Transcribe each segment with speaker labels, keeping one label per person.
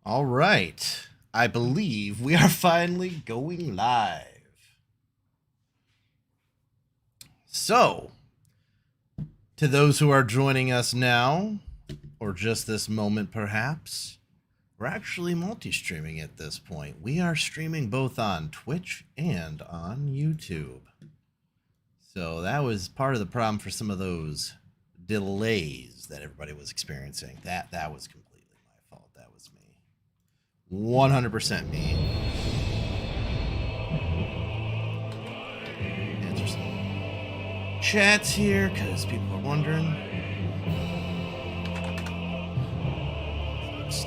Speaker 1: All right. I believe we are finally going live. So, to those who are joining us now, or just this moment perhaps, we're actually multi-streaming at this point. We are streaming both on Twitch and on YouTube. So that was part of the problem for some of those delays that everybody was experiencing. That was completely my fault. That was me. 100% me. Answer some chats here because people are wondering.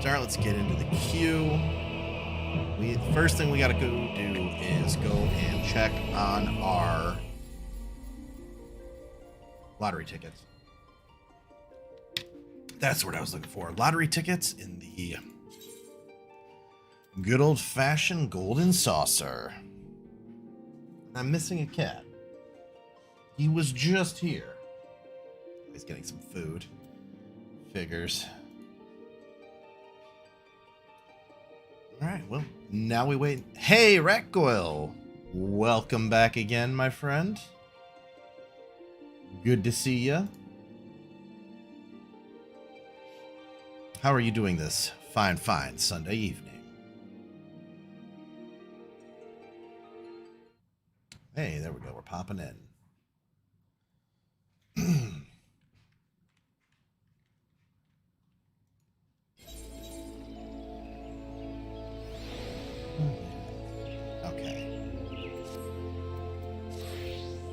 Speaker 1: Let's get into the queue. The first thing we gotta go do is go and check on our lottery tickets. That's what I was looking for. Lottery tickets in the good old-fashioned golden saucer. I'm missing a cat. He was just here. He's getting some food. Figures. Alright, well, now we wait. Hey, Ratgoyle! Welcome back again, my friend. Good to see ya. How are you doing this fine Sunday evening? Hey, there we go. We're popping in. Okay.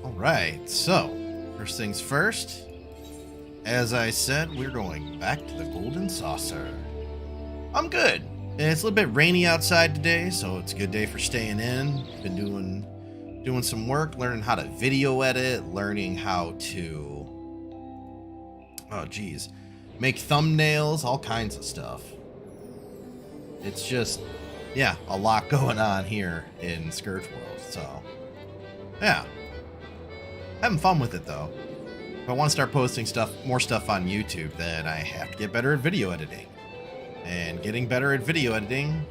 Speaker 1: All right. So, first things first. As I said, we're going back to the Golden Saucer. I'm good. It's a little bit rainy outside today, so it's a good day for staying in. Been doing some work, learning how to video edit, learning how to, make thumbnails, all kinds of stuff. It's just, yeah, a lot going on here in Scourge World, so, yeah. Having fun with it, though. If I want to start posting more stuff on YouTube, then I have to get better at video editing. And getting better at video editing,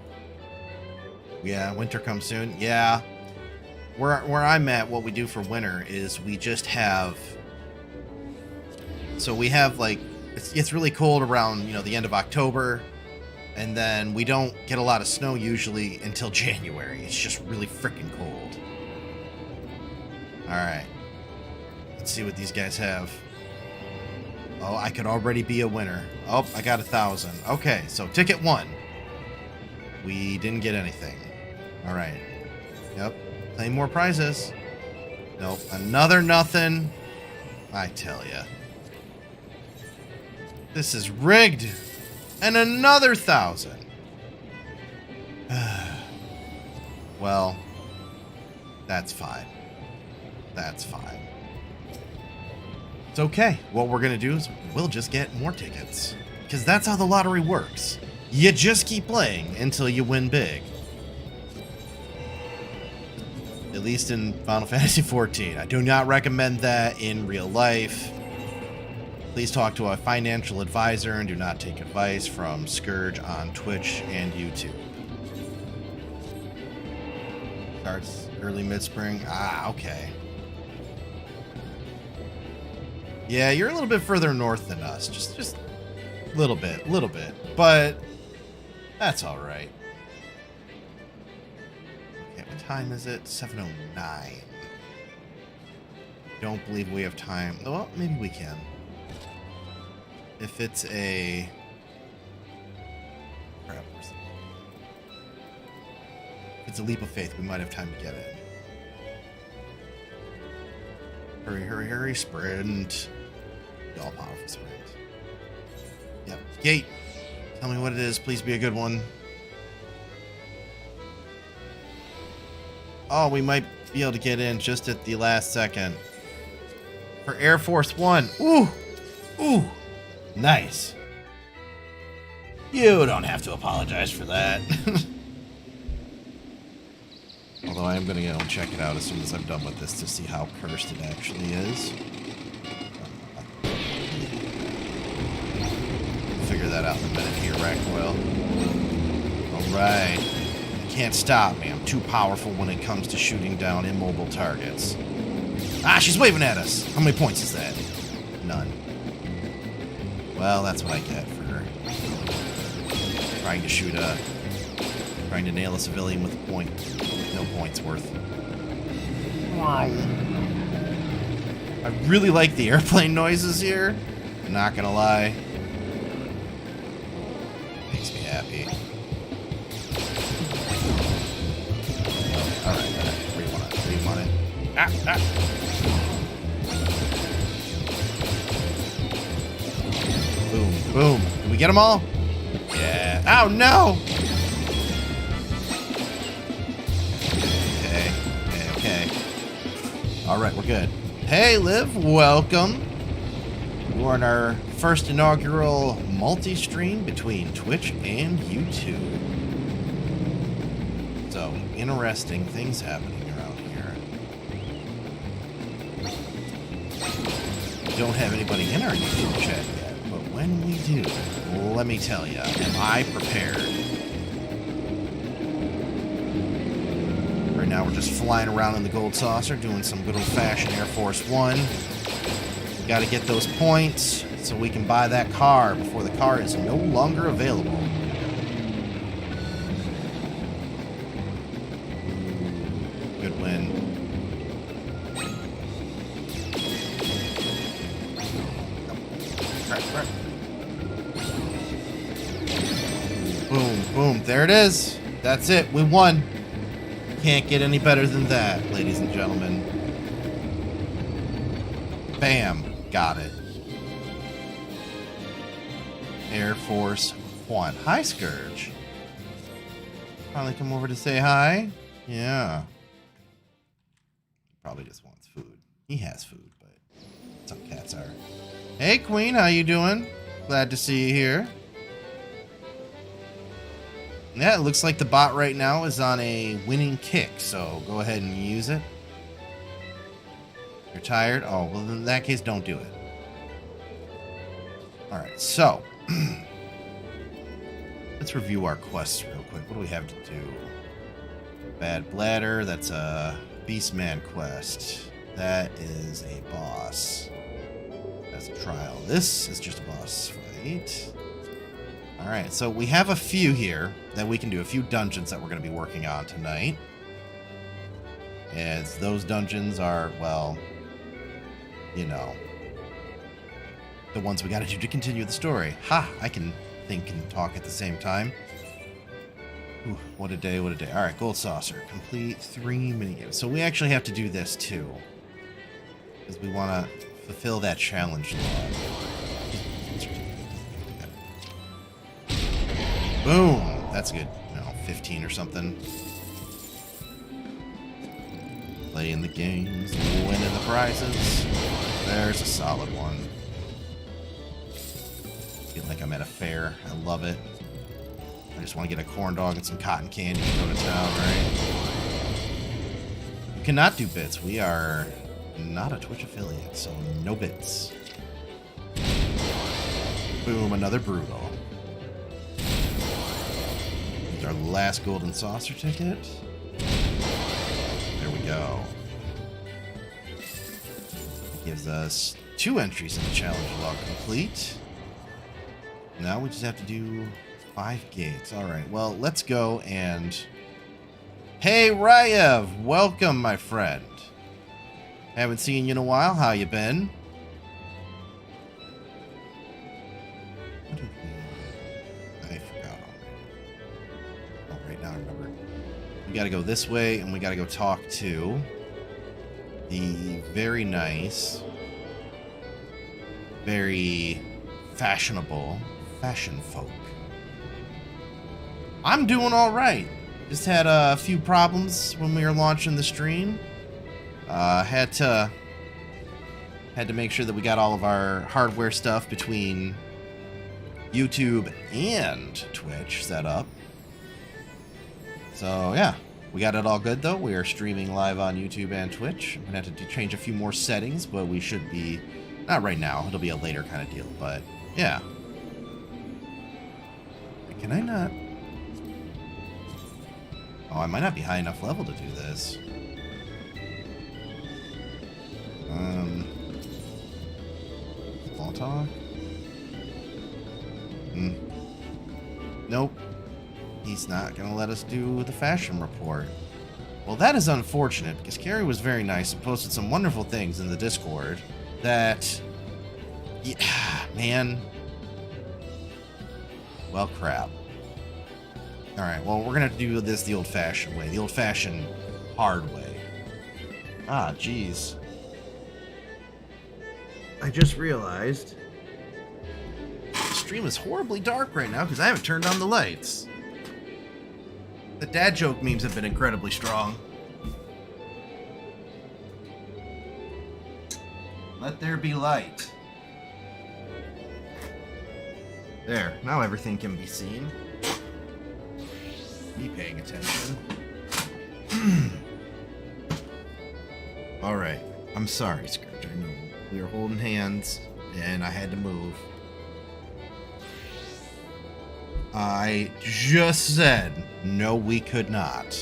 Speaker 1: yeah, winter comes soon. Yeah, where I'm at, what we do for winter is we just have. So we have like it's really cold around the end of October, and then we don't get a lot of snow usually until January. It's just really freaking cold. All right. Let's see what these guys have. Oh, I could already be a winner. Oh, I got 1,000. Okay, so ticket 1. We didn't get anything. All right. Yep. Claim more prizes. Nope. Another nothing. I tell ya. This is rigged. And another 1,000. Well, that's fine. That's fine. It's okay. What we're going to do is we'll just get more tickets. Because that's how the lottery works. You just keep playing until you win big. At least in Final Fantasy XIV. I do not recommend that in real life. Please talk to a financial advisor and do not take advice from Scourge on Twitch and YouTube. Starts early mid-spring. Ah, okay. Yeah, you're a little bit further north than us. Just a little bit. But that's all right. Okay, what time is it? 7:09. Don't believe we have time. Well, maybe we can. If it's a... Crap. If it's a leap of faith, we might have time to get it. Hurry, sprint. All powerful sprint. Yep. Gate. Tell me what it is. Please be a good one. Oh, we might be able to get in just at the last second. For Air Force One. Ooh. Ooh. Nice. You don't have to apologize for that. Although I am going to go and check it out as soon as I'm done with this to see how cursed it actually is. Figure that out in a minute here, Rackwell. right. You can't stop me. I'm too powerful when it comes to shooting down immobile targets. Ah, she's waving at us. How many points is that? None. Well, that's what I get for trying to trying to nail a civilian with a point. No points worth. Wow. I really like the airplane noises here. I'm not gonna lie. Makes me happy. Alright, where do you want it? Where do you want it? Ah, ah. Boom, boom. Did we get them all? Yeah. Oh, no! Okay. Alright, we're good. Hey, Liv, welcome. We're on our first inaugural multi-stream between Twitch and YouTube. So, interesting things happening around here. We don't have anybody in our YouTube chat yet, but when we do, let me tell you, am I prepared? Right now we're just flying around in the gold saucer, doing some good old-fashioned Air Force One. We got to get those points so we can buy that car before the car is no longer available. Good win. Crap. Boom, boom. There it is. That's it. We won. Can't get any better than that, ladies and gentlemen. Bam. Got it. Air Force One. Hi, Scourge. Finally come over to say hi. Yeah. Probably just wants food. He has food, but some cats are. Hey, Queen. How you doing? Glad to see you here. Yeah, it looks like the bot right now is on a winning kick, so go ahead and use it. You're tired? Oh, well, in that case, don't do it. Alright, so let's review our quests real quick. What do we have to do? Bad Bladder, that's a Beastman quest. That is a boss. That's a trial. This is just a boss fight. Alright, so we have a few here that we can do, a few dungeons that we're going to be working on tonight. As those dungeons are, well, you know, the ones we got to do to continue the story. Ha! I can think and talk at the same time. Ooh, what a day, what a day. Alright, Gold Saucer. Complete 3 minigames. So we actually have to do this too. Because we want to fulfill that challenge log. Boom! That's good. You know, 15 or something. Playing the games, winning the prizes. There's a solid one. Feel like I'm at a fair. I love it. I just want to get a corn dog and some cotton candy and go to town, right? You cannot do bits. We are not a Twitch affiliate, so no bits. Boom, another brutal. Our last golden saucer ticket. There we go. Gives us 2 entries in the challenge log complete. Now we just have to do 5 gates. Alright, well, let's go and... Hey, Ryev! Welcome, my friend. Haven't seen you in a while. How you been? We gotta go this way, and we gotta go talk to the very nice, very fashionable fashion folk. I'm doing alright. Just had a few problems when we were launching the stream. Had to make sure that we got all of our hardware stuff between YouTube and Twitch set up. So, yeah, we got it all good, though. We are streaming live on YouTube and Twitch. I'm going to have to change a few more settings, but we should be... Not right now. It'll be a later kind of deal, but, yeah. Can I not... Oh, I might not be high enough level to do this. Small talk? Nope. He's not gonna let us do the fashion report. Well, that is unfortunate, because Carrie was very nice and posted some wonderful things in the Discord that... Yeah, man. Well, crap. Alright, well, we're gonna do this the old-fashioned way. The old-fashioned hard way. Ah, jeez. I just realized the stream is horribly dark right now because I haven't turned on the lights. The dad joke memes have been incredibly strong. Let there be light. There, now everything can be seen. Me paying attention. Alright, I'm sorry, Scourge. I know we were holding hands and I had to move. I just said, no, we could not.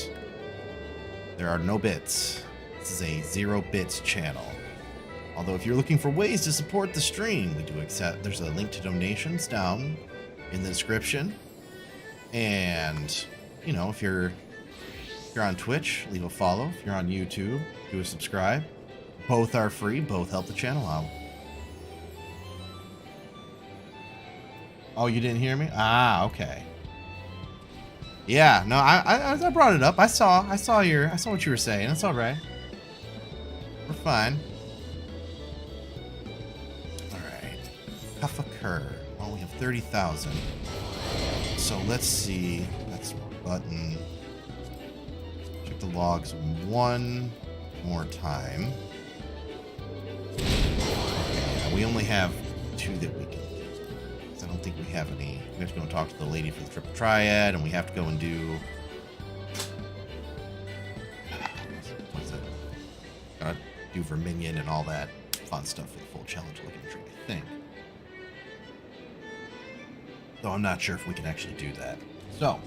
Speaker 1: There are no bits. This is a 0 bits channel. Although if you're looking for ways to support the stream, we do accept, there's a link to donations down in the description. And, you know, if you're on Twitch, leave a follow. If you're on YouTube, do a subscribe. Both are free, both help the channel out. Oh, you didn't hear me? Ah, okay. Yeah, no, I brought it up. I saw what you were saying. That's all right. We're fine. All right. Cuff occur. Well, we have 30,000. So let's see. That's button. Check the logs one more time. Okay, yeah, we only have 2 that we can. I don't think we have any. We have to go and talk to the lady for the triple triad, and we have to go and do. What is it? Gotta do Verminion and all that fun stuff for the full challenge looking tree, I think. Though I'm not sure if we can actually do that. So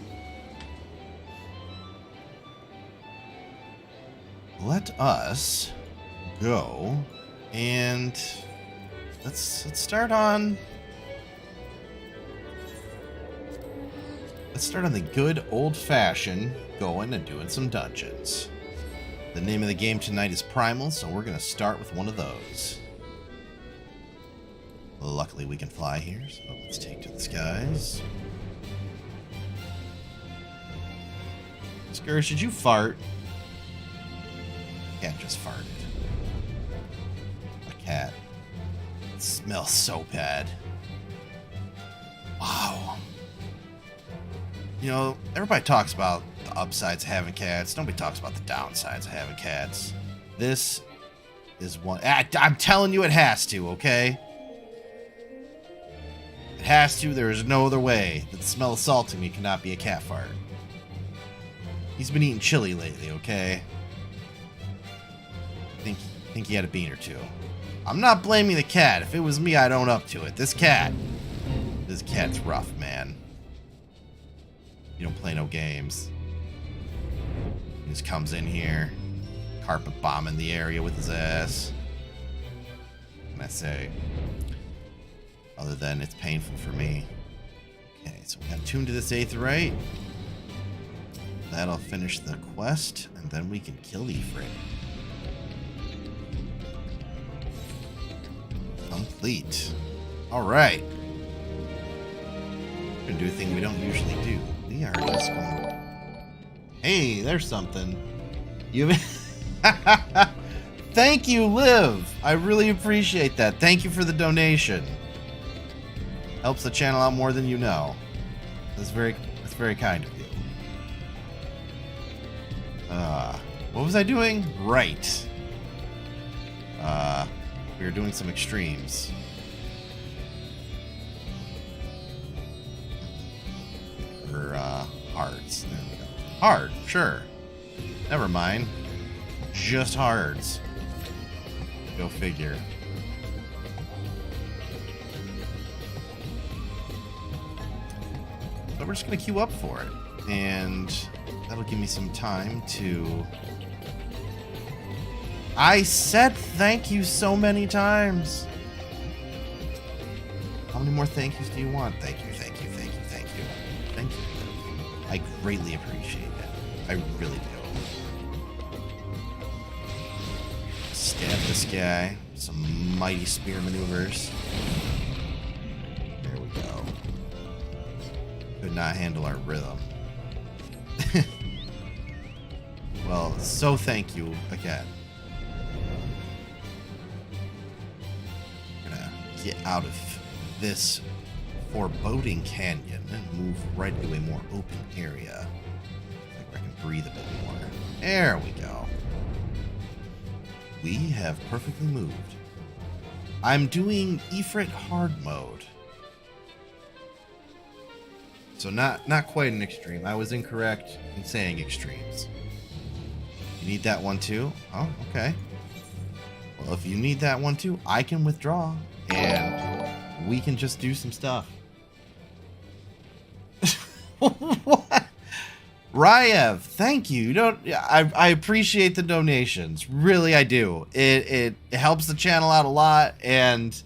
Speaker 1: let us go and let's start on. Let's start on the good old-fashioned going and doing some dungeons. The name of the game tonight is Primals, so we're going to start with one of those. Luckily we can fly here, so let's take to the skies. Scourge, did you fart? Cat just farted. A cat. It smells so bad. Wow. You know, everybody talks about the upsides of having cats. Nobody talks about the downsides of having cats. This is one. I'm telling you it has to, okay? It has to. There is no other way that the smell of salt to me cannot be a cat fart. He's been eating chili lately, okay? I think he had a bean or two. I'm not blaming the cat. If it was me, I'd own up to it. This cat's rough, man. You don't play no games. He just comes in here, carpet bombing the area with his ass. What can I say? Other than it's painful for me. Okay, so we got tuned to this aetheryte. That'll finish the quest, and then we can kill Ifrit. Complete. Alright. We're gonna do a thing we don't usually do. We are just going. Hey, there's something. You. Thank you, Liv. I really appreciate that. Thank you for the donation. Helps the channel out more than you know. That's very kind of you. What was I doing? Right. We were doing some extremes. Hards. There we go. Hard, sure. Never mind. Just hards. Go figure. So we're just gonna queue up for it. And That'll give me some time to... I said thank you so many times. How many more thank yous do you want? Thank you, thank you, thank you, thank you. Thank you. I greatly appreciate it. I really do. Stab this guy. Some mighty spear maneuvers. There we go. Could not handle our rhythm. Well, so thank you again. I'm gonna get out of this foreboding canyon and move right into a more open area. Like I can breathe a bit more. There we go. We have perfectly moved. I'm doing Ifrit hard mode. So not quite an extreme. I was incorrect in saying extremes. You need that one too? Oh, okay. Well, if you need that one too, I can withdraw and we can just do some stuff. What? Ryev, thank you. I appreciate the donations. Really, I do. It helps the channel out a lot, and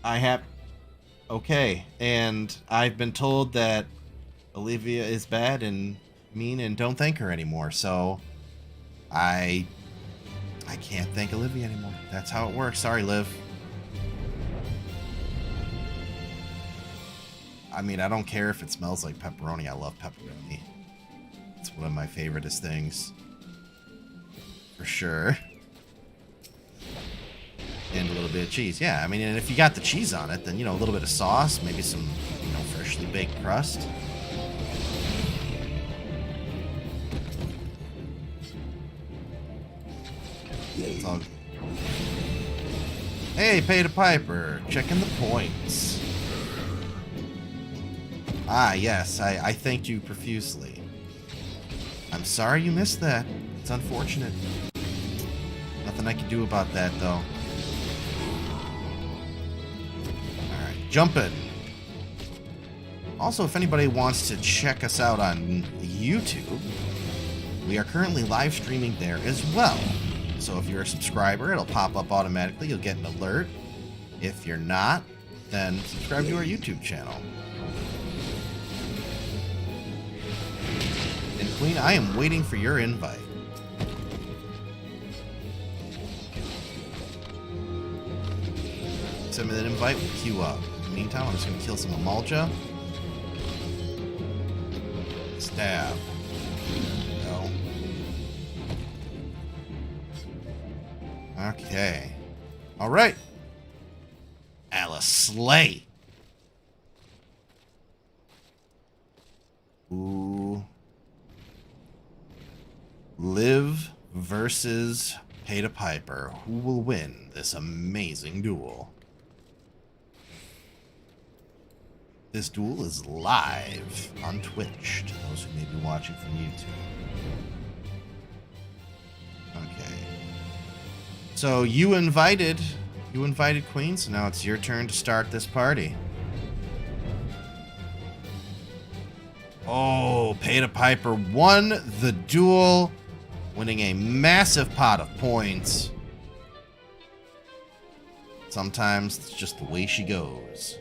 Speaker 1: I have... Okay, and I've been told that Olivia is bad and mean and don't thank her anymore, so I can't thank Olivia anymore. That's how it works. Sorry, Liv. I mean, I don't care if it smells like pepperoni. I love pepperoni. It's one of my favoriteest things. For sure. And a little bit of cheese. Yeah, I mean, and if you got the cheese on it, then, you know, a little bit of sauce, maybe some, you know, freshly baked crust. It's all... Hey, Pay to Piper, checking the points. Ah, yes, I thanked you profusely. I'm sorry you missed that. It's unfortunate. Nothing I can do about that, though. Alright, jumping. Also, if anybody wants to check us out on YouTube, we are currently live streaming there as well. So if you're a subscriber, it'll pop up automatically. You'll get an alert. If you're not, then subscribe to our YouTube channel. And Queen, I am waiting for your invite. Send me that invite, we'll queue up. In the meantime, I'm just going to kill some Amalja. Stab. No. Okay. Alright. Alice Slay. Ooh. Liv versus Pay to Piper. Who will win this amazing duel? This duel is live on Twitch to those who may be watching from YouTube. Okay. So you invited Queen, so now it's your turn to start this party. Oh, Pay to Piper won the duel, winning a massive pot of points. Sometimes it's just the way she goes.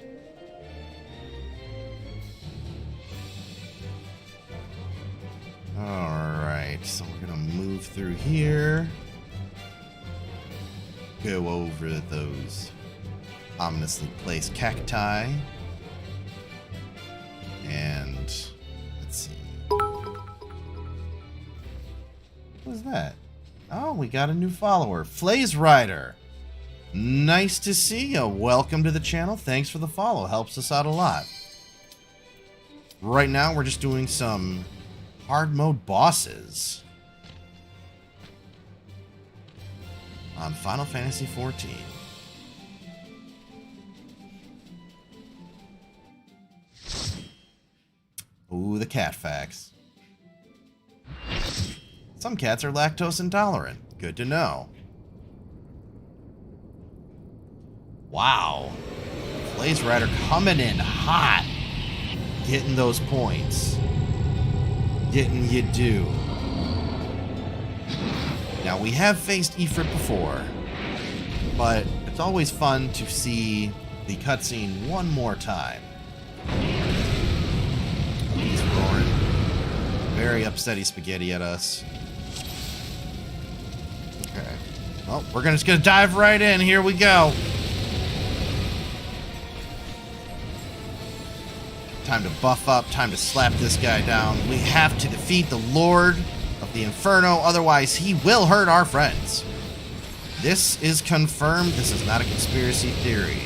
Speaker 1: Alright, so we're gonna move through here. Go over those ominously placed cacti. And let's see. Who's that? Oh, we got a new follower. Flaze Rider. Nice to see you. Welcome to the channel. Thanks for the follow. Helps us out a lot. Right now, we're just doing some hard mode bosses on Final Fantasy XIV. Ooh, the cat facts. Some cats are lactose intolerant. Good to know. Wow. Blaze Rider coming in hot. Getting those points. Didn't you do? Now, we have faced Ifrit before, but it's always fun to see the cutscene one more time. He's roaring. Very upsetty spaghetti at us. Okay. Well, we're just gonna dive right in. Here we go. Time to buff up. Time to slap this guy down. We have to defeat the Lord of the Inferno, otherwise he will hurt our friends. This is confirmed. This is not a conspiracy theory.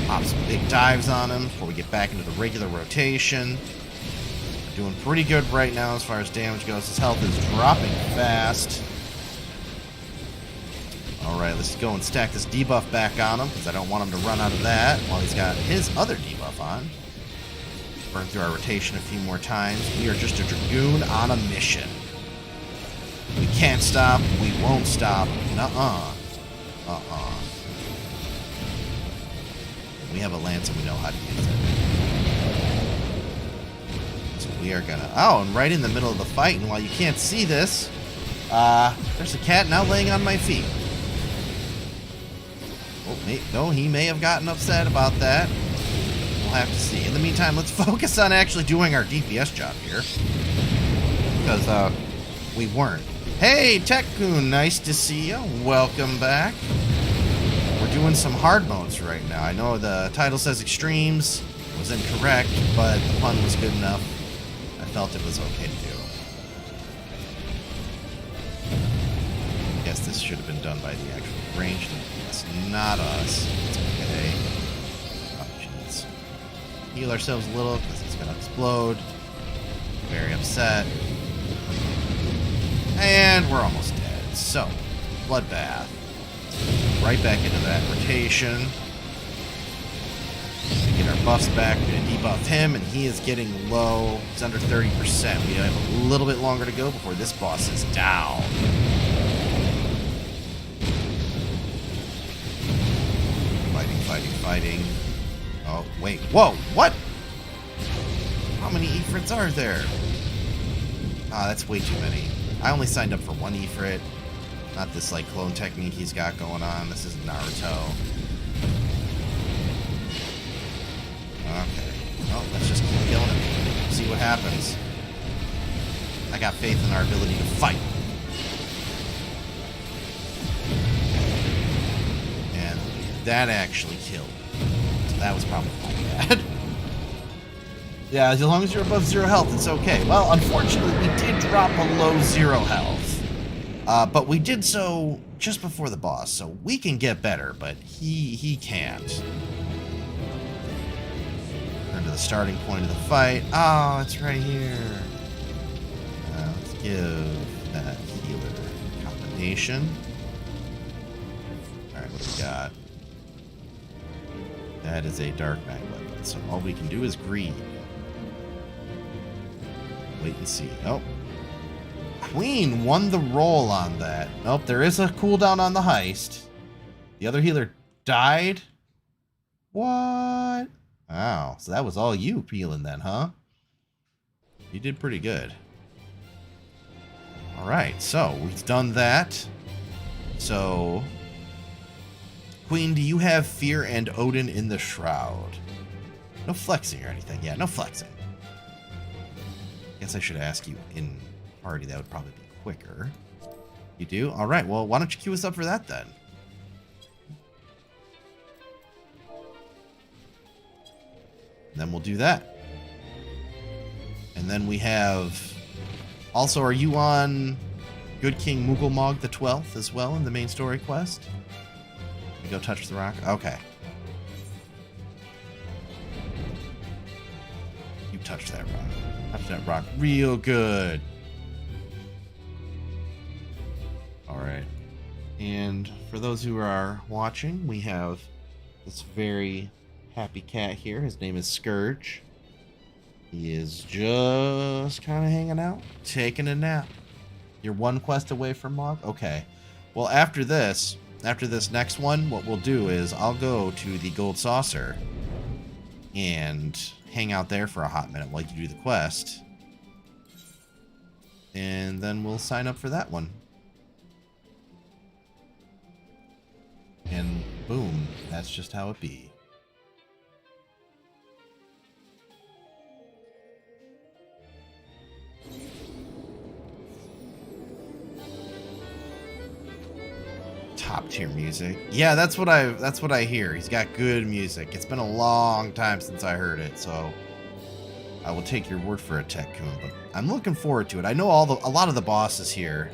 Speaker 1: Pop some big dives on him before we get back into the regular rotation. We're doing pretty good right now as far as damage goes. His health is dropping fast. Alright, let's go and stack this debuff back on him, because I don't want him to run out of that while he's got his other debuff on. Burn through our rotation a few more times. We are just a Dragoon on a mission. We can't stop. We won't stop. Nuh-uh. We have a lance and we know how to use it. So we are gonna... Oh, and right in the middle of the fight, and while you can't see this, there's a cat now laying on my feet. Oh, no, he may have gotten upset about that. We'll have to see. In the meantime, let's focus on actually doing our DPS job here. Because, we weren't. Hey, Tech-kun, nice to see you. Welcome back. We're doing some hard modes right now. I know the title says Extremes. It was incorrect, but the pun was good enough. I felt it was okay to do. I guess this should have been done by the actual ranged DPS, not us. It's okay. Oh, jeez. Heal ourselves a little, because it's going to explode. Very upset. And we're almost dead. So, Bloodbath. Right back into that rotation. We get our buffs back. We're going to debuff him, and he is getting low. He's under 30%. We have a little bit longer to go before this boss is down. Fighting. Oh, wait. Whoa, what? How many Ifrits are there? Ah, that's way too many. I only signed up for one Ifrit. Not this, like, clone technique he's got going on. This is Naruto. Okay. Well, let's just keep killing him. See what happens. I got faith in our ability to fight. And that actually killed. So that was probably not bad. Yeah, as long as you're above 0 health, it's okay. Well, unfortunately, we did drop below 0 health. But we did so just before the boss, so we can get better, but he can't. Turn to the starting point of the fight. Oh, it's right here. Let's give that healer combination. Alright, what do we got? That is a dark mag weapon, so all we can do is greed. Wait and see. Oh. Queen won the roll on that. Nope, there is a cooldown on the heist. The other healer died? What? Wow, so that was all you peeling then, huh? You did pretty good. Alright, so we've done that. So, Queen, do you have Fear and Odin in the Shroud? No flexing or anything. Yeah, no flexing. Guess I should ask you in party. That would probably be quicker. You do? Alright, well, why don't you queue us up for that then? And then we'll do that. And then we have... Also, are you on Good King Mughal the 12th as well in the main story quest? You go touch the rock? Okay. You touch that rock. Touch that rock real good. Alright. And for those who are watching, we have this very happy cat here. His name is Scourge. He is just kind of hanging out, taking a nap. You're one quest away from Mog? Okay. Well, after this next one, what we'll do is I'll go to the Gold Saucer and hang out there for a hot minute while you do the quest. And then we'll sign up for that one. And boom, that's just how it be. Top tier music. Yeah, that's what I hear. He's got good music. It's been a long time since I heard it, so I will take your word for it, Tech-kun, but I'm looking forward to it. I know a lot of the bosses here.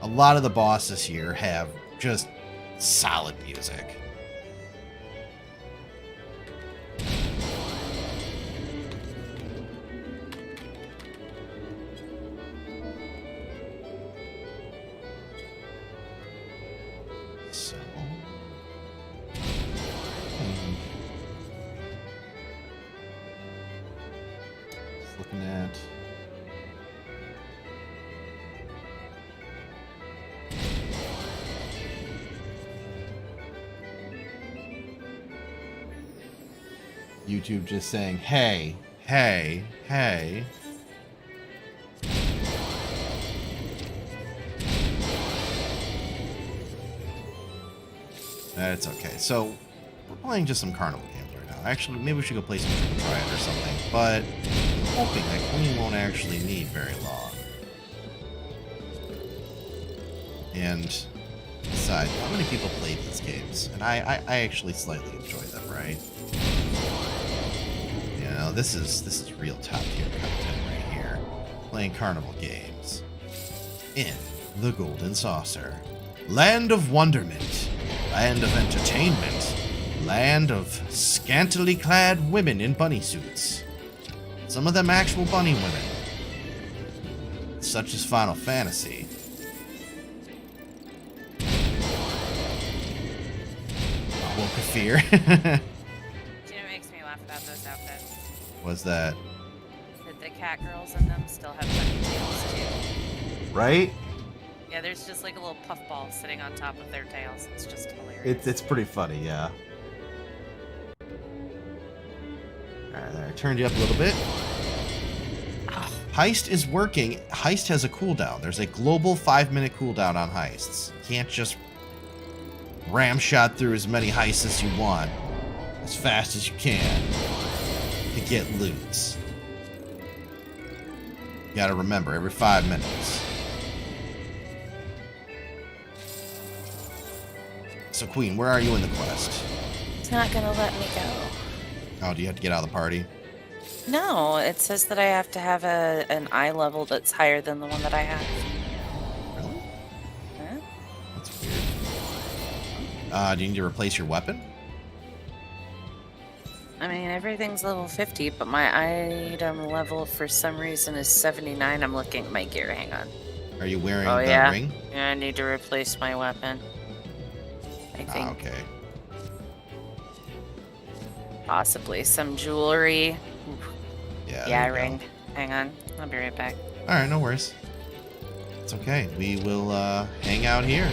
Speaker 1: A lot of the bosses here have just solid music. So, just looking at YouTube just saying, hey, hey, hey. That's okay. So, we're playing just some carnival games right now. Actually, maybe we should go play some Triple Triad or something. But I'm hoping that Queen won't actually need very long. And besides, how many people play these games? And I actually slightly enjoy them, right? You know, this is real top tier content right here. Playing carnival games in the Golden Saucer. Land of wonderment. Land of entertainment. Land of scantily clad women in bunny suits. Some of them actual bunny women. Such as Final Fantasy. Woke of Fear.
Speaker 2: Do you know what makes me laugh about those outfits?
Speaker 1: What's that?
Speaker 2: That the cat girls in them still have bunny tails too.
Speaker 1: Right?
Speaker 2: Yeah, there's just like a little puffball sitting on top of their tails. It's just hilarious.
Speaker 1: It's pretty funny, yeah. Alright, there. I turned you up a little bit.
Speaker 2: Oh.
Speaker 1: Heist is working. Heist has a cooldown. There's a global 5-minute cooldown on heists. You can't just ram shot through as many heists as you want as fast as you can to get loots. You gotta remember, every 5 minutes. So, Queen, where are you in the quest?
Speaker 2: It's not gonna let me go.
Speaker 1: Oh, do you have to get out of the party?
Speaker 2: No, it says that I have to have an eye level that's higher than the one that I have.
Speaker 1: Really?
Speaker 2: Huh?
Speaker 1: That's weird. Do you need to replace your weapon?
Speaker 2: I mean, everything's level 50, but my item level for some reason is 79. I'm looking at my gear. Hang on.
Speaker 1: Are you wearing
Speaker 2: Oh,
Speaker 1: the
Speaker 2: yeah.
Speaker 1: ring?
Speaker 2: Yeah, I need to replace my weapon. I think
Speaker 1: Okay.
Speaker 2: possibly some jewelry.
Speaker 1: Yeah.
Speaker 2: Yeah,
Speaker 1: there you
Speaker 2: ring. Hang on. I'll be right back.
Speaker 1: All right, no worries. It's okay. We will hang out here.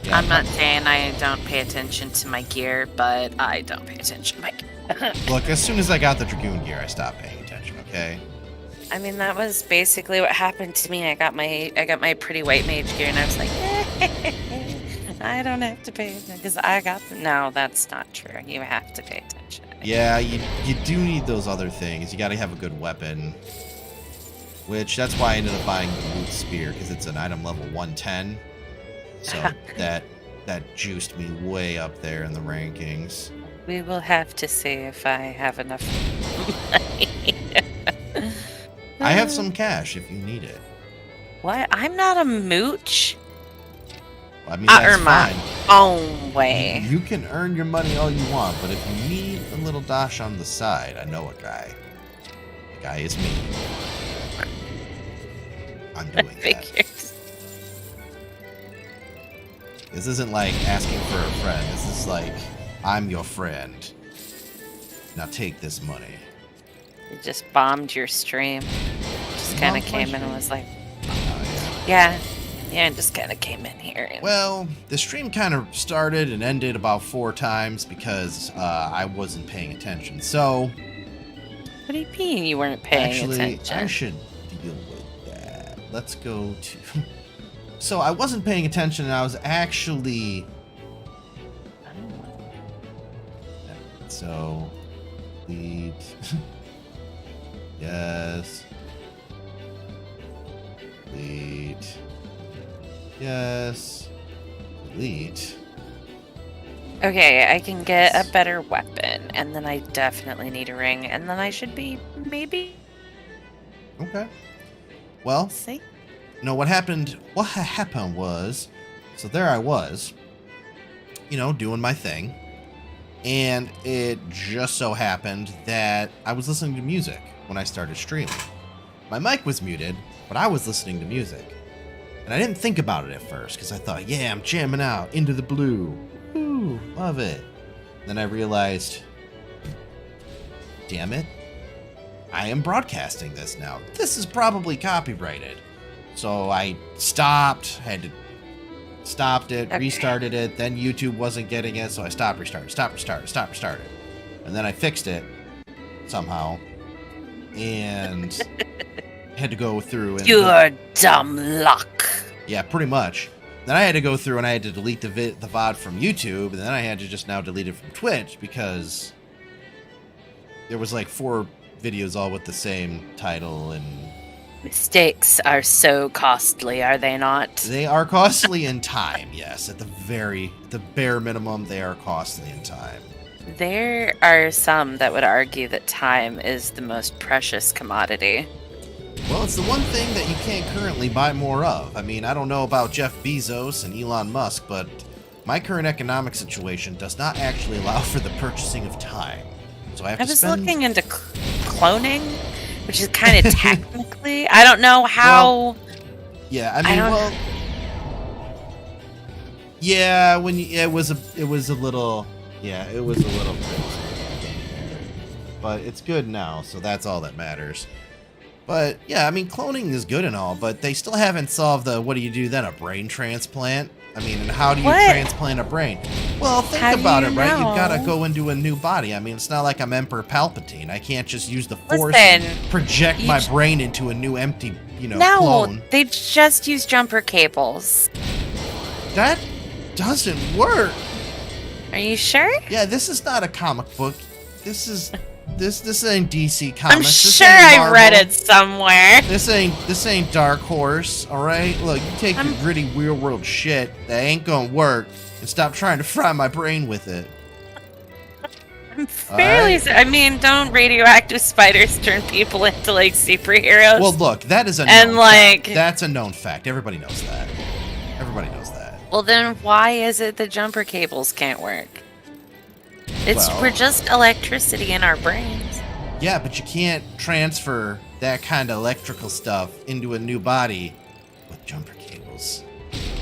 Speaker 1: Yeah,
Speaker 2: I'm not saying I don't pay attention to my gear, but I don't pay attention to my gear.
Speaker 1: Look, as soon as I got the Dragoon gear, I stopped paying attention. Okay.
Speaker 2: I mean, that was basically what happened to me. I got my pretty white mage gear, and I was like, I don't have to pay attention because I got the... No, that's not true. You have to pay attention.
Speaker 1: Yeah, you do need those other things. You got to have a good weapon. Which, that's why I ended up buying the Loot Spear, because it's an item level 110. So that juiced me way up there in the rankings.
Speaker 2: We will have to see if I have enough money.
Speaker 1: I have some cash if you need it.
Speaker 2: What? I'm not a mooch.
Speaker 1: I mean, that's
Speaker 2: earn my
Speaker 1: fine.
Speaker 2: own way.
Speaker 1: You can earn your money all you want, but if you need a little dosh on the side, I know a guy. The guy is me. I'm doing that.
Speaker 2: Figures.
Speaker 1: This isn't like asking for a friend. This is like, I'm your friend. Now take this money.
Speaker 2: You just bombed your stream. Just kind of
Speaker 1: Bombed my
Speaker 2: came in and
Speaker 1: stream?
Speaker 2: was like,
Speaker 1: Oh,
Speaker 2: yeah. Yeah, I just kind of came in here. And...
Speaker 1: Well, the stream kind of started and ended about 4 times because I wasn't paying attention. So...
Speaker 2: What do you mean you weren't paying attention?
Speaker 1: I should deal with that. Let's go to... So I wasn't paying attention and I was actually... So... Delete... Yes... Delete... Yes... Delete...
Speaker 2: Okay, I can get a better weapon, and then I definitely need a ring, and then I should be, maybe...
Speaker 1: Okay. Well...
Speaker 2: See?
Speaker 1: No, what happened was... So there I was, you know, doing my thing, and it just so happened that I was listening to music when I started streaming. My mic was muted, but I was listening to music. And I didn't think about it at first, because I thought, yeah, I'm jamming out, Into the Blue. Woo, love it. Then I realized, damn it, I am broadcasting this now. This is probably copyrighted. So I stopped it, okay. Restarted it, then YouTube wasn't getting it, so I stopped, restarted. And then I fixed it, somehow, and had to go through and...
Speaker 2: Your dumb luck.
Speaker 1: Yeah, pretty much. Then I had to go through and I had to delete the VOD from YouTube, and then I had to just now delete it from Twitch because there was like 4 videos all with the same title, and...
Speaker 2: Mistakes are so costly, are they not?
Speaker 1: They are costly in time, yes. At the bare minimum, they are costly in time.
Speaker 2: There are some that would argue that time is the most precious commodity.
Speaker 1: Well, it's the one thing that you can't currently buy more of. I mean, I don't know about Jeff Bezos and Elon Musk, but my current economic situation does not actually allow for the purchasing of time. So I was
Speaker 2: looking into cloning, which is kind of technically... I don't know how...
Speaker 1: Well, yeah, I mean, yeah, when it was a little crazy. But it's good now, so that's all that matters. But, yeah, I mean, cloning is good and all, but they still haven't solved the, what do you do then, a brain transplant? I mean, and how do you transplant a brain? Well, think about it, right? You've got to go into a new body. I mean, it's not like I'm Emperor Palpatine. I can't just use the Force and project my brain into a new empty, clone.
Speaker 2: No, they just use jumper cables.
Speaker 1: That doesn't work.
Speaker 2: Are you sure?
Speaker 1: Yeah, this is not a comic book. This ain't DC Comics.
Speaker 2: I'm sure I read it somewhere.
Speaker 1: This ain't Dark Horse, all right? Look, you take your gritty real world shit that ain't gonna work and stop trying to fry my brain with it.
Speaker 2: I'm fairly. I mean, don't radioactive spiders turn people into like superheroes?
Speaker 1: Well, look, that is a known fact. That's a known fact. Everybody knows that. Everybody knows that.
Speaker 2: Well, then why is it the jumper cables can't work? We're just electricity in our brains.
Speaker 1: Yeah, but you can't transfer that kind of electrical stuff into a new body with jumper cables.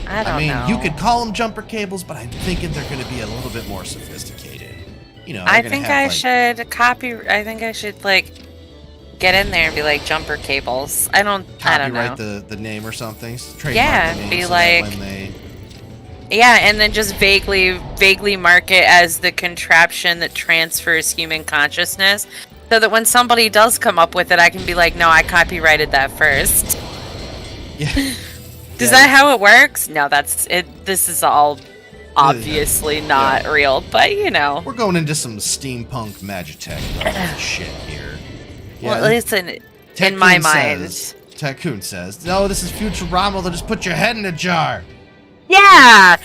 Speaker 2: I mean,
Speaker 1: you could call them jumper cables, but I'm thinking they're going to be a little bit more sophisticated.
Speaker 2: I think I should like get in there and be like jumper cables. I don't know.
Speaker 1: Copyright the name or something.
Speaker 2: Yeah,
Speaker 1: the name
Speaker 2: be
Speaker 1: so
Speaker 2: like.
Speaker 1: When they...
Speaker 2: Yeah, and then just vaguely mark it as the contraption that transfers human consciousness, so that when somebody does come up with it, I can be like, no, I copyrighted that first.
Speaker 1: Yeah.
Speaker 2: Is that how it works? No, that's it. This is all obviously not real, but
Speaker 1: we're going into some steampunk magitech shit here. Yeah,
Speaker 2: well, listen, in my mind,
Speaker 1: Tycoon says, "No, this is Futurama. They'll just put your head in a jar."
Speaker 2: Yeah!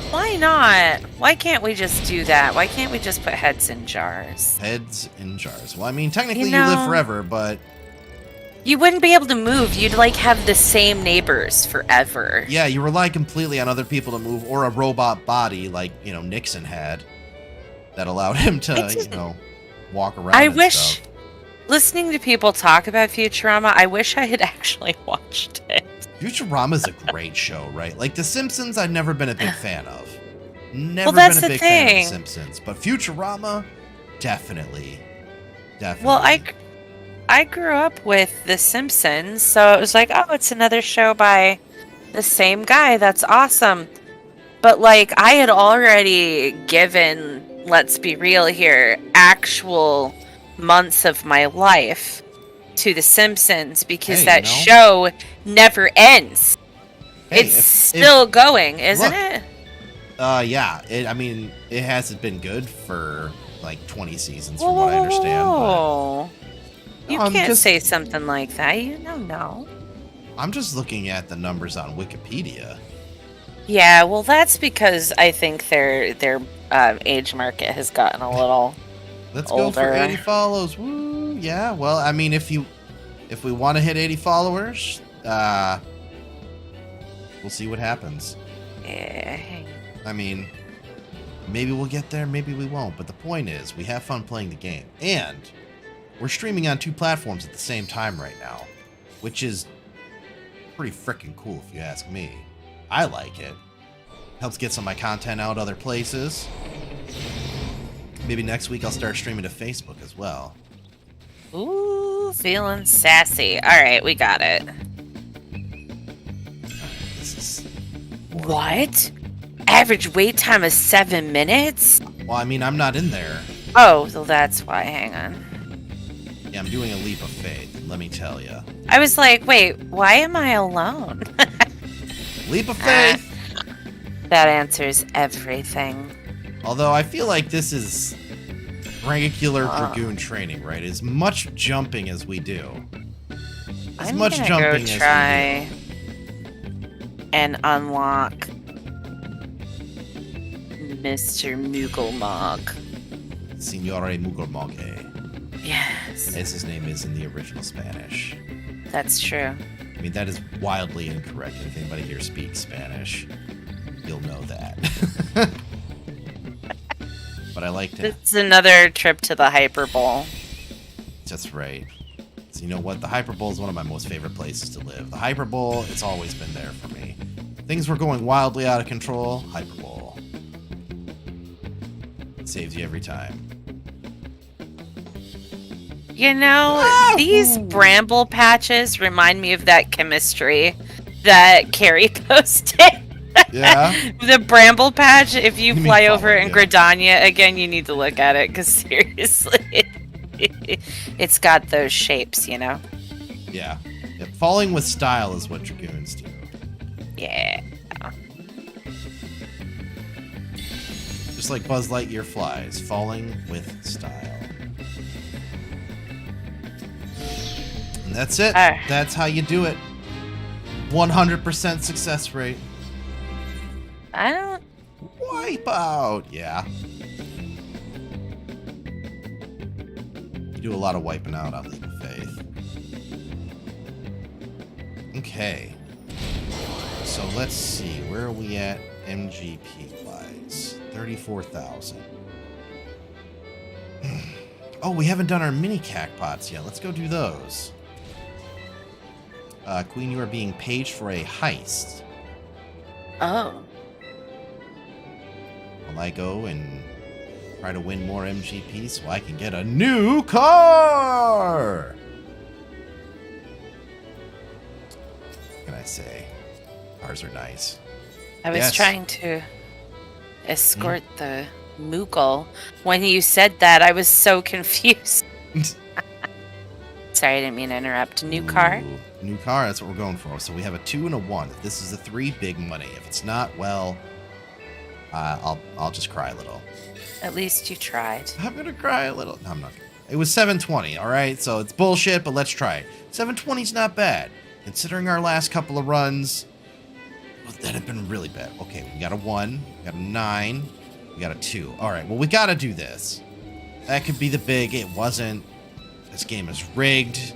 Speaker 2: Why not? Why can't we just do that? Why can't we just put heads in jars?
Speaker 1: Heads in jars. Well, I mean, technically you live forever, but...
Speaker 2: You wouldn't be able to move. You'd, have the same neighbors forever.
Speaker 1: Yeah, you rely completely on other people to move, or a robot body like, Nixon had, that allowed him to, walk around and stuff.
Speaker 2: Listening to people talk about Futurama, I wish I had actually watched it.
Speaker 1: Futurama's a great show, right? Like The Simpsons, I've never been a big fan of. Fan of The Simpsons, but Futurama, definitely.
Speaker 2: Well, I grew up with The Simpsons, so it was like, oh, it's another show by the same guy. That's awesome. But like, I had already given, let's be real here, actual months of my life to The Simpsons because
Speaker 1: Hey,
Speaker 2: that show never ends.
Speaker 1: hey,
Speaker 2: It's
Speaker 1: if
Speaker 2: still going, isn't
Speaker 1: look,
Speaker 2: it?
Speaker 1: yeah. I mean, it hasn't been good for like 20 seasons, from what I understand.
Speaker 2: Whoa.
Speaker 1: But
Speaker 2: You can't say something like that. You don't know.
Speaker 1: I'm just looking at the numbers on Wikipedia.
Speaker 2: Yeah, well, that's because I think their age market has gotten a little
Speaker 1: Let's
Speaker 2: older.
Speaker 1: go for 80 follows. Woo! Yeah. Well, I mean, if we want to hit 80 followers, we'll see what happens.
Speaker 2: Yeah.
Speaker 1: I mean, maybe we'll get there, maybe we won't. But the point is, we have fun playing the game, and we're streaming on 2 platforms at the same time right now, which is pretty freaking cool if you ask me. I like it. Helps get some of my content out other places. Maybe next week I'll start streaming to Facebook as well.
Speaker 2: Ooh, feeling sassy. All right, we got it.
Speaker 1: This is
Speaker 2: What? Average wait time is 7 minutes?
Speaker 1: well, I mean, I'm not in there.
Speaker 2: Oh, well, that's why. Hang on.
Speaker 1: Yeah, I'm doing a leap of faith, let me tell you.
Speaker 2: I was like, wait, why am I alone?
Speaker 1: Leap of faith!
Speaker 2: That answers everything.
Speaker 1: Although I feel like this is regular Dragoon training, right? As much jumping as we do. As
Speaker 2: I'm
Speaker 1: much
Speaker 2: gonna
Speaker 1: jumping
Speaker 2: go
Speaker 1: as
Speaker 2: try
Speaker 1: we
Speaker 2: and unlock Mr. Moogle
Speaker 1: do. Signore Mugelmoge,
Speaker 2: Yes,
Speaker 1: as his name is in the original Spanish.
Speaker 2: that's true.
Speaker 1: I mean, that is wildly incorrect. If anybody here speaks Spanish, you'll know that. But I like to...
Speaker 2: It's another trip to the Hyperbole.
Speaker 1: That's right. So you know what? The Hyperbole is one of my most favorite places to live. The Hyperbole, it's always been there for me. Things were going wildly out of control. Hyperbole. It saves you every time.
Speaker 2: You know, these bramble patches remind me of that chemistry that Carrie posted.
Speaker 1: Yeah?
Speaker 2: The bramble patch, if you
Speaker 1: You mean
Speaker 2: fly over
Speaker 1: follow,
Speaker 2: in
Speaker 1: yeah.
Speaker 2: Gridania again, you need to look at it, because seriously, it's got those shapes, you know?
Speaker 1: Yeah. Falling with style is what Dragoons do.
Speaker 2: Yeah.
Speaker 1: Just like Buzz Lightyear flies, falling with style. And that's it. That's how you do it. 100% success rate.
Speaker 2: I don't...
Speaker 1: Wipe out. Yeah. You do a lot of wiping out on Leap of Faith. Okay. So let's see. Where are we at MGP wise? 34,000. Oh, we haven't done our mini cackpots yet. Let's go do those. Queen, you are being paged for a heist.
Speaker 2: Oh.
Speaker 1: Will I go and try to win more MGP so I can get a new car? What can I say? Cars are nice.
Speaker 2: I was
Speaker 1: Yes.
Speaker 2: trying to escort the Moogle. When you said that, I was so confused. Sorry, I didn't mean to interrupt. New car?
Speaker 1: Ooh, new car, that's what we're going for. So we have a 2 and a 1. If this is a 3, big money. If it's not, well, I'll just cry a little.
Speaker 2: At least you tried.
Speaker 1: I'm gonna cry a little. No, I'm not. It was 720, all right? So it's bullshit, but let's try it. 720's not bad. Considering our last couple of runs, well, that had been really bad. Okay, we got a 1, we got a 9, we got a 2. All right, well, we gotta do this. That could be the big. It wasn't. This game is rigged.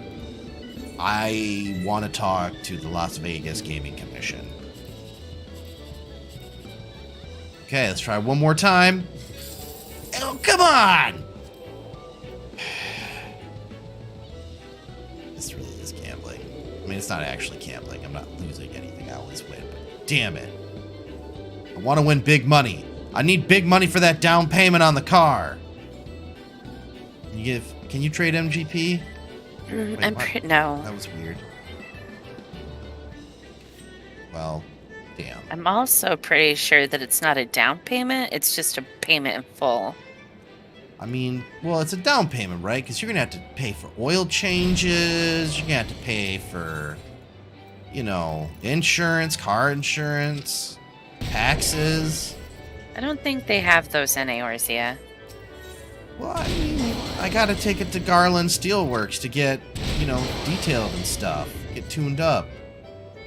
Speaker 1: I want to talk to the Las Vegas Gaming Commission. Okay, let's try one more time. Oh, come on! This really is gambling. I mean, it's not actually gambling. I'm not losing anything. I always win, but damn it. I want to win big money. I need big money for that down payment on the car. Can you trade MGP? Wait,
Speaker 2: I'm
Speaker 1: what?
Speaker 2: no.
Speaker 1: That was weird. Well, damn.
Speaker 2: I'm also pretty sure that it's not a down payment. It's just a payment in full.
Speaker 1: I mean, well, it's a down payment, right? Because you're going to have to pay for oil changes. You're going to have to pay for, you know, insurance, car insurance, taxes.
Speaker 2: I don't think they have those in Eorzea.
Speaker 1: Well, I mean, I got to take it to Garland Steelworks to get, you know, detailed and stuff. Get tuned up.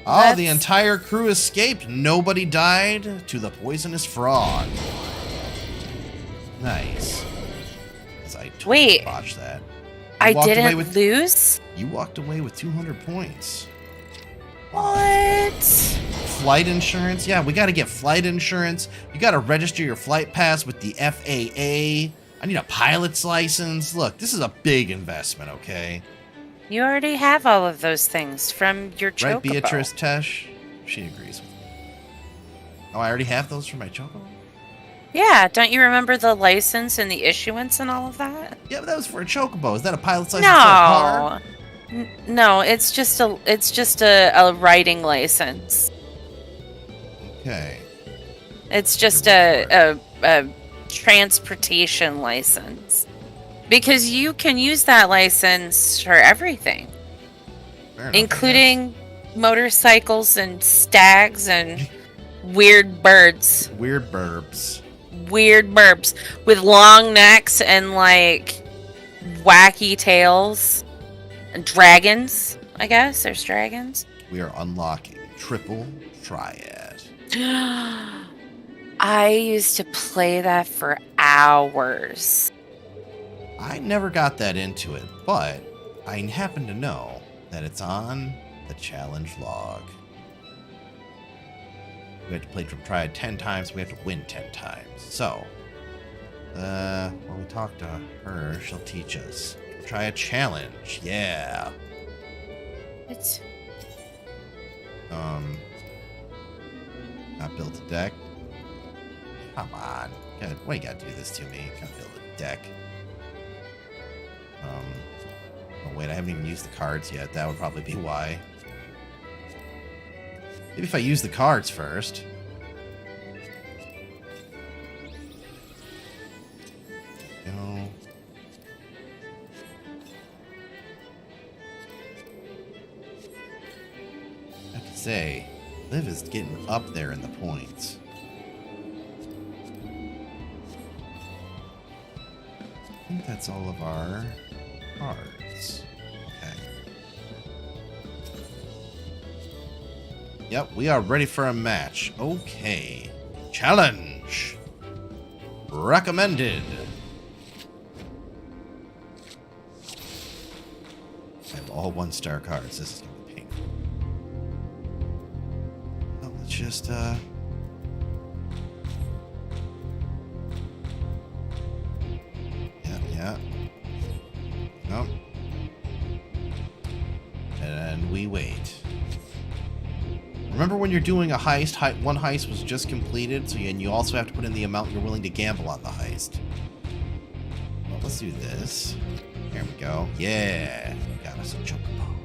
Speaker 1: Oh, the entire crew escaped. Nobody died to the poisonous frog. Nice. I totally botched that.
Speaker 2: I didn't lose?
Speaker 1: You walked away with 200 points.
Speaker 2: What?
Speaker 1: Flight insurance? Yeah, we got to get flight insurance. You got to register your flight pass with the FAA. I need a pilot's license. Look, this is a big investment, okay?
Speaker 2: You already have all of those things from your Chocobo.
Speaker 1: Right, Beatrice Tesh? She agrees with me. Oh, I already have those for my Chocobo?
Speaker 2: Yeah, don't you remember the license and the issuance and all of that?
Speaker 1: Yeah, but that was for a Chocobo. Is that a pilot's license for a car?
Speaker 2: No, it's just a riding license.
Speaker 1: Okay.
Speaker 2: It's just a transportation license. Because you can use that license for everything. Enough, including motorcycles and stags and weird birds.
Speaker 1: Weird burbs.
Speaker 2: Weird burbs with long necks and like wacky tails. And dragons, I guess. There's dragons.
Speaker 1: We are unlocking Triple Triad.
Speaker 2: I used to play that for hours.
Speaker 1: I never got that into it, but I happen to know that it's on the challenge log. We have to play Triple Triad 10 times, we have to win 10 times. So, when we talk to her, she'll teach us. Try a challenge, yeah.
Speaker 2: It's...
Speaker 1: Not build a deck? Come on. God, why you gotta do this to me? Can't build a deck. Oh wait, I haven't even used the cards yet. That would probably be why. Maybe if I use the cards first. You know. I have to say, Liv is getting up there in the points. I think that's all of our cards. Okay. Yep, we are ready for a match. Okay. Challenge. Recommended. I have all 1-star cards. This is going to be painful. Well, let's just, Yeah. Nope. And we wait. Remember when you're doing a heist, one heist was just completed, and you also have to put in the amount you're willing to gamble on the heist. Well, let's do this. There we go. Yeah. Got us a Chocobo.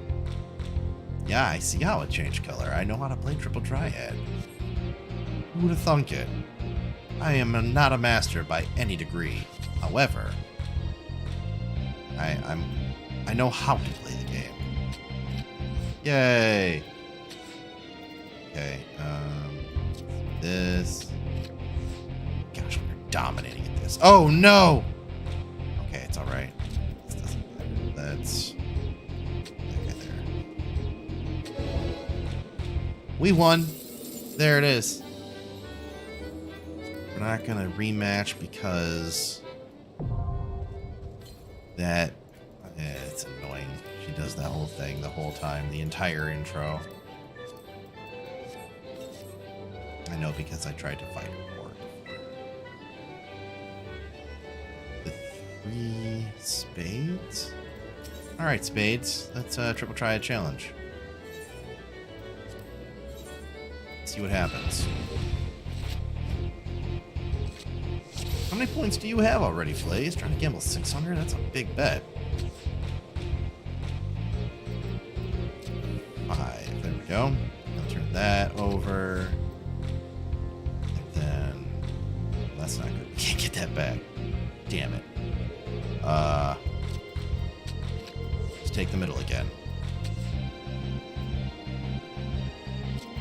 Speaker 1: Yeah, I see how it changed color. I know how to play Triple Triad. Who would have thunk it? I am not a master by any degree. However, I know how to play the game. Yay! Okay, this. Gosh, we're dominating at this. Oh no! Okay, it's all right. This doesn't matter. That's okay there. We won. There it is. We're not gonna rematch because that. It's annoying. She does that whole thing the whole time, the entire intro. I know because I tried to fight her for it. The 3 spades? Alright, spades. Let's triple try a challenge. See what happens. How many points do you have already, Flays? Trying to gamble 600? That's a big bet. go. I'll turn that over. And then... That's not good. We can't get that back. Damn it. Let's take the middle again.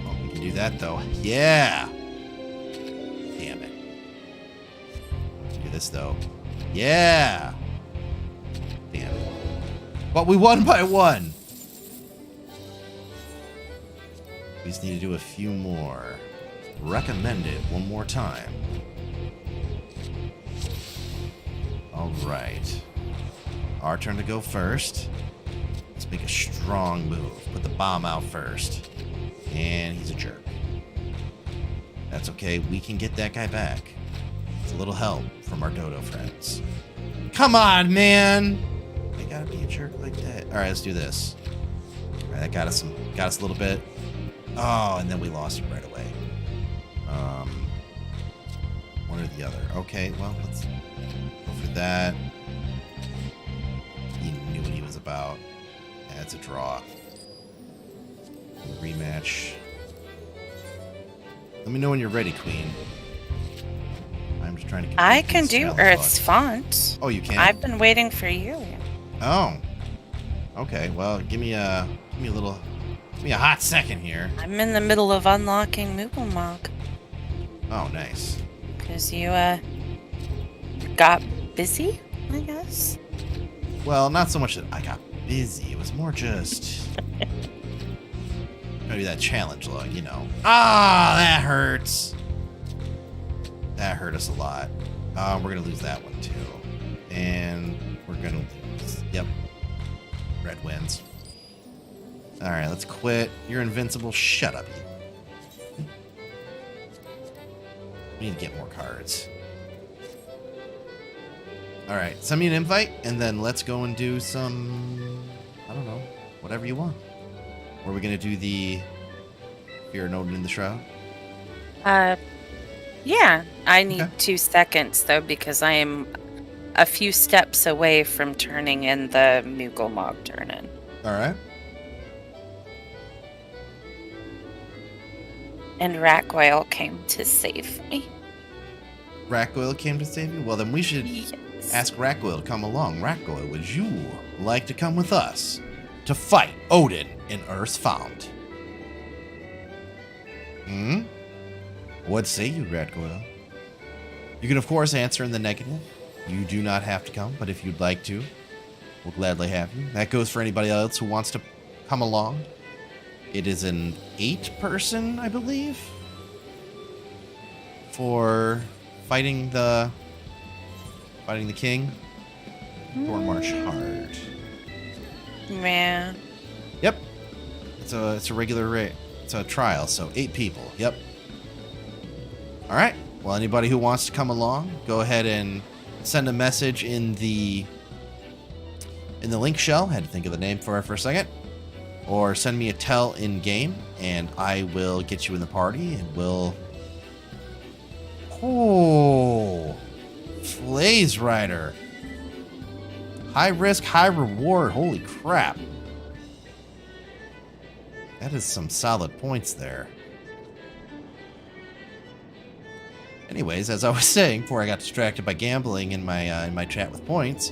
Speaker 1: Oh, we can do that, though. Yeah! Damn it. Do this, though. Yeah! Damn it. But we won by 1! We just need to do a few more. Recommend it one more time. Alright. Our turn to go first. Let's make a strong move. Put the bomb out first. And he's a jerk. That's okay. We can get that guy back. It's a little help from our dodo friends. Come on, man! They gotta be a jerk like that. Alright, let's do this. Alright, that got us a little bit. Oh, and then we lost him right away. One or the other. Okay, well, let's go for that. He knew what he was about. That's a draw. Rematch. Let me know when you're ready, Queen. I'm just trying to.
Speaker 2: I can do Earth's font.
Speaker 1: Oh, you can?
Speaker 2: I've been waiting for you.
Speaker 1: Oh. Okay. Well, give me a hot second here.
Speaker 2: I'm in the middle of unlocking Moogle Mog.
Speaker 1: Oh, nice.
Speaker 2: Because you got busy, I guess.
Speaker 1: Well, not so much that I got busy. It was more just maybe that challenge log, you know. Ah, that hurts. That hurt us a lot. We're gonna lose that one too, and we're gonna lose. Yep. Red wins. All right, let's quit. You're invincible. Shut up. We need to get more cards. All right, send me an invite, and then let's go and do some, I don't know, whatever you want. Or are we going to do the Fear and Odin in the Shroud?
Speaker 2: Yeah. I need 2 seconds, though, because I am a few steps away from turning in the Moogle Mog turn-in.
Speaker 1: All right.
Speaker 2: And Rakgoyle came to save me.
Speaker 1: Rakgoyle came to save you? Well, then we should ask Rakgoyle to come along. Rakgoyle, would you like to come with us to fight Odin in Earth's Fount? What say you, Rakgoyle? You can, of course, answer in the negative. You do not have to come, but if you'd like to, we'll gladly have you. That goes for anybody else who wants to come along. It is an 8-person, I believe, for fighting the king. Thorn March hard.
Speaker 2: Man.
Speaker 1: Yep. It's a regular rate. It's a trial, so 8 people. Yep. All right. Well, anybody who wants to come along, go ahead and send a message in the link shell. Had to think of the name for it for a second. Or send me a tell in game, and I will get you in the party, and we'll. Oh, Flaze Rider. High risk, high reward. Holy crap. That is some solid points there. Anyways, as I was saying before I got distracted by gambling in my chat with points,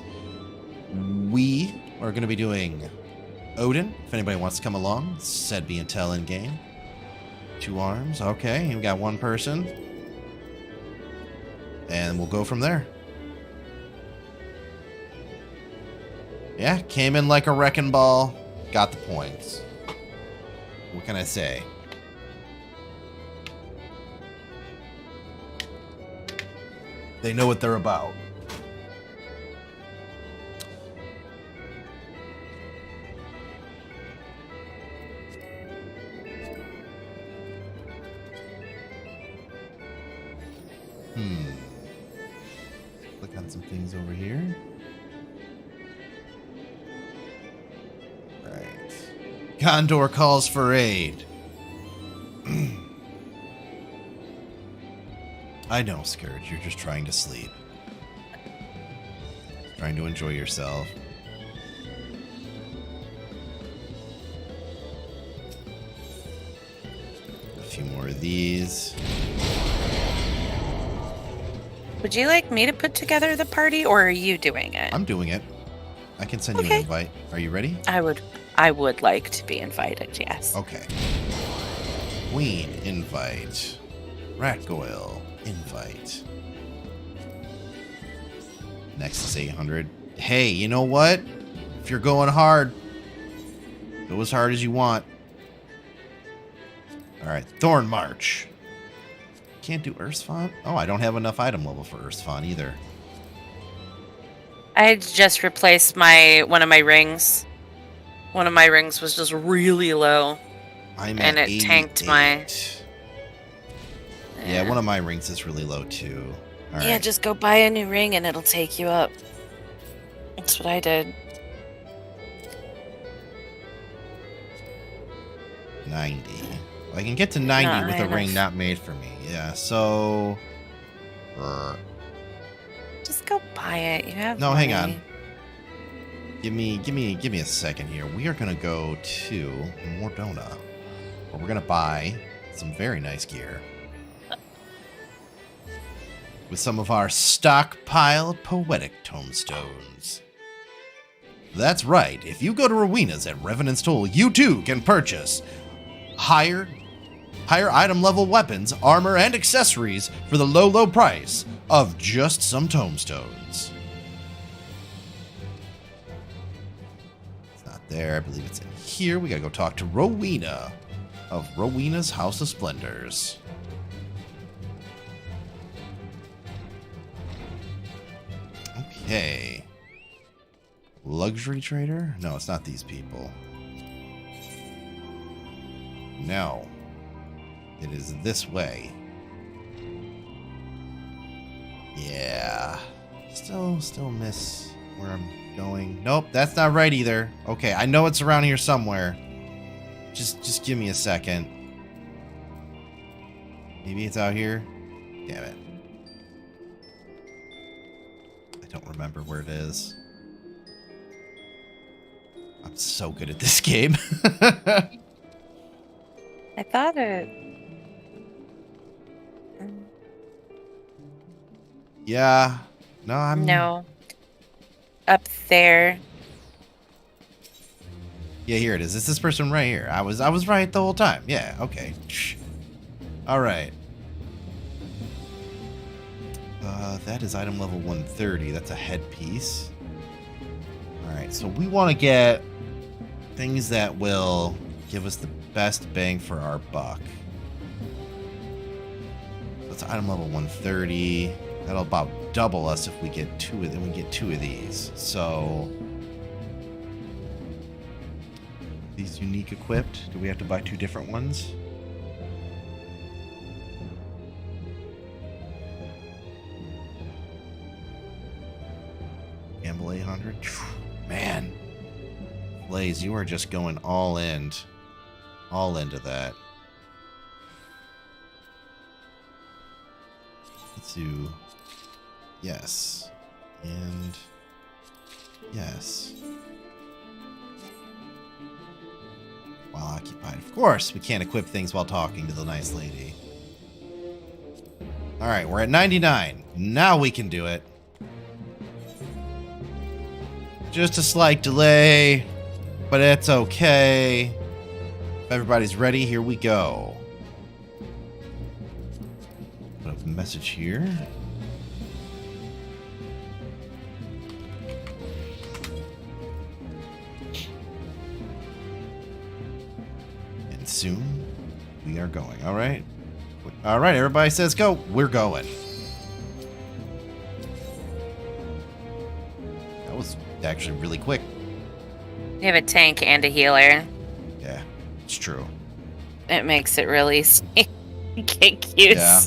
Speaker 1: we are going to be doing Odin. If anybody wants to come along, said be and tell in game. 2 arms. Okay, we got 1 person. And we'll go from there. Yeah, came in like a wrecking ball. Got the points. What can I say? They know what they're about. Click on some things over here. Right. Gondor calls for aid. I know, Scourge, you're just trying to sleep. Trying to enjoy yourself. few more of these.
Speaker 2: Would you like me to put together the party, or are you doing it?
Speaker 1: I'm doing it. I can send you an invite. Are you ready?
Speaker 2: I would like to be invited, yes.
Speaker 1: Okay. Queen, invite. Ratgoyle, invite. Next is 800. Hey, you know what? If you're going hard, go as hard as you want. Alright, Thorn March. Can't do Ursfont? Oh, I don't have enough item level for Ursfont either.
Speaker 2: I just replaced one of my rings. One of my rings was just really low.
Speaker 1: I'm
Speaker 2: and
Speaker 1: at
Speaker 2: it tanked my...
Speaker 1: Yeah, one of my rings is really low too. All right.
Speaker 2: Yeah, just go buy a new ring and it'll take you up. That's what I did.
Speaker 1: 90. Well, I can get to 90 with a ring not made for me. Yeah, so...
Speaker 2: Just go buy it. You have
Speaker 1: No,
Speaker 2: money.
Speaker 1: hang on. Give me a second here. We are gonna go to Mordona, where we're gonna buy some very nice gear with some of our stockpiled poetic tomestones. That's right. If you go to Rowena's at Revenant's Toll, you too can purchase higher item level weapons, armor, and accessories for the low price of just some tomestones. It's not there. I believe it's in here. We gotta go talk to Rowena of Rowena's House of Splendors. Okay. Luxury trader? No, it's not these people. No. It is this way. Yeah. Still miss where I'm going. Nope, that's not right either. Okay, I know it's around here somewhere. Just give me a second. Maybe it's out here? Damn it. I don't remember where it is. I'm so good at this game.
Speaker 2: I thought it...
Speaker 1: Yeah. No, I'm...
Speaker 2: No. Up there.
Speaker 1: Yeah, here it is. It's this person right here. I was right the whole time. Yeah, okay. All right. That is item level 130. That's a headpiece. All right, so we want to get things that will give us the best bang for our buck. That's item level 130. That'll about double us if we get two of them. We get two of these. So these unique equipped. Do we have to buy two different ones? Gamble 800. Man, Blaze, you are just going all into that. Let's do yes and yes. While occupied. Of course, we can't equip things while talking to the nice lady. Alright, we're at 99. Now we can do it. Just a slight delay, but it's okay. If everybody's ready, here we go. Put up a message here. And soon we are going. All right. All right, everybody says go. We're going. That was actually really quick.
Speaker 2: You have a tank and a healer.
Speaker 1: Yeah, it's true.
Speaker 2: It makes it really get cute.
Speaker 1: Yeah.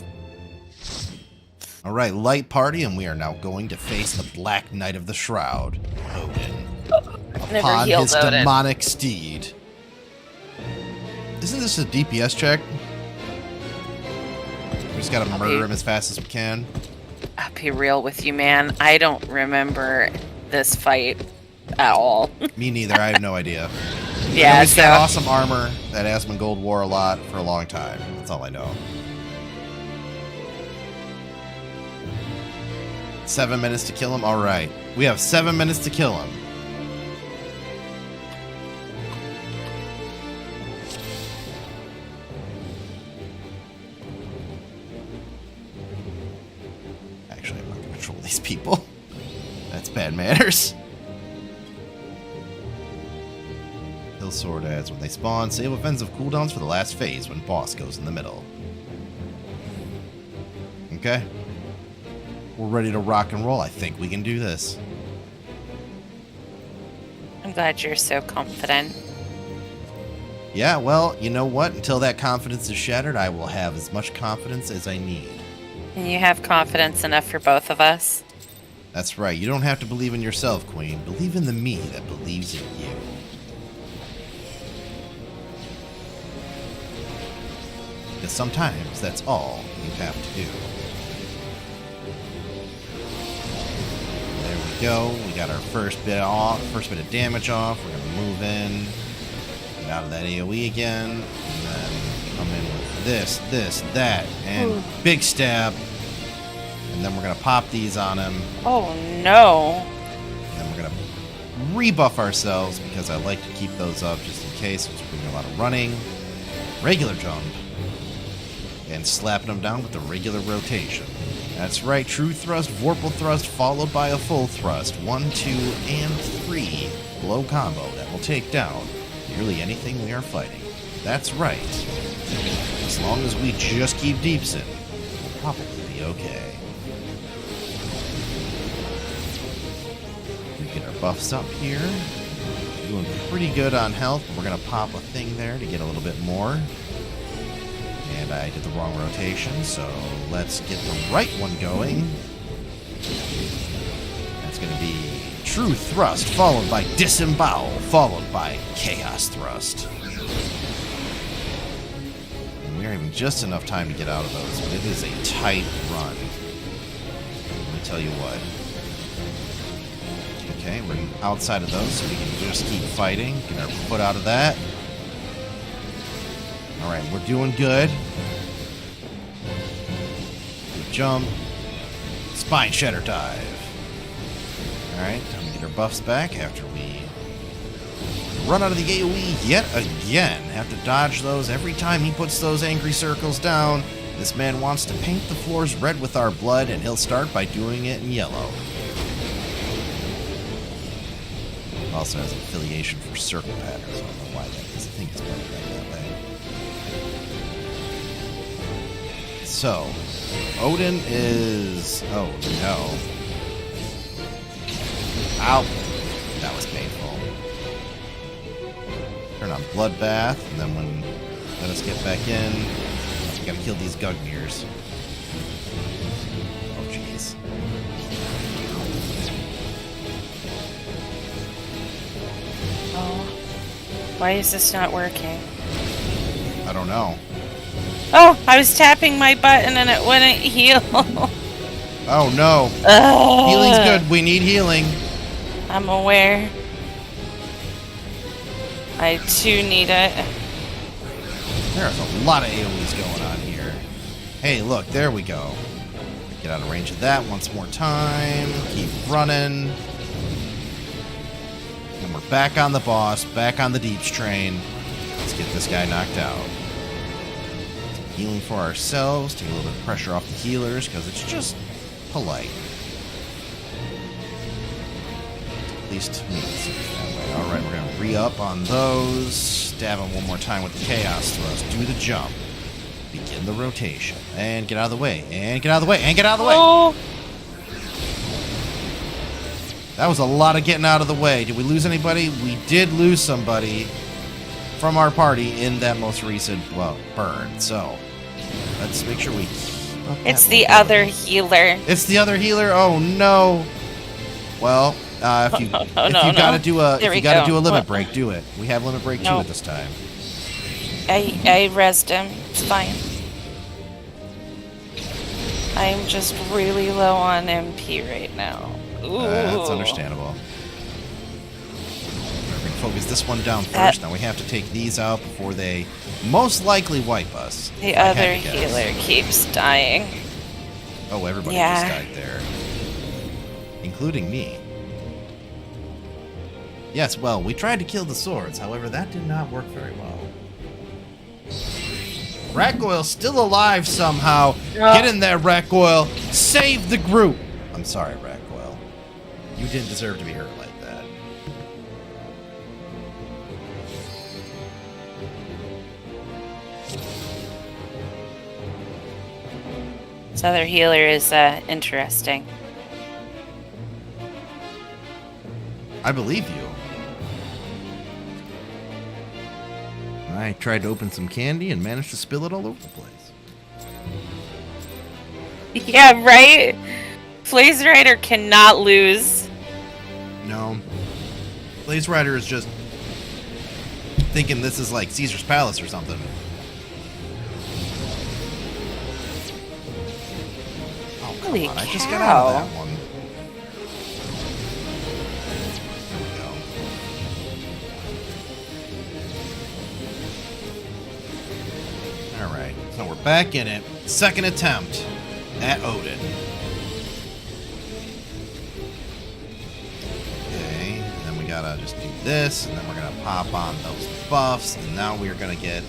Speaker 1: All right, light party, and we are now going to face the Black Knight of the Shroud, Odin, upon his demonic steed. Isn't this a DPS check? We just gotta murder him as fast as we can.
Speaker 2: I'll be real with you, man. I don't remember this fight at all.
Speaker 1: Me neither. I have no idea.
Speaker 2: Yeah,
Speaker 1: he's
Speaker 2: so
Speaker 1: got awesome armor that Asmongold wore a lot for a long time. That's all I know. 7 minutes to kill him? Alright. We have 7 minutes to kill him. Actually, I'm not going to control these people. That's bad manners. Hill Sword adds when they spawn, save offensive cooldowns for the last phase when boss goes in the middle. Okay. We're ready to rock and roll. I think we can do this.
Speaker 2: I'm glad you're so confident.
Speaker 1: Yeah, well, you know what? Until that confidence is shattered, I will have as much confidence as I need.
Speaker 2: And you have confidence enough for both of us?
Speaker 1: That's right. You don't have to believe in yourself, Queen. Believe in the me that believes in you. Because sometimes that's all you have to do. There we go. We got our first bit of damage off. We're gonna move in, get out of that AoE again, and then come in with this, that, and big stab. And then we're gonna pop these on him.
Speaker 2: Oh no.
Speaker 1: And then we're gonna rebuff ourselves because I like to keep those up just in case. We're doing a lot of running. Regular jump. And slapping them down with the regular rotation. That's right, true thrust, vorpal thrust, followed by a full thrust. 1, 2, and 3 blow combo that will take down nearly anything we are fighting. That's right. As long as we just keep deepsin, we'll probably be okay. We get our buffs up here. Doing pretty good on health, but we're gonna pop a thing there to get a little bit more. And I did the wrong rotation, so let's get the right one going. That's going to be True Thrust, followed by Disembowel, followed by Chaos Thrust. And we're having just enough time to get out of those, but it is a tight run. Let me tell you what. Okay, we're outside of those, so we can just keep fighting. Get our foot out of that. Alright, we're doing good. Good jump. Spine Shatter Dive. Alright, time to get our buffs back after we run out of the AoE yet again. Have to dodge those every time he puts those angry circles down. This man wants to paint the floors red with our blood, and he'll start by doing it in yellow. Also has an affiliation for circle patterns. I don't know why that is. I think it's probably right that way. So, Odin is... oh no. Ow! That was painful. Turn on Bloodbath, and then when... let us get back in. We gotta kill these Gugnirs. Oh jeez.
Speaker 2: Oh. Why is this not working?
Speaker 1: I don't know.
Speaker 2: Oh, I was tapping my button and it wouldn't heal.
Speaker 1: Oh no. Healing's good. We need healing.
Speaker 2: I'm aware. I too need it.
Speaker 1: There's a lot of AoEs going on here. Hey, look, there we go. Get out of range of that once more time. Keep running. And we're back on the boss, back on the Deeps train. Let's get this guy knocked out. Healing for ourselves, take a little bit of pressure off the healers, because it's just polite. At least to me, it seems that way. Alright, we're going to re-up on those. Stab him one more time with the Chaos Thrust. Do the jump. Begin the rotation. And get out of the way. And get out of the way. And get out of the way!
Speaker 2: Oh.
Speaker 1: That was a lot of getting out of the way. Did we lose anybody? We did lose somebody from our party in that most recent, well, burn. So, let's make sure we keep up
Speaker 2: It's
Speaker 1: that
Speaker 2: the
Speaker 1: momentum.
Speaker 2: other healer.
Speaker 1: It's the other healer? Oh, no. Well, if you gotta do a limit break, do it. We have limit break 2 at this time.
Speaker 2: I rezzed him. It's fine. I'm just really low on MP right now. Ooh.
Speaker 1: That's understandable. focus this one down first. Now we have to take these out before they most likely wipe us.
Speaker 2: The other healer keeps dying.
Speaker 1: Oh, everybody just died there. Including me. Yes, well, we tried to kill the swords. However, that did not work very well. Rakgoyl's still alive somehow. Get in there, Rakgoyl. Save the group. I'm sorry, Rakgoyl. You didn't deserve to be hurt like that.
Speaker 2: This other healer is interesting.
Speaker 1: I believe you. I tried to open some candy and managed to spill it all over the place.
Speaker 2: Yeah, right? Blaze Rider cannot lose.
Speaker 1: No. Blaze Rider is just thinking this is like Caesar's Palace or something. Oh, come
Speaker 2: Holy
Speaker 1: on.
Speaker 2: cow.
Speaker 1: I just got out of that one. Alright, so we're back in it. Second attempt at Odin. Okay, and then we gotta just do this, and then we're gonna pop on those buffs, and now we're gonna get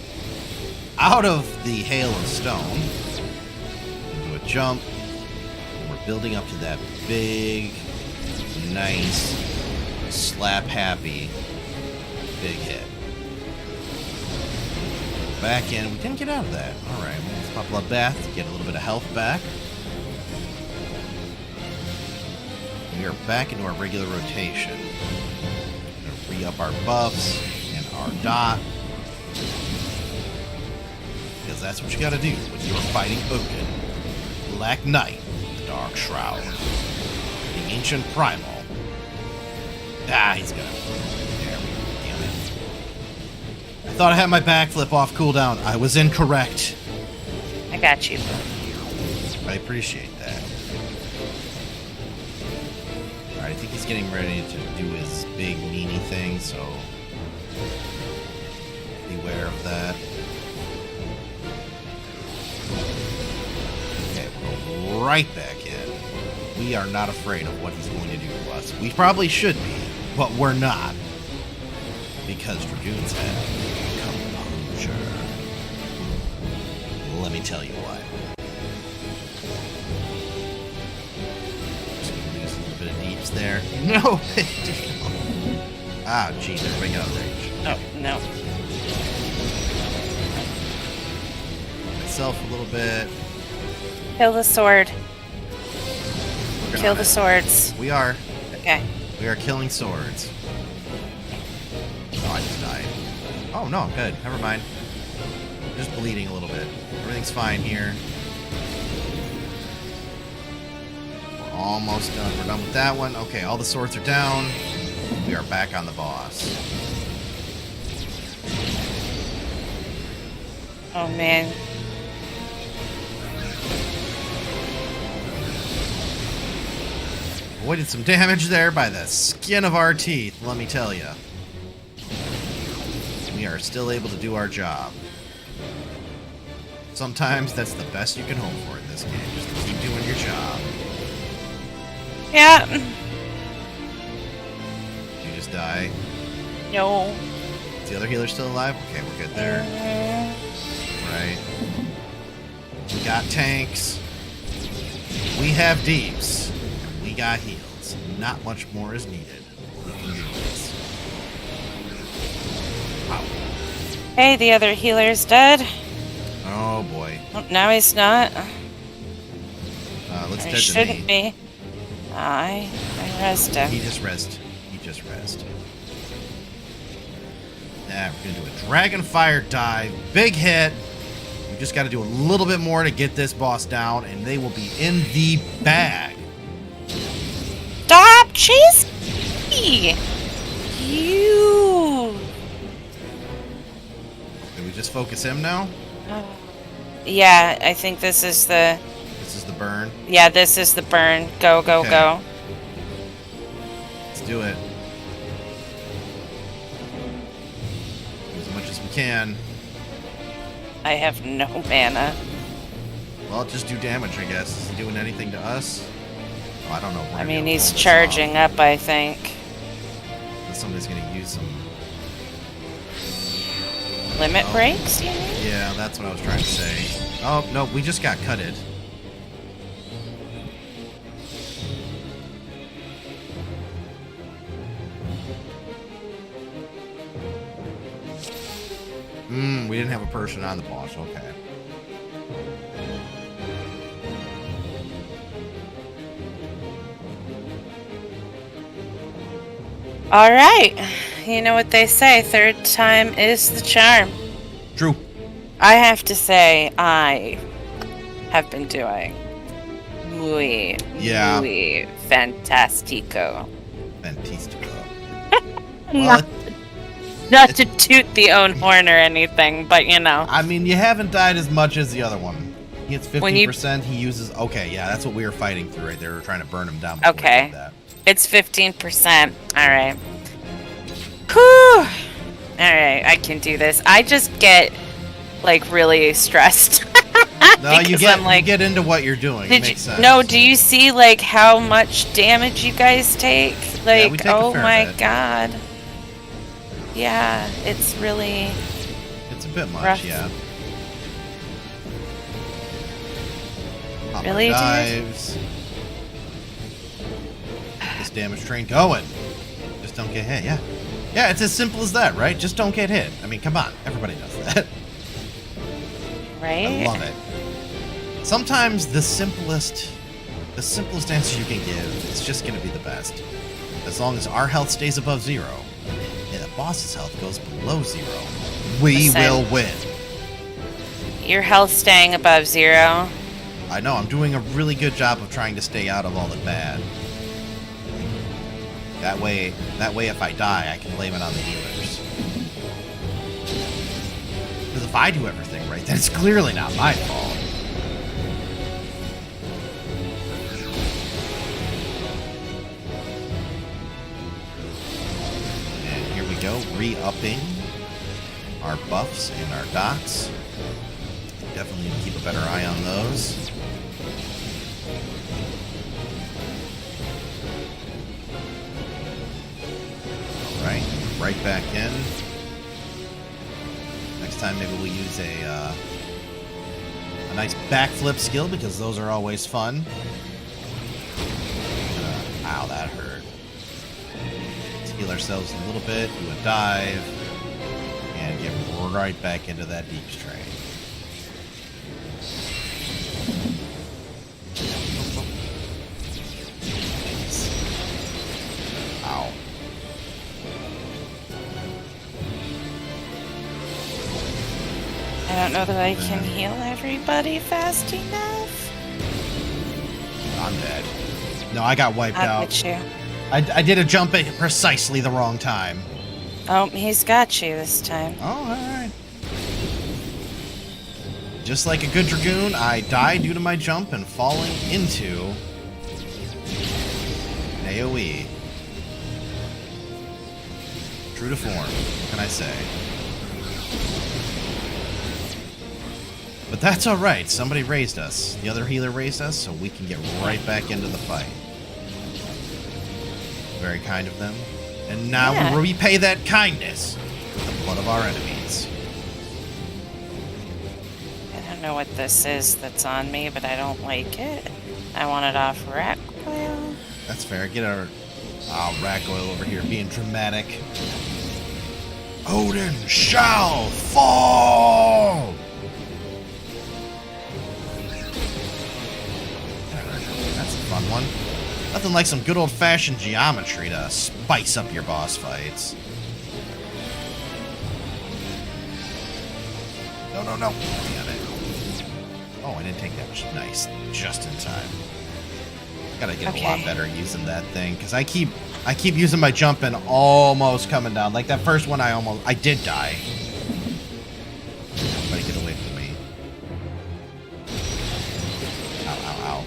Speaker 1: out of the Hail of Stone. Do a jump, and we're building up to that big, nice, slap-happy big hit. Back in. We didn't get out of that. Alright, let's pop Bloodbath to get a little bit of health back. We are back into our regular rotation. We're going to re-up our buffs and our dot. Because that's what you got to do when you're fighting Odin. Black Knight, the Dark Shroud. The Ancient Primal. Ah, he's gonna... There we go. Damn it. I thought I had my backflip off cooldown. I was incorrect.
Speaker 2: I got you.
Speaker 1: I appreciate that. Alright, I think he's getting ready to do his big meanie thing, so beware of that. Okay, we'll go right back in. We are not afraid of what he's going to do to us. We probably should be, but we're not. Because Dragoons have composure. Let me tell you why. Just gonna lose a little bit of deeps there. No big deal. Ah, jeez, everybody got out of range.
Speaker 2: Oh, no.
Speaker 1: Myself a little bit.
Speaker 2: Kill the sword.
Speaker 1: Working
Speaker 2: Kill
Speaker 1: on
Speaker 2: the
Speaker 1: it.
Speaker 2: swords.
Speaker 1: We are.
Speaker 2: Okay.
Speaker 1: We are killing swords. Oh, I just died. Oh, no, good. Never mind. Just bleeding a little bit. Everything's fine here. We're almost done. We're done with that one. Okay, all the swords are down. We are back on the boss.
Speaker 2: Oh, man.
Speaker 1: Avoided some damage there by the skin of our teeth, let me tell you. We are still able to do our job. Sometimes that's the best you can hope for in this game, just to keep doing your job.
Speaker 2: Yeah.
Speaker 1: You just die.
Speaker 2: No.
Speaker 1: Is the other healer still alive? Okay, we're good there. Right. We got tanks. We have deeps. And we got heals. Not much more is needed. We can do this. Wow.
Speaker 2: Hey, the other healer's dead.
Speaker 1: Oh boy.
Speaker 2: Oh, now he's not.
Speaker 1: Looks
Speaker 2: He
Speaker 1: dead to
Speaker 2: shouldn't
Speaker 1: me.
Speaker 2: be. I rest him.
Speaker 1: He just rest. He just rest. Now we're gonna do a dragon fire dive. Big hit. We just got to do a little bit more to get this boss down, and they will be in the bag.
Speaker 2: Stop chasing me! You.
Speaker 1: Did we just focus him now?
Speaker 2: Yeah, I think this is the.
Speaker 1: This is the burn.
Speaker 2: Yeah, this is the burn. Go, go,
Speaker 1: Okay.
Speaker 2: go.
Speaker 1: Let's do it. can.
Speaker 2: I have no mana.
Speaker 1: Well, just do damage, I guess. Is he doing anything to us? Oh, I don't know.
Speaker 2: I mean, he's charging up, I think.
Speaker 1: Somebody's gonna use some
Speaker 2: Limit breaks, you mean?
Speaker 1: Yeah, that's what I was trying to say. Oh, no, we just got cutted. We didn't have a person on the boss. Okay.
Speaker 2: All right. You know what they say, third time is the charm.
Speaker 1: True.
Speaker 2: I have to say, I have been doing muy fantastico.
Speaker 1: Well,
Speaker 2: Not to toot the own horn or anything, but you know.
Speaker 1: I mean, you haven't died as much as the other one. He hits 50%, he uses... Okay, yeah, that's what we were fighting through right there. We were trying to burn him down before we did that.
Speaker 2: It's 15%. Alright. Whew! Alright, I can do this. I just get, like, really stressed.
Speaker 1: No, you get into what you're doing. It makes sense.
Speaker 2: No, do you see, like, how much damage you guys take? Like,
Speaker 1: yeah, we take
Speaker 2: oh
Speaker 1: a fair
Speaker 2: my
Speaker 1: bit.
Speaker 2: God. Yeah, it's really...
Speaker 1: It's a bit much,
Speaker 2: rough.
Speaker 1: yeah.
Speaker 2: Really,
Speaker 1: dives. This damage train going. Just don't get hit, yeah. Yeah, it's as simple as that, right? Just don't get hit. I mean, come on. Everybody does that.
Speaker 2: Right?
Speaker 1: I love it. Sometimes the simplest answer you can give is just going to be the best. As long as our health stays above 0 and the boss's health goes below 0, we will win.
Speaker 2: Your health staying above 0.
Speaker 1: I know, I'm doing a really good job of trying to stay out of all the bad. That way if I die, I can blame it on the healers. Because if I do everything right, then it's clearly not my fault. And here we go, re-upping our buffs and our dots. Definitely need to keep a better eye on those. Alright, right back in. Next time maybe we'll use a nice backflip skill because those are always fun. Ow, that hurt. Let's heal ourselves a little bit, do a dive, and get right back into that deep strain. Ow.
Speaker 2: I don't know that I can heal everybody fast enough.
Speaker 1: I'm dead. No, I got wiped out.
Speaker 2: I'll get you.
Speaker 1: I did a jump at precisely the wrong time.
Speaker 2: Oh, he's got you this time.
Speaker 1: Oh, alright. Just like a good Dragoon, I died due to my jump and falling into an AoE. True to form, what can I say? But that's alright, somebody raised us. The other healer raised us, so we can get right back into the fight. Very kind of them. And now we'll repay that kindness with the blood of our enemies.
Speaker 2: I don't know what this is that's on me, but I don't like it. I want it off rack oil.
Speaker 1: That's fair. Get our rack oil over here being dramatic. Odin shall fall! That's a fun one. Nothing like some good old-fashioned geometry to spice up your boss fights. No. Damn it. Oh, I didn't take damage. Nice. Just in time. Gotta get a lot better at using that thing, because I keep using my jump and almost coming down. Like that first one, I did die. Everybody get away from me. Ow.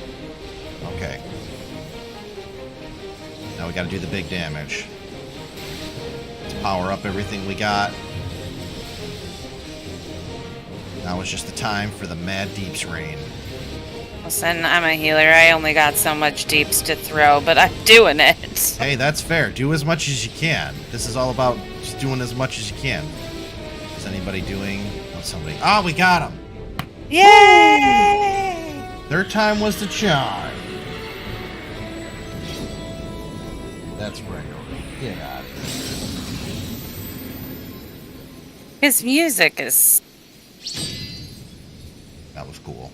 Speaker 1: Okay. Now we gotta do the big damage. Let's power up everything we got. Now is just the time for the Mad Deeps rain.
Speaker 2: Listen, I'm a healer. I only got so much deeps to throw, but I'm doing it.
Speaker 1: Hey, that's fair. Do as much as you can. This is all about just doing as much as you can. Is anybody doing... Oh, somebody... Oh, we got him!
Speaker 2: Yay!
Speaker 1: Their time was the charm. That's right, Odie. Get out of here.
Speaker 2: His music is...
Speaker 1: That was cool.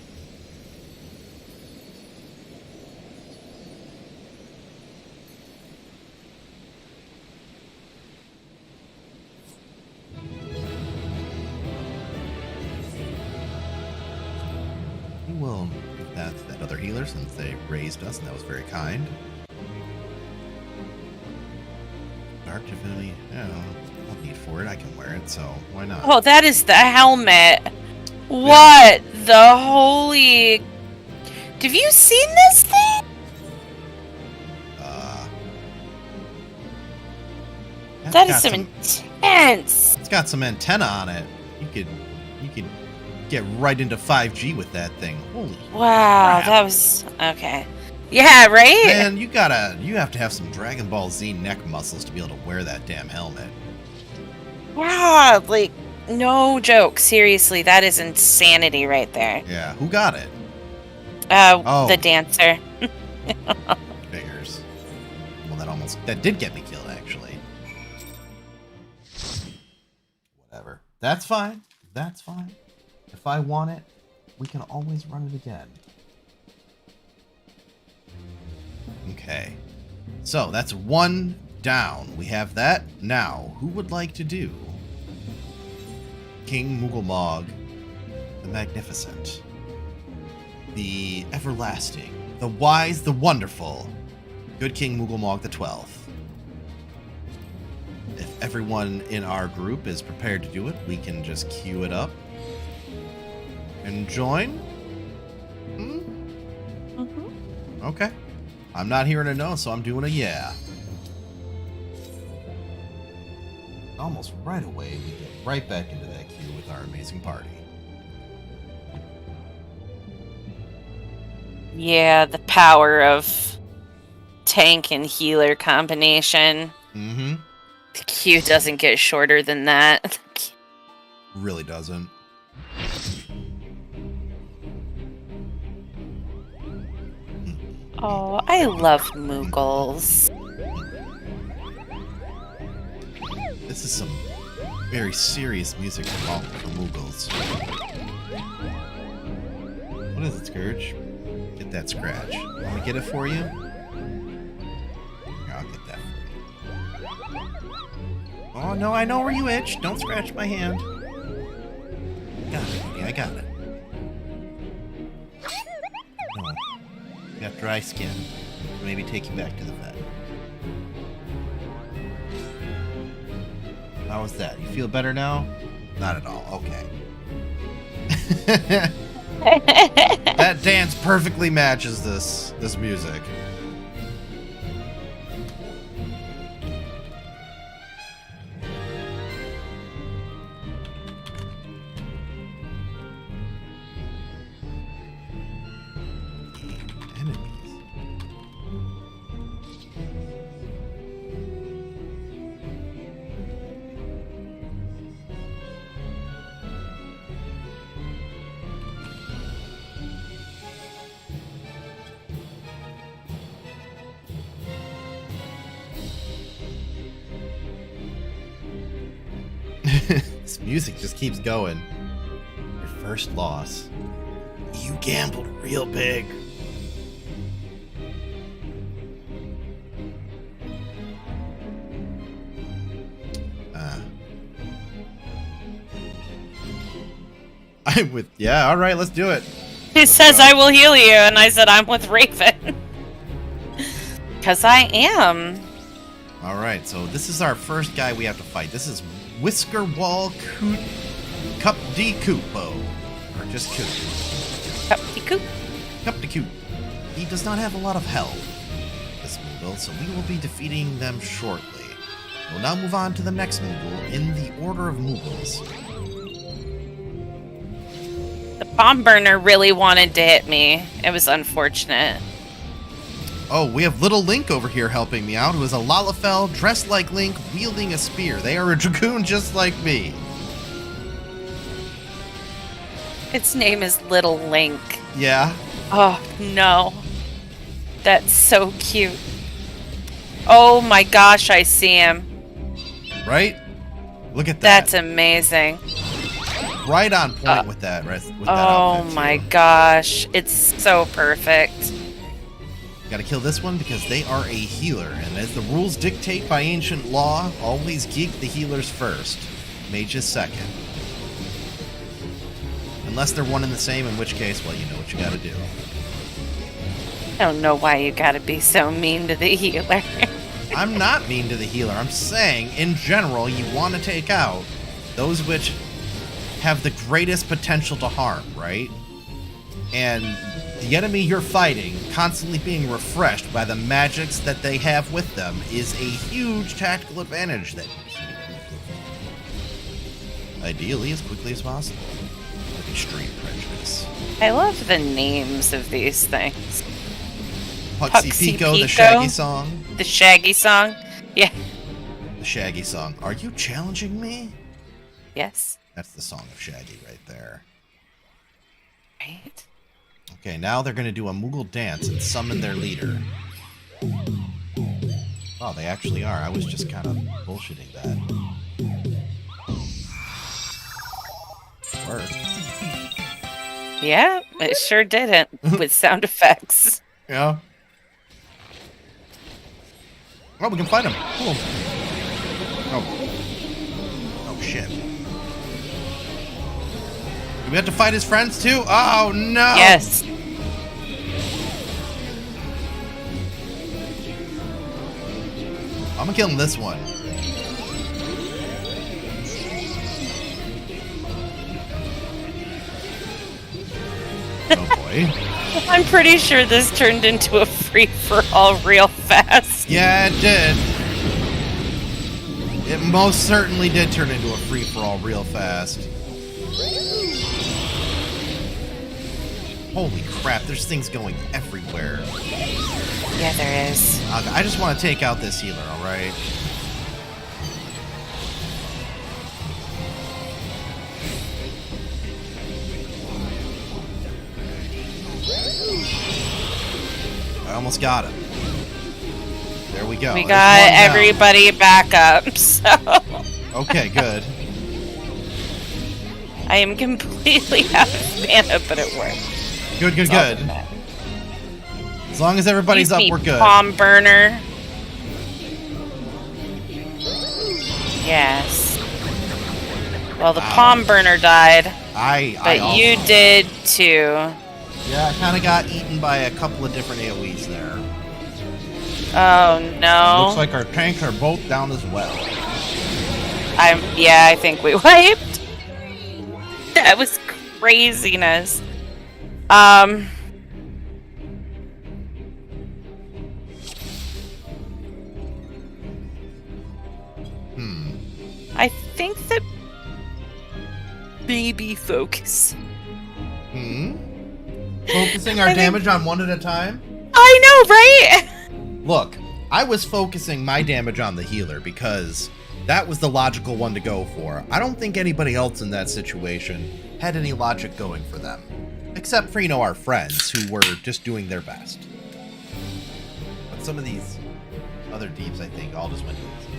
Speaker 1: We'll give that to that other healer since they raised us, and that was very kind. Dark Divinity, yeah, no need for it. I can wear it, so why not?
Speaker 2: Oh, that is the helmet. What the holy... Have you seen this thing? That is some intense.
Speaker 1: It's got some antenna on it. You could get right into 5G with that thing. Holy
Speaker 2: wow,
Speaker 1: crap.
Speaker 2: that was okay. Yeah, right?
Speaker 1: Man, you have to have some Dragon Ball Z neck muscles to be able to wear that damn helmet.
Speaker 2: Wow, like no joke. Seriously, that is insanity right there.
Speaker 1: Yeah, who got it?
Speaker 2: The dancer.
Speaker 1: Figures. Well, that did get me killed, actually. Whatever. That's fine. That's fine. If I want it, we can always run it again. Okay. So, that's one down. We have that. Now, who would like to do King Moogelmog the Magnificent, the Everlasting, the Wise, the Wonderful, Good King Moogelmog the 12th? If everyone in our group is prepared to do it, we can just queue it up and join. Okay. I'm not hearing a no, so I'm doing a yeah. Almost right away, we get right back into that queue with our amazing party.
Speaker 2: Yeah, the power of tank and healer combination.
Speaker 1: Mm-hmm.
Speaker 2: The queue doesn't get shorter than that.
Speaker 1: Really doesn't.
Speaker 2: Oh, I love Moogles.
Speaker 1: This is some very serious music for Moogles. What is it, Scourge? Get that scratch. Want me to get it for you? Here, I'll get that for you. Oh, no, I know where you itch. Don't scratch my hand. Got it, buddy. I got it. Oh, you got dry skin. Maybe take you back to the vet. How was that? You feel better now? Not at all. Okay. That dance perfectly matches this music. This music just keeps going. Your first loss. You gambled real big. I'm with... Yeah, alright, let's do it.
Speaker 2: He says, I will heal you, and I said, I'm with Raven. Because I am.
Speaker 1: Alright, so this is our first guy we have to fight. This is Whisker Wall Coot Cup de Coopo. Or just Coot.
Speaker 2: Cup de Coop.
Speaker 1: Cup de Coot. He does not have a lot of health, this Moogle, so we will be defeating them shortly. We'll now move on to the next Moogle in the order of Moogles.
Speaker 2: The bomb burner really wanted to hit me. It was unfortunate.
Speaker 1: Oh, we have little Link over here helping me out, who is a Lalafell dressed like Link, wielding a spear. They are a dragoon just like me.
Speaker 2: Its name is Little Link.
Speaker 1: Yeah.
Speaker 2: Oh, no. That's so cute. Oh my gosh, I see him.
Speaker 1: Right? Look at that.
Speaker 2: That's amazing.
Speaker 1: Right on point with that. With that
Speaker 2: oh
Speaker 1: outfit,
Speaker 2: my
Speaker 1: too.
Speaker 2: gosh. It's so perfect.
Speaker 1: Gotta kill this one because they are a healer, and as the rules dictate by ancient law, always geek the healers first, mages second. Unless they're one and the same, in which case, well, you know what you gotta do.
Speaker 2: I don't know why you gotta be so mean to the healer.
Speaker 1: I'm not mean to the healer. I'm saying, in general, you want to take out those which have the greatest potential to harm, right? And the enemy you're fighting, constantly being refreshed by the magics that they have with them, is a huge tactical advantage that ideally as quickly as possible. With extreme prejudice.
Speaker 2: I love the names of these things.
Speaker 1: Puxy Pico, the Shaggy song.
Speaker 2: The Shaggy song? Yeah.
Speaker 1: The Shaggy song. Are you challenging me?
Speaker 2: Yes.
Speaker 1: That's the song of Shaggy right there.
Speaker 2: Right.
Speaker 1: Okay, now they're going to do a Moogle dance and summon their leader. Oh, they actually are. I was just kind of bullshitting that. Worked.
Speaker 2: Yeah, it sure didn't with sound effects.
Speaker 1: Yeah. Oh, we can fight him. Cool. Oh, shit. Do we have to fight his friends too? Oh, no!
Speaker 2: Yes.
Speaker 1: I'm killing this one. Oh, boy.
Speaker 2: I'm pretty sure this turned into a free-for-all real fast.
Speaker 1: Yeah, it did. It most certainly did turn into a free-for-all real fast. Holy crap, there's things going everywhere.
Speaker 2: Yeah, there is.
Speaker 1: I just want to take out this healer, alright? I almost got him. There we go.
Speaker 2: We
Speaker 1: There's
Speaker 2: got
Speaker 1: one down.
Speaker 2: everybody back up, so...
Speaker 1: Okay, good.
Speaker 2: I am completely out of mana, but it worked.
Speaker 1: Good, good, good. As long as everybody's up, we're good.
Speaker 2: Bomb burner. Yes. Well, the palm burner died, but
Speaker 1: also,
Speaker 2: you did too.
Speaker 1: Yeah, I kind of got eaten by a couple of different AoEs there.
Speaker 2: Oh no.
Speaker 1: Looks like our tanks are both down as well.
Speaker 2: Yeah, I think we wiped. That was craziness. I think that maybe focus.
Speaker 1: Focusing our damage on one at a time?
Speaker 2: I know, right?
Speaker 1: Look, I was focusing my damage on the healer because that was the logical one to go for. I don't think anybody else in that situation had any logic going for them. Except for, our friends who were just doing their best. But some of these other deeps, I think, all just went easy.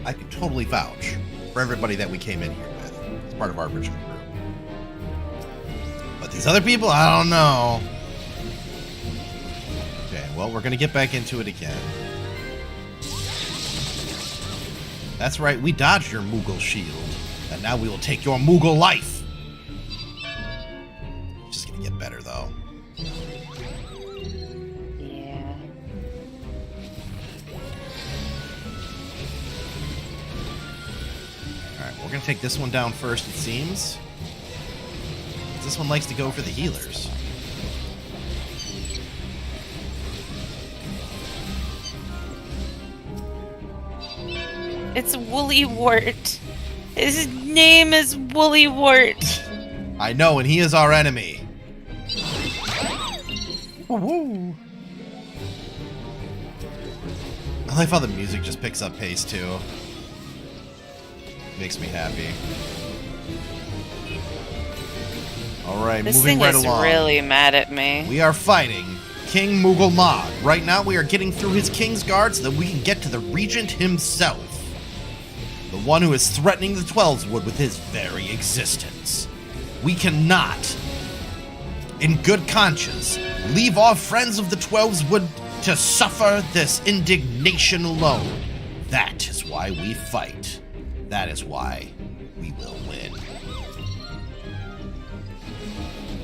Speaker 1: I could totally vouch for everybody that we came in here with as part of our original group. But these other people, I don't know. Okay, well, we're going to get back into it again. That's right, we dodged your Moogle shield. And now we will take your Moogle life. It's just going to get better, though.
Speaker 2: Yeah.
Speaker 1: Alright, we're going to take this one down first, it seems. This one likes to go for the healers.
Speaker 2: It's Woolly Wart. His name is Woolly Wart.
Speaker 1: I know, and he is our enemy. Woo-hoo. I like how the music just picks up pace, too. Makes me happy. Alright,
Speaker 2: This
Speaker 1: moving
Speaker 2: thing
Speaker 1: right
Speaker 2: is
Speaker 1: along.
Speaker 2: really mad at me.
Speaker 1: We are fighting King Mughal Mog. Right now, we are getting through his King's Guard so that we can get to the Regent himself. The one who is threatening the Twelveswood with his very existence. We cannot, in good conscience, leave our friends of the Twelveswood to suffer this indignation alone. That is why we fight. That is why we will win.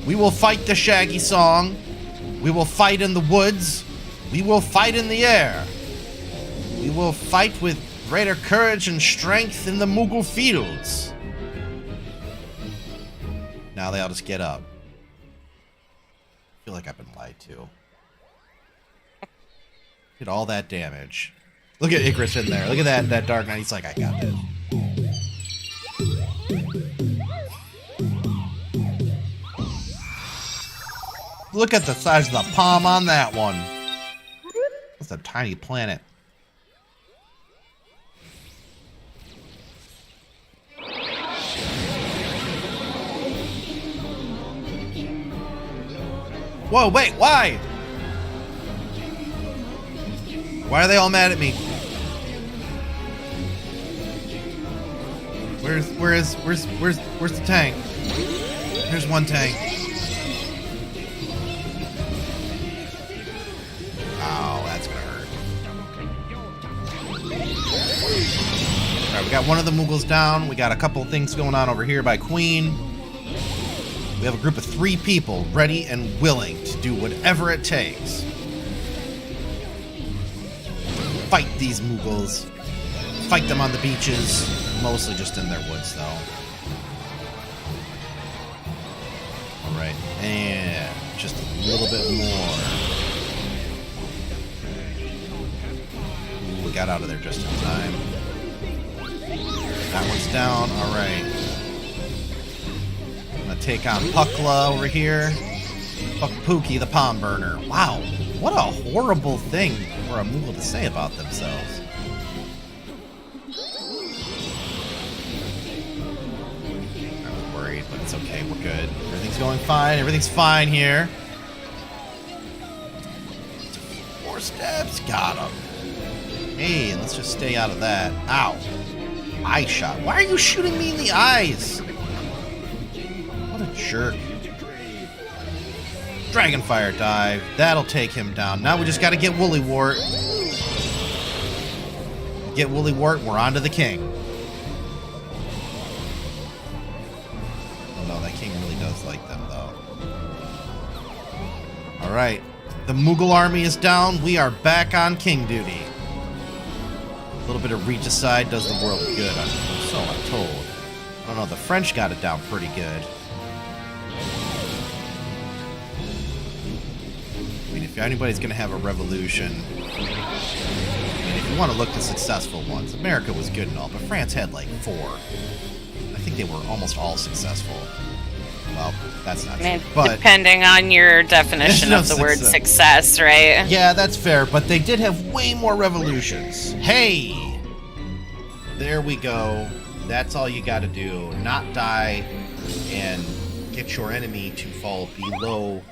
Speaker 1: We will fight the Shaggy song. We will fight in the woods. We will fight in the air. We will fight with greater courage and strength in the Mughal fields. Now they all just get up. I feel like I've been lied to. Did all that damage. Look at Icarus in there. Look at that Dark Knight. He's like, I got this. Look at the size of the palm on that one. That's a tiny planet. Whoa, wait, why? Why are they all mad at me? Where's the tank? There's one tank. Oh, that's gonna hurt. Alright, we got one of the Mughals down. We got a couple things going on over here by Queen. We have a group of 3 people ready and willing to do whatever it takes. Fight these Mughals. Fight them on the beaches. Mostly just in their woods, though. Alright, and just a little bit more. Ooh, we got out of there just in time. That one's down. Alright. I'm gonna take on Pukla over here. Fuck Pookie, the palm burner. Wow, what a horrible thing for a Mughal to say about themselves. I was worried, but it's okay. We're good. Everything's going fine. Everything's fine here. 4 steps. Got him. Hey, let's just stay out of that. Ow. Eye shot. Why are you shooting me in the eyes? What a jerk. Dragonfire dive. That'll take him down. Now we just gotta get Woolly Wart. Get Woolly Wart, we're on to the king. Oh no, that king really does like them, though. Alright. The Mughal army is down. We are back on king duty. A little bit of regicide does the world good, so I'm told. I don't know, the French got it down pretty good. I mean, if anybody's going to have a revolution, I mean, if you want to look at successful ones, America was good and all, but France had like 4. I think they were almost all successful. Well, that's not true, but
Speaker 2: depending on your definition of the word success, right?
Speaker 1: Yeah, that's fair, but they did have way more revolutions. Hey! There we go. That's all you gotta do. Not die and get your enemy to fall below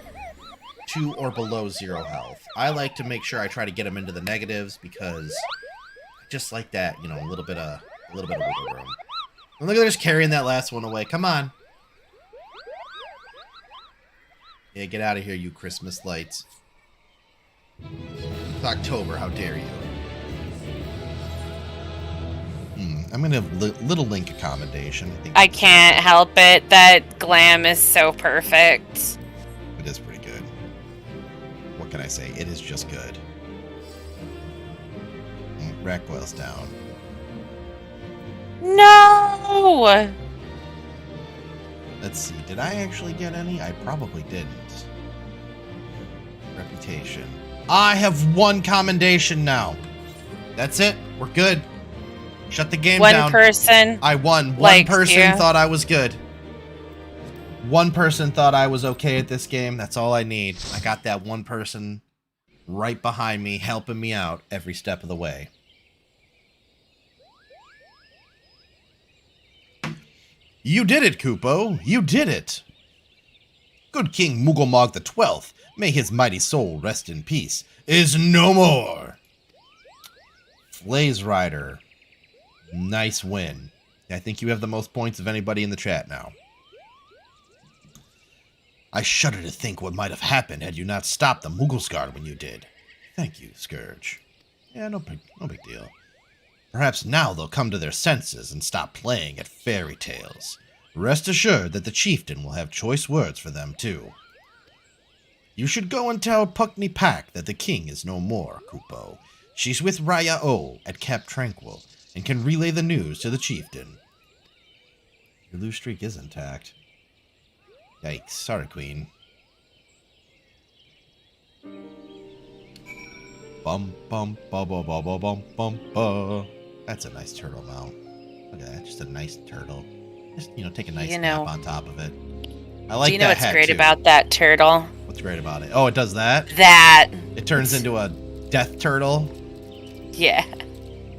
Speaker 1: 2 or below 0 health. I like to make sure I try to get them into the negatives because just like that, you know, a little bit of wiggle room. And look at they're just carrying that last one away. Come on. Yeah, get out of here, you Christmas lights. It's October, how dare you. I'm going to have little Link accommodation.
Speaker 2: I can't help it. That glam is so perfect.
Speaker 1: It is pretty good. What can I say? It is just good. Rackwell's down.
Speaker 2: No!
Speaker 1: Let's see. Did I actually get any? I probably didn't. Reputation. I have 1 commendation now. That's it. We're good. Shut the game
Speaker 2: One
Speaker 1: down.
Speaker 2: person
Speaker 1: I won. One
Speaker 2: likes
Speaker 1: person
Speaker 2: you.
Speaker 1: thought I was good. One person thought I was okay at this game. That's all I need. I got that one person right behind me, helping me out every step of the way. You did it, Kupo. You did it. Good King Mugomog XII, may his mighty soul rest in peace, is no more. Flaze Rider. Nice win. I think you have the most points of anybody in the chat now. I shudder to think what might have happened had you not stopped the Mughal when you did. Thank you, Scourge. Yeah, no big deal. Perhaps now they'll come to their senses and stop playing at fairy tales. Rest assured that the chieftain will have choice words for them, too. You should go and tell Puckney Pack that the king is no more, Kupo. She's with Raya O at Cap Tranquil and can relay the news to the chieftain. Your loose streak is intact. Yikes. Sorry, Queen. Bum bum ba ba ba ba bum bum ba. That's a nice turtle mount. Look at that. Just a nice turtle. Just, take a nice nap on top of it. I like that.
Speaker 2: Do you know what's
Speaker 1: hat,
Speaker 2: great
Speaker 1: too.
Speaker 2: about that turtle?
Speaker 1: What's great about it? Oh, it does that?
Speaker 2: It
Speaker 1: turns into a death turtle?
Speaker 2: Yeah.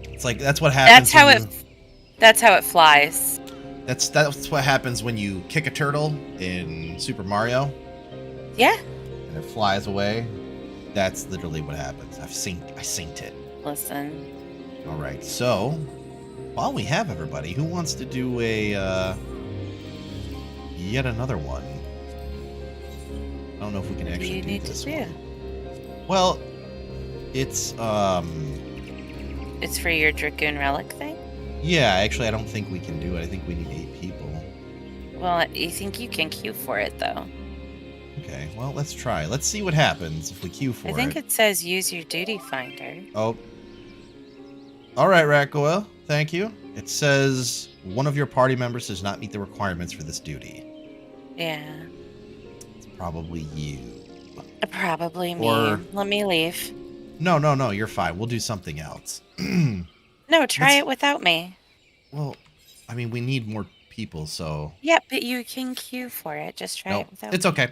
Speaker 1: It's like, that's what happens.
Speaker 2: That's how it flies.
Speaker 1: That's what happens when you kick a turtle in Super Mario.
Speaker 2: Yeah.
Speaker 1: And it flies away. That's literally what happens. I synced it.
Speaker 2: Listen.
Speaker 1: All right. So, while we have everybody, who wants to do a yet another one? I don't know if we can actually do this one. Well, it's
Speaker 2: It's for your Dragoon Relic thing?
Speaker 1: Yeah, actually, I don't think we can do it. I think we need 8 people.
Speaker 2: Well, you think you can queue for it, though.
Speaker 1: Okay, well, let's try. Let's see what happens if we queue for it.
Speaker 2: I think it says use your duty finder.
Speaker 1: Oh. All right, Ratgoyle. Thank you. It says one of your party members does not meet the requirements for this duty.
Speaker 2: Yeah.
Speaker 1: It's probably you.
Speaker 2: Probably me. Let me leave.
Speaker 1: No, you're fine. We'll do something else.
Speaker 2: No, try it without me.
Speaker 1: Well, I mean, we need more people, so...
Speaker 2: Yeah, but you can queue for it. Just try it without me.
Speaker 1: It's okay.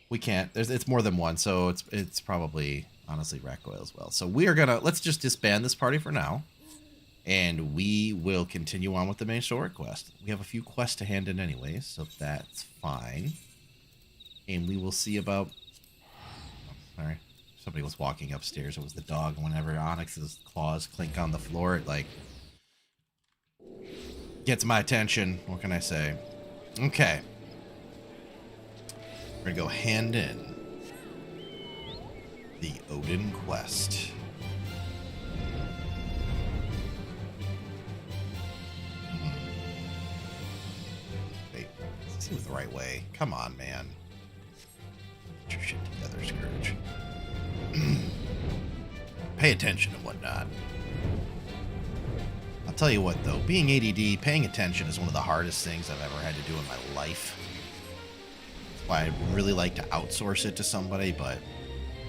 Speaker 1: We can't. It's more than one, so it's probably, honestly, Ratgoyle as well. So we are gonna... Let's just disband this party for now, and we will continue on with the main story quest. We have a few quests to hand in anyways, so that's fine. And we will see about... Oh, sorry. Somebody was walking upstairs. It was the dog. And whenever Onyx's claws clink on the floor, it, like, gets my attention. What can I say? Okay. We're going to go hand in the Odin quest. Wait. Let's see it the right way. Come on, man. Get your shit together, Scourge. Pay attention and whatnot. I'll tell you what, though, being ADD, paying attention is one of the hardest things I've ever had to do in my life. That's why I'd really like to outsource it to somebody, but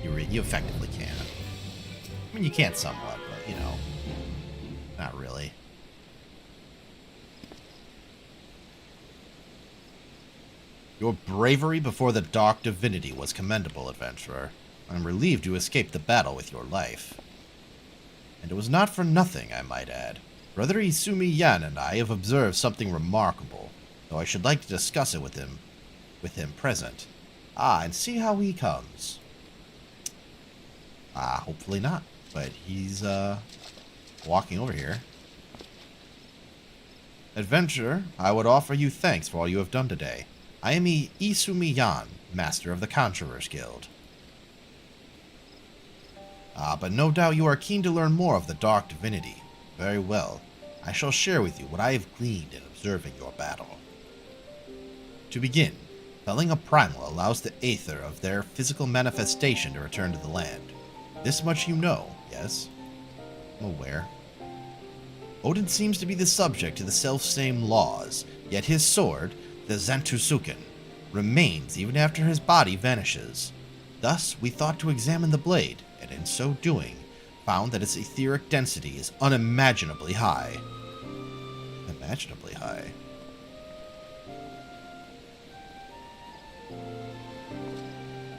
Speaker 1: you effectively can't. I mean, you can somewhat, but, not really. Your bravery before the dark divinity was commendable, adventurer. I'm relieved you escaped the battle with your life. And it was not for nothing, I might add. Brother Isumi Yan and I have observed something remarkable, though I should like to discuss it with him present. And see how he comes. Hopefully not, but he's, walking over here. Adventurer, I would offer you thanks for all you have done today. I am Isumi Yan, master of the Conjurer's Guild. But no doubt you are keen to learn more of the Dark Divinity. Very well. I shall share with you what I have gleaned in observing your battle. To begin, felling a primal allows the aether of their physical manifestation to return to the land. This much you know, yes? I'm aware. Odin seems to be the subject to the self-same laws, yet his sword, the Zantusuken, remains even after his body vanishes. Thus, we thought to examine the blade, and in so doing, found that its etheric density is unimaginably high. Imaginably high.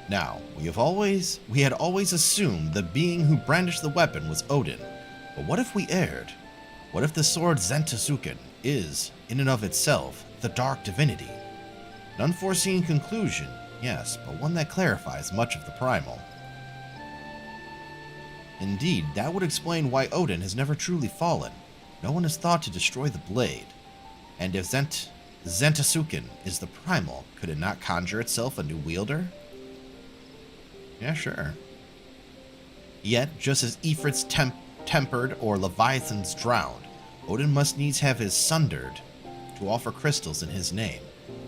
Speaker 1: Now, we had always assumed the being who brandished the weapon was Odin, but what if we erred? What if the sword Zentasuken is, in and of itself, the dark divinity? An unforeseen conclusion, yes, but one that clarifies much of the primal. Indeed, that would explain why Odin has never truly fallen. No one has thought to destroy the blade. And if Zentasuken is the primal, could it not conjure itself a new wielder? Yeah, sure. Yet, just as Ifrit's tempered or Leviathan's drowned, Odin must needs have his sundered to offer crystals in his name,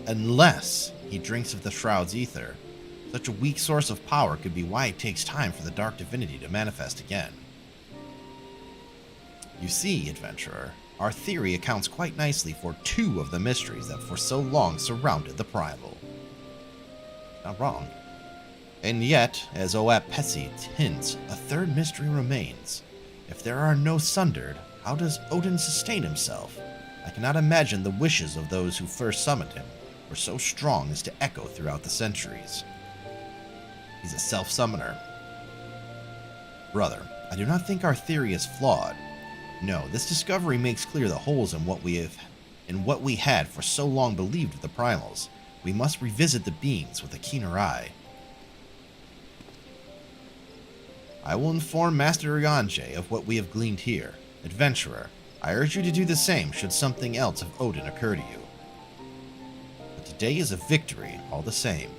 Speaker 1: unless he drinks of the Shroud's ether. Such a weak source of power could be why it takes time for the dark divinity to manifest again. You see, adventurer, our theory accounts quite nicely for two of the mysteries that for so long surrounded the primal. Not wrong. And yet, as Oat Pessi hints, a third mystery remains. If there are no sundered, how does Odin sustain himself? I cannot imagine the wishes of those who first summoned him were so strong as to echo throughout the centuries. He's a self-summoner. Brother, I do not think our theory is flawed. No, this discovery makes clear the holes in what we had for so long believed of the primals. We must revisit the beings with a keener eye. I will inform Master Ryanje of what we have gleaned here. Adventurer, I urge you to do the same should something else of Odin occur to you. But today is a victory, all the same.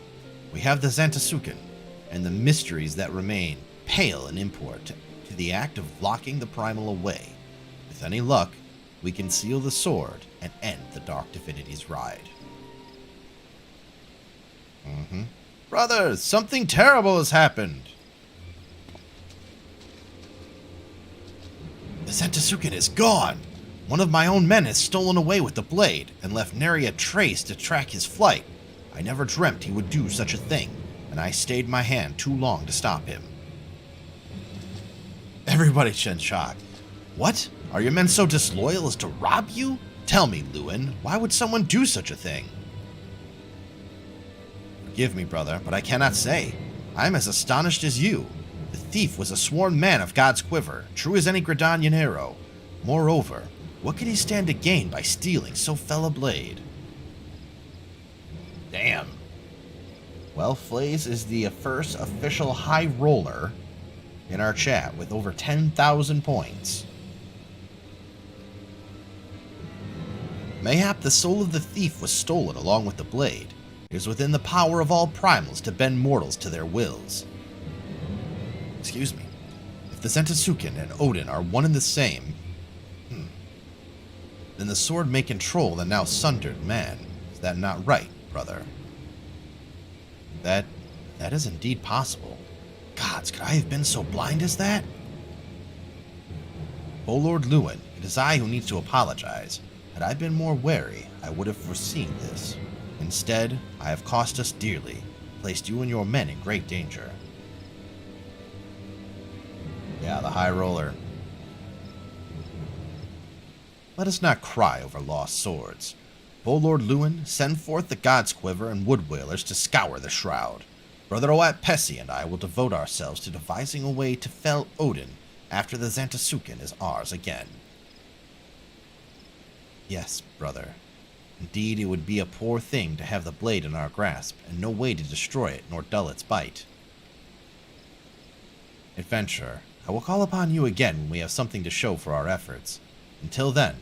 Speaker 1: We have the Zentasuken, and the mysteries that remain pale in import to the act of locking the primal away. With any luck, we can seal the sword and end the Dark Divinity's ride. Brothers, something terrible has happened! The Zentasuken is gone! One of my own men has stolen away with the blade and left nary a trace to track his flight. I never dreamt he would do such a thing, and I stayed my hand too long to stop him. Everybody's in shock. What? Are your men so disloyal as to rob you? Tell me, Lewin, why would someone do such a thing? Forgive me, brother, but I cannot say. I am as astonished as you. The thief was a sworn man of God's quiver, true as any Gridanian arrow. Moreover, what could he stand to gain by stealing so fell a blade? Damn. Well, Flaze is the first official high roller in our chat with over 10,000 points. Mayhap the soul of the thief was stolen along with the blade. It is within the power of all primals to bend mortals to their wills. Excuse me. If the Zentasuken and Odin are one and the same, then the sword may control the now sundered man. Is that not right, brother? That is indeed possible. Gods, could I have been so blind as that? O Lord Lewin, it is I who needs to apologize. Had I been more wary, I would have foreseen this. Instead, I have cost us dearly, placed you and your men in great danger. Yeah, the High Roller. Let us not cry over lost swords. O Lord Lewin, send forth the God's Quiver and Wood Whalers to scour the shroud. Brother Oat Pessi and I will devote ourselves to devising a way to fell Odin after the Zentasuken is ours again. Yes, brother. Indeed, it would be a poor thing to have the blade in our grasp, and no way to destroy it nor dull its bite. Adventurer, I will call upon you again when we have something to show for our efforts. Until then,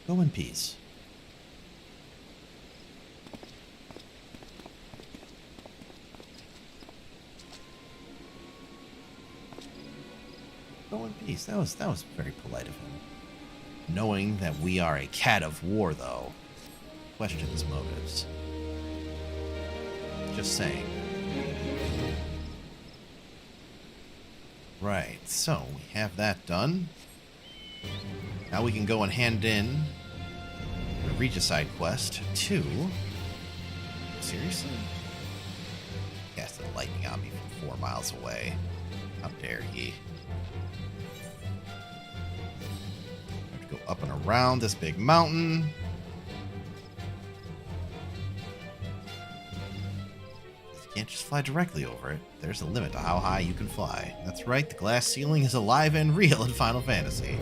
Speaker 1: go in peace. Go in peace. That was very polite of him. Knowing that we are a cat of war, though, question his motives. Just saying. Right, so we have that done. Now we can go and hand in the Regicide quest to... Seriously? Cast the lightning on me from 4 miles away. How dare ye? up and around this big mountain. You can't just fly directly over it. There's a limit to how high you can fly. That's right, the glass ceiling is alive and real in Final Fantasy.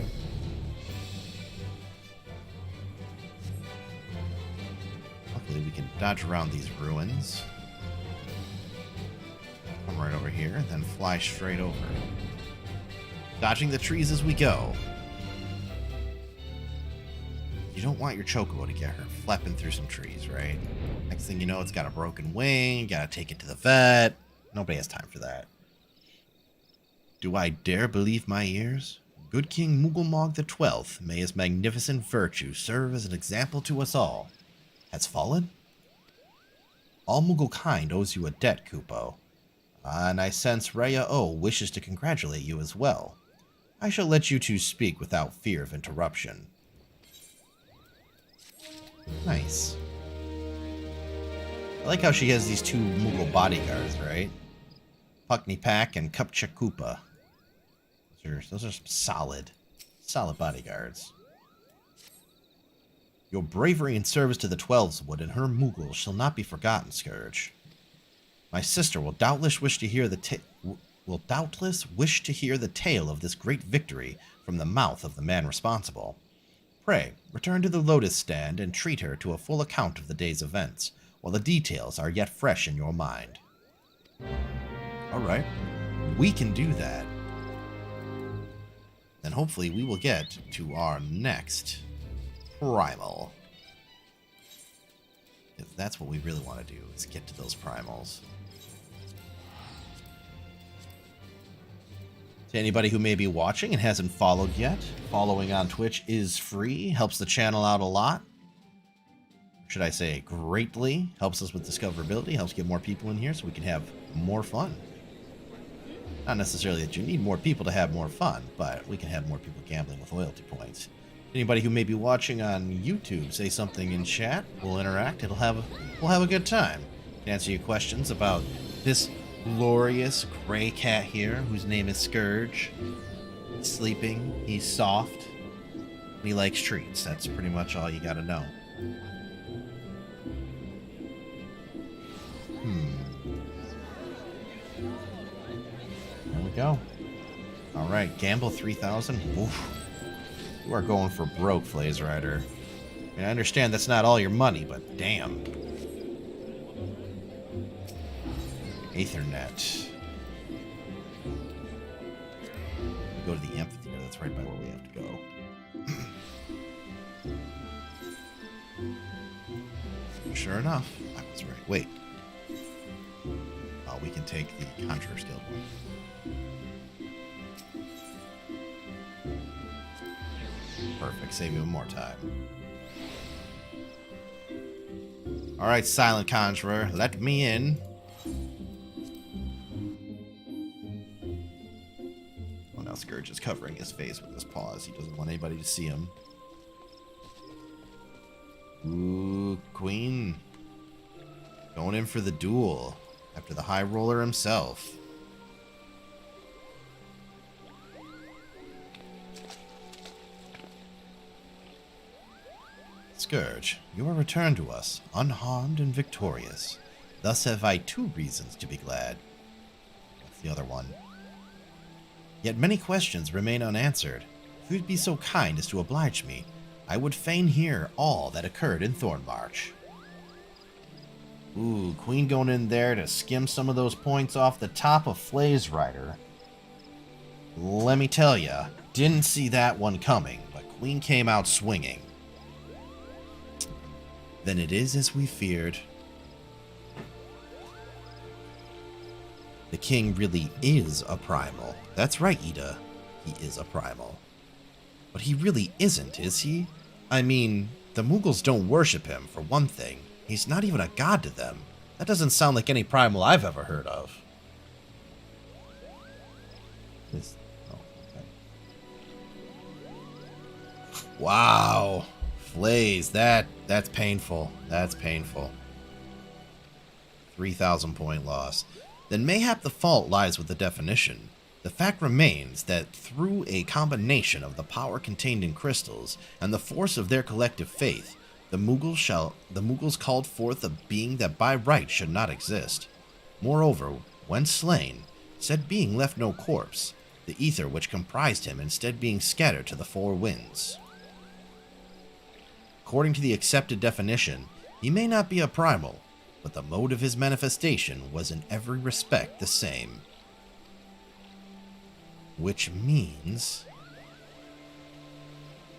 Speaker 1: Luckily, we can dodge around these ruins. Come right over here, and then fly straight over. Dodging the trees as we go. You don't want your chocobo to get her flapping through some trees, right? Next thing you know, it's got a broken wing, gotta take it to the vet. Nobody has time for that. Do I dare believe my ears? Good King Mughal the 12th, may his magnificent virtue serve as an example to us all, has fallen? All Mughal kind owes you a debt, Kupo. And I sense Rhea O wishes to congratulate you as well. I shall let you two speak without fear of interruption. Nice. I like how she has these two Mughal bodyguards, right? Puckney Pack and Kupcha Koopa. Those are some solid bodyguards. Your bravery and service to the Twelveswood and her Mughal shall not be forgotten, Scourge. My sister will doubtless wish to hear the tale of this great victory from the mouth of the man responsible. Pray, return to the Lotus Stand and treat her to a full account of the day's events, while the details are yet fresh in your mind. Alright, we can do that. Then hopefully we will get to our next primal. Because that's what we really want to do, is get to those primals. To anybody who may be watching and hasn't followed yet, following on Twitch is free, helps the channel out a lot. Should I say greatly? Helps us with discoverability, helps get more people in here so we can have more fun. Not necessarily that you need more people to have more fun, but we can have more people gambling with loyalty points. Anybody who may be watching on YouTube, say something in chat, we'll interact, we'll have a good time. Can answer your questions about this glorious gray cat here, whose name is Scourge. He's sleeping, he's soft, and he likes treats. That's pretty much all you gotta know. There we go. Alright, gamble 3,000. Oof. You are going for broke, Flaze Rider. I mean, I understand that's not all your money, but damn. Aethernet. Go to the amphitheater. That's right by where we have to go. Sure enough, I was right. Wait. Oh, we can take the Conjurer's Guild one. Perfect. Save you more time. Alright, Silent Conjurer. Let me in. Scourge is covering his face with his paws. He doesn't want anybody to see him. Ooh, Queen. Going in for the duel. After the High Roller himself. Scourge, you are returned to us, unharmed and victorious. Thus have I 2 reasons to be glad. What's the other one? Yet many questions remain unanswered. If you'd be so kind as to oblige me, I would fain hear all that occurred in Thornmarch. Ooh, Queen going in there to skim some of those points off the top of Flaze Rider. Let me tell ya, didn't see that one coming, but Queen came out swinging. Then it is as we feared. The king really is a primal. That's right, Ida. He is a primal. But he really isn't, is he? I mean, the Mughals don't worship him, for one thing. He's not even a god to them. That doesn't sound like any primal I've ever heard of. Oh, okay. Wow. Flaze, that's painful. That's painful. 3,000 point loss. Then mayhap the fault lies with the definition. The fact remains that through a combination of the power contained in crystals and the force of their collective faith, the Mughals called forth a being that by right should not exist. Moreover, when slain, said being left no corpse, the ether which comprised him instead being scattered to the four winds. According to the accepted definition, he may not be a primal, but the mode of his manifestation was in every respect the same. Which means...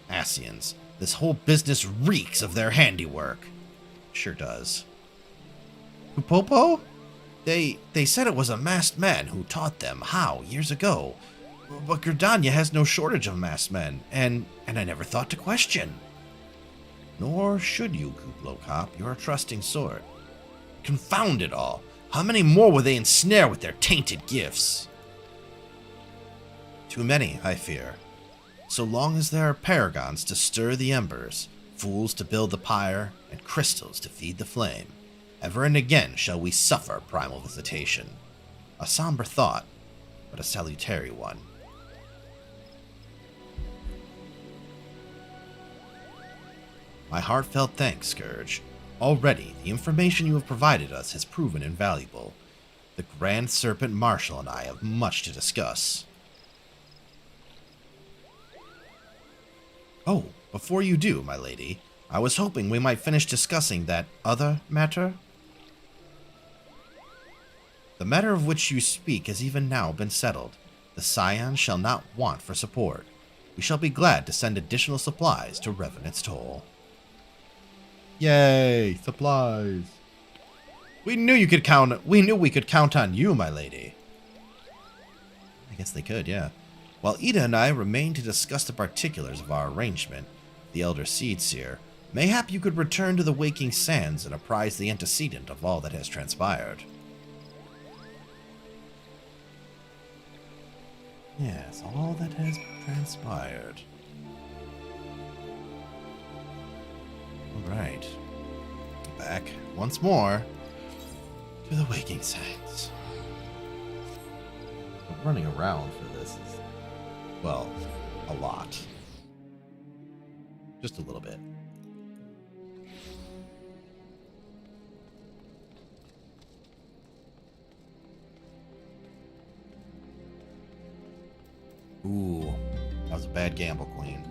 Speaker 1: Ascians, this whole business reeks of their handiwork. Sure does. Pupopo? They said it was a masked man who taught them how years ago. But Gridania has no shortage of masked men, and I never thought to question. Nor should you, Kuplo Cop. You're a trusting sort. Confound it all. How many more will they ensnare with their tainted gifts? Too many, I fear. So long as there are paragons to stir the embers, fools to build the pyre, and crystals to feed the flame, ever and again shall we suffer primal visitation. A somber thought, but a salutary one. My heartfelt thanks, Scourge. Already, the information you have provided us has proven invaluable. The Grand Serpent Marshal and I have much to discuss. Oh, before you do, my lady, I was hoping we might finish discussing that other matter. The matter of which you speak has even now been settled. The Scions shall not want for support. We shall be glad to send additional supplies to Revenant's Toll. Yay, supplies. We knew we could count on you, my lady. I guess they could, yeah. While Ida and I remain to discuss the particulars of our arrangement, the Elder Seedseer, mayhap you could return to the Waking Sands and apprise the antecedent of all that has transpired. Yes, all that has transpired. Alright. Back once more to the Waking Sands. Running around for this is, well, a lot. Just a little bit. Ooh, that was a bad gamble, Queen.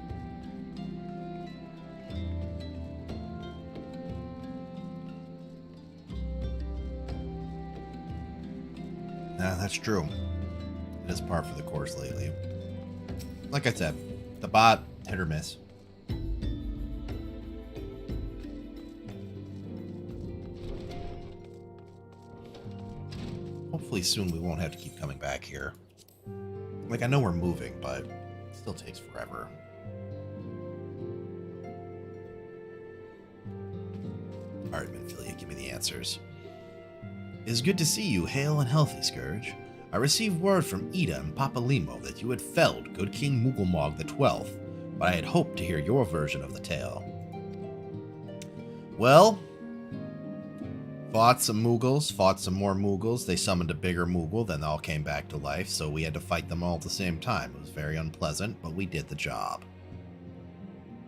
Speaker 1: Nah, that's true. It is par for the course lately. Like I said, the bot, hit or miss. Hopefully soon we won't have to keep coming back here. Like, I know we're moving, but it still takes forever. Alright, Minfilia, give me the answers. It is good to see you hale and healthy, Scourge. I received word from Ida and Papa Limo that you had felled good King Mugglemog the 12th, but I had hoped to hear your version of the tale. Well, fought some Muggles, fought some more Muggles. They summoned a bigger Muggle, then they all came back to life, so we had to fight them all at the same time. It was very unpleasant, but we did the job.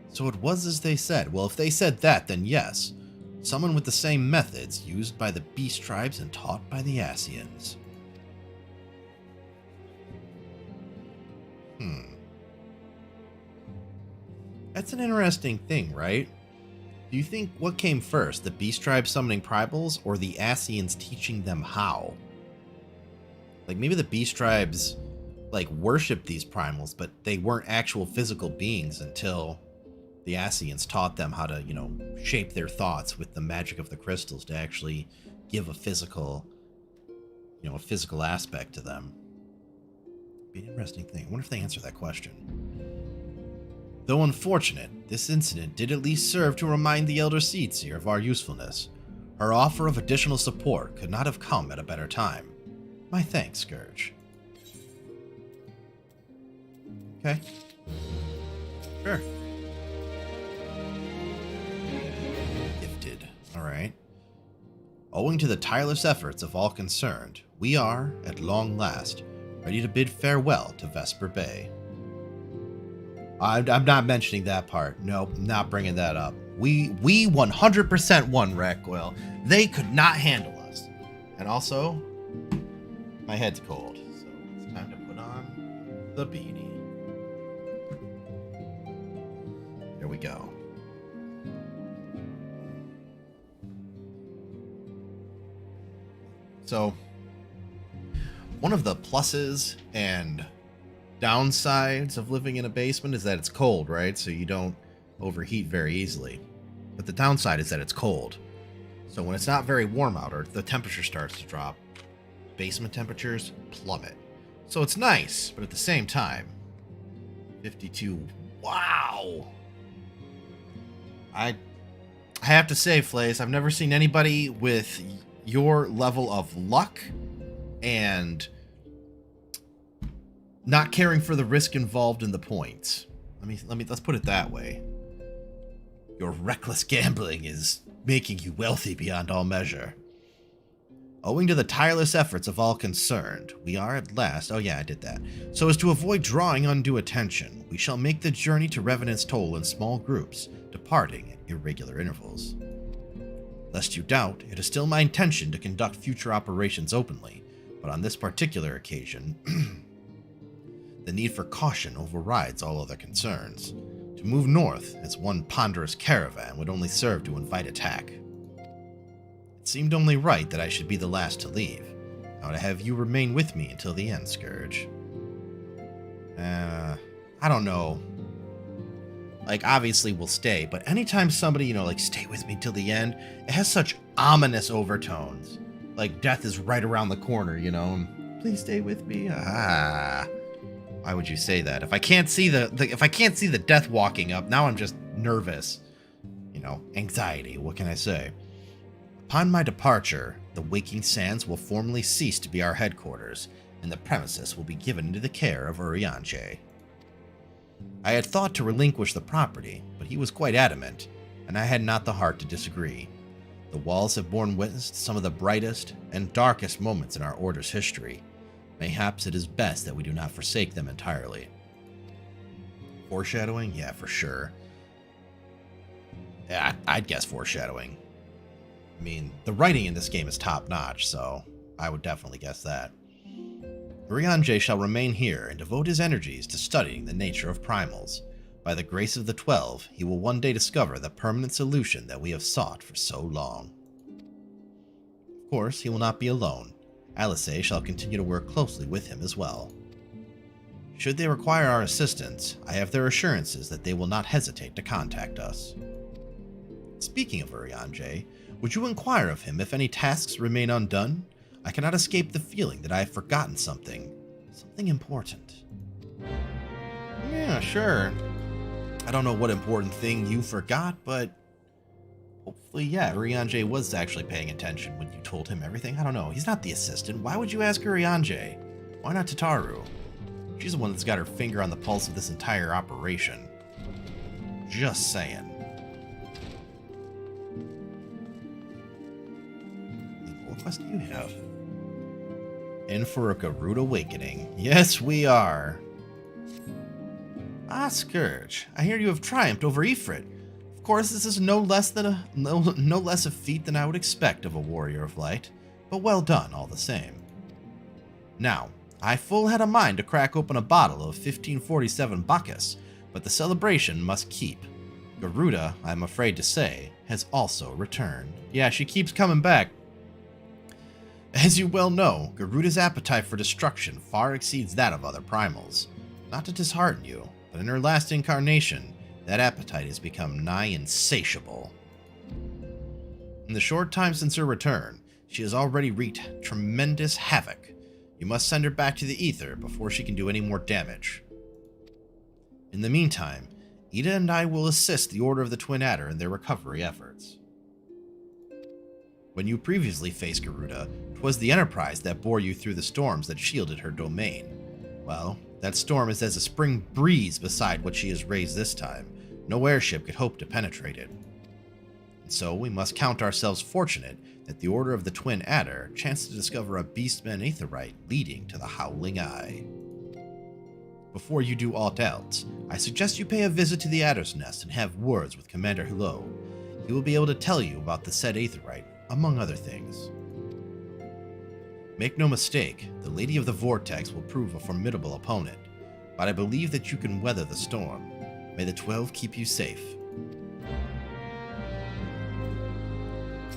Speaker 1: So it was as they said. Well, if they said that, then yes. Someone with the same methods used by the Beast Tribes and taught by the Ascians. That's an interesting thing, right? Do you think what came first, the Beast Tribe summoning Primals, or the Ascians teaching them how? Like, maybe the Beast Tribes, like, worshipped these Primals, but they weren't actual physical beings until the Ascians taught them how to, you know, shape their thoughts with the magic of the crystals to actually give a physical, you know, a physical aspect to them. Be an interesting thing. I wonder if they answer that question. Though unfortunate, this incident did at least serve to remind the Elder Seedseer of our usefulness. Her offer of additional support could not have come at a better time. My thanks, Scourge. Okay. Sure. Gifted. Alright. Owing to the tireless efforts of all concerned, we are, at long last, ready to bid farewell to Vesper Bay. I'm not mentioning that part. Nope, not bringing that up. We 100% won, Recoil. They could not handle us. And also, my head's cold, so it's time to put on the beanie. There we go. So, one of the pluses and downsides of living in a basement is that it's cold, right? So you don't overheat very easily. But the downside is that it's cold. So when it's not very warm out or the temperature starts to drop, basement temperatures plummet. So it's nice, but at the same time, 52, wow. I have to say, Flays, I've never seen anybody with your level of luck and not caring for the risk involved in the points. Let's put it that way. Your reckless gambling is making you wealthy beyond all measure. Owing to the tireless efforts of all concerned, we are at last... Oh yeah, I did that. So as to avoid drawing undue attention, we shall make the journey to Revenant's Toll in small groups, departing at irregular intervals. Lest you doubt, it is still my intention to conduct future operations openly, but on this particular occasion, the need for caution overrides all other concerns. To move north as one ponderous caravan would only serve to invite attack. It seemed only right that I should be the last to leave. Now to have you remain with me until the end, Scourge. I don't know. Like, obviously we'll stay, but anytime somebody, like, stay with me till the end, it has such ominous overtones. Like, death is right around the corner, Please stay with me. Why would you say that? If I can't see the death walking up, now I'm just nervous. Anxiety, what can I say? Upon my departure, the Waking Sands will formally cease to be our headquarters, and the premises will be given into the care of Urianger. I had thought to relinquish the property, but he was quite adamant, and I had not the heart to disagree. The walls have borne witness to some of the brightest and darkest moments in our Order's history. Mayhaps it is best that we do not forsake them entirely. Foreshadowing? Yeah, for sure. Yeah, I'd guess foreshadowing. I mean, the writing in this game is top-notch, so I would definitely guess that. Urianger shall remain here and devote his energies to studying the nature of primals. By the grace of the 12, he will one day discover the permanent solution that we have sought for so long. Of course, he will not be alone. Alice shall continue to work closely with him as well. Should they require our assistance, I have their assurances that they will not hesitate to contact us. Speaking of Urianger, would you inquire of him if any tasks remain undone? I cannot escape the feeling that I have forgotten something important. Yeah, sure. I don't know what important thing you forgot, but hopefully, yeah, Urianger was actually paying attention when you told him everything. I don't know. He's not the assistant. Why would you ask Urianger? Why not Tataru? She's the one that's got her finger on the pulse of this entire operation. Just saying. What quest do you have? In for a Garud Awakening. Yes, we are. Ah, Scourge. I hear you have triumphed over Ifrit. Of course, this is no less a feat than I would expect of a warrior of light, but well done all the same. Now, I full had a mind to crack open a bottle of 1547 Bacchus, but the celebration must keep. Garuda, I'm afraid to say, has also returned. Yeah, she keeps coming back. As you well know, Garuda's appetite for destruction far exceeds that of other primals. Not to dishearten you, but in her last incarnation, that appetite has become nigh insatiable. In the short time since her return, she has already wreaked tremendous havoc. You must send her back to the ether before she can do any more damage. In the meantime, Ida and I will assist the Order of the Twin Adder in their recovery efforts. When you previously faced Garuda, 'twas the Enterprise that bore you through the storms that shielded her domain. Well, that storm is as a spring breeze beside what she has raised this time. No airship could hope to penetrate it. And so we must count ourselves fortunate that the Order of the Twin Adder chanced to discover a beastman aetherite leading to the Howling Eye. Before you do aught else, I suggest you pay a visit to the Adder's Nest and have words with Commander Hulot. He will be able to tell you about the said aetherite, among other things. Make no mistake, the Lady of the Vortex will prove a formidable opponent, but I believe that you can weather the storm. May the 12 keep you safe.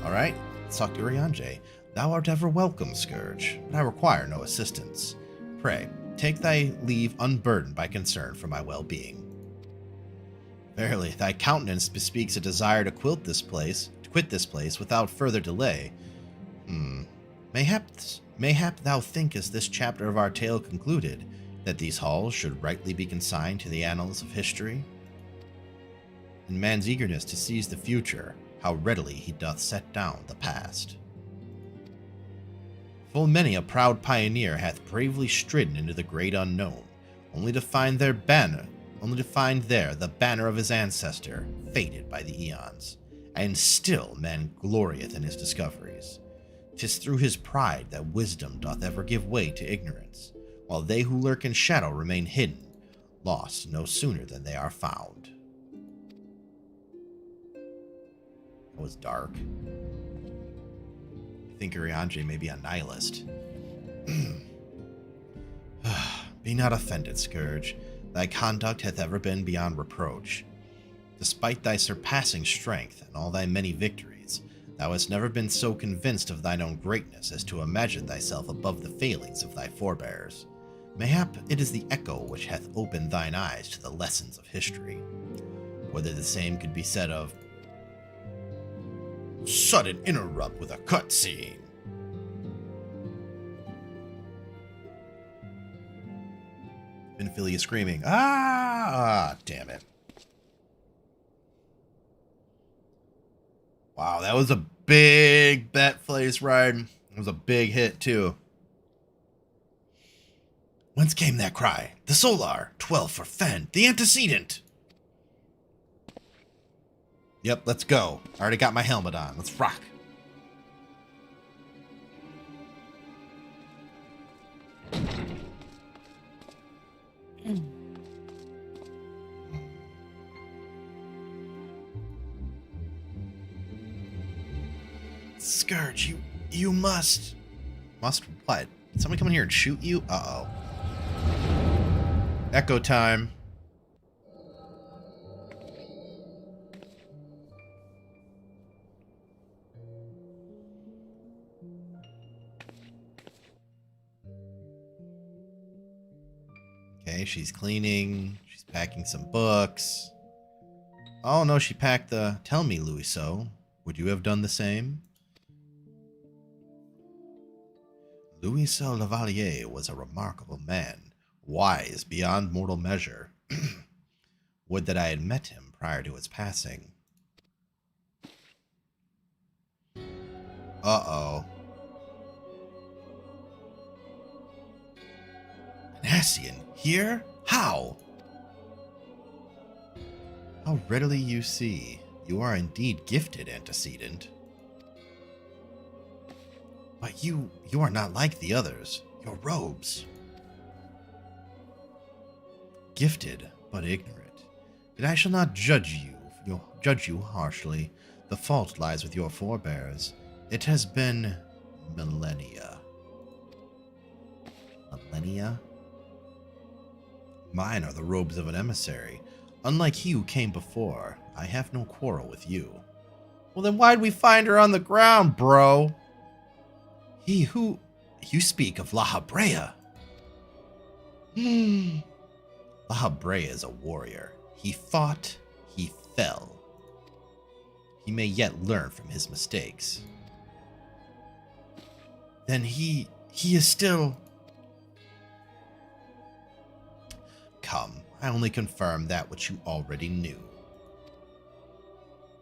Speaker 1: Alright, let's talk to Urianger. Thou art ever welcome, Scourge, but I require no assistance. Pray, take thy leave unburdened by concern for my well-being. Verily, thy countenance bespeaks a desire to quit this place without further delay. Mayhap thou thinkest this chapter of our tale concluded, that these halls should rightly be consigned to the annals of history? In man's eagerness to seize the future, how readily he doth set down the past. Full many a proud pioneer hath bravely stridden into the great unknown, only to find there the banner of his ancestor, faded by the eons. And still man glorieth in his discoveries. 'Tis through his pride that wisdom doth ever give way to ignorance, while they who lurk in shadow remain hidden, lost no sooner than they are found. That was dark. I think Urianger may be a nihilist. Be not offended, Scourge. Thy conduct hath ever been beyond reproach. Despite thy surpassing strength and all thy many victories, thou hast never been so convinced of thine own greatness as to imagine thyself above the failings of thy forebears. Mayhap it is the echo which hath opened thine eyes to the lessons of history. Whether the same could be said of... Sudden interrupt with a cutscene. Benfilia screaming, ah, damn it. Wow, that was a big bet place ride. It was a big hit, too. Whence came that cry? The Solar, 12 for Fen, the antecedent. Yep, let's go. I already got my helmet on. Let's rock. Scourge, you must... Must what? Did somebody come in here and shoot you? Uh-oh. Echo time. Okay, she's cleaning. She's packing some books. Oh, no, she packed the... Tell me, Louiseau, would you have done the same? Louiseau Lavalier was a remarkable man, wise beyond mortal measure. Would that I had met him prior to his passing. Uh-oh. Anassian, here? How? How readily you see. You are indeed gifted, antecedent. But you are not like the others. Your robes. Gifted, but ignorant. Yet I shall not judge you harshly. The fault lies with your forebears. It has been millennia. Millennia? Mine are the robes of an emissary. Unlike he who came before, I have no quarrel with you. Well, then why'd we find her on the ground, bro? He who... You speak of La Habrea. La Habrea is a warrior. He fought, he fell. He may yet learn from his mistakes. Then he is still... Come, I only confirm that which you already knew.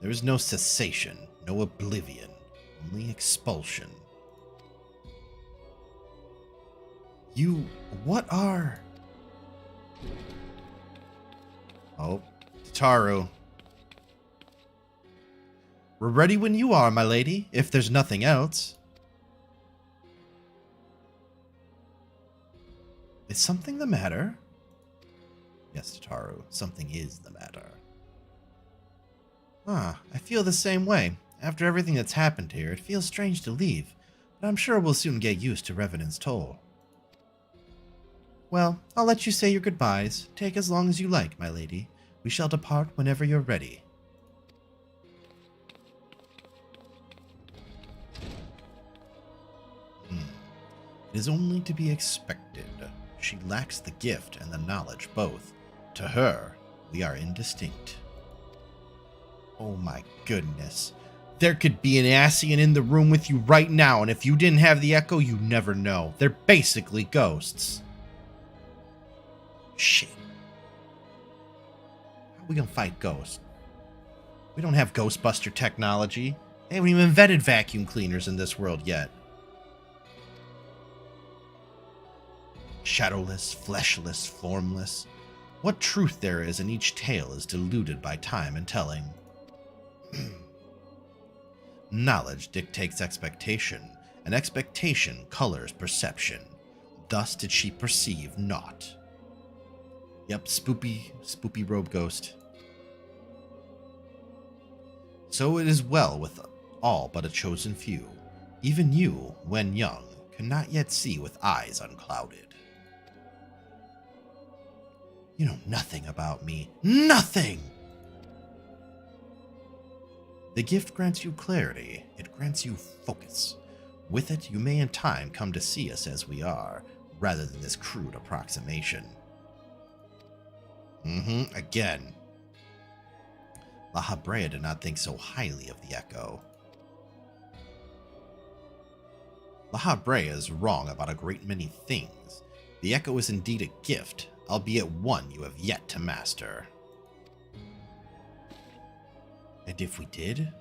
Speaker 1: There is no cessation, no oblivion, only expulsion. What are... Oh, Taru. We're ready when you are, my lady, if there's nothing else. Is something the matter? Yes, Tataru, something is the matter. Ah, I feel the same way. After everything that's happened here, it feels strange to leave, but I'm sure we'll soon get used to Revenant's toll. Well, I'll let you say your goodbyes. Take as long as you like, my lady. We shall depart whenever you're ready. It is only to be expected. She lacks the gift and the knowledge both. To her, we are indistinct. Oh my goodness. There could be an Ascian in the room with you right now, and if you didn't have the echo, you never know. They're basically ghosts. Shit. How are we gonna fight ghosts? We don't have Ghostbuster technology. They haven't even invented vacuum cleaners in this world yet. Shadowless, fleshless, formless. What truth there is in each tale is diluted by time and telling. Knowledge dictates expectation, and expectation colors perception. Thus did she perceive naught. Yep, spoopy robe ghost. So it is well with all but a chosen few. Even you, when young, cannot yet see with eyes unclouded. You know nothing about me. Nothing! The gift grants you clarity. It grants you focus. With it, you may in time come to see us as we are, rather than this crude approximation. Again. La Habrea did not think so highly of the Echo. La Habrea is wrong about a great many things. The Echo is indeed a gift, albeit one you have yet to master. And if we did,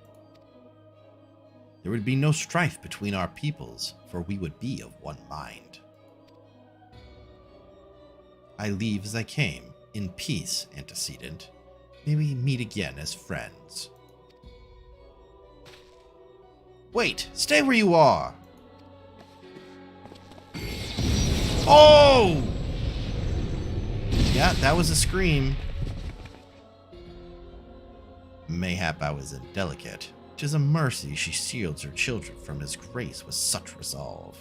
Speaker 1: there would be no strife between our peoples, for we would be of one mind. I leave as I came, in peace, antecedent. May we meet again as friends. Wait, stay where you are! Oh! Yeah, that was a scream. Mayhap I was indelicate. 'Tis a mercy she shields her children from his grace with such resolve.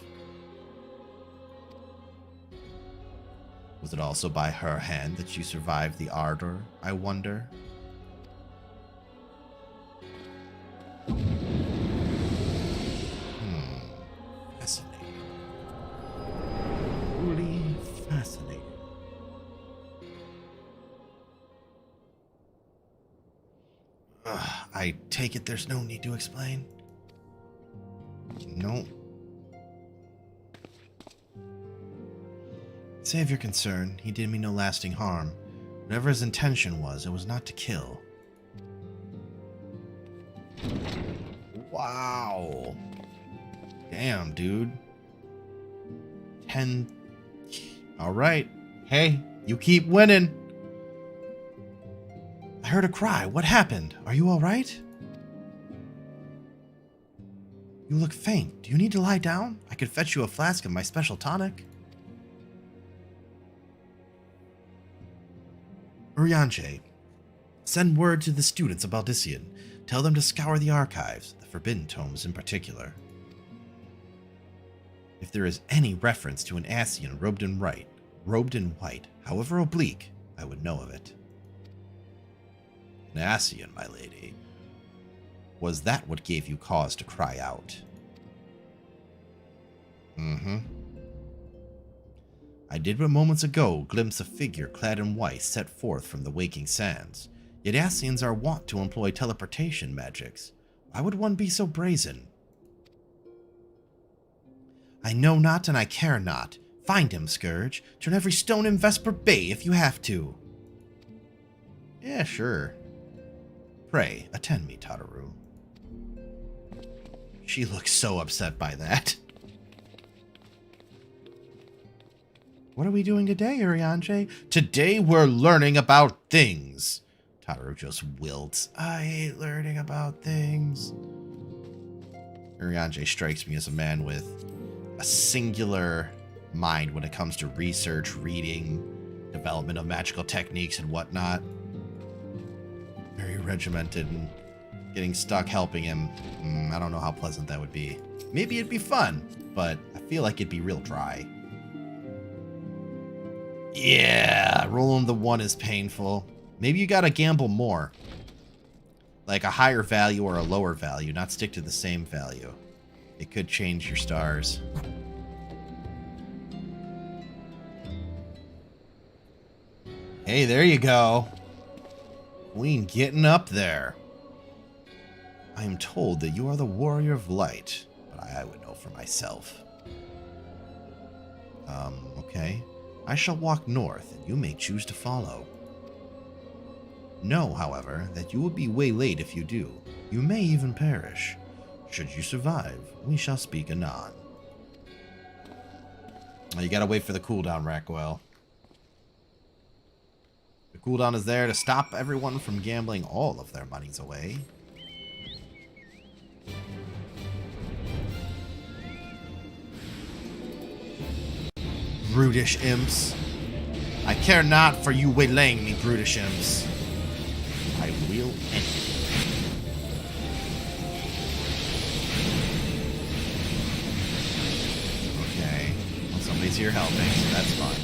Speaker 1: Was it also by her hand that you survived the ardor, I wonder? Fascinating. Truly fascinating. I take it there's no need to explain? No. Save your concern. He did me no lasting harm. Whatever his intention was, it was not to kill. Wow. Damn, dude. 10. Alright. Hey, you keep winning. I heard a cry. What happened? Are you alright? You look faint. Do you need to lie down? I could fetch you a flask of my special tonic. Urianger, send word to the students of Baldician. Tell them to scour the archives, the forbidden tomes in particular. If there is any reference to an Ascian robed in white, however oblique, I would know of it. An Ascian, my lady. Was that what gave you cause to cry out? I did but moments ago glimpse a figure clad in white set forth from the waking sands. Yet Ascians are wont to employ teleportation magics. Why would one be so brazen? I know not and I care not. Find him, Scourge. Turn every stone in Vesper Bay if you have to. Yeah, sure. Pray, attend me, Tataru. She looks so upset by that. What are we doing today, Urianger? Today we're learning about things. Tataru just wilts. I hate learning about things. Urianger strikes me as a man with a singular mind when it comes to research, reading, development of magical techniques and whatnot. Very regimented, and getting stuck helping him, I don't know how pleasant that would be. Maybe it'd be fun, but I feel like it'd be real dry. Yeah, rolling the 1 is painful. Maybe you gotta gamble more. Like a higher value or a lower value, not stick to the same value. It could change your stars. Hey, there you go. Queen getting up there. I am told that you are the warrior of light, but I would know for myself. Okay. I shall walk north, and you may choose to follow. Know, however, that you will be waylaid if you do. You may even perish. Should you survive, we shall speak anon. You gotta wait for the cooldown, Rackwell. The cooldown is there to stop everyone from gambling all of their monies away. Brutish imps. I care not for you waylaying me, brutish imps. I will end you. Okay. Well, somebody's here helping, so that's fine.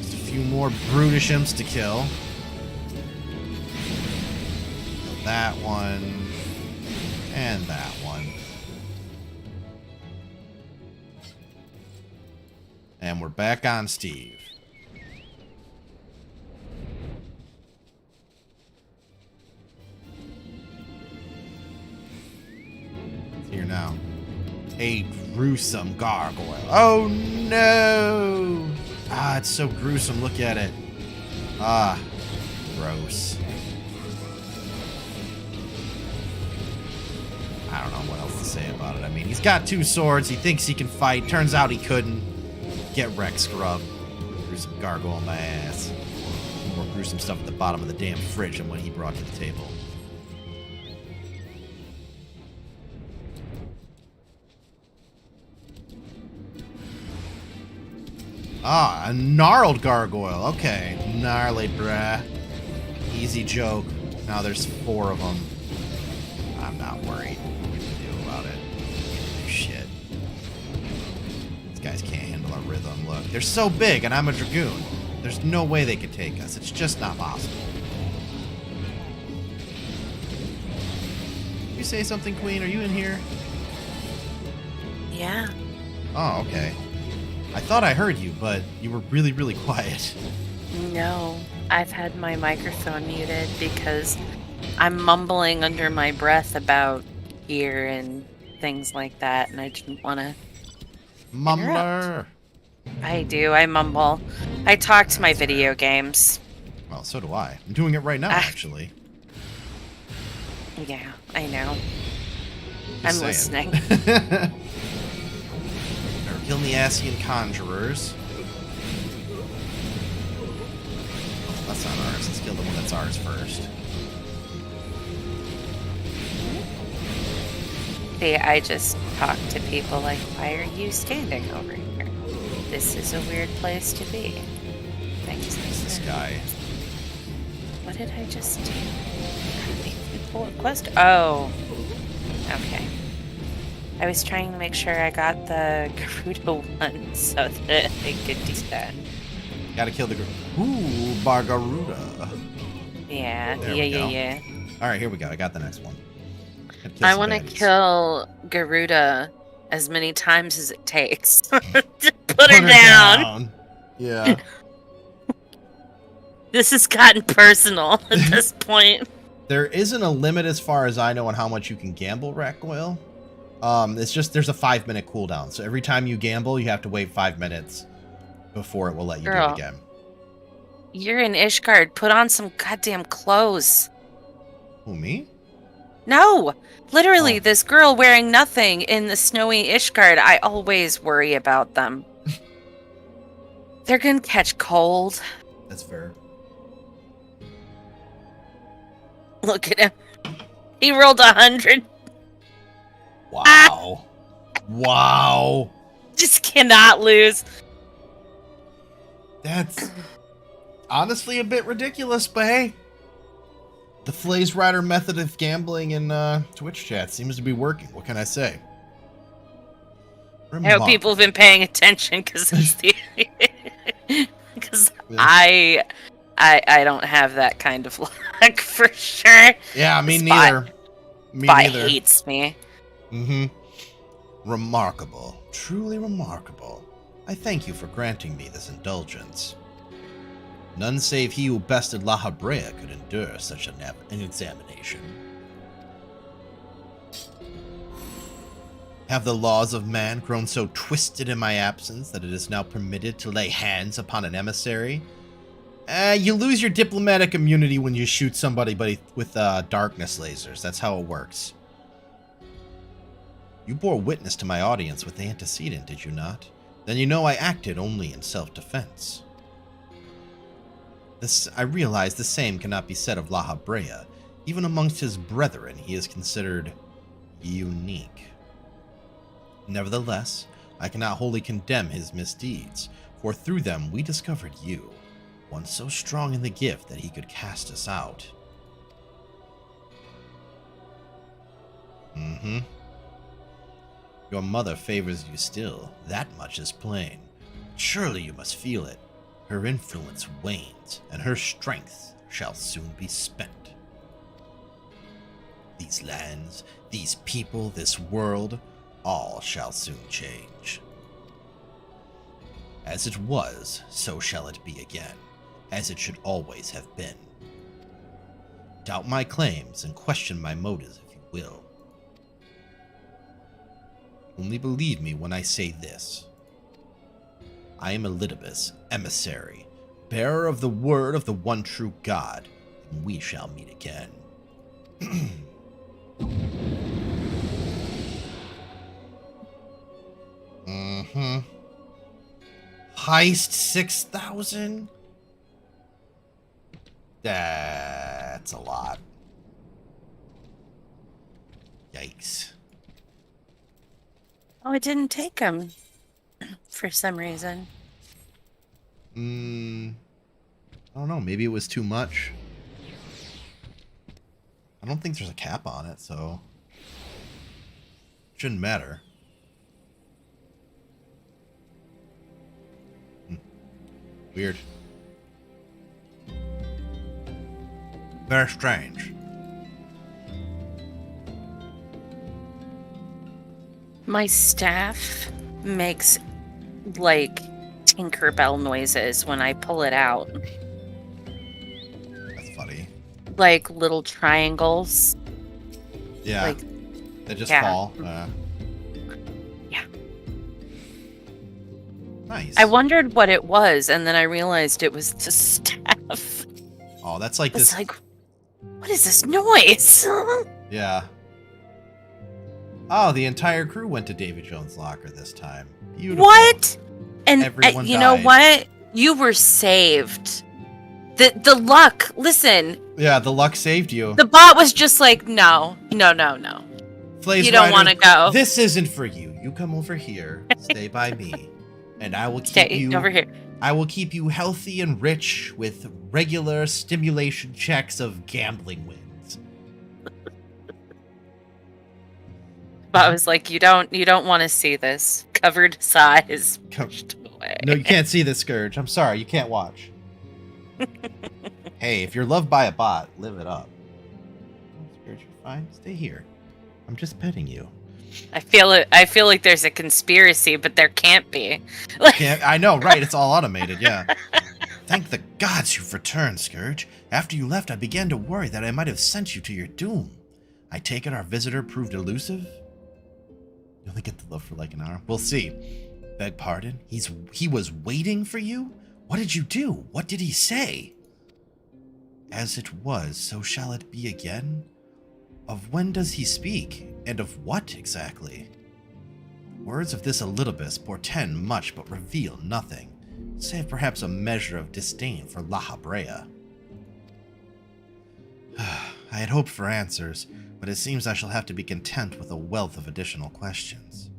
Speaker 1: Just a few more brutish imps to kill. That one. And that one. And we're back on Steve. It's here now. A gruesome gargoyle. Oh no! Ah, it's so gruesome. Look at it. Ah, gross. I don't know what else to say about it. I mean, he's got 2 swords. He thinks he can fight. Turns out he couldn't. Get wrecked, scrub. Gruesome gargoyle on my ass. More gruesome stuff at the bottom of the damn fridge than what he brought to the table. Ah, a gnarled gargoyle. Okay. Gnarly, bruh. Easy joke. Now there's 4 of them. I'm not worried. What can you do about it? Shit. These guys can't handle our rhythm. Look, they're so big, and I'm a dragoon. There's no way they could take us. It's just not possible. Did you say something, Queen? Are you in here?
Speaker 2: Yeah.
Speaker 1: Oh, okay. I thought I heard you, but you were really, really quiet.
Speaker 2: No, I've had my microphone muted because I'm mumbling under my breath about gear and things like that, and I didn't want to.
Speaker 1: Mumbler.
Speaker 2: I do. I mumble. I talk to my video games.
Speaker 1: Well, so do I. I'm doing it right now, actually.
Speaker 2: Yeah, I know.
Speaker 1: Just
Speaker 2: I'm
Speaker 1: saying.
Speaker 2: listening.
Speaker 1: We're killing the Asian conjurers. Oh, that's not ours. Let's kill the one that's ours first.
Speaker 2: See, I just talk to people like, why are you standing over here? This is a weird place to be. Thanks.
Speaker 1: It's this guy.
Speaker 2: What did I just do? Did we pull a quest? Oh. Okay. I was trying to make sure I got the Garuda one so that I could do that.
Speaker 1: Gotta kill the... Ooh, Bargaruda.
Speaker 2: Yeah,
Speaker 1: There we go.
Speaker 2: yeah.
Speaker 1: Alright, here we go. I got the next one.
Speaker 2: I want to kill Garuda as many times as it takes to put her down.
Speaker 1: Yeah.
Speaker 2: This has gotten personal at this point.
Speaker 1: There isn't a limit as far as I know on how much you can gamble, Rackwell. It's just there's a 5-minute cooldown. So every time you gamble, you have to wait 5 minutes before it will let you do it again.
Speaker 2: You're in Ishgard. Put on some goddamn clothes.
Speaker 1: Who, me?
Speaker 2: No, literally,
Speaker 1: Oh.
Speaker 2: this girl wearing nothing in the snowy Ishgard. I always worry about them. They're gonna catch cold.
Speaker 1: That's fair.
Speaker 2: Look at him. He rolled 100.
Speaker 1: Wow. Wow.
Speaker 2: Just cannot lose.
Speaker 1: That's honestly a bit ridiculous, but hey. The Flaze Rider method of gambling in Twitch chat seems to be working. What can I say?
Speaker 2: I hope people have been paying attention because because I don't have that kind of luck for sure.
Speaker 1: Yeah, me neither.
Speaker 2: Spy hates me.
Speaker 1: Mm-hmm. Remarkable. Truly remarkable. I thank you for granting me this indulgence. None save he who bested La Habrea could endure such an examination. Have the laws of man grown so twisted in my absence that it is now permitted to lay hands upon an emissary? You lose your diplomatic immunity when you shoot somebody with darkness lasers. That's how it works. You bore witness to my audience with the antecedent, did you not? Then you know I acted only in self-defense. I realize the same cannot be said of La Habrea. Even amongst his brethren, he is considered unique. Nevertheless, I cannot wholly condemn his misdeeds, for through them we discovered you, one so strong in the gift that he could cast us out. Your mother favors you still, that much is plain. Surely you must feel it. Her influence wanes, and her strength shall soon be spent. These lands, these people, this world, all shall soon change. As it was, so shall it be again, as it should always have been. Doubt my claims and question my motives if you will. Only believe me when I say this. I am Elidibus, emissary, bearer of the word of the one true God, and we shall meet again. Heist 6,000? That's a lot. Yikes.
Speaker 2: Oh, it didn't take him for some reason.
Speaker 1: I don't know. Maybe it was too much. I don't think there's a cap on it, so shouldn't matter. Weird. Very strange.
Speaker 2: My staff makes like Tinkerbell noises when I pull it out.
Speaker 1: That's funny.
Speaker 2: Like little triangles.
Speaker 1: Yeah.
Speaker 2: Like,
Speaker 1: they just
Speaker 2: yeah.
Speaker 1: fall.
Speaker 2: Yeah.
Speaker 1: Nice.
Speaker 2: I wondered what it was, and then I realized it was the staff.
Speaker 1: Oh, that's like
Speaker 2: It's
Speaker 1: this.
Speaker 2: like, what is this noise?
Speaker 1: Yeah. Oh, the entire crew went to Davy Jones' locker this time. Beautiful.
Speaker 2: What? And
Speaker 1: Everyone
Speaker 2: you know
Speaker 1: died.
Speaker 2: what? You were saved. The luck. Listen.
Speaker 1: Yeah, the luck saved you.
Speaker 2: The bot was just like, no.
Speaker 1: Flaze
Speaker 2: You don't
Speaker 1: Rider,
Speaker 2: want to go.
Speaker 1: This isn't for you. You come over here, stay by me, and I will keep
Speaker 2: Stay
Speaker 1: you
Speaker 2: over here.
Speaker 1: I will keep you healthy and rich with regular stimulation checks of gambling wins.
Speaker 2: Bot was like, you don't want to see this. Covered size. Pushed away.
Speaker 1: No, you can't see this, Scourge. I'm sorry, you can't watch. Hey, if you're loved by a bot, live it up. Scourge, you're fine. Stay here. I'm just petting you.
Speaker 2: I feel like there's a conspiracy, but there can't be.
Speaker 1: I know, right? It's all automated, yeah. Thank the gods you've returned, Scourge. After you left, I began to worry that I might have sent you to your doom. I take it our visitor proved elusive? You only get to live for like an hour. We'll see. Beg pardon? He was waiting for you? What did you do? What did he say? As it was, so shall it be again? Of when does he speak, and of what exactly? Words of this Elidibus portend much but reveal nothing, save perhaps a measure of disdain for La Habrea. I had hoped for answers, but it seems I shall have to be content with a wealth of additional questions.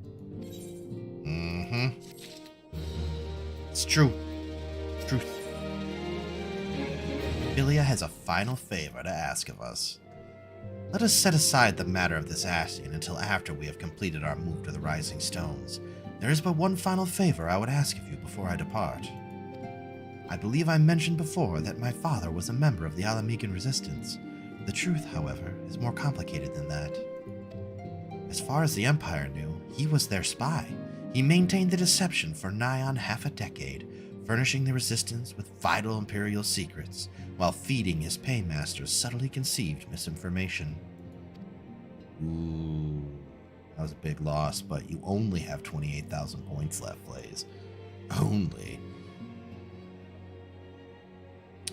Speaker 1: It's true. Truth. Philia has a final favor to ask of us. Let us set aside the matter of this Ascian until after we have completed our move to the Rising Stones. There is but one final favor I would ask of you before I depart. I believe I mentioned before that my father was a member of the Alamegan Resistance. The truth, however, is more complicated than that. As far as the Empire knew, he was their spy. He maintained the deception for nigh on half a decade, furnishing the Resistance with vital Imperial secrets, while feeding his paymasters subtly conceived misinformation. Ooh, that was a big loss, but you only have 28,000 points left, Blaze. Only.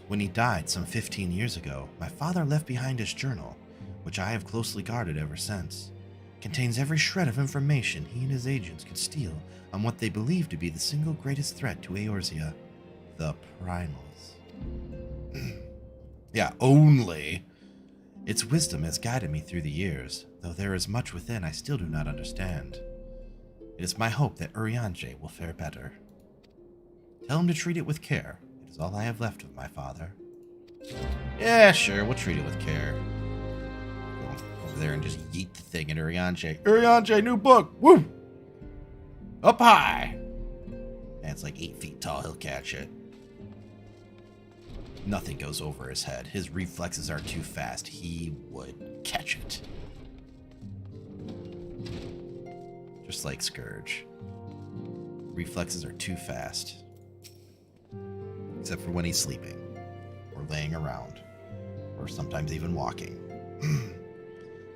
Speaker 1: When he died some 15 years ago, my father left behind his journal, which I have closely guarded ever since. It contains every shred of information he and his agents could steal on what they believe to be the single greatest threat to Eorzea, the Primals. Yeah, only. Its wisdom has guided me through the years, though there is much within I still do not understand. It is my hope that Urianger will fare better. Tell him to treat it with care. It is all I have left of my father. Yeah, sure, we'll treat it with care. Go over there and just yeet the thing at Urianger. Urianger, new book! Woo! Up high! And it's like 8 feet tall, he'll catch it. Nothing goes over his head. His reflexes are too fast. He would catch it. Just like Scourge. Reflexes are too fast. Except for when he's sleeping. Or laying around. Or sometimes even walking.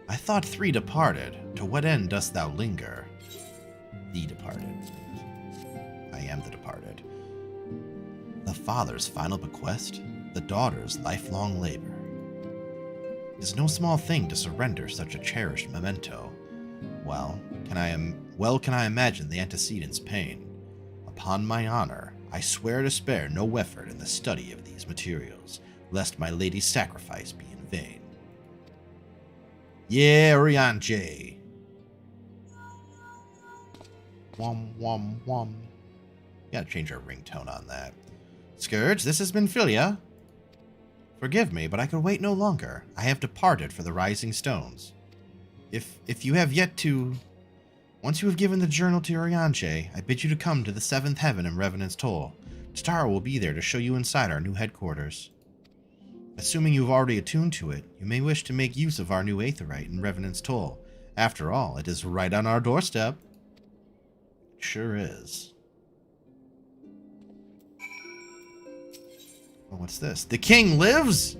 Speaker 1: I thought 3 departed. To what end dost thou linger? The departed. I am the departed. The father's final bequest? The daughter's lifelong labor. It is no small thing to surrender such a cherished memento. Well, can I imagine the antecedent's pain? Upon my honor, I swear to spare no effort in the study of these materials, lest my lady's sacrifice be in vain. Yeah, Urianger. Wom wom wom. Gotta change our ringtone on that. Scourge, this has been Philia. Forgive me, but I could wait no longer. I have departed for the Rising Stones. If you have yet to... Once you have given the journal to Urianger, I bid you to come to the 7th heaven in Revenant's Toll. Tara will be there to show you inside our new headquarters. Assuming you have already attuned to it, you may wish to make use of our new Aetheryte in Revenant's Toll. After all, it is right on our doorstep. It sure is. What's this? The king lives?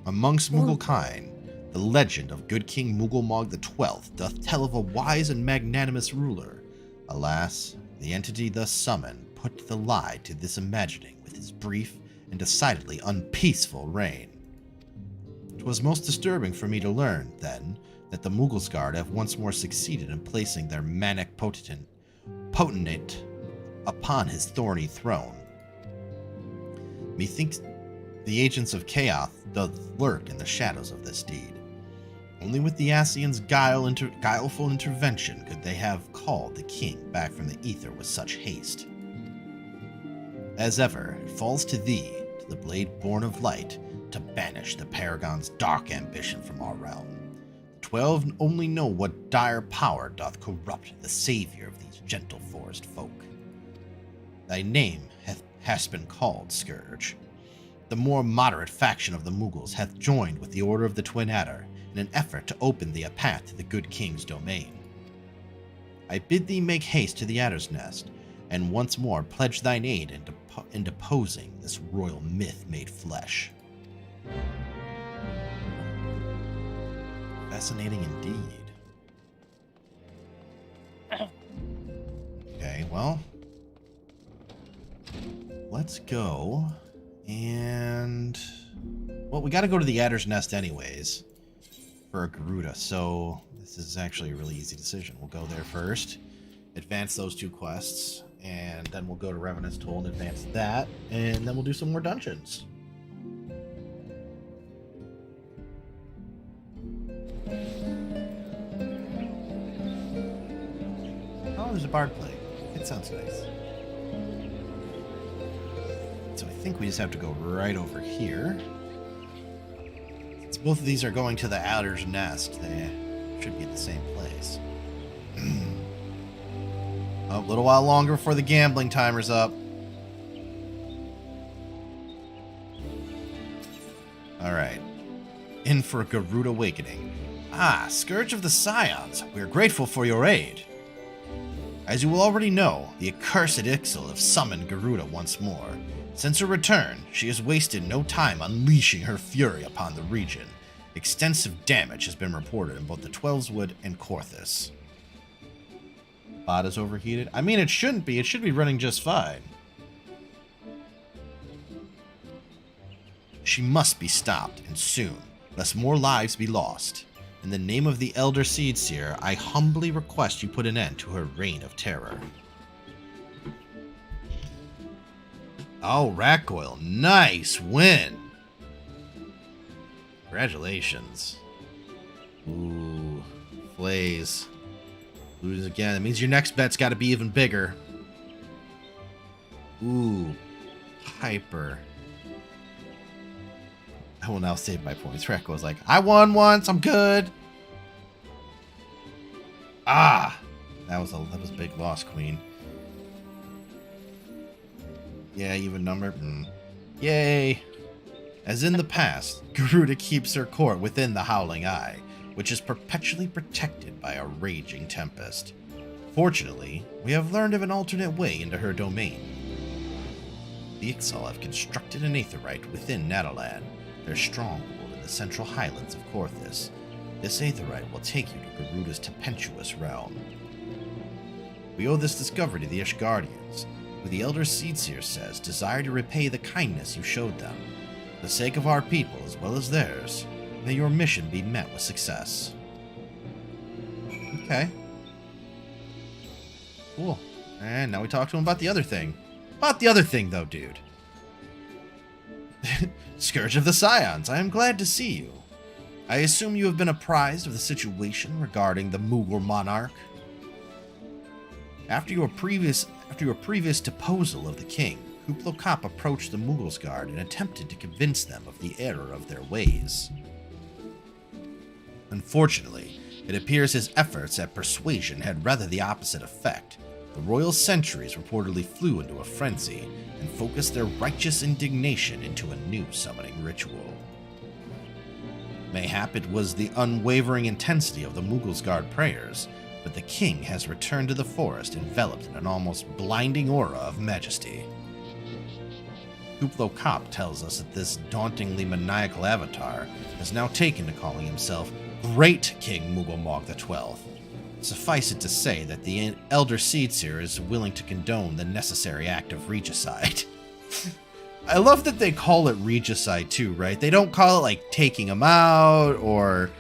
Speaker 1: Amongst Mughal-kind, the legend of good King Mughal-Mog XII doth tell of a wise and magnanimous ruler. Alas, the entity thus summoned put the lie to this imagining with his brief and decidedly unpeaceful reign. It was most disturbing for me to learn, then, that the Mughals-Guard have once more succeeded in placing their manic potentate upon his thorny throne. Methinks the agents of Chaos doth lurk in the shadows of this deed. Only with the Ascian's guileful intervention could they have called the king back from the ether with such haste. As ever, it falls to thee, to the blade born of light, to banish the Paragon's dark ambition from our realm. The 12 only know what dire power doth corrupt the savior of these gentle forest folk. Thy name hath been called, Scourge. The more moderate faction of the Mughals hath joined with the Order of the Twin Adder in an effort to open thee a path to the good king's domain. I bid thee make haste to the Adder's Nest, and once more pledge thine aid in deposing this royal myth made flesh. Fascinating indeed. Okay, well, let's go and Well, we got to go to the Adder's Nest anyways for a Garuda, so this is actually a really easy decision. We'll go there first, advance those 2 quests, and then we'll go to Revenant's Toll and advance that, and then we'll do some more dungeons. Oh, there's a bard play. It sounds nice. So I think we just have to go right over here. Since both of these are going to the Adder's Nest, they should be in the same place. A little while longer before the gambling timer's up. Alright. In for Garuda Awakening. Ah, Scourge of the Scions. We are grateful for your aid. As you will already know, the accursed Ixal have summoned Garuda once more. Since her return, she has wasted no time unleashing her fury upon the region. Extensive damage has been reported in both the Twelveswood and Corthus. Bot is overheated? I mean, it shouldn't be. It should be running just fine. She must be stopped, and soon, lest more lives be lost. In the name of the Elder Seedseer, I humbly request you put an end to her reign of terror. Oh, Rat Coil. Nice win. Congratulations. Ooh. Flays. Lose again. That means your next bet's got to be even bigger. Ooh. Hyper. I will now save my points. Rat Coil's like, I won once. I'm good. Ah. That was a big loss, Queen. Yeah, even number. Yay. As in the past, Garuda keeps her court within the Howling Eye, which is perpetually protected by a raging tempest. Fortunately, we have learned of an alternate way into her domain. The Ixal have constructed an aetherite within Natalan, their stronghold in the central highlands of Corthus. This aetherite will take you to Garuda's tempestuous realm. We owe this discovery to the Ishgardians, who the Elder Seedseer says desire to repay the kindness you showed them. For the sake of our people as well as theirs, may your mission be met with success. Okay. Cool. And now we talk to him about the other thing. About the other thing, though, dude. Scourge of the Scions, I am glad to see you. I assume you have been apprised of the situation regarding the Mughal monarch. After your previous deposal of the king, Kuplo Kop approached the Mughals' guard and attempted to convince them of the error of their ways. Unfortunately, it appears his efforts at persuasion had rather the opposite effect. The royal sentries reportedly flew into a frenzy and focused their righteous indignation into a new summoning ritual. Mayhap it was the unwavering intensity of the Mughals' guard prayers, but the king has returned to the forest enveloped in an almost blinding aura of majesty. Kuplo Kop tells us that this dauntingly maniacal avatar has now taken to calling himself Great King Mughal XII. Suffice it to say that the Elder Seedseer is willing to condone the necessary act of regicide. I love that they call it regicide too, right? They don't call it like taking him out or,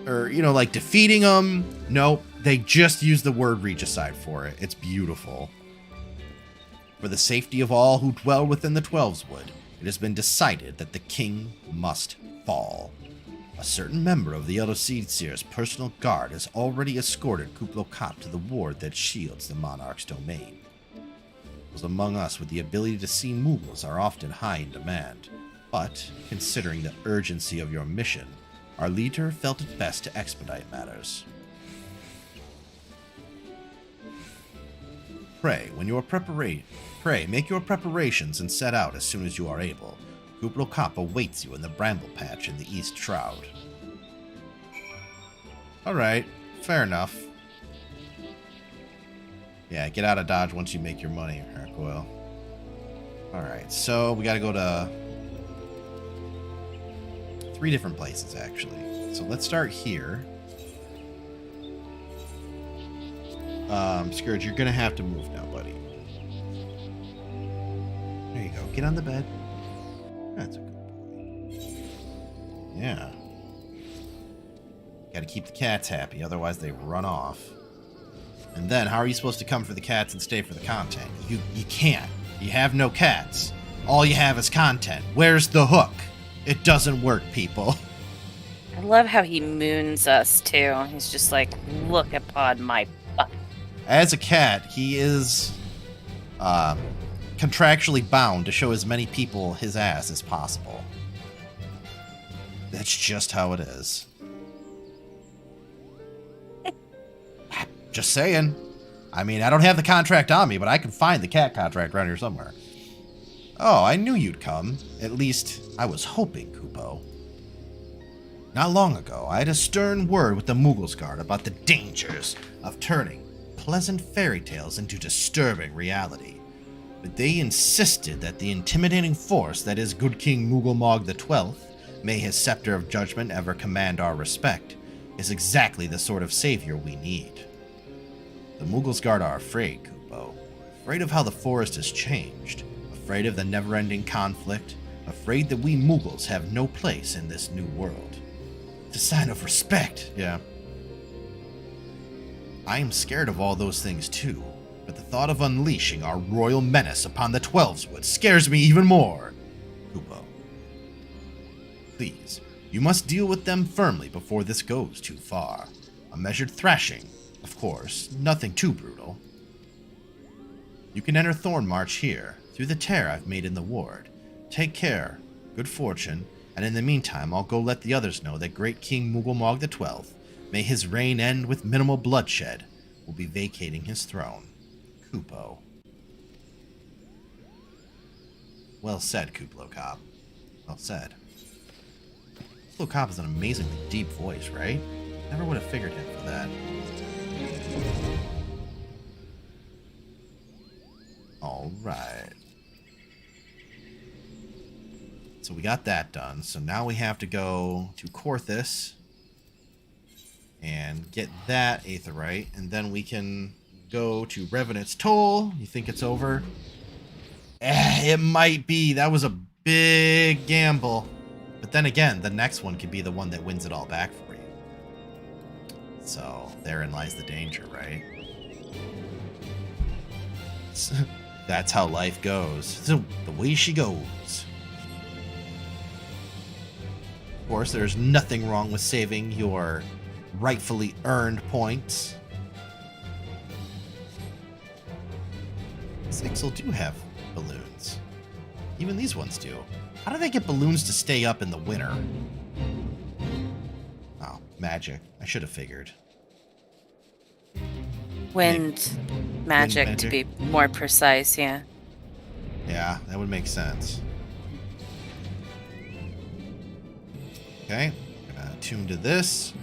Speaker 1: like defeating him. Nope, they just use the word regicide for it. It's beautiful. For the safety of all who dwell within the Twelveswood, it has been decided that the king must fall. A certain member of the Elder Seedseer's personal guard has already escorted Kuplo Kop to the ward that shields the monarch's domain. Those among us with the ability to see Mughals are often high in demand, but, considering the urgency of your mission, our leader felt it best to expedite matters. Pray, make your preparations and set out as soon as you are able. Kuplo Kop awaits you in the bramble patch in the East Shroud. Alright, fair enough. Yeah, get out of Dodge once you make your money, Hercoil. Alright, so we gotta go to 3 different places, actually. So let's start here. Scourge, you're gonna have to move now, buddy. There you go. Get on the bed. That's a good boy. Yeah. Gotta keep the cats happy, otherwise they run off. And then, how are you supposed to come for the cats and stay for the content? You can't. You have no cats. All you have is content. Where's the hook? It doesn't work, people.
Speaker 2: I love how he moons us, too. He's just like, look upon my butt.
Speaker 1: As a cat, he is contractually bound to show as many people his ass as possible. That's just how it is. Just saying. I mean, I don't have the contract on me, but I can find the cat contract around here somewhere. Oh, I knew you'd come. At least, I was hoping, Kupo. Not long ago, I had a stern word with the Mughals about the dangers of turning pleasant fairy tales into disturbing reality. But they insisted that the intimidating force that is Good King Mughal the 12th, may his scepter of judgment ever command our respect, is exactly the sort of savior we need. The Mughals are afraid, Kupo. Afraid of how the forest has changed. Afraid of the never-ending conflict. Afraid that we Mughals have no place in this new world. It's a sign of respect, yeah. I am scared of all those things too, but the thought of unleashing our royal menace upon the Twelveswood scares me even more. Kupo. Please, you must deal with them firmly before this goes too far. A measured thrashing, of course, nothing too brutal. You can enter Thornmarch here, through the tear I've made in the ward. Take care, good fortune, and in the meantime I'll go let the others know that great King Mughal the 12th, may his reign end with minimal bloodshed, will be vacating his throne. Kupo. Well said, Kuplokop. Well said. Kuplokop has an amazingly deep voice, right? Never would have figured him for that. Alright. So we got that done. So now we have to go to Korthus and get that Aetheryte, and then we can go to Revenant's Toll. You think it's over? It might be. That was a big gamble. But then again, the next one could be the one that wins it all back for you. So therein lies the danger, right? That's how life goes. So the way she goes. Of course, there's nothing wrong with saving your rightfully earned points. Sixel do have balloons. Even these ones do. How do they get balloons to stay up in the winter? Oh, magic. I should have figured.
Speaker 2: Wind magic, to be more precise, yeah.
Speaker 1: Yeah, that would make sense. Okay, I'm gonna attune to this.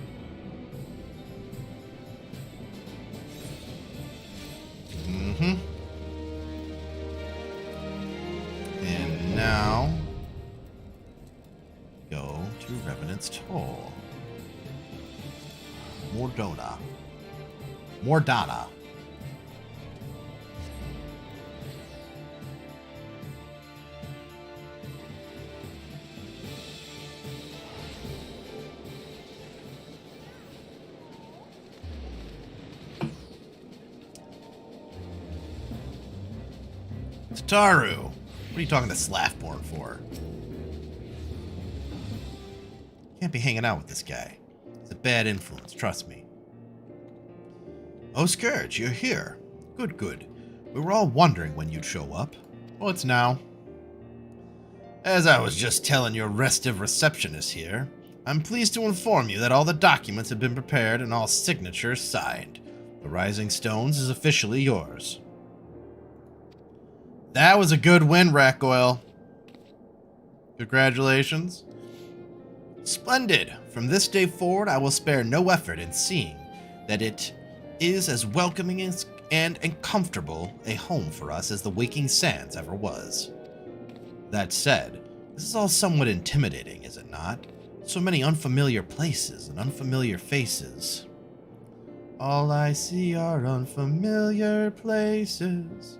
Speaker 1: And now, go to Revenant's Toll. Mordana. Taru, what are you talking to Slaffborn for? Can't be hanging out with this guy. He's a bad influence, trust me. Oh, Scourge, you're here. Good. We were all wondering when you'd show up. Well, it's now. As I was just telling your restive receptionist here, I'm pleased to inform you that all the documents have been prepared and all signatures signed. The Rising Stones is officially yours. That was a good win, Rakoil. Congratulations. Splendid. From this day forward, I will spare no effort in seeing that it is as welcoming and comfortable a home for us as the Waking Sands ever was. That said, this is all somewhat intimidating, is it not? So many unfamiliar places and unfamiliar faces. All I see are unfamiliar places.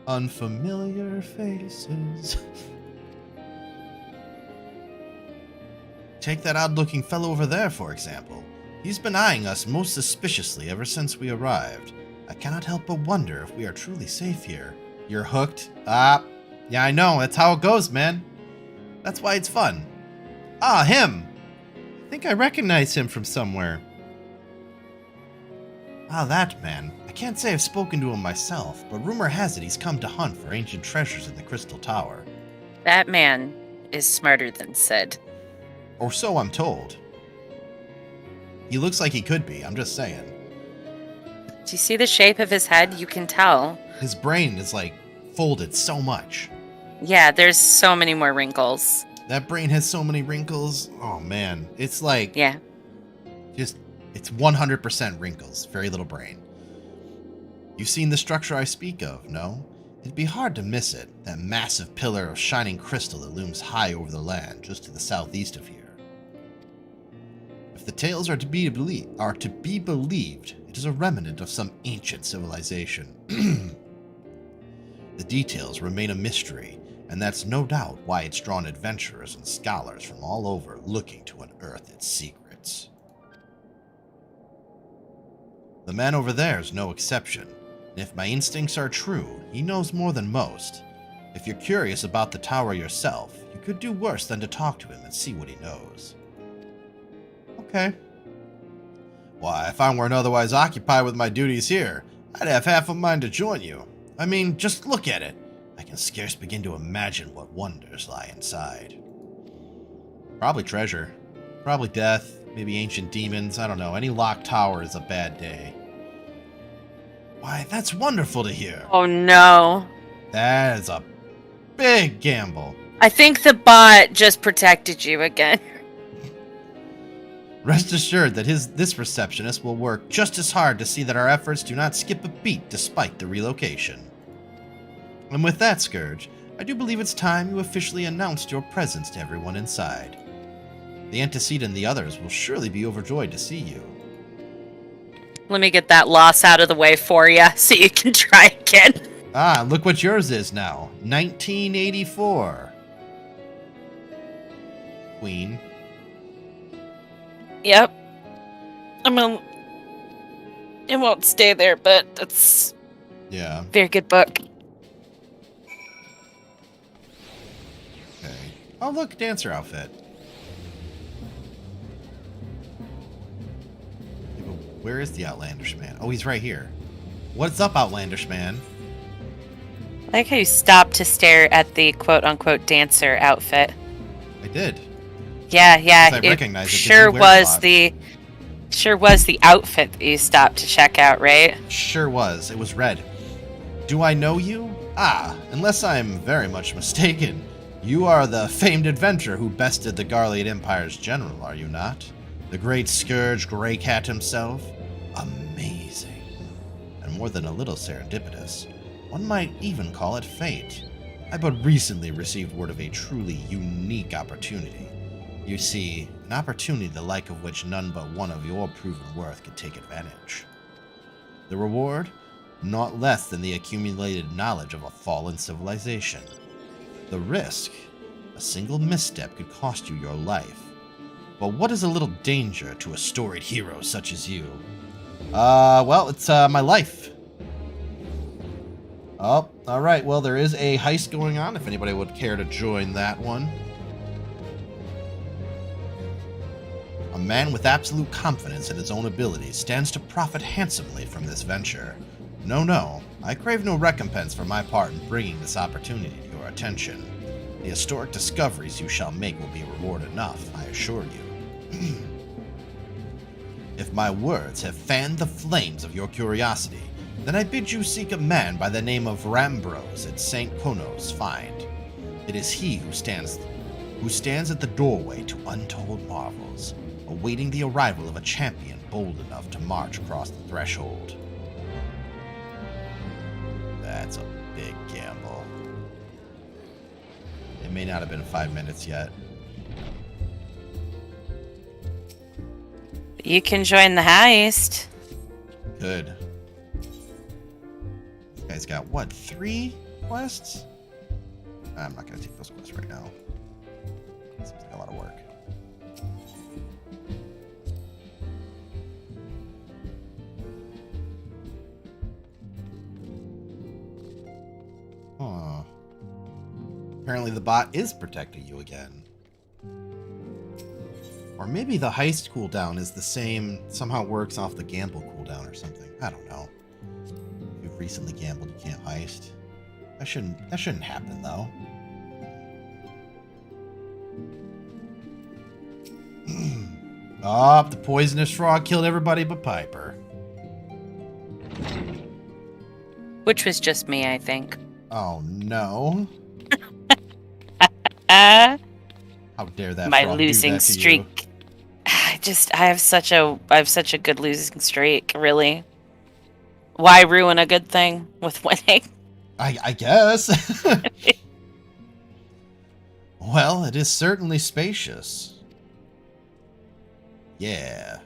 Speaker 1: Unfamiliar faces. Take that odd-looking fellow over there, for example. He's been eyeing us most suspiciously ever since we arrived. I cannot help but wonder if we are truly safe here. You're hooked? Yeah, I know. That's how it goes, man. That's why it's fun. Ah, him! I think I recognize him from somewhere. Ah, that man. I can't say I've spoken to him myself, but rumor has it he's come to hunt for ancient treasures in the Crystal Tower.
Speaker 2: That man is smarter than Sid.
Speaker 1: Or so I'm told. He looks like he could be, I'm just saying.
Speaker 2: Do you see the shape of his head? You can tell.
Speaker 1: His brain is, like, folded so much.
Speaker 2: Yeah, there's so many more wrinkles.
Speaker 1: That brain has so many wrinkles. Oh, man. It's like...
Speaker 2: Yeah.
Speaker 1: Just... It's 100% wrinkles. Very little brain. You've seen the structure I speak of, no? It'd be hard to miss it. That massive pillar of shining crystal that looms high over the land, just to the southeast of here. If the tales are to be believed, it is a remnant of some ancient civilization. The details remain a mystery, and that's no doubt why it's drawn adventurers and scholars from all over looking to unearth its secrets. The man over there is no exception, and if my instincts are true, he knows more than most. If you're curious about the tower yourself, you could do worse than to talk to him and see what he knows. Okay. Why, if I weren't otherwise occupied with my duties here, I'd have half a mind to join you. I mean, just look at it. I can scarce begin to imagine what wonders lie inside. Probably treasure. Probably death. Maybe ancient demons. I don't know. Any locked tower is a bad day. Why, that's wonderful to hear.
Speaker 2: Oh no.
Speaker 1: That is a big gamble.
Speaker 2: I think the bot just protected you again.
Speaker 1: Rest assured that this receptionist will work just as hard to see that our efforts do not skip a beat despite the relocation. And with that, Scourge, I do believe it's time you officially announced your presence to everyone inside. The antecedent and the others will surely be overjoyed to see you.
Speaker 2: Let me get that loss out of the way for you so you can try again.
Speaker 1: Ah, look what yours is now. 1984. Queen.
Speaker 2: Yep. It won't stay there, but that's
Speaker 1: Yeah.
Speaker 2: a very good book.
Speaker 1: Okay. Oh, look, dancer outfit. Where is the Outlandish Man? Oh, he's right here. What's up, Outlandish Man?
Speaker 2: I like how you stopped to stare at the quote-unquote dancer outfit.
Speaker 1: I did.
Speaker 2: Yeah.
Speaker 1: I recognize it.
Speaker 2: Sure was the outfit that you stopped to check out, right?
Speaker 1: Sure was. It was red. Do I know you? Ah, unless I'm very much mistaken. You are the famed adventurer who bested the Garlean Empire's general, are you not? The great Scourge Greycat himself? Amazing. And more than a little serendipitous. One might even call it fate. I but recently received word of a truly unique opportunity. You see, an opportunity the like of which none but one of your proven worth could take advantage. The reward? Not less than the accumulated knowledge of a fallen civilization. The risk? A single misstep could cost you your life. But what is a little danger to a storied hero such as you? Well, it's my life. Oh, alright, well, there is a heist going on, if anybody would care to join that one. A man with absolute confidence in his own abilities stands to profit handsomely from this venture. No, I crave no recompense for my part in bringing this opportunity to your attention. The historic discoveries you shall make will be reward enough, I assure you. If my words have fanned the flames of your curiosity, then I bid you seek a man by the name of Rambros at St. Konos find. It is he who stands at the doorway to untold marvels, awaiting the arrival of a champion bold enough to march across the threshold. That's a big gamble. It may not have been 5 minutes yet.
Speaker 2: You can join the heist.
Speaker 1: Good. This guy's got, what, 3 quests? I'm not going to take those quests right now. Seems like a lot of work. Apparently the bot is protecting you again. Or maybe the heist cooldown is the same, somehow works off the gamble cooldown or something. I don't know. If you've recently gambled, you can't heist. That shouldn't happen though. Oh, the poisonous frog killed everybody but Piper.
Speaker 2: Which was just me, I think.
Speaker 1: Oh no.
Speaker 2: Uh,
Speaker 1: How dare that
Speaker 2: my
Speaker 1: frog
Speaker 2: losing
Speaker 1: do that to
Speaker 2: streak.
Speaker 1: you?
Speaker 2: I have such a good losing streak, really. Why ruin a good thing with winning?
Speaker 1: I guess. Well, it is certainly spacious. Yeah.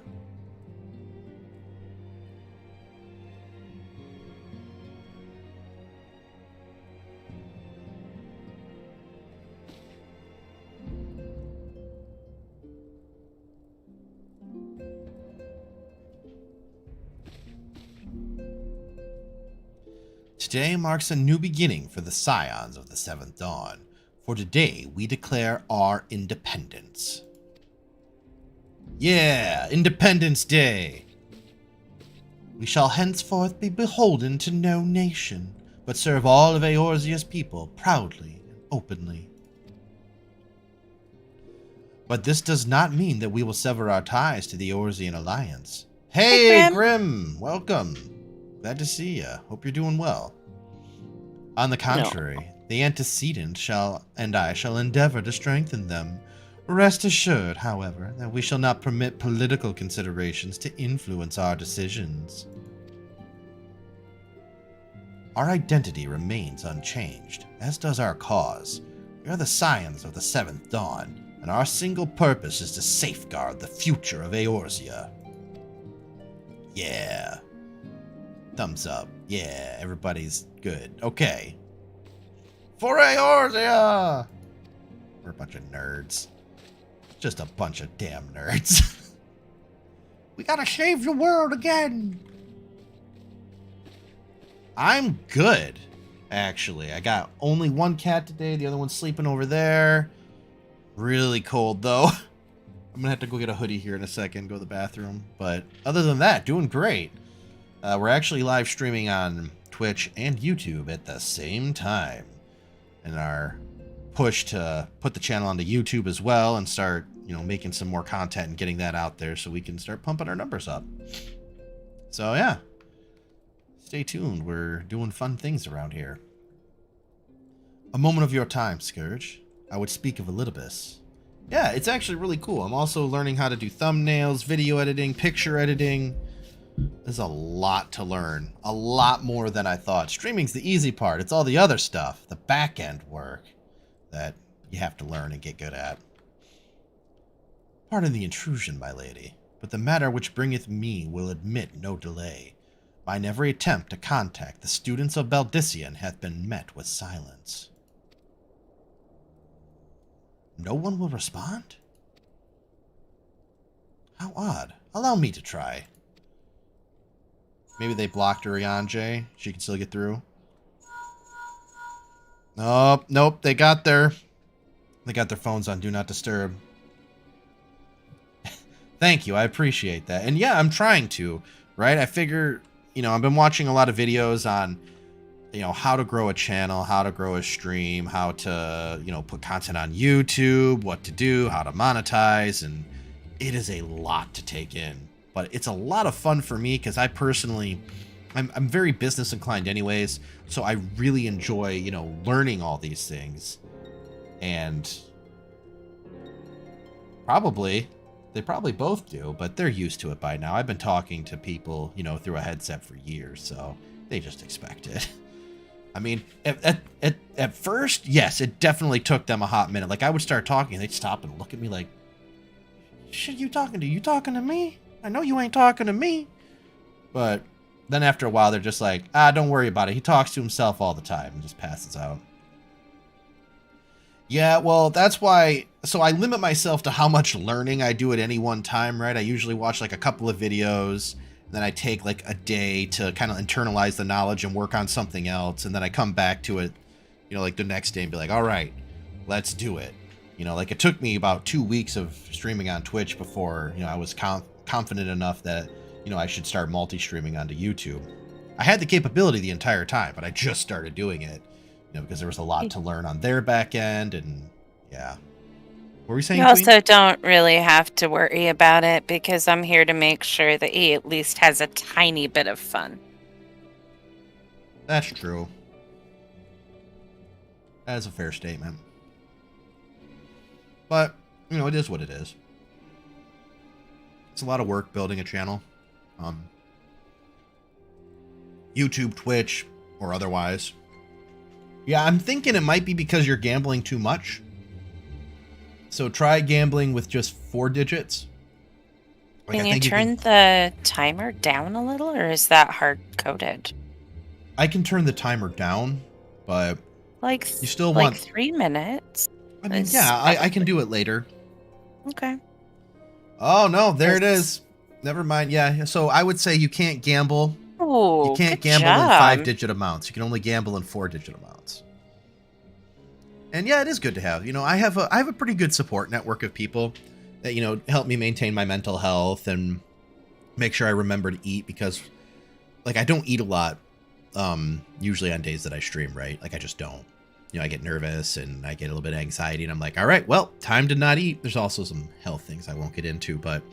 Speaker 1: Today marks a new beginning for the Scions of the Seventh Dawn, for today we declare our independence. Yeah, Independence Day! We shall henceforth be beholden to no nation, but serve all of Eorzea's people proudly and openly. But this does not mean that we will sever our ties to the Eorzean Alliance. Hey, Grim! Welcome! Glad to see you. Hope you're doing well. On the contrary, the antecedent and I shall endeavor to strengthen them. Rest assured, however, that we shall not permit political considerations to influence our decisions. Our identity remains unchanged, as does our cause. We are the Scions of the Seventh Dawn, and our single purpose is to safeguard the future of Eorzea. Yeah. Thumbs up. Yeah, everybody's good. Okay. For Eorzea! We're a bunch of nerds. Just a bunch of damn nerds. We gotta save the world again. I'm good, actually. I got only one cat today. The other one's sleeping over there. Really cold, though. I'm gonna have to go get a hoodie here in a second, go to the bathroom. But other than that, doing great. We're actually live streaming on Twitch and YouTube at the same time. And our push to put the channel onto YouTube as well and start, making some more content and getting that out there so we can start pumping our numbers up. So yeah, stay tuned. We're doing fun things around here. A moment of your time, Scourge. I would speak of Elidibus. Yeah, it's actually really cool. I'm also learning how to do thumbnails, video editing, picture editing. There's a lot to learn. A lot more than I thought. Streaming's the easy part. It's all the other stuff, the back end work, that you have to learn and get good at. Pardon the intrusion, my lady, but the matter which bringeth me will admit no delay. Mine every attempt to contact the students of Baldician hath been met with silence. No one will respond? How odd. Allow me to try. Maybe they blocked Urianje. She can still get through. Nope. They got their phones on Do Not Disturb. Thank you. I appreciate that. And yeah, I'm trying to, right? I figure, I've been watching a lot of videos on, how to grow a channel, how to grow a stream, how to, put content on YouTube, what to do, how to monetize. And it is a lot to take in. But it's a lot of fun for me because I personally, I'm very business inclined anyways. So I really enjoy, learning all these things. And they probably both do, but they're used to it by now. I've been talking to people, through a headset for years, so they just expect it. I mean, at first, yes, it definitely took them a hot minute. Like, I would start talking, and they'd stop and look at me like, shit, you talking to? You talking to me? I know you ain't talking to me. But then after a while, they're just like, don't worry about it. He talks to himself all the time and just passes out. Yeah, well, that's why. So I limit myself to how much learning I do at any one time, right? I usually watch like a couple of videos, then I take like a day to kind of internalize the knowledge and work on something else, and then I come back to it, like the next day and be like, all right, let's do it. You know, like it took me about 2 weeks of streaming on Twitch before, you know, I was confident enough that, you know, I should start multi-streaming onto YouTube. I had the capability the entire time, but I just started doing it, you know, because there was a lot to learn on their back end, and yeah. What were you saying,
Speaker 2: You
Speaker 1: Queen?
Speaker 2: also don't really have to worry about it because I'm here to make sure that he at least has a tiny bit of fun.
Speaker 1: That's true. That is a fair statement. But, you know, it is what it is. It's a lot of work building a channel. YouTube, Twitch, or otherwise. Yeah, I'm thinking it might be because you're gambling too much. So try gambling with just 4 digits. Like,
Speaker 2: Can you turn the timer down a little, or is that hard-coded?
Speaker 1: I can turn the timer down, but
Speaker 2: like
Speaker 1: you still
Speaker 2: like
Speaker 1: want
Speaker 2: 3 minutes.
Speaker 1: I mean, yeah, I can do it later.
Speaker 2: Okay.
Speaker 1: Oh no, there it is. Never mind. Yeah, so I would say you can't gamble.
Speaker 2: Oh,
Speaker 1: You can't
Speaker 2: good
Speaker 1: gamble
Speaker 2: job.
Speaker 1: in 5-digit amounts. You can only gamble in 4-digit amounts. And yeah, it is good to have. You know, I have a pretty good support network of people that, you know, help me maintain my mental health and make sure I remember to eat, because like I don't eat a lot usually on days that I stream, right? Like I just don't. You know, I get nervous and I get a little bit of anxiety, and I'm like, all right, well, time to not eat. There's also some health things I won't get into, but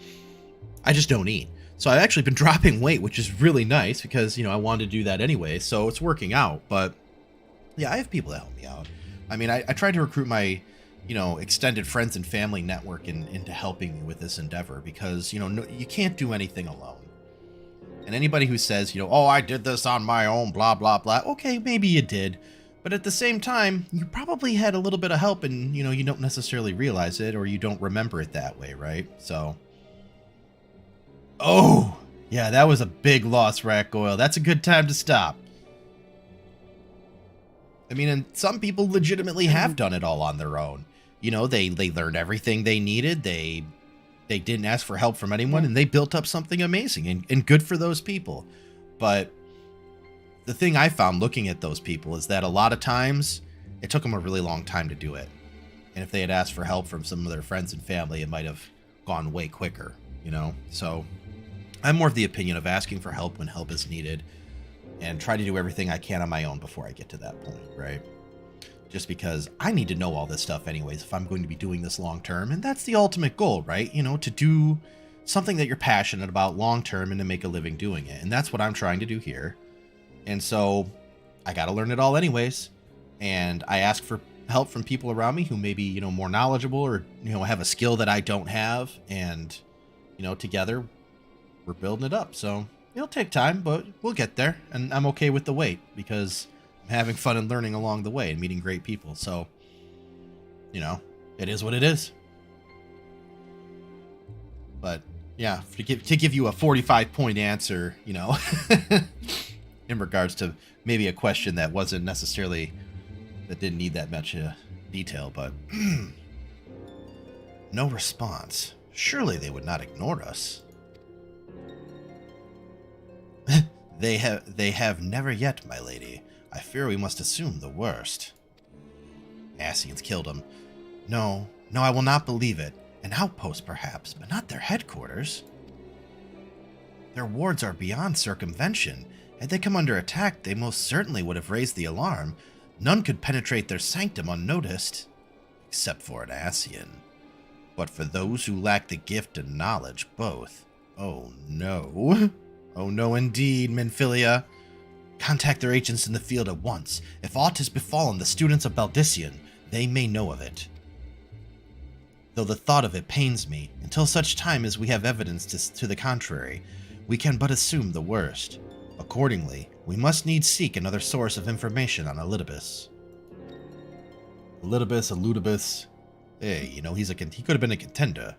Speaker 1: I just don't eat. So I've actually been dropping weight, which is really nice because, you know, I wanted to do that anyway. So it's working out. But yeah, I have people that help me out. I mean, I tried to recruit my, you know, extended friends and family network into helping me with this endeavor because, you know, no, you can't do anything alone. And anybody who says, you know, oh, I did this on my own, blah, blah, blah. Okay, maybe you did. But at the same time, you probably had a little bit of help, and, you know, you don't necessarily realize it, or you don't remember it that way, right? So, oh, yeah, that was a big loss, Rack Oil. That's a good time to stop. I mean, and some people legitimately have done it all on their own. You know, they learned everything they needed. They didn't ask for help from anyone, and they built up something amazing, and good for those people. But the thing I found looking at those people is that a lot of times it took them a really long time to do it. And if they had asked for help from some of their friends and family, it might have gone way quicker, you know? So I'm more of the opinion of asking for help when help is needed and try to do everything I can on my own before I get to that point, right? Just because I need to know all this stuff anyways if I'm going to be doing this long term. And that's the ultimate goal, right? You know, to do something that you're passionate about long term and to make a living doing it. And that's what I'm trying to do here. And so I got to learn it all anyways. And I ask for help from people around me who may be, you know, more knowledgeable or, you know, have a skill that I don't have. And, you know, together we're building it up. So it'll take time, but we'll get there. And I'm okay with the wait because I'm having fun and learning along the way and meeting great people. So, you know, it is what it is. But yeah, to give you a 45-point answer, you know, in regards to maybe a question that wasn't necessarily, that didn't need that much detail, but no response. Surely they would not ignore us. They have never yet, my lady. I fear we must assume the worst. Ascians killed him. No, I will not believe it. An outpost, perhaps, but not their headquarters. Their wards are beyond circumvention. Had they come under attack, they most certainly would have raised the alarm. None could penetrate their sanctum unnoticed, except for an Ascian. But for those who lack the gift and knowledge, both. Oh no. Oh no indeed, Minfilia. Contact their agents in the field at once. If aught has befallen the students of Baldician, they may know of it. Though the thought of it pains me, until such time as we have evidence to the contrary, we can but assume the worst. Accordingly, we must needs seek another source of information on Elidibus. Elidibus. Hey, you know, he could have been a contender.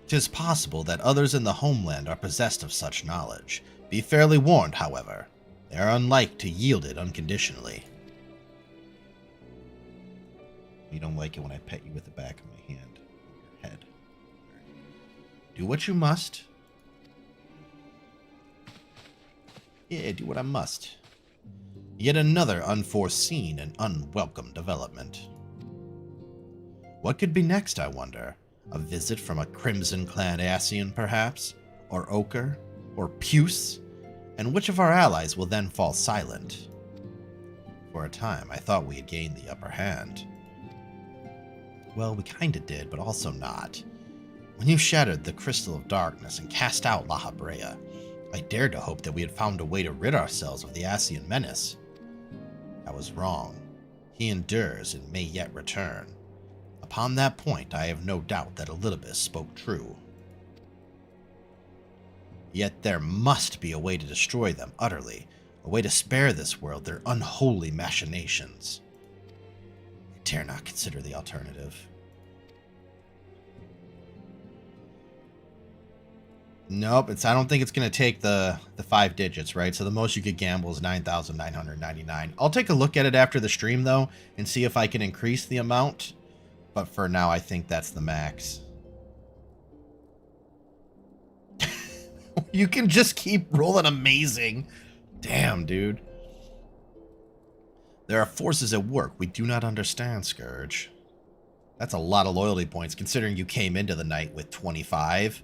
Speaker 1: 'Tis possible that others in the homeland are possessed of such knowledge. Be fairly warned, however. They are unlike to yield it unconditionally. You don't like it when I pet you with the back of my hand on your head. Do what you must. Yeah, do what I must. Yet another unforeseen and unwelcome development. What could be next, I wonder? A visit from a crimson-clad Ascian, perhaps? Or Ochre? Or Puce? And which of our allies will then fall silent? For a time, I thought we had gained the upper hand. Well, we kinda did, but also not. When you shattered the Crystal of Darkness and cast out La Habrea, I dared to hope that we had found a way to rid ourselves of the Ascian menace. I was wrong. He endures and may yet return. Upon that point, I have no doubt that Elidibus spoke true. Yet there must be a way to destroy them utterly, a way to spare this world their unholy machinations. I dare not consider the alternative. Nope, I don't think it's going to take the 5 digits, right? So the most you could gamble is 9,999. I'll take a look at it after the stream, though, and see if I can increase the amount. But for now, I think that's the max. You can just keep rolling amazing. Damn, dude. There are forces at work we do not understand, Scourge. That's a lot of loyalty points, considering you came into the night with 25.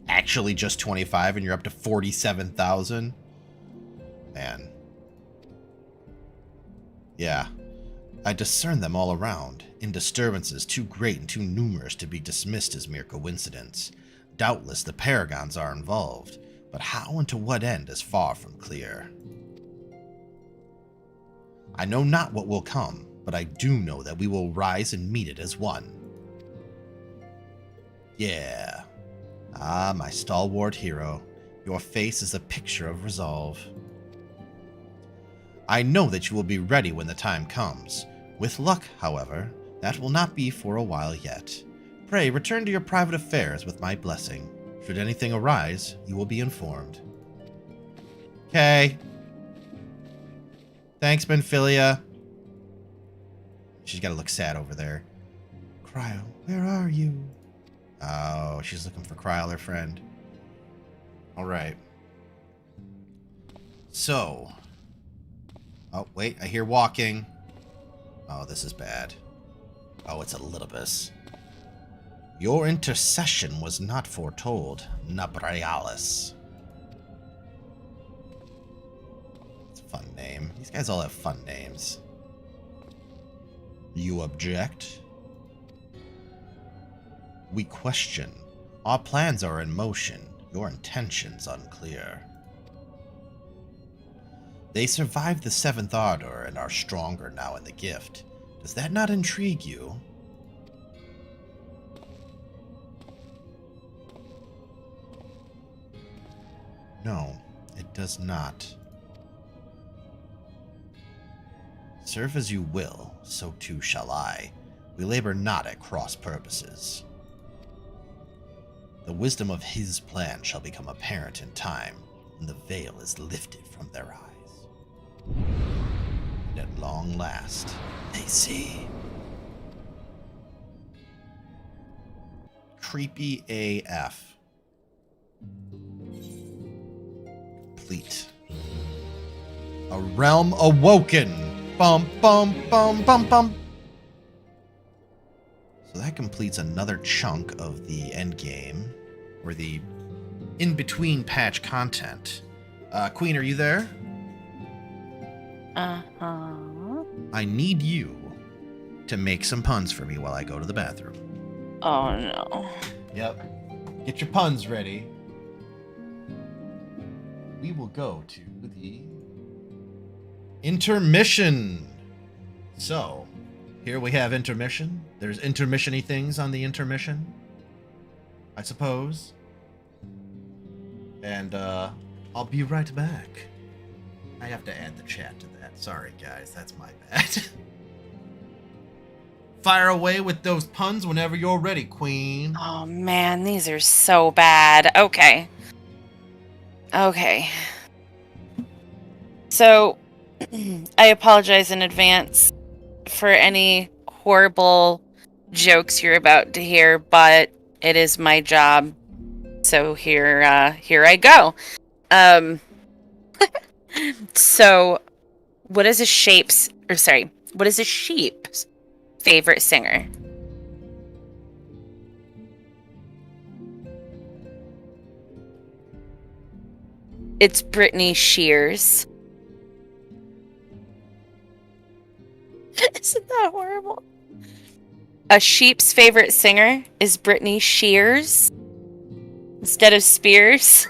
Speaker 1: Actually just 25, and you're up to 47,000. Man. Yeah. I discern them all around, in disturbances too great and too numerous to be dismissed as mere coincidence. Doubtless the paragons are involved, but how and to what end is far from clear. I know not what will come, but I do know that we will rise and meet it as one. Yeah. Ah, my stalwart hero, your face is a picture of resolve. I know that you will be ready when the time comes. With luck, however, that will not be for a while yet. Pray return to your private affairs with my blessing. Should anything arise, you will be informed. Okay. Thanks, Benphilia. She's got to look sad over there. Cryo, where are you? Oh, she's looking for Cryo, her friend. Alright. So. Oh, wait, I hear walking. Oh, this is bad. Oh, it's Elidibus. Your intercession was not foretold, Nabrialis. It's a fun name. These guys all have fun names. You object? We question. Our plans are in motion, your intentions unclear. They survived the 7th Ardor and are stronger now in the gift. Does that not intrigue you? No, it does not. Serve as you will, so too shall I. We labor not at cross purposes. The wisdom of his plan shall become apparent in time, when the veil is lifted from their eyes. And at long last, they see. Creepy AF. Complete. A realm awoken. Bum, bum, bum, bum, bum. So that completes another chunk of the end game, or the in-between patch content. Queen, are you there?
Speaker 2: Uh-huh.
Speaker 1: I need you to make some puns for me while I go to the bathroom.
Speaker 2: Oh, no.
Speaker 1: Yep. Get your puns ready. We will go to the intermission. So, here we have intermission. There's intermission-y things on the intermission, I suppose. And, I'll be right back. I have to add the chat to that. Sorry, guys. That's my bad. Fire away with those puns whenever you're ready, Queen.
Speaker 2: Oh, man, these are so bad. Okay. Okay. So, I apologize in advance for any horrible jokes you're about to hear, but it is my job. So here I go. So What is a sheep's favorite singer? It's Britney Shears. Isn't that horrible? A sheep's favorite singer is Britney Shears instead of Spears.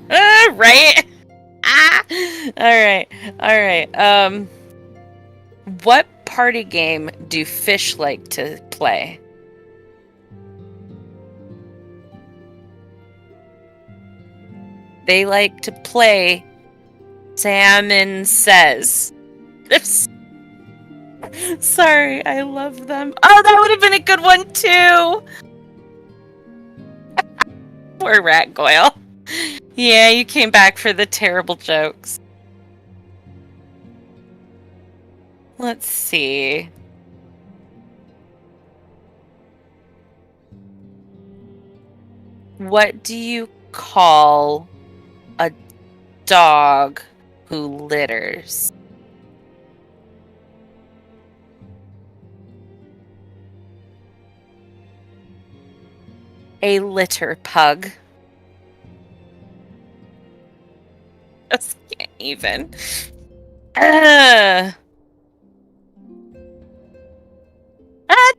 Speaker 2: Right? Ah! All right. What party game do fish like to play? They like to play Salmon Says. Sorry, I love them. Oh, that would have been a good one too. Poor Rat Goyle. Yeah, you came back for the terrible jokes. Let's see. What do you call a dog who litters? A litter pug. Just can't even.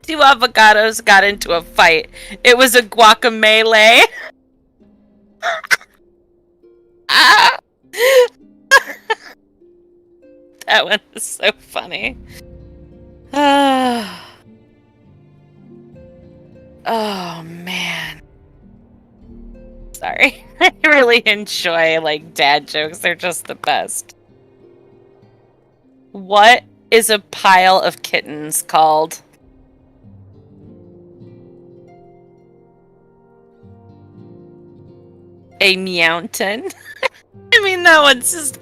Speaker 2: Two avocados got into a fight. It was a guacamole. That one is so funny. Oh man. Sorry. I really enjoy like dad jokes. They're just the best. What is a pile of kittens called? A mountain. I mean, that one's just...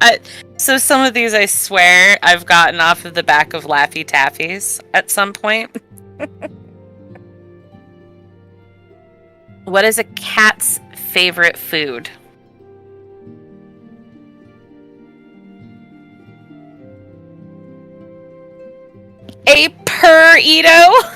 Speaker 2: so some of these, I swear, I've gotten off of the back of Laffy Taffies at some point. What is a cat's favorite food? A burrito.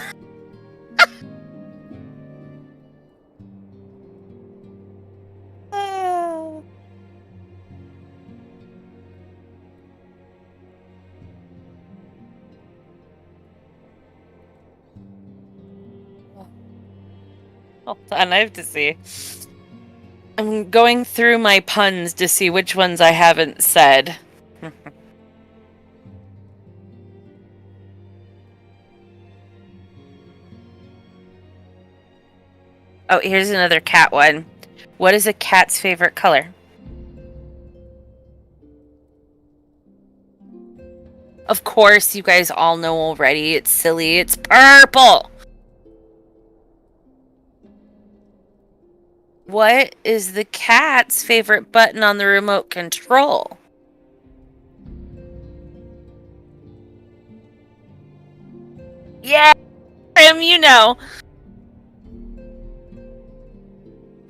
Speaker 2: Hold on, I have to see. I'm going through my puns to see which ones I haven't said. Oh, here's another cat one. What is a cat's favorite color? Of course, you guys all know already. It's silly. It's purple. What is the cat's favorite button on the remote control? Yeah, you know.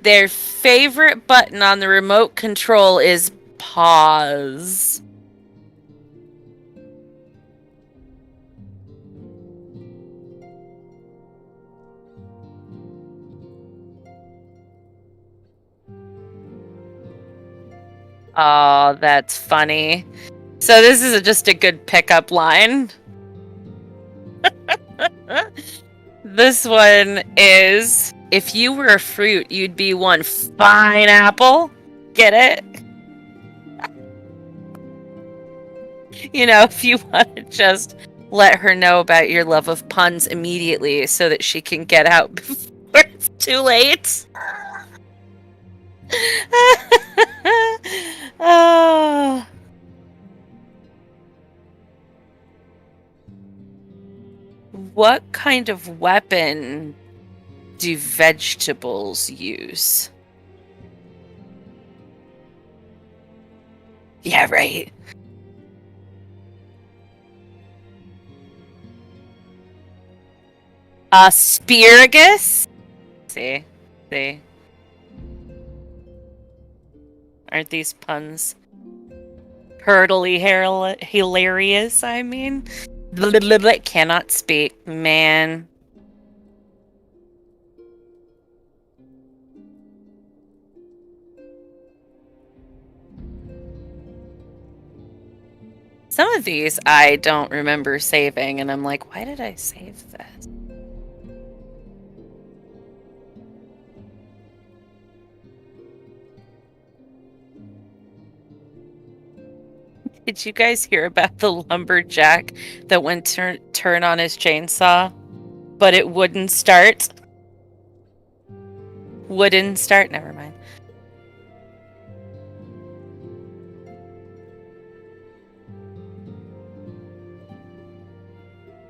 Speaker 2: Their favorite button on the remote control is pause. Oh, that's funny. So this is just a good pickup line. This one is, if you were a fruit, you'd be one fine apple. Get it? You know, if you want to just let her know about your love of puns immediately so that she can get out before it's too late. Oh. What kind of weapon do vegetables use? Yeah, right. Asparagus? See? Aren't these puns Hurtly hilarious, I mean. Cannot speak, man. Some of these I don't remember saving, and I'm like, why did I save this? Did you guys hear about the lumberjack that went turn on his chainsaw, but it wouldn't start? Wouldn't start? Never mind.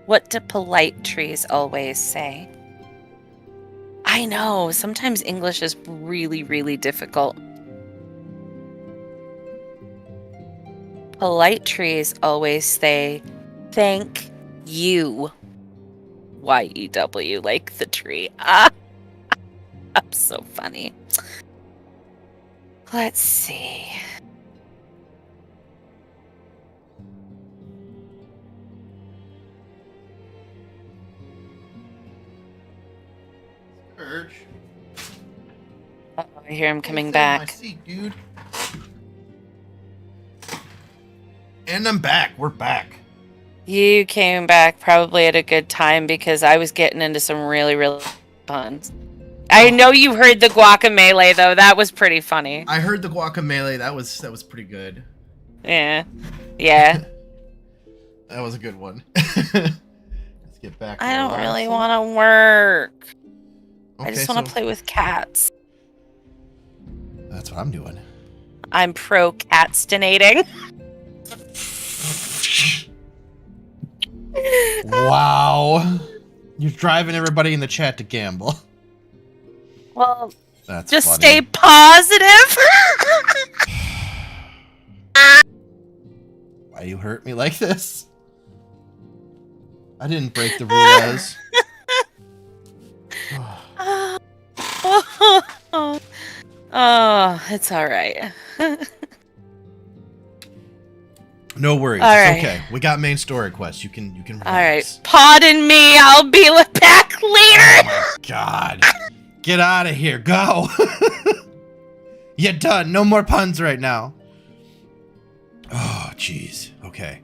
Speaker 2: What do polite trees always say? I know, sometimes English is really, really difficult. Polite trees always say, thank you. Y-E-W, like the tree. Ah, that's so funny. Let's see.
Speaker 1: Urge.
Speaker 2: Uh-oh, I hear him coming
Speaker 1: Sit in my
Speaker 2: back.
Speaker 1: seat, dude. And I'm back. We're back.
Speaker 2: You came back probably at a good time because I was getting into some really, really puns. I know you heard the guacamole though. That was pretty funny.
Speaker 1: I heard the guacamole. That was pretty good.
Speaker 2: Yeah. Yeah.
Speaker 1: That was a good one. Let's get back to
Speaker 2: I don't
Speaker 1: the
Speaker 2: really
Speaker 1: last
Speaker 2: want to work.
Speaker 1: one.
Speaker 2: I just want to play with cats.
Speaker 1: That's what I'm doing.
Speaker 2: I'm pro-catstinating.
Speaker 1: Wow. You're driving everybody in the chat to gamble.
Speaker 2: Well,
Speaker 1: That's
Speaker 2: just
Speaker 1: funny.
Speaker 2: stay positive.
Speaker 1: Why you hurt me like this? I didn't break the rules.
Speaker 2: Oh, it's all right.
Speaker 1: No worries.
Speaker 2: All
Speaker 1: It's
Speaker 2: right.
Speaker 1: okay. We got main story quests. You can relax.
Speaker 2: All right. Pardon me. I'll be back later.
Speaker 1: Oh my god. Get out of here. Go. You're done. No more puns right now. Oh, jeez. Okay.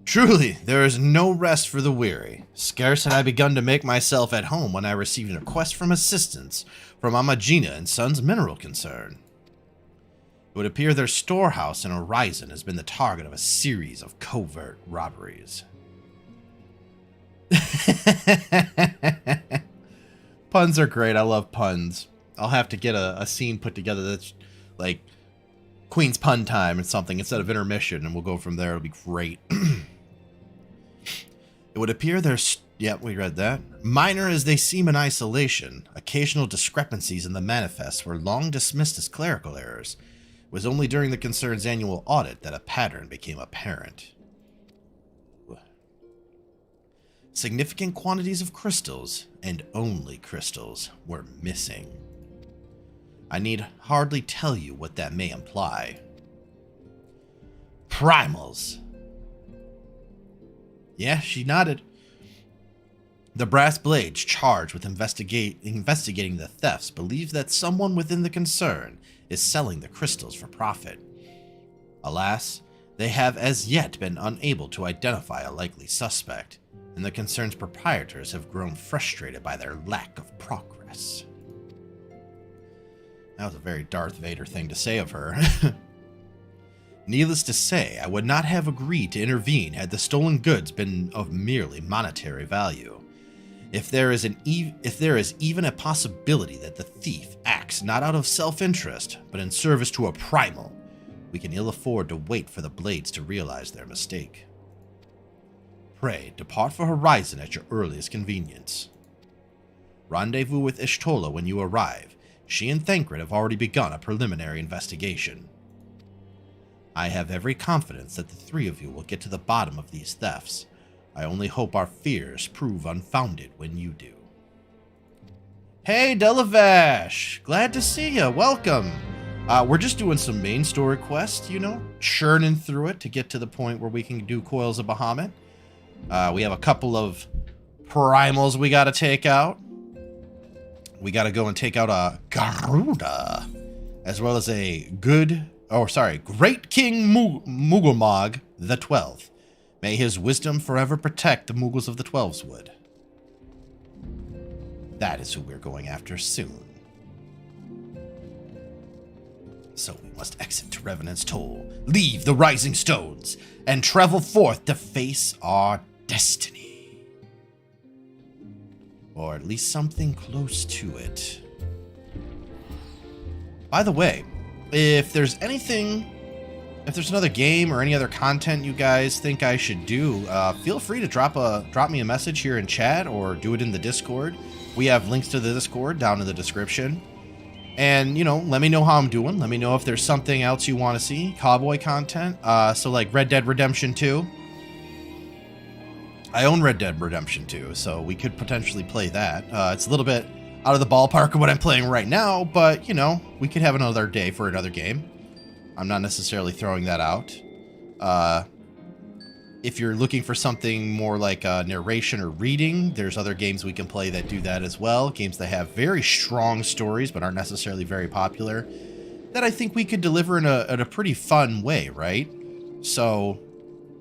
Speaker 1: Truly, there is no rest for the weary. Scarce had I begun to make myself at home when I received a request from assistance from Amagina and Sons Mineral Concern. It would appear their storehouse in Horizon has been the target of a series of covert robberies. Puns are great. I love puns. I'll have to get a scene put together that's like Queen's Pun Time or something instead of intermission, and we'll go from there. It'll be great. It would appear there's... Yep, we read that. Minor as they seem in isolation, occasional discrepancies in the manifests were long dismissed as clerical errors. It was only during the concern's annual audit that a pattern became apparent. Significant quantities of crystals, and only crystals, were missing. I need hardly tell you what that may imply. Primals. Yeah, she nodded. The brass blades charged with investigating the thefts believe that someone within the concern is selling the crystals for profit. Alas, they have as yet been unable to identify a likely suspect, and the concern's proprietors have grown frustrated by their lack of progress. That was a very Darth Vader thing to say of her. Needless to say, I would not have agreed to intervene had the stolen goods been of merely monetary value. If there is even a possibility that the thief acts not out of self-interest, but in service to a primal, we can ill afford to wait for the blades to realize their mistake. Pray, depart for Horizon at your earliest convenience. Rendezvous with Ishtola when you arrive. She and Thancred have already begun a preliminary investigation. I have every confidence that the three of you will get to the bottom of these thefts. I only hope our fears prove unfounded when you do. Hey, Delavash! Glad to see you. Welcome. We're just doing some main story quests, you know, churning through it to get to the point where we can do Coils of Bahamut. We have a couple of primals we got to take out. We got to go and take out a Garuda, as well as a Great King Mughulmog the 12th. May his wisdom forever protect the Mughals of the Twelves Wood. That is who we're going after soon. So we must exit to Revenant's Toll, leave the Rising Stones, and travel forth to face our destiny. Or at least something close to it. By the way, if there's another game or any other content you guys think I should do, feel free to drop me a message here in chat or do it in the Discord. We have links to the Discord down in the description. And, you know, let me know how I'm doing. Let me know if there's something else you want to see. Cowboy content. So like Red Dead Redemption 2. I own Red Dead Redemption 2, so we could potentially play that. It's a little bit out of the ballpark of what I'm playing right now, but, you know, we could have another day for another game. I'm not necessarily throwing that out. If you're looking for something more like narration or reading, there's other games we can play that do that as well. Games that have very strong stories but aren't necessarily very popular, that I think we could deliver in a pretty fun way, right? So,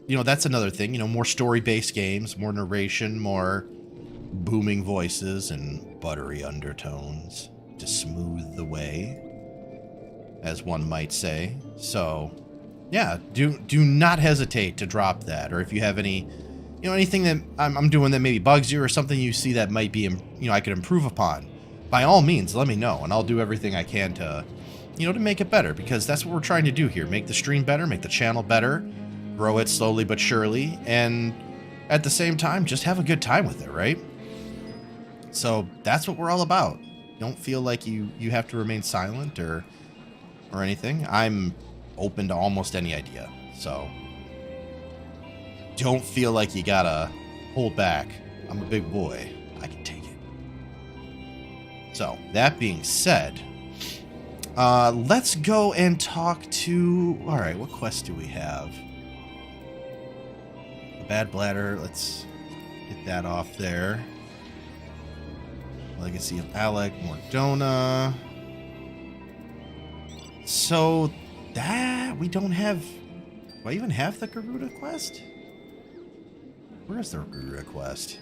Speaker 1: you know, that's another thing. You know, more story-based games, more narration, more booming voices and buttery undertones to smooth the way, as one might say. So, yeah, do not hesitate to drop that. Or if you have any, you know, anything that I'm doing that maybe bugs you or something you see that might be, you know, I could improve upon, by all means, let me know, and I'll do everything I can to, you know, to make it better, because that's what we're trying to do here. Make the stream better, make the channel better, grow it slowly but surely, and at the same time, just have a good time with it, right? So that's what we're all about. Don't feel like you have to remain silent or anything. I'm open to almost any idea, so don't feel like you gotta hold back. I'm a big boy. I can take it. So that being said, let's go and talk to... All right, what quest do we have? The Bad Bladder. Let's get that off there. Legacy of Alec, Mordona. So that we don't have... Do I even have the Garuda quest? Where is the Garuda quest?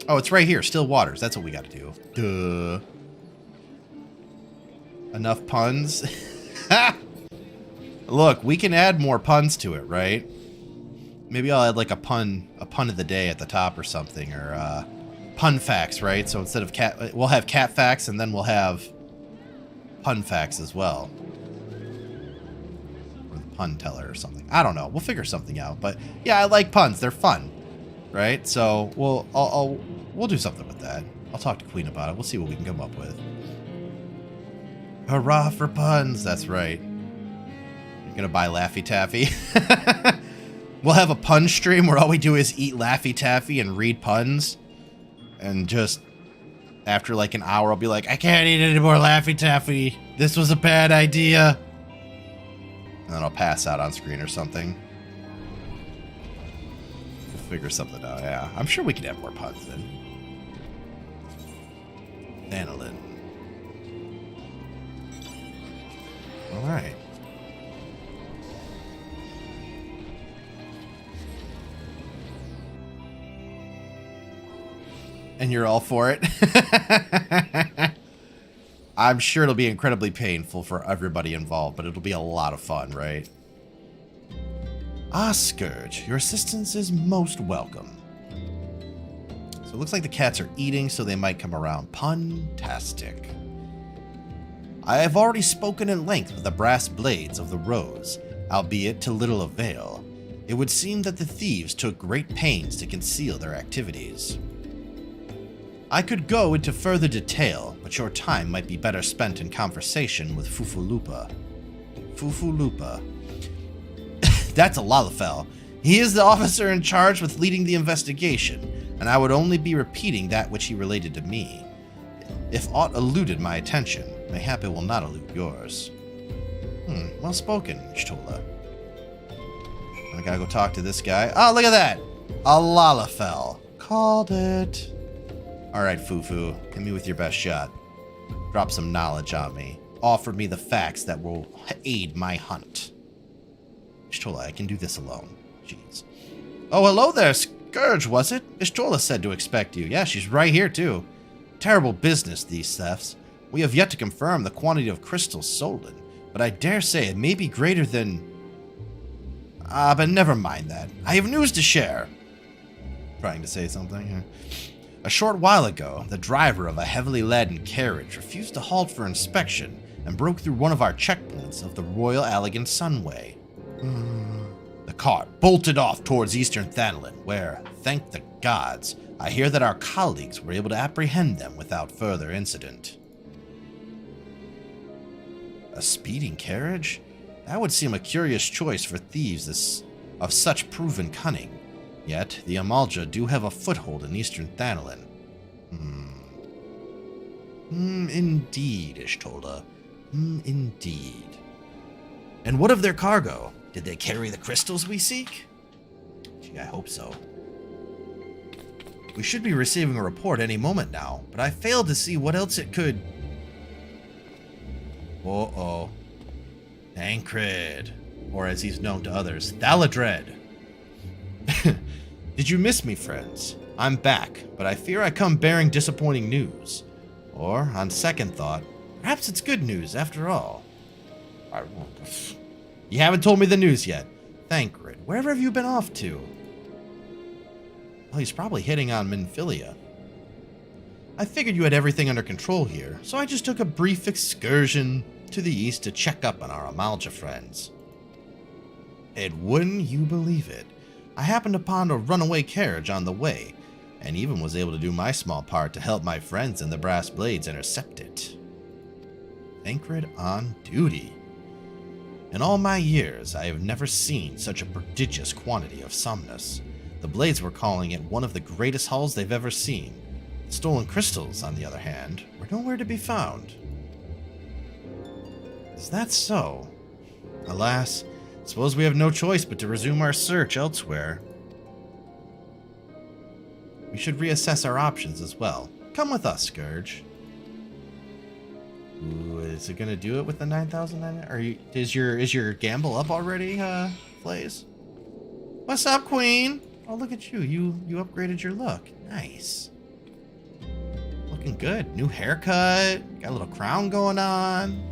Speaker 1: Oh, it's right here. Still Waters. That's what we got to do. Duh. Enough puns? Look, we can add more puns to it, right? Maybe I'll add like a pun of the day at the top or something, or pun facts, right? So instead of cat, we'll have cat facts, and then we'll have pun facts as well, or the pun teller or something. I don't know. We'll figure something out. But yeah, I like puns. They're fun, right? So we'll do something with that. I'll talk to Queen about it. We'll see what we can come up with. Hurrah for puns! That's right. You're gonna buy Laffy Taffy. We'll have a pun stream where all we do is eat Laffy Taffy and read puns. And just after like an hour, I'll be like, I can't eat any more Laffy Taffy. This was a bad idea. And then I'll pass out on screen or something. We'll figure something out, yeah. I'm sure we could have more puns then. Vanillin. Alright. And you're all for it? I'm sure it'll be incredibly painful for everybody involved, but it'll be a lot of fun, right? Ah, Scourge, your assistance is most welcome. So it looks like the cats are eating, so they might come around. Puntastic. I have already spoken at length with the brass blades of the Rose, albeit to little avail. It would seem that the thieves took great pains to conceal their activities. I could go into further detail, but your time might be better spent in conversation with Fufulupa. Fufulupa. That's a Lalafell. He is the officer in charge with leading the investigation. and I would only be repeating that which he related to me. If aught eluded my attention, mayhap it will not elude yours. Well spoken, Y'shtola. I gotta go talk to this guy. Oh, look at that! A Lalafell. Called it. Alright, Fufu, hit me with your best shot. Drop some knowledge on me. Offer me the facts that will aid my hunt. Y'shtola, I can do this alone. Jeez. Oh, hello there, Scourge, was it? Y'shtola said to expect you. Yeah, she's right here, too. Terrible business, these thefts. We have yet to confirm the quantity of crystals stolen, but I dare say it may be greater than... but never mind that. I have news to share. Trying to say something here. A short while ago, the driver of a heavily laden carriage refused to halt for inspection and broke through one of our checkpoints of the Royal Allegan Sunway. The cart bolted off towards Eastern Thanlin, where, thank the gods, I hear that our colleagues were able to apprehend them without further incident. A speeding carriage? That would seem a curious choice for thieves of such proven cunning. Yet, the Amalja do have a foothold in Eastern Thanlin. Indeed, Y'shtola. Indeed. And what of their cargo? Did they carry the crystals we seek? Gee, I hope so. We should be receiving a report any moment now, but I failed to see what else it could... Uh-oh. Tancred. Or as he's known to others, Thaladred. Did you miss me, friends? I'm back, but I fear I come bearing disappointing news. Or, on second thought, perhaps it's good news after all. You haven't told me the news yet. Tancred, wherever have you been off to? Well, he's probably hitting on Minfilia. I figured you had everything under control here, so I just took a brief excursion to the east to check up on our Amalja friends. And wouldn't you believe it? I happened upon a runaway carriage on the way, and even was able to do my small part to help my friends in the Brass Blades intercept it. Tancred on duty. In all my years, I have never seen such a prodigious quantity of somnus. The Blades were calling it one of the greatest hauls they've ever seen. The stolen crystals, on the other hand, were nowhere to be found. Is that so? Alas, suppose we have no choice but to resume our search elsewhere. We should reassess our options as well. Come with us, Scourge. Ooh, is it gonna do it with the 9,000? Is your gamble up already, Flaze? What's up, Queen? Oh, look at you. You upgraded your look. Nice. Looking good. New haircut. Got a little crown going on.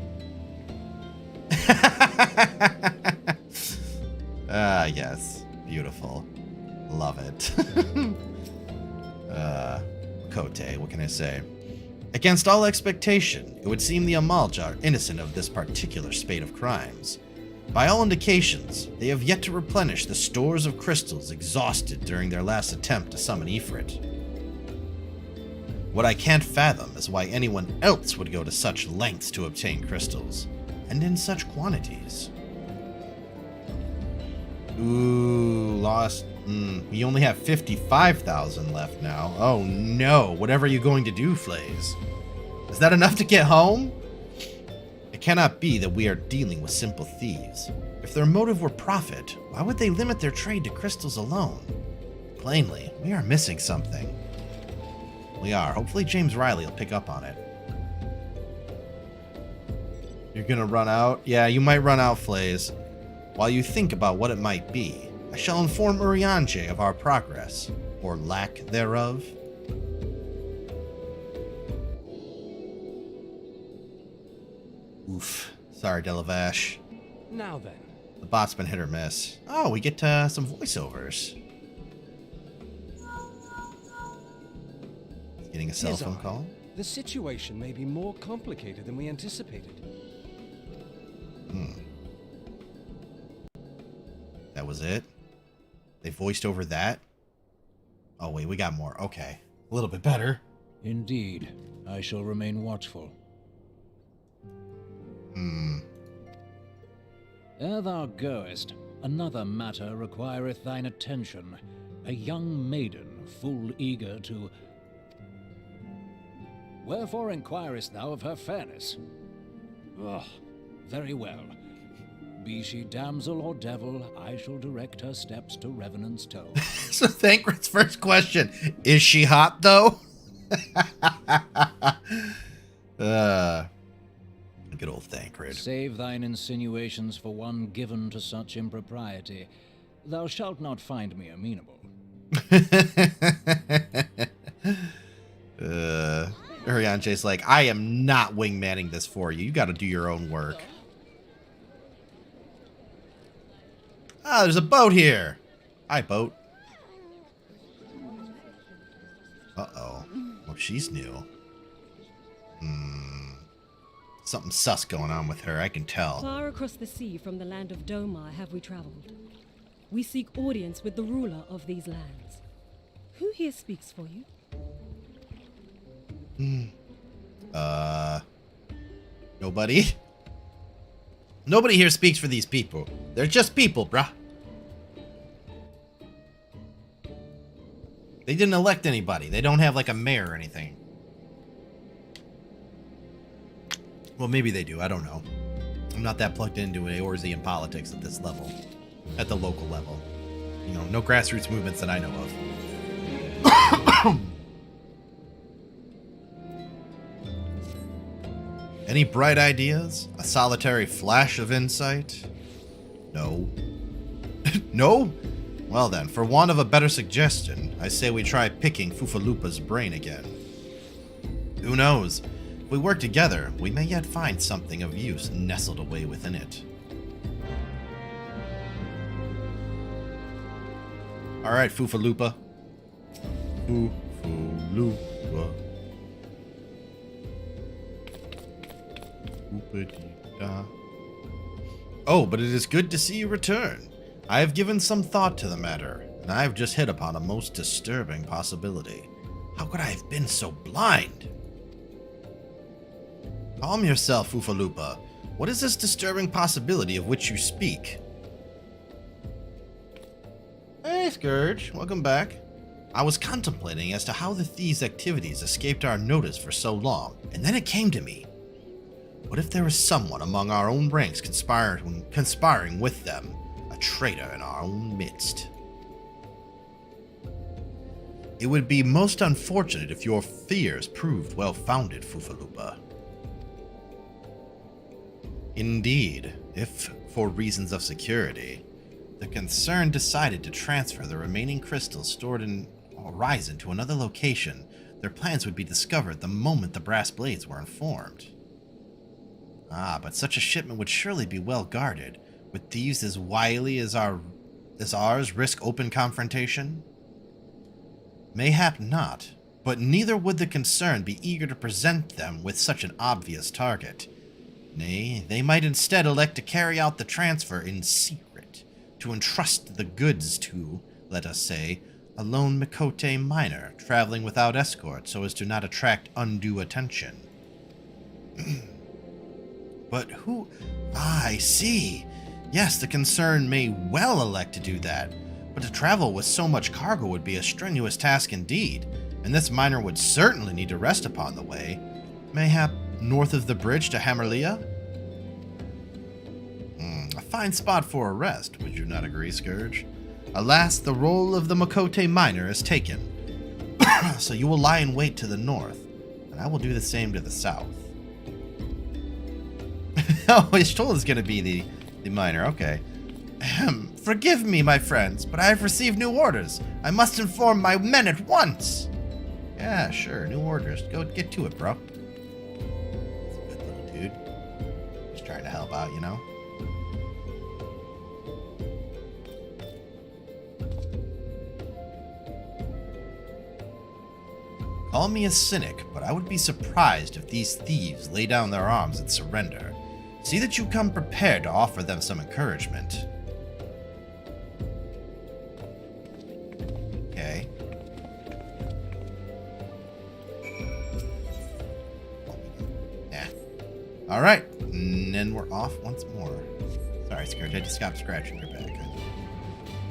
Speaker 1: Yes. Beautiful. Love it. Kote, what can I say? Against all expectation, it would seem the Amalja are innocent of this particular spate of crimes. By all indications, they have yet to replenish the stores of crystals exhausted during their last attempt to summon Ifrit. What I can't fathom is why anyone else would go to such lengths to obtain crystals, and in such quantities. Ooh, lost. We only have 55,000 left now. Oh no, whatever are you going to do, Flaze? Is that enough to get home? It cannot be that we are dealing with simple thieves. If their motive were profit, why would they limit their trade to crystals alone? Plainly, we are missing something. We are. Hopefully James Riley will pick up on it. You're gonna run out? Yeah, you might run out, Flaze. While you think about what it might be, I shall inform Urianger of our progress, or lack thereof. Oof. Sorry, Delavash.
Speaker 3: Now then.
Speaker 1: The bot's been hit or miss. Oh, we get some voiceovers. Getting a cell phone call.
Speaker 3: The situation may be more complicated than we anticipated.
Speaker 1: That was it? They voiced over that? Oh wait, we got more. Okay. A little bit better.
Speaker 4: Indeed. I shall remain watchful. Ere thou goest, another matter requireth thine attention. A young maiden full eager to... Wherefore inquirest thou of her fairness? Oh, very well. Be she damsel or devil, I shall direct her steps to Revenant's Toe.
Speaker 1: So Thancred's first question, is she hot though? Good old Thancred.
Speaker 4: Save thine insinuations for one given to such impropriety. Thou shalt not find me amenable.
Speaker 1: Urianche's like, I am not wingmanning this for you. You got to do your own work. Ah, there's a boat here. Hi, boat. Uh-oh. Well, she's new. Something sus going on with her, I can tell.
Speaker 5: Far across the sea from the land of Domar have we traveled. We seek audience with the ruler of these lands. Who here speaks for you?
Speaker 1: Nobody? Nobody here speaks for these people. They're just people, bruh. They didn't elect anybody. They don't have like a mayor or anything. Well, maybe they do. I don't know. I'm not that plugged into Eorzean politics at this level. At the local level. You know, no grassroots movements that I know of. Any bright ideas? A solitary flash of insight? No. No? Well then, for want of a better suggestion, I say we try picking Fufalupa's brain again. Who knows? If we work together, we may yet find something of use nestled away within it. Alright, Fufalupa. Fufalupa. Oh, but it is good to see you return. I have given some thought to the matter, and I have just hit upon a most disturbing possibility. How could I have been so blind? Calm yourself, Fufalupa. What is this disturbing possibility of which you speak? Hey, Scourge. Welcome back. I was contemplating as to how the thieves' activities escaped our notice for so long, and then it came to me. What if there was someone among our own ranks conspiring with them? A traitor in our own midst. It would be most unfortunate if your fears proved well-founded, Fufalupa. Indeed, if, for reasons of security, the concern decided to transfer the remaining crystals stored in Horizon to another location, their plans would be discovered the moment the Brass Blades were informed. Ah, but such a shipment would surely be well guarded. Would thieves as wily as ours risk open confrontation? Mayhap not, but neither would the concern be eager to present them with such an obvious target. Nay, they might instead elect to carry out the transfer in secret, to entrust the goods to, let us say, a lone Mikote miner traveling without escort so as to not attract undue attention. But who... Ah, I see. Yes, the concern may well elect to do that, but to travel with so much cargo would be a strenuous task indeed, and this miner would certainly need to rest upon the way. Mayhap north of the bridge to Hammerlia? A fine spot for a rest, would you not agree, Scourge? Alas, the role of the Mikote miner is taken, so you will lie in wait to the north, and I will do the same to the south. Oh, Ishtola is going to be the miner, okay. Forgive me, my friends, but I have received new orders. I must inform my men at once. Yeah, sure, new orders. Go get to it, bro. That's a good little dude. Just trying to help out, you know? Call me a cynic, but I would be surprised if these thieves lay down their arms and surrender. See that you come prepared to offer them some encouragement. Okay. Alright, and then we're off once more. Sorry, Scourge, I just stopped scratching your back.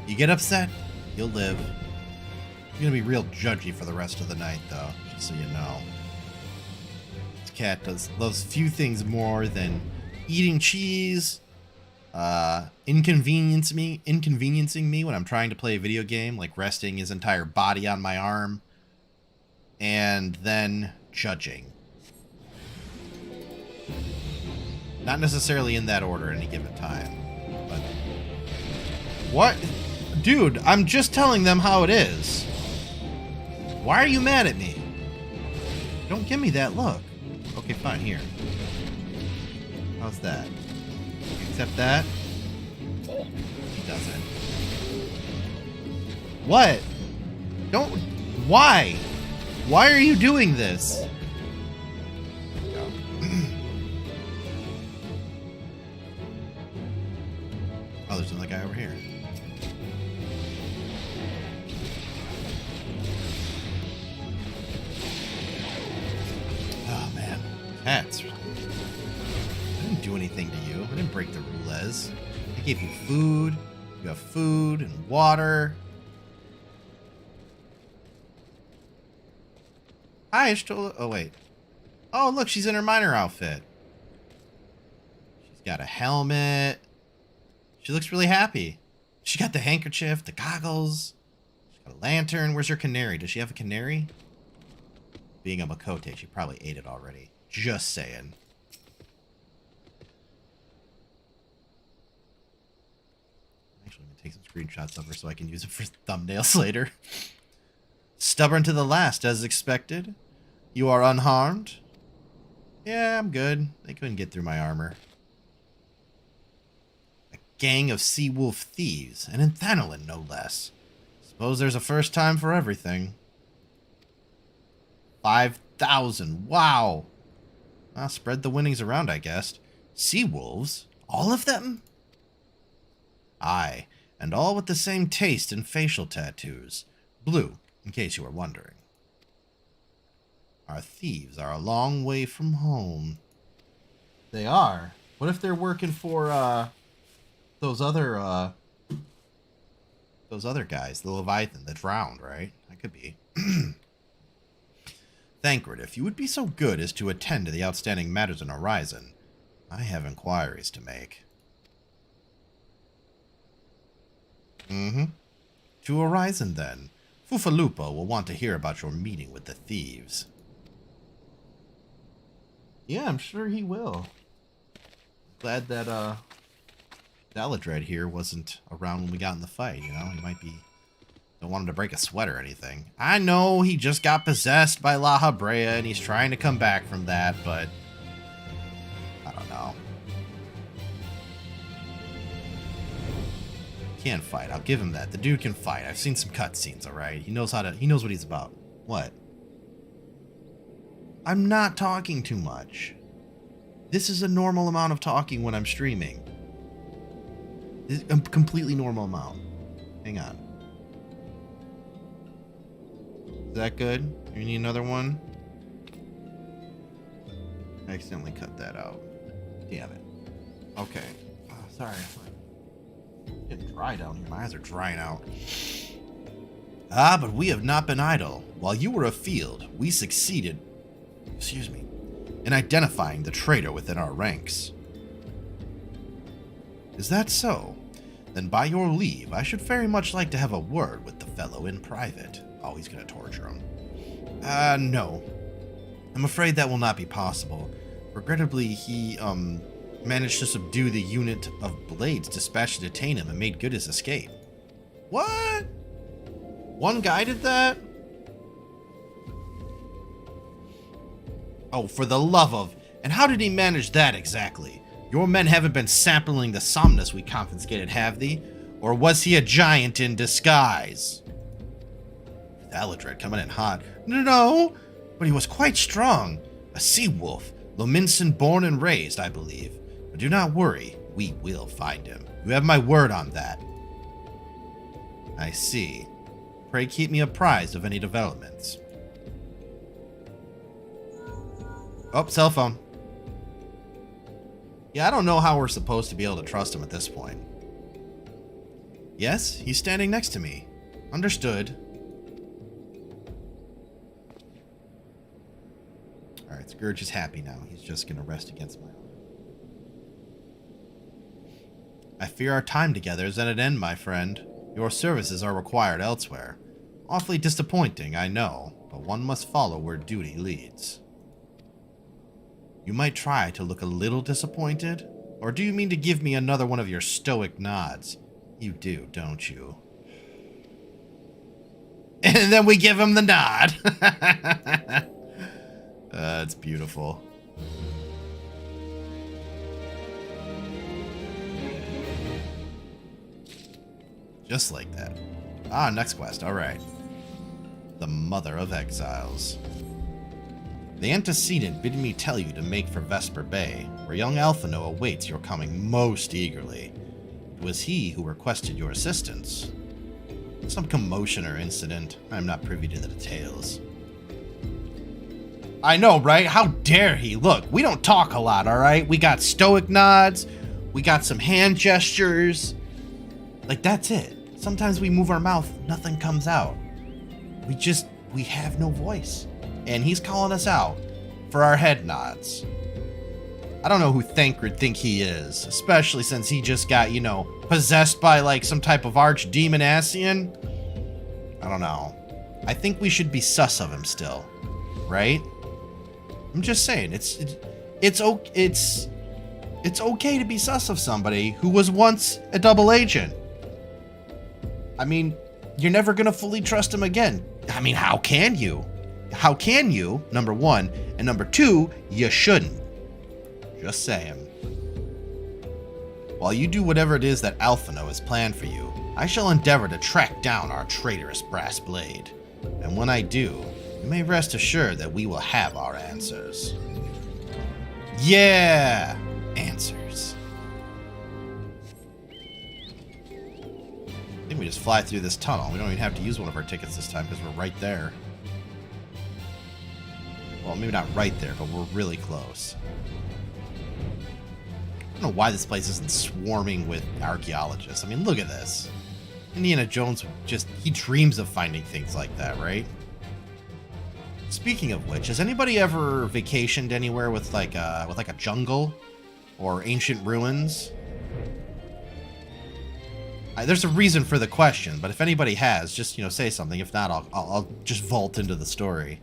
Speaker 1: You get upset, you'll live. I'm gonna be real judgy for the rest of the night, though, just so you know. This cat loves few things more than eating cheese, inconveniencing me when I'm trying to play a video game, like resting his entire body on my arm, and then judging. Not necessarily in that order at any given time, but... What? Dude, I'm just telling them how it is. Why are you mad at me? Don't give me that look. Okay, fine, here. How's that? Accept that? He doesn't. What? Don't... Why? Why are you doing this? Oh, there's another guy over here. Oh, man. Cats. I didn't do anything to you. I didn't break the rules. I gave you food. You have food and water. Hi, Ishtola. Oh, wait. Oh, look, she's in her miner outfit. She's got a helmet. She looks really happy. She got the handkerchief, the goggles. She's got a lantern. Where's her canary? Does she have a canary? Being a Makote, she probably ate it already. Just saying. Actually, I'm going to take some screenshots of her so I can use it for thumbnails later. Stubborn to the last, as expected. You are unharmed? Yeah, I'm good. They couldn't get through my armor. A gang of sea wolf thieves, and in Thanolin, no less. Suppose there's a first time for everything. 5,000. Wow. I'll spread the winnings around, I guess. Sea wolves? All of them? Aye, and all with the same taste and facial tattoos. Blue, in case you were wondering. Our thieves are a long way from home. They are? What if they're working for, those other guys, the Leviathan that drowned, right? That could be. Thancred, if you would be so good as to attend to the outstanding matters on Horizon, I have inquiries to make. To Horizon, then. Fufalupo will want to hear about your meeting with the thieves. Yeah, I'm sure he will. Glad that, Daladred here wasn't around when we got in the fight, you know? He might be... Don't want him to break a sweat or anything. I know he just got possessed by La Habrea and he's trying to come back from that, but... I don't know. Can't fight, I'll give him that. The dude can fight. I've seen some cutscenes, alright? He knows what he's about. What? I'm not talking too much. This is a normal amount of talking when I'm streaming. This is a completely normal amount. Hang on. Is that good? You need another one? I accidentally cut that out. Damn it. Okay. Oh, sorry. It's getting dry down here. My eyes are drying out. Ah, but we have not been idle. While you were afield, we succeeded... Excuse me. In identifying the traitor within our ranks. Is that so? Then by your leave, I should very much like to have a word with the fellow in private. Oh, he's gonna torture him. No. I'm afraid that will not be possible. Regrettably, he, managed to subdue the unit of blades dispatched to detain him and made good his escape. What? One guy did that? Oh, for the love of... And how did he manage that exactly? Your men haven't been sampling the somnus we confiscated, have they? Or was he a giant in disguise? Daladred coming in hot. No, but he was quite strong. A sea wolf. Lominson born and raised, I believe. But do not worry, we will find him. You have my word on that. I see. Pray keep me apprised of any developments. Oh, cell phone. Yeah, I don't know how we're supposed to be able to trust him at this point. Yes, he's standing next to me. Understood. Alright, Scourge is happy now. He's just gonna rest against my arm. I fear our time together is at an end, my friend. Your services are required elsewhere. Awfully disappointing, I know, but one must follow where duty leads. You might try to look a little disappointed, or do you mean to give me another one of your stoic nods? You do, don't you? And then we give him the nod. It's beautiful. Just like that. Ah, next quest. Alright. The Mother of Exiles. The antecedent bid me tell you to make for Vesper Bay, where young Alphino awaits your coming most eagerly. It was he who requested your assistance. Some commotion or incident. I am not privy to the details. I know, right? How dare he? Look, we don't talk a lot, alright? We got stoic nods. We got some hand gestures. Like, that's it. Sometimes we move our mouth, nothing comes out. We have no voice. And he's calling us out for our head nods. I don't know who Thancred think he is, especially since he just got, you know, possessed by like some type of archdemon Ascian. I don't know. I think we should be sus of him still, right? I'm just saying, it's okay to be sus of somebody who was once a double agent. I mean, you're never gonna fully trust him again. I mean, how can you? How can you, number one, and number two, you shouldn't. Just saying. While you do whatever it is that Alphino has planned for you, I shall endeavor to track down our traitorous brass blade. And when I do, you may rest assured that we will have our answers. Yeah! Answers. I think we just fly through this tunnel. We don't even have to use one of our tickets this time because we're right there. Well, maybe not right there, but we're really close. I don't know why this place isn't swarming with archaeologists. I mean, look at this. Indiana Jones he dreams of finding things like that, right? Speaking of which, has anybody ever vacationed anywhere with like a jungle or ancient ruins? There's a reason for the question, but if anybody has, just, you know, say something. If not, I'll just vault into the story.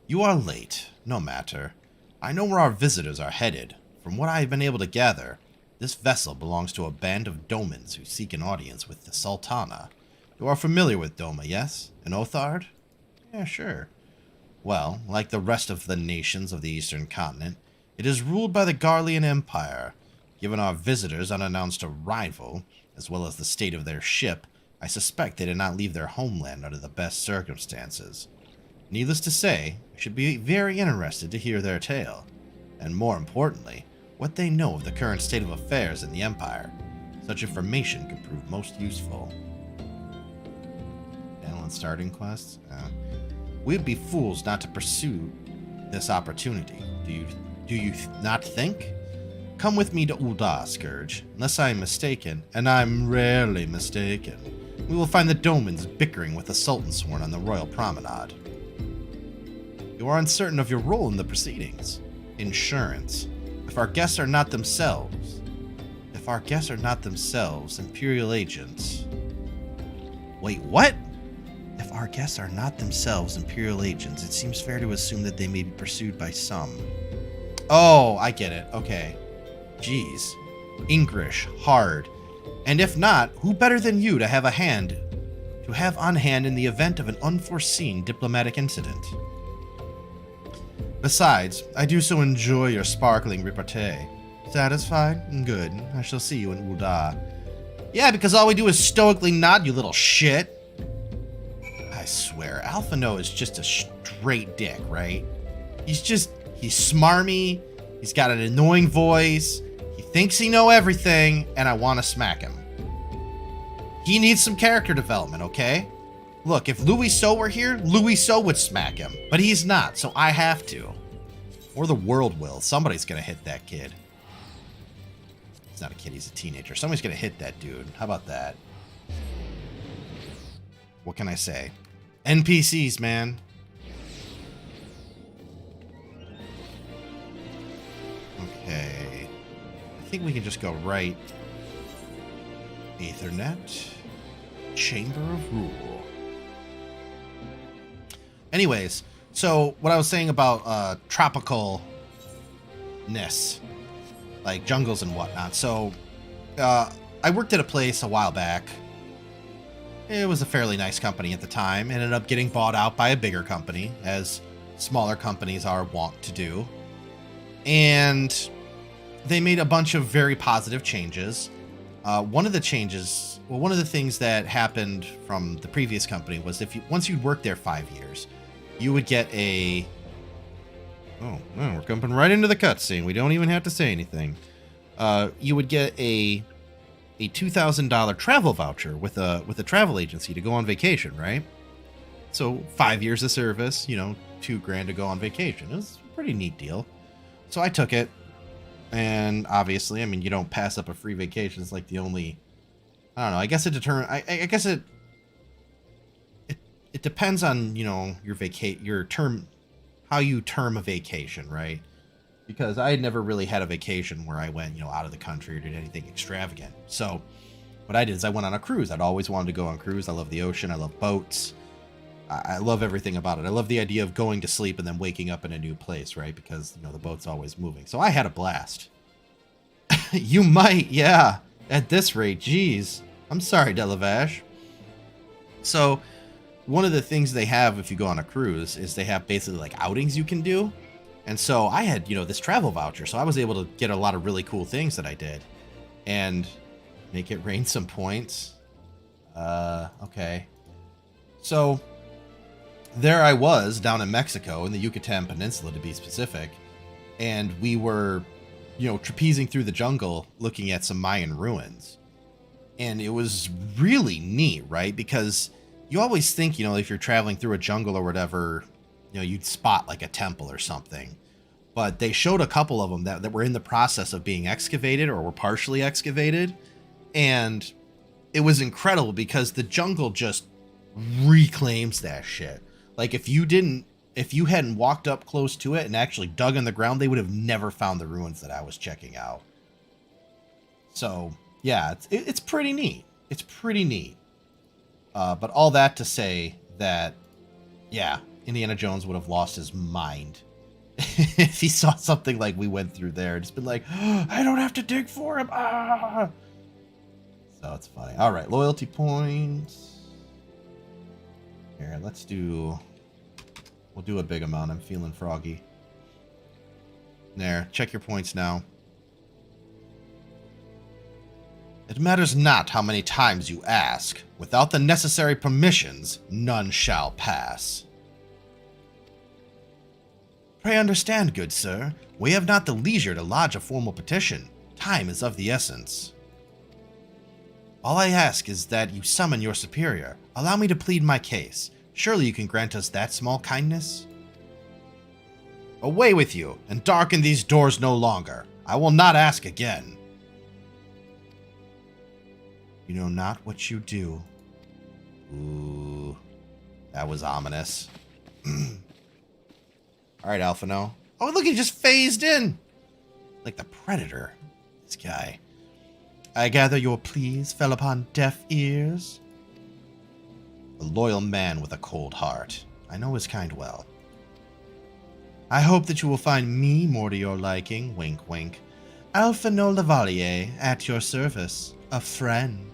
Speaker 1: You are late. No matter. I know where our visitors are headed. From what I have been able to gather, this vessel belongs to a band of Domans who seek an audience with the Sultana. You are familiar with Doma, yes? And Othard? Yeah, sure. Well, like the rest of the nations of the Eastern Continent, it is ruled by the Garlean Empire. Given our visitors' unannounced arrival, as well as the state of their ship, I suspect they did not leave their homeland under the best circumstances. Needless to say, I should be very interested to hear their tale, and more importantly, what they know of the current state of affairs in the Empire. Such information could prove most useful. Balance starting quests? We'd be fools not to pursue this opportunity. Do you not think? Come with me to Ul'dah, Scourge. Unless I am mistaken, and I'm rarely mistaken, we will find the Domans bickering with the Sultan Sworn on the Royal Promenade. You are uncertain of your role in the proceedings. Insurance. If our guests are not themselves, Imperial agents. Wait, what? If our guests are not themselves Imperial agents, it seems fair to assume that they may be pursued by some. Oh, I get it. Okay. Jeez. English. Hard. And if not, who better than you to have on hand in the event of an unforeseen diplomatic incident? Besides, I do so enjoy your sparkling repartee. Satisfied? Good. I shall see you in Ul'dah. Yeah, because all we do is stoically nod, you little shit. I swear, Alphino is just a straight dick, right? He's smarmy, he's got an annoying voice, he thinks he knows everything, and I want to smack him. He needs some character development, okay? Look, if Louis So were here, Louis So would smack him. But he's not, so I have to. Or the world will. Somebody's gonna hit that kid. He's not a kid, he's a teenager. Somebody's gonna hit that dude. How about that? What can I say? NPCs, man. think we can just go right. Aethernet. Chamber of Rule. Anyways, so what I was saying about tropicalness, like jungles and whatnot. So I worked at a place a while back. It was a fairly nice company at the time. Ended up getting bought out by a bigger company, as smaller companies are wont to do. And they made a bunch of very positive changes. One of the things that happened from the previous company was once you'd worked there 5 years, you would get a... Oh, no, we're jumping right into the cutscene. We don't even have to say anything. You would get a $2,000 travel voucher with a travel agency to go on vacation, right? So 5 years of service, $2,000 to go on vacation. It was a pretty neat deal. So I took it, and obviously, I mean, you don't pass up a free vacation. It's like the only, I don't know. I guess it depends on your term, how you term a vacation, right? Because I had never really had a vacation where I went, out of the country or did anything extravagant. So what I did is I went on a cruise. I'd always wanted to go on a cruise. I love the ocean. I love boats. I love everything about it. I love the idea of going to sleep and then waking up in a new place, right? Because, the boat's always moving. So I had a blast. You might, yeah. At this rate, geez. I'm sorry, Delavash. So one of the things they have if you go on a cruise is they have basically like outings you can do. And so I had, this travel voucher. So I was able to get a lot of really cool things that I did. And make it rain some points. Okay. So there I was down in Mexico, in the Yucatan Peninsula to be specific, and we were, trapezing through the jungle looking at some Mayan ruins. And it was really neat, right? Because you always think, if you're traveling through a jungle or whatever, you'd spot like a temple or something. But they showed a couple of them that were in the process of being excavated or were partially excavated. And it was incredible because the jungle just reclaims that shit. Like if you hadn't walked up close to it and actually dug in the ground, they would have never found the ruins that I was checking out. So yeah, it's pretty neat. It's pretty neat. But all that to say that, yeah, Indiana Jones would have lost his mind if he saw something like we went through there. It's been like, oh, I don't have to dig for him. Ah! So it's funny. All right, loyalty points. Here, we'll do a big amount. I'm feeling froggy. There, check your points now. It matters not how many times you ask. Without the necessary permissions, none shall pass. Pray understand, good sir, we have not the leisure to lodge a formal petition. Time is of the essence. All I ask is that you summon your superior. Allow me to plead my case. Surely you can grant us that small kindness? Away with you, and darken these doors no longer. I will not ask again. You know not what you do. Ooh, that was ominous. Alright, Alphino. Oh, look, he just phased in! Like the Predator. This guy. I gather your pleas fell upon deaf ears? A loyal man with a cold heart. I know his kind well. I hope that you will find me more to your liking, wink wink. Alphino Lavalier, at your service, a friend.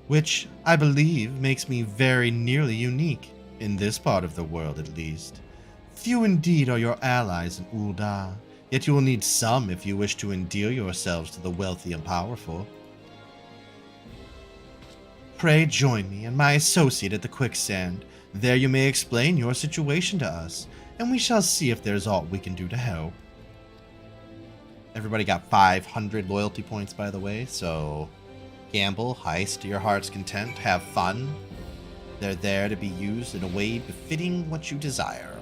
Speaker 1: Which, I believe, makes me very nearly unique, in this part of the world at least. Few indeed are your allies in Ul'dah, yet you will need some if you wish to endear yourselves to the wealthy and powerful. Pray join me and my associate at the quicksand. There you may explain your situation to us, and we shall see if there's aught we can do to help. Everybody got 500 loyalty points, by the way, so gamble, heist to your heart's content, have fun. They're there to be used in a way befitting what you desire.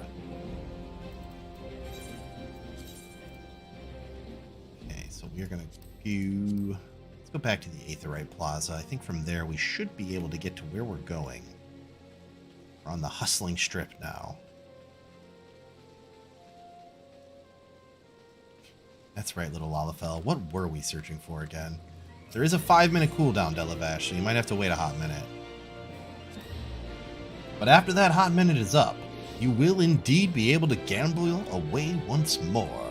Speaker 1: Okay, so we're gonna do... Let's go back to the Aetherite Plaza. I think from there we should be able to get to where we're going. We're on the hustling strip now. That's right, little Lalafell. What were we searching for again? There is a 5-minute cooldown, Delevash, so you might have to wait a hot minute. But after that hot minute is up, you will indeed be able to gamble away once more.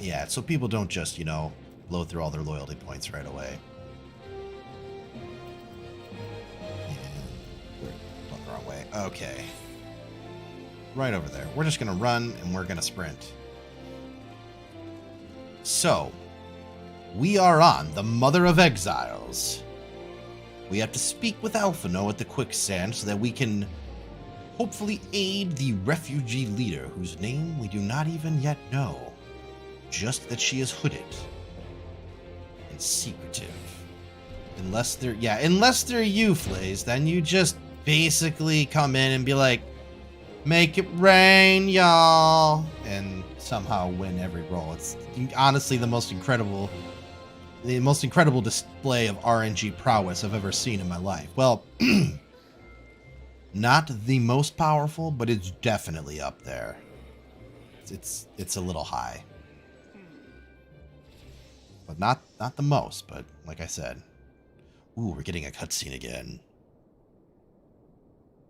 Speaker 1: Yeah, so people don't just, you know, blow through all their loyalty points right away. We're going the wrong way. Okay. Right over there. We're just going to run and we're going to sprint. So, we are on the Mother of Exiles. We have to speak with Alphino at the quicksand so that we can hopefully aid the refugee leader whose name we do not even yet know. Just that she is hooded and secretive. Unless they're you, Flays, then you just basically come in and be like, make it rain, y'all, and somehow win every roll. It's honestly the most incredible display of RNG prowess I've ever seen in my life. Well, not the most powerful, but it's definitely up there. It's a little high. But not the most, but like I said. Ooh, we're getting a cutscene again.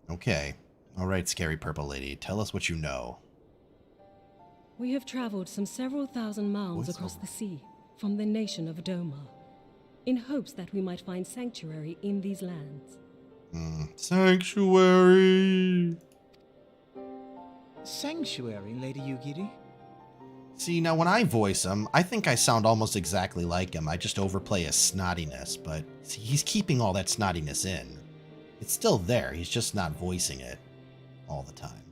Speaker 1: Okay. Alright, scary purple lady, tell us what you know.
Speaker 5: We have traveled some several thousand miles across the sea from the nation of Doma, in hopes that we might find sanctuary in these lands.
Speaker 1: Sanctuary!
Speaker 6: Sanctuary, Lady Yugiri?
Speaker 1: See, now when I voice him, I think I sound almost exactly like him. I just overplay his snottiness, but see, he's keeping all that snottiness in. It's still there, he's just not voicing it all the time.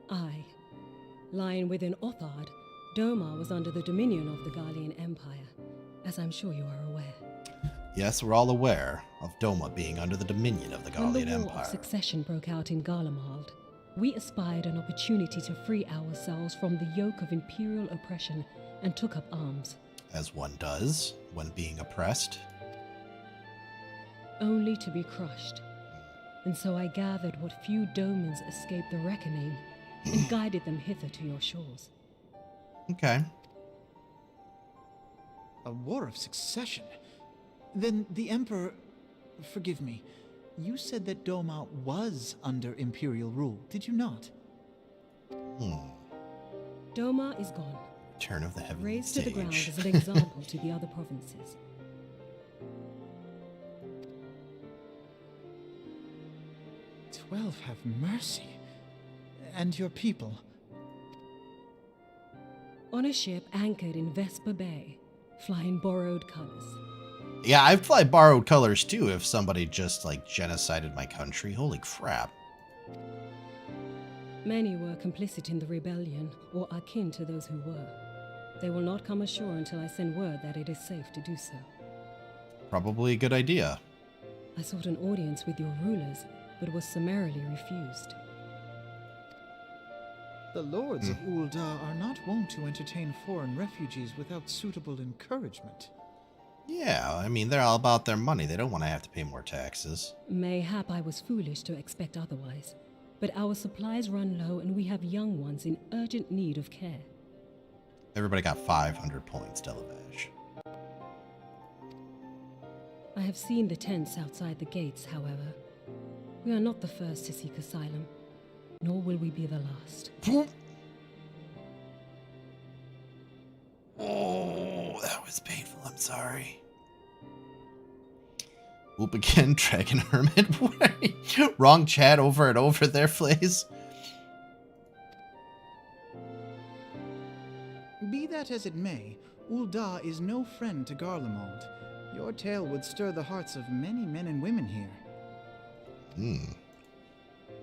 Speaker 5: Aye. Lying within Othard, Doma was under the dominion of the Garlean Empire, as I'm sure you are aware.
Speaker 1: Yes, we're all aware of Doma being under the dominion of the
Speaker 5: When
Speaker 1: Garlean
Speaker 5: the War
Speaker 1: Empire.
Speaker 5: of Succession broke out in Garlemald, we espied an opportunity to free ourselves from the yoke of imperial oppression and took up arms.
Speaker 1: As one does when being oppressed.
Speaker 5: Only to be crushed. And so I gathered what few Domans escaped the reckoning and guided them hither to your shores.
Speaker 1: Okay.
Speaker 6: A war of succession? Then the Emperor... Forgive me. You said that Doma was under Imperial rule, did you not?
Speaker 5: Doma is gone.
Speaker 1: Turn of the heavenly
Speaker 5: Razed
Speaker 1: stage.
Speaker 5: to the ground as an example to the other provinces.
Speaker 6: "12 have mercy. And your people?"
Speaker 5: On a ship anchored in Vesper Bay, flying borrowed colors.
Speaker 1: Yeah, I'd fly borrowed colors too if somebody just like genocided my country. Holy crap.
Speaker 5: Many were complicit in the rebellion, or akin to those who were. They will not come ashore until I send word that it is safe to do so.
Speaker 1: Probably a good idea.
Speaker 5: I sought an audience with your rulers, but was summarily refused.
Speaker 6: The lords of Ul'dah are not wont to entertain foreign refugees without suitable encouragement.
Speaker 1: Yeah, I mean, they're all about their money. They don't want to have to pay more taxes.
Speaker 5: Mayhap I was foolish to expect otherwise, but our supplies run low and we have young ones in urgent need of care.
Speaker 1: Everybody got 500 points, Delevash.
Speaker 5: I have seen the tents outside the gates, however. We are not the first to seek asylum, nor will we be the last.
Speaker 1: Oh, that was painful. I'm sorry. Whoop again, Dragon Hermit. Wrong chat over and over there, Flays.
Speaker 6: Be that as it may, Ul'dah is no friend to Garlemald. Your tale would stir the hearts of many men and women here.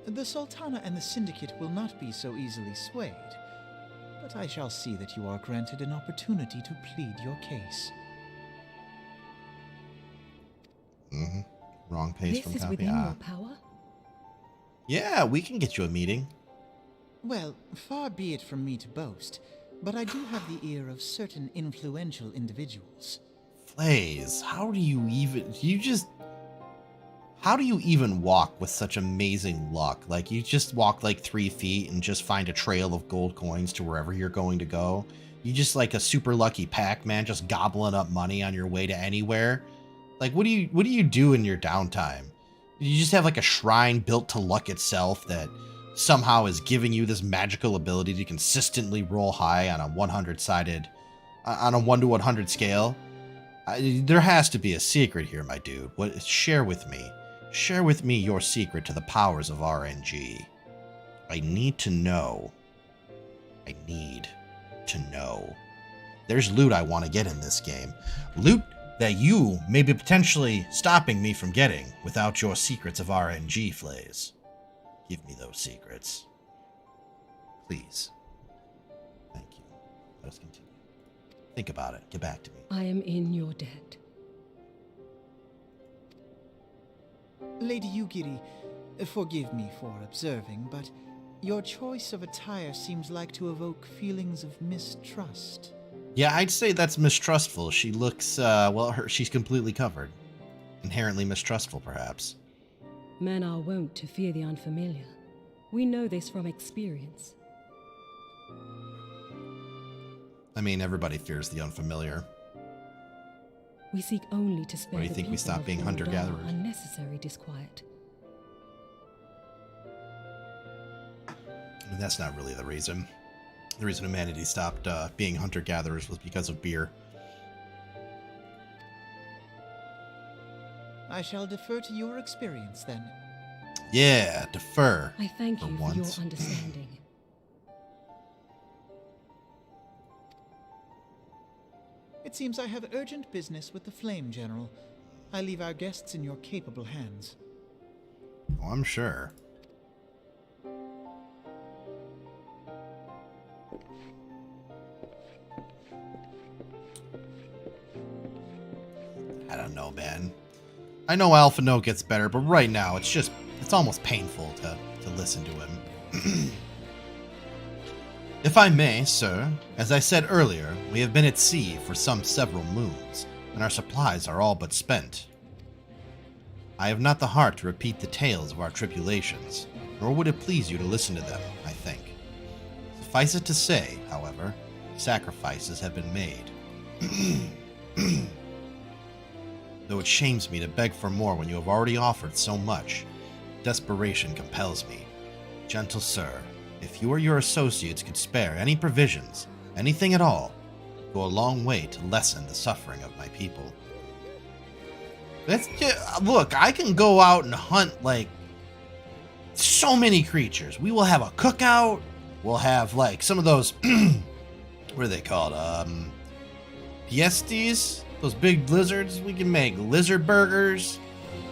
Speaker 6: The Sultana and the Syndicate will not be so easily swayed, but I shall see that you are granted an opportunity to plead your case.
Speaker 1: Wrong pace
Speaker 5: This
Speaker 1: from
Speaker 5: is
Speaker 1: copy.
Speaker 5: within your power?
Speaker 1: Yeah, we can get you a meeting.
Speaker 6: Well, far be it from me to boast, but I do have the ear of certain influential individuals.
Speaker 1: Flays, how do you even... How do you even walk with such amazing luck? Like, you just walk like 3 feet and just find a trail of gold coins to wherever you're going to go. You just like a super lucky Pac-Man, just gobbling up money on your way to anywhere. Like, what do you do in your downtime? You just have like a shrine built to luck itself that somehow is giving you this magical ability to consistently roll high on a 100-sided, on a 1 to 100 scale. There has to be a secret here, my dude. Share with me. Share with me your secret to the powers of RNG. I need to know. I need to know. There's loot I want to get in this game. Loot that you may be potentially stopping me from getting without your secrets of RNG, Flays. Give me those secrets. Please. Thank you. Let us continue. Think about it. Get back to me.
Speaker 5: I am in your debt.
Speaker 6: Lady Yugiri, forgive me for observing, but your choice of attire seems like to evoke feelings of mistrust.
Speaker 1: Yeah, I'd say that's mistrustful. She looks, she's completely covered. Inherently mistrustful, perhaps.
Speaker 5: Men are wont to fear the unfamiliar. We know this from experience.
Speaker 1: I mean, everybody fears the unfamiliar.
Speaker 5: We seek only to spare
Speaker 1: Why do you
Speaker 5: the
Speaker 1: think we
Speaker 5: people
Speaker 1: stopped
Speaker 5: of
Speaker 1: being
Speaker 5: Ul'dah
Speaker 1: hunter-gatherers?
Speaker 5: unnecessary disquiet.
Speaker 1: I mean, that's not really the reason. The reason humanity stopped being hunter-gatherers was because of beer.
Speaker 6: I shall defer to your experience then.
Speaker 1: Yeah, defer.
Speaker 5: I thank
Speaker 1: For
Speaker 5: you for
Speaker 1: once.
Speaker 5: your understanding.
Speaker 6: It seems I have urgent business with the Flame General. I leave our guests in your capable hands.
Speaker 1: Oh, I'm sure. I don't know, man. I know Alpha Note gets better, but right now it's almost painful to listen to him. If I may, sir, as I said earlier, we have been at sea for some several moons, and our supplies are all but spent. I have not the heart to repeat the tales of our tribulations, nor would it please you to listen to them, I think. Suffice it to say, however, sacrifices have been made. Though it shames me to beg for more when you have already offered so much, desperation compels me. Gentle sir, if you or your associates could spare any provisions, anything at all, go a long way to lessen the suffering of my people. Look, I can go out and hunt, like, so many creatures. We will have a cookout. We'll have, like, some of those, what are they called? Piesties? Those big lizards. We can make lizard burgers.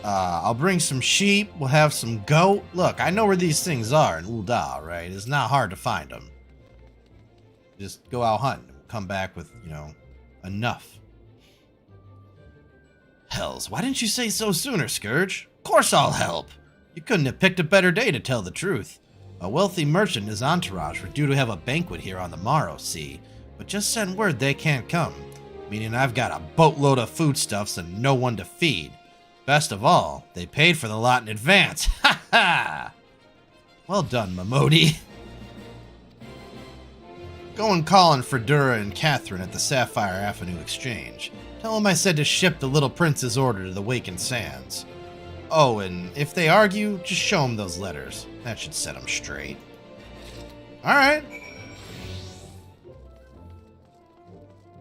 Speaker 1: I'll bring some sheep. We'll have some goat. Look, I know where these things are in Ul'dah, right? It's not hard to find them. Just go out hunting. Come back with, enough. Hells, why didn't you say so sooner, Scourge? Of course I'll help. You couldn't have picked a better day to tell the truth. A wealthy merchant and his entourage were due to have a banquet here on the morrow, see? But just send word they can't come. Meaning I've got a boatload of foodstuffs and no one to feed. Best of all, they paid for the lot in advance. Ha ha! Well done, Mamodi. Go and call on Fredura and Catherine at the Sapphire Avenue Exchange. Tell them I said to ship the little prince's order to the Wakened Sands. Oh, and if they argue, just show them those letters. That should set them straight. Alright.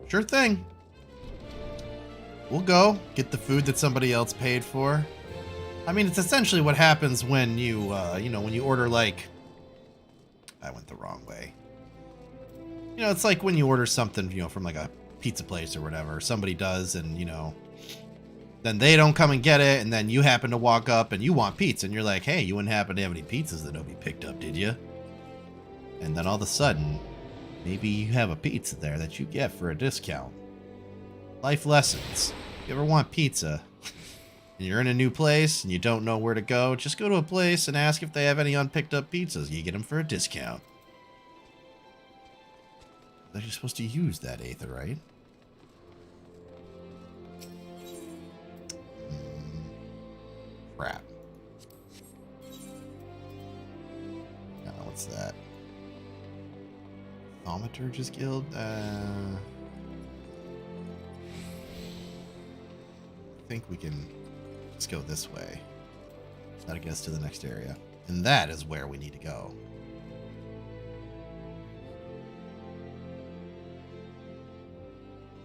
Speaker 1: Sure thing. We'll go, get the food that somebody else paid for. I mean, it's essentially what happens when you, when you order, like... I went the wrong way. It's like when you order something, from, like, a pizza place or whatever. Somebody does, and, then they don't come and get it, and then you happen to walk up and you want pizza, and you're like, hey, you wouldn't happen to have any pizzas that nobody picked up, did you? And then all of a sudden, maybe you have a pizza there that you get for a discount. Life lessons. You ever want pizza, and you're in a new place, and you don't know where to go, just go to a place and ask if they have any unpicked up pizzas. You get them for a discount. You're supposed to use that Aether, right? Crap. What's that? Thaumaturgist Guild? I think we can just go this way. That'll get us to the next area. And that is where we need to go.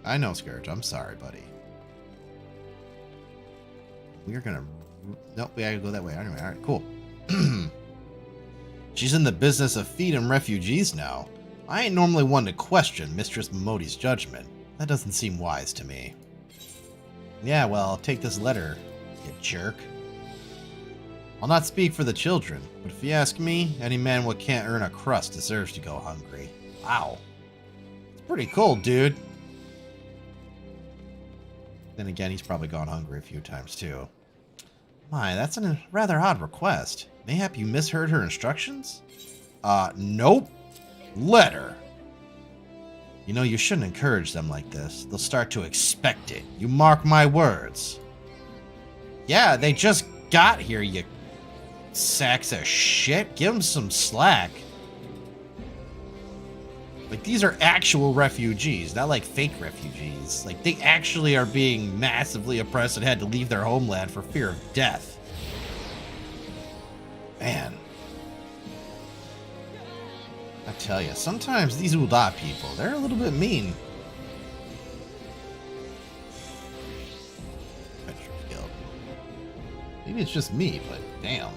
Speaker 1: I know, Scourge. I'm sorry, buddy. We're gonna... Nope, we gotta go that way. Anyway, alright, cool. She's in the business of feeding refugees now. I ain't normally one to question Mistress Momodi's judgment. That doesn't seem wise to me. Yeah, well, take this letter, you jerk. I'll not speak for the children, but if you ask me, any man what can't earn a crust deserves to go hungry. Wow. It's pretty cold, dude. Then again, he's probably gone hungry a few times, too. My, that's a rather odd request. Mayhap you misheard her instructions? Nope. Letter. You know, you shouldn't encourage them like this. They'll start to expect it. You mark my words. Yeah, they just got here, you sacks of shit. Give them some slack. Like, these are actual refugees, not like fake refugees. Like, they actually are being massively oppressed and had to leave their homeland for fear of death. Man. I tell you, sometimes these Ul'dah people, they're a little bit mean. Maybe it's just me, but damn.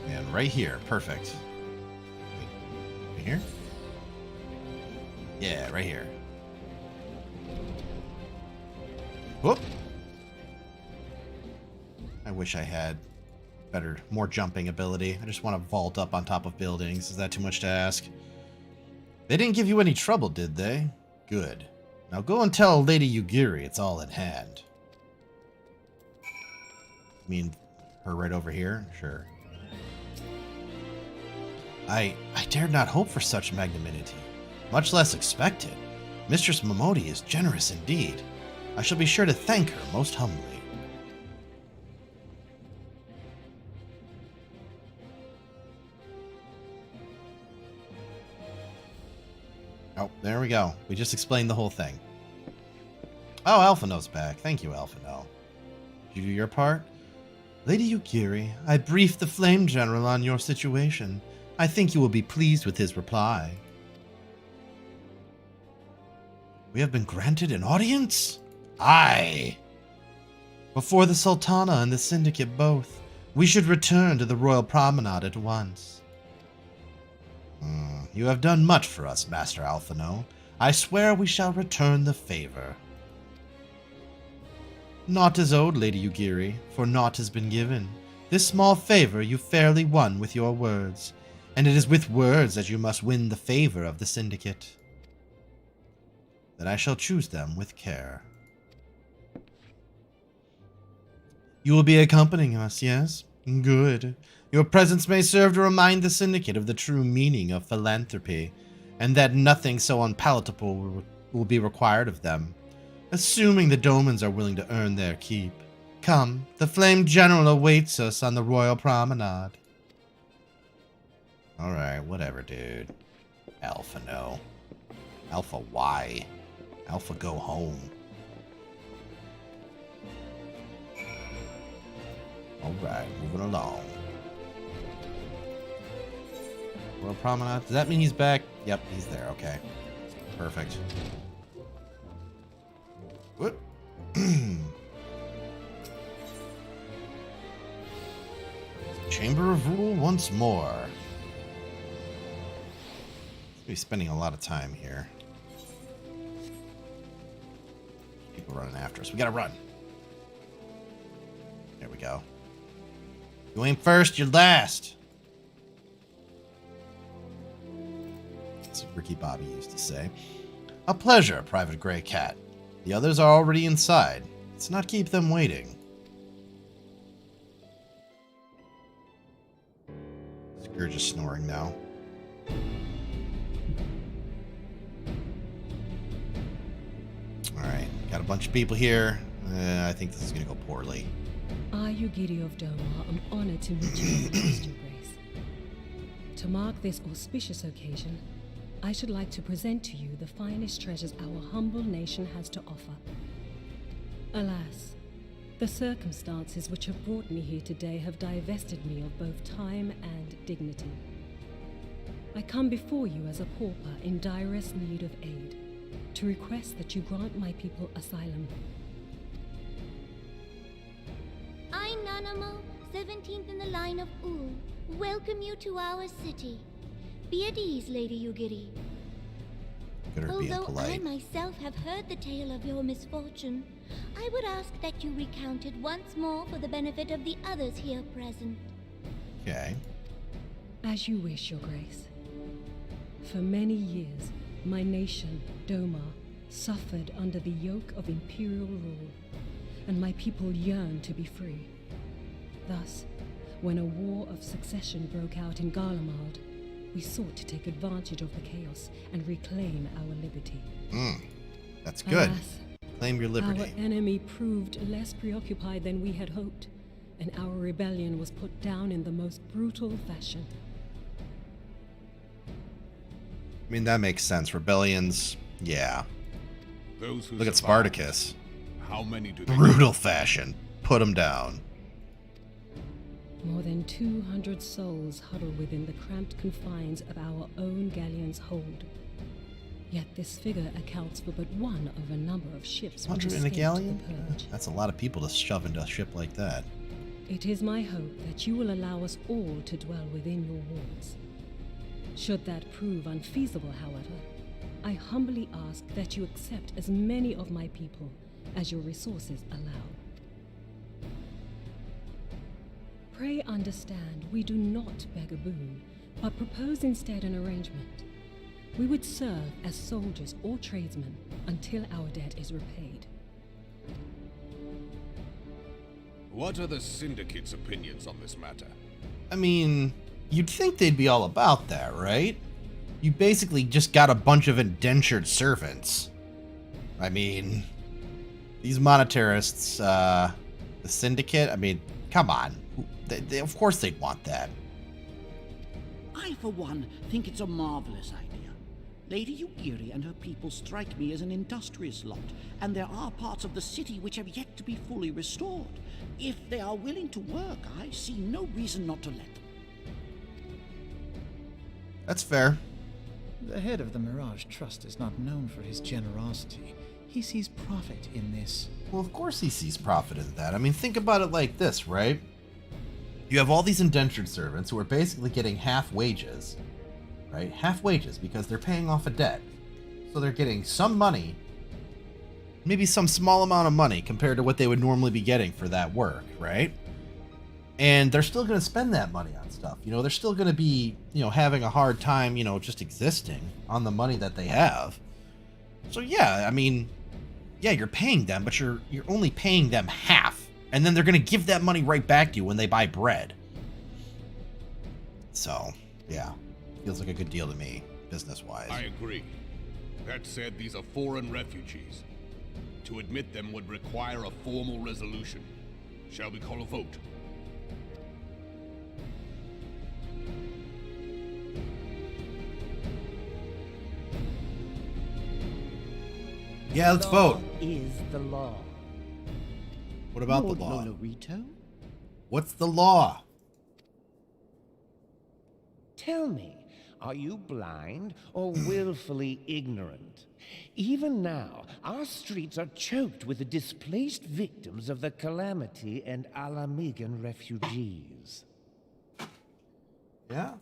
Speaker 1: And right here, perfect. Wait, right here? Yeah, right here. Whoop! I wish I had more jumping ability. I just want to vault up on top of buildings. Is that too much to ask? They didn't give you any trouble, did they? Good. Now go and tell Lady Yugiri it's all in hand. You mean her right over here? Sure. I dared not hope for such magnanimity, much less expect it. Mistress Momodi is generous indeed. I shall be sure to thank her most humbly. Oh, there we go. We just explained the whole thing. Oh, Alphino's back. Thank you, Alphino. Did you do your part? Lady Yugiri, I briefed the Flame General on your situation. I think you will be pleased with his reply. We have been granted an audience? Aye. Before the Sultana and the Syndicate both. We should return to the Royal Promenade at once. You have done much for us, Master Alphino. I swear we shall return the favor. Naught is owed, Lady Yugiri, for naught has been given. This small favor you fairly won with your words, and it is with words that you must win the favor of the Syndicate. Then I shall choose them with care. You will be accompanying us, yes? Good. Your presence may serve to remind the Syndicate of the true meaning of philanthropy, and that nothing so unpalatable will be required of them, assuming the Domans are willing to earn their keep. Come, the Flame General awaits us on the Royal Promenade. Alright, whatever, dude. Alpha, no. Alpha, why? Alpha, go home. Alright, moving along. Royal Promenade. Does that mean he's back? Yep, he's there. Okay. Perfect. What? Chamber of Rule once more. Let's be spending a lot of time here. People running after us. We gotta run. There we go. You ain't first, you're last. That's what Ricky Bobby used to say. A pleasure, Private Grey Cat. The others are already inside. Let's not keep them waiting. Scourge is snoring now. Alright, Got a bunch of people here. I think this is going to go poorly.
Speaker 5: I, Yugiri of Doma, am honored to meet you and trust your grace. To mark this auspicious occasion, I should like to present to you the finest treasures our humble nation has to offer. Alas, the circumstances which have brought me here today have divested me of both time and dignity. I come before you as a pauper in direst need of aid, to request that you grant my people asylum.
Speaker 7: I, Nanamo, 17th in the line of Ul, welcome you to our city. Be at ease, Lady Yugiri.
Speaker 1: Good at being
Speaker 7: Although I
Speaker 1: polite.
Speaker 7: myself have heard the tale of your misfortune, I would ask that you recount it once more for the benefit of the others here present.
Speaker 1: Okay.
Speaker 5: As you wish, Your Grace. For many years, my nation, Doma, suffered under the yoke of imperial rule, and my people yearned to be free. Thus, when a war of succession broke out in Garlemald, we sought to take advantage of the chaos and reclaim our liberty.
Speaker 1: That's good.
Speaker 5: Alas,
Speaker 1: Claim your
Speaker 5: our
Speaker 1: liberty.
Speaker 5: enemy proved less preoccupied than we had hoped, and our rebellion was put down in the most brutal fashion.
Speaker 1: I mean, that makes sense. Rebellions, yeah.
Speaker 8: Those who
Speaker 1: Look at
Speaker 8: survive,
Speaker 1: Spartacus.
Speaker 8: How many do they
Speaker 1: Brutal fashion. Put him down.
Speaker 5: More than 200 souls huddle within the cramped confines of our own galleon's hold. Yet this figure accounts for but one of a number of ships which
Speaker 1: 100 in a
Speaker 5: escaped
Speaker 1: galleon?
Speaker 5: the purge.
Speaker 1: That's a lot of people to shove into a ship like that.
Speaker 5: It is my hope that you will allow us all to dwell within your walls. Should that prove unfeasible, however, I humbly ask that you accept as many of my people as your resources allow. Pray understand, we do not beg a boon, but propose instead an arrangement. We would serve as soldiers or tradesmen until our debt is repaid.
Speaker 8: What are the Syndicate's opinions on this matter?
Speaker 1: I mean, you'd think they'd be all about that, right? You basically just got a bunch of indentured servants. I mean, these monetarists, the Syndicate, I mean, come on. Of course they'd want that.
Speaker 9: I, for one, think it's a marvelous idea. Lady Yugiri and her people strike me as an industrious lot, and there are parts of the city which have yet to be fully restored. If they are willing to work, I see no reason not to let them.
Speaker 1: That's fair.
Speaker 6: The head of the Mirage Trust is not known for his generosity. He sees profit in this.
Speaker 1: Well, of course he sees profit in that. I mean, think about it like this, right? You have all these indentured servants who are basically getting half wages, right? Half wages because they're paying off a debt. So they're getting some money, maybe some small amount of money compared to what they would normally be getting for that work, right? And they're still going to spend that money on stuff. You know, they're still going to be, having a hard time, just existing on the money that they have. So yeah, I mean, yeah, you're paying them, but you're only paying them half. And then they're going to give that money right back to you when they buy bread. So, yeah, feels like a good deal to me, business-wise.
Speaker 8: I agree. That said, these are foreign refugees. To admit them would require a formal resolution. Shall we call a vote?
Speaker 1: Yeah, let's vote.
Speaker 9: Is the law.
Speaker 1: What about
Speaker 9: Lord
Speaker 1: the law?
Speaker 9: Lolorito?
Speaker 1: What's the law?
Speaker 10: Tell me, are you blind or willfully ignorant? Even now, our streets are choked with the displaced victims of the Calamity and Alamigan refugees.
Speaker 1: Yeah,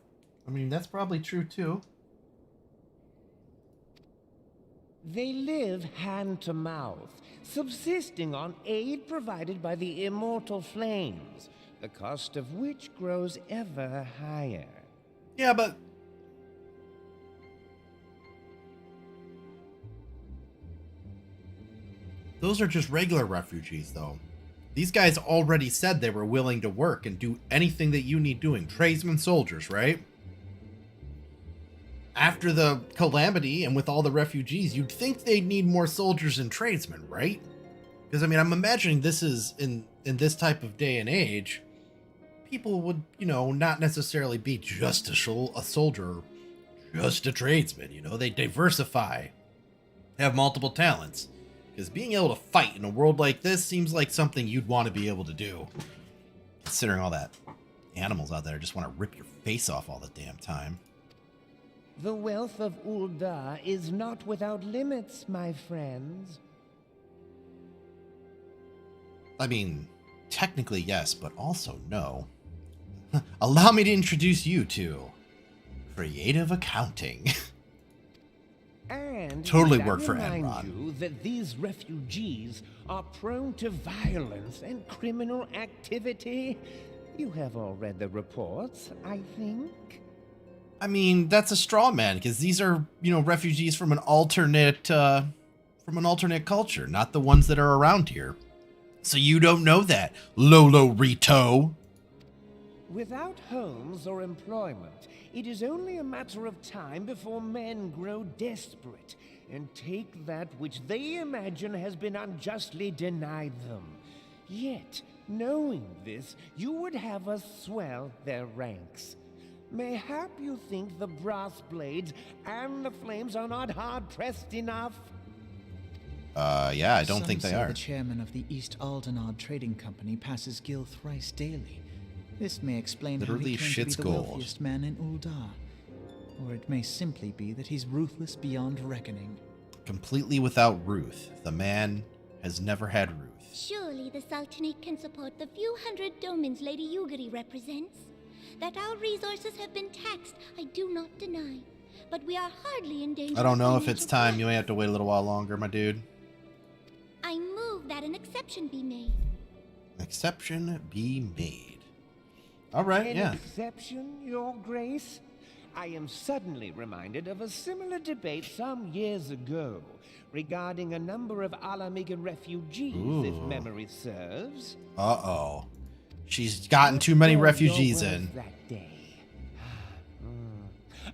Speaker 1: I mean, that's probably true, too.
Speaker 10: They live hand to mouth, subsisting on aid provided by the immortal flames, the cost of which grows ever higher.
Speaker 1: Yeah, but those are just regular refugees, though. These guys already said they were willing to work and do anything that you need doing. Tradesmen, soldiers, right? after the calamity and with all the refugees, you'd think they'd need more soldiers and tradesmen, right? Because, I mean, I'm imagining this is in this type of day and age, people would, you know, not necessarily be just a soldier, just a tradesman, you know, they diversify, have multiple talents. Because being able to fight in a world like this seems like something you'd want to be able to do. Considering all that animals out there just want to rip your face off all the damn time.
Speaker 10: The wealth of Ul'dah is not without limits, my friends.
Speaker 1: I mean, technically yes, but also no. Allow me to introduce you to creative accounting.
Speaker 10: And
Speaker 1: totally
Speaker 10: I
Speaker 1: worked for
Speaker 10: remind
Speaker 1: Enron.
Speaker 10: you that these refugees are prone to violence and criminal activity. You have all read the reports, I think.
Speaker 1: I mean, that's a straw man, because these are, you know, refugees from an alternate culture, not the ones that are around here. So you don't know that, Lolo Rito.
Speaker 10: Without homes or employment, it is only a matter of time before men grow desperate and take that which they imagine has been unjustly denied them. Yet, knowing this, you would have us swell their ranks. Mayhap you think the brass blades and the flames are not hard-pressed enough?
Speaker 1: Yeah, I don't
Speaker 6: Some
Speaker 1: think they
Speaker 6: say
Speaker 1: are.
Speaker 6: The chairman of the East Aldenard Trading Company passes Gil thrice daily. This may explain
Speaker 1: Literally
Speaker 6: how he came to be
Speaker 1: shit's
Speaker 6: the
Speaker 1: gold.
Speaker 6: wealthiest man in Ul'dah. Or it may simply be that he's ruthless beyond reckoning.
Speaker 1: Completely without Ruth. The man has never had Ruth.
Speaker 7: Surely the Sultanate can support the few hundred domins Lady Yugiri represents. That our resources have been taxed, I do not deny. But we are hardly in danger.
Speaker 1: I don't
Speaker 7: of
Speaker 1: know if it's
Speaker 7: financial
Speaker 1: time. You
Speaker 7: collapse.
Speaker 1: may have to wait a little while longer, my dude.
Speaker 7: I move that an exception be made.
Speaker 1: Exception be made. All right,
Speaker 10: An
Speaker 1: yeah.
Speaker 10: exception, Your Grace? I am suddenly reminded of a similar debate some years ago regarding a number of Alamigan refugees, if
Speaker 1: Ooh.
Speaker 10: memory serves.
Speaker 1: Uh-oh. She's gotten too many
Speaker 10: What were
Speaker 1: refugees
Speaker 10: your
Speaker 1: in.
Speaker 10: words that day?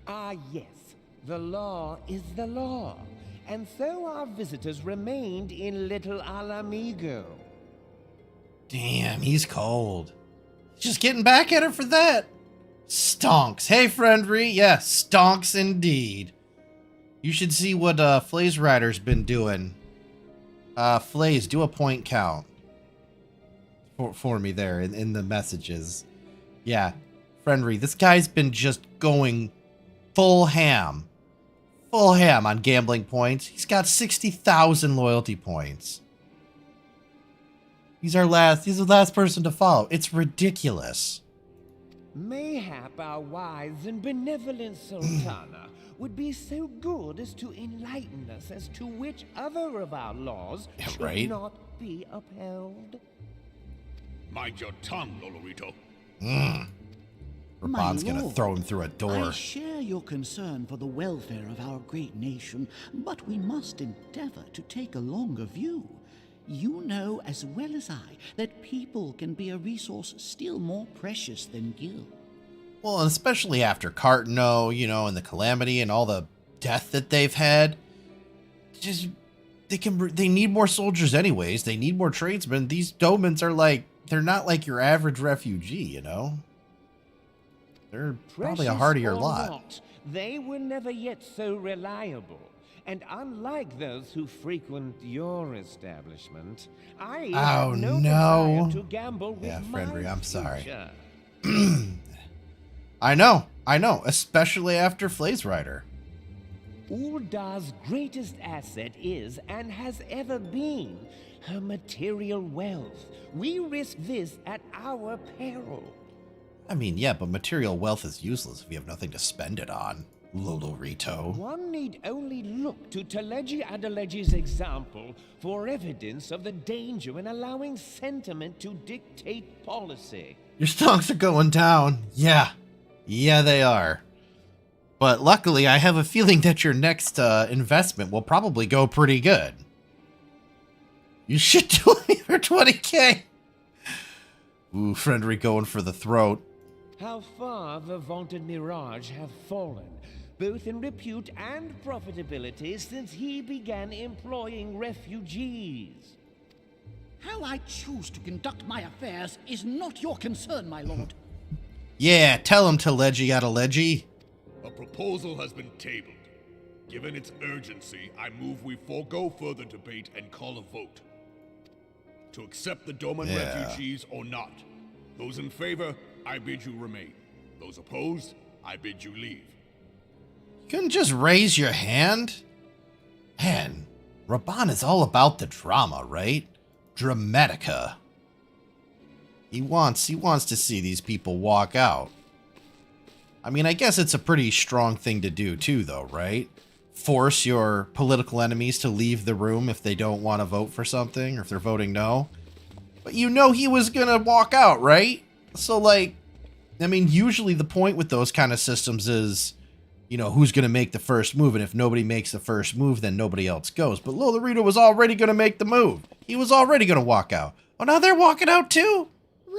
Speaker 10: Ah, yes. The law is the law. And so our visitors remained in Little Alamigo.
Speaker 1: Damn, he's cold. Just getting back at her for that. Stonks. Hey, Friendry. Yeah, stonks indeed. You should see what Flay's Rider's been doing. Flays, do a point count for me there in the messages. Yeah, Friendry, this guy's been just going full ham on gambling points. He's got 60,000 loyalty points. He's the last person to follow. It's ridiculous.
Speaker 10: Mayhap our wise and benevolent Sultana would be so good as to enlighten us as to which other of our laws
Speaker 1: Yeah,
Speaker 10: should
Speaker 1: right?
Speaker 10: not be upheld.
Speaker 8: Mind your tongue, Lolorito.
Speaker 1: Raban's gonna
Speaker 9: lord,
Speaker 1: throw him through a door.
Speaker 9: I share your concern for the welfare of our great nation, but we must endeavor to take a longer view. You know as well as I that people can be a resource still more precious than Gil.
Speaker 1: Well, and especially after Cartano, you know, and the calamity and all the death that they've had. Just they need more soldiers anyways. They need more tradesmen. These domans are they're not like your average refugee, you know. They're probably a
Speaker 10: Precious
Speaker 1: hardier
Speaker 10: or
Speaker 1: lot.
Speaker 10: not, they were never yet so reliable. And unlike those who frequent your establishment, I
Speaker 1: Oh,
Speaker 10: have no
Speaker 1: no.
Speaker 10: desire to gamble with
Speaker 1: Yeah,
Speaker 10: my
Speaker 1: Friendry, I'm sorry.
Speaker 10: future.
Speaker 1: I know, especially after Flay's Rider.
Speaker 10: Ul'dah's greatest asset is, and has ever been, her material wealth. We risk this at our peril.
Speaker 1: I mean, yeah, but material wealth is useless if you have nothing to spend it on, Lolorito.
Speaker 10: One need only look to Teleji Adeleji's example for evidence of the danger in allowing sentiment to dictate policy.
Speaker 1: Your stocks are going down. Yeah, they are. But luckily, I have a feeling that your next investment will probably go pretty good. You should do it for 20k. Ooh, Friendry going for the throat.
Speaker 10: How far the vaunted mirage have fallen. both in repute and profitability, since he began employing refugees.
Speaker 9: How I choose to conduct my affairs is not your concern, my lord.
Speaker 1: Yeah, tell him to ledgy out a ledgy.
Speaker 8: A proposal has been tabled. Given its urgency, I move we forego further debate and call a vote. To accept the Doman refugees or not. Those in favor, I bid you remain. Those opposed, I bid you leave.
Speaker 1: You couldn't just raise your hand? Man, Raban is all about the drama, right? Dramatica. He wants to see these people walk out. I mean, I guess it's a pretty strong thing to do too, though, right? Force your political enemies to leave the room if they don't want to vote for something, or if they're voting no. But you know he was gonna walk out, right? So, like, I mean, usually the point with those kind of systems is, you know, who's gonna make the first move, and if nobody makes the first move, then nobody else goes. But Lolorito was already gonna make the move. He was already gonna walk out. Oh, now they're walking out too?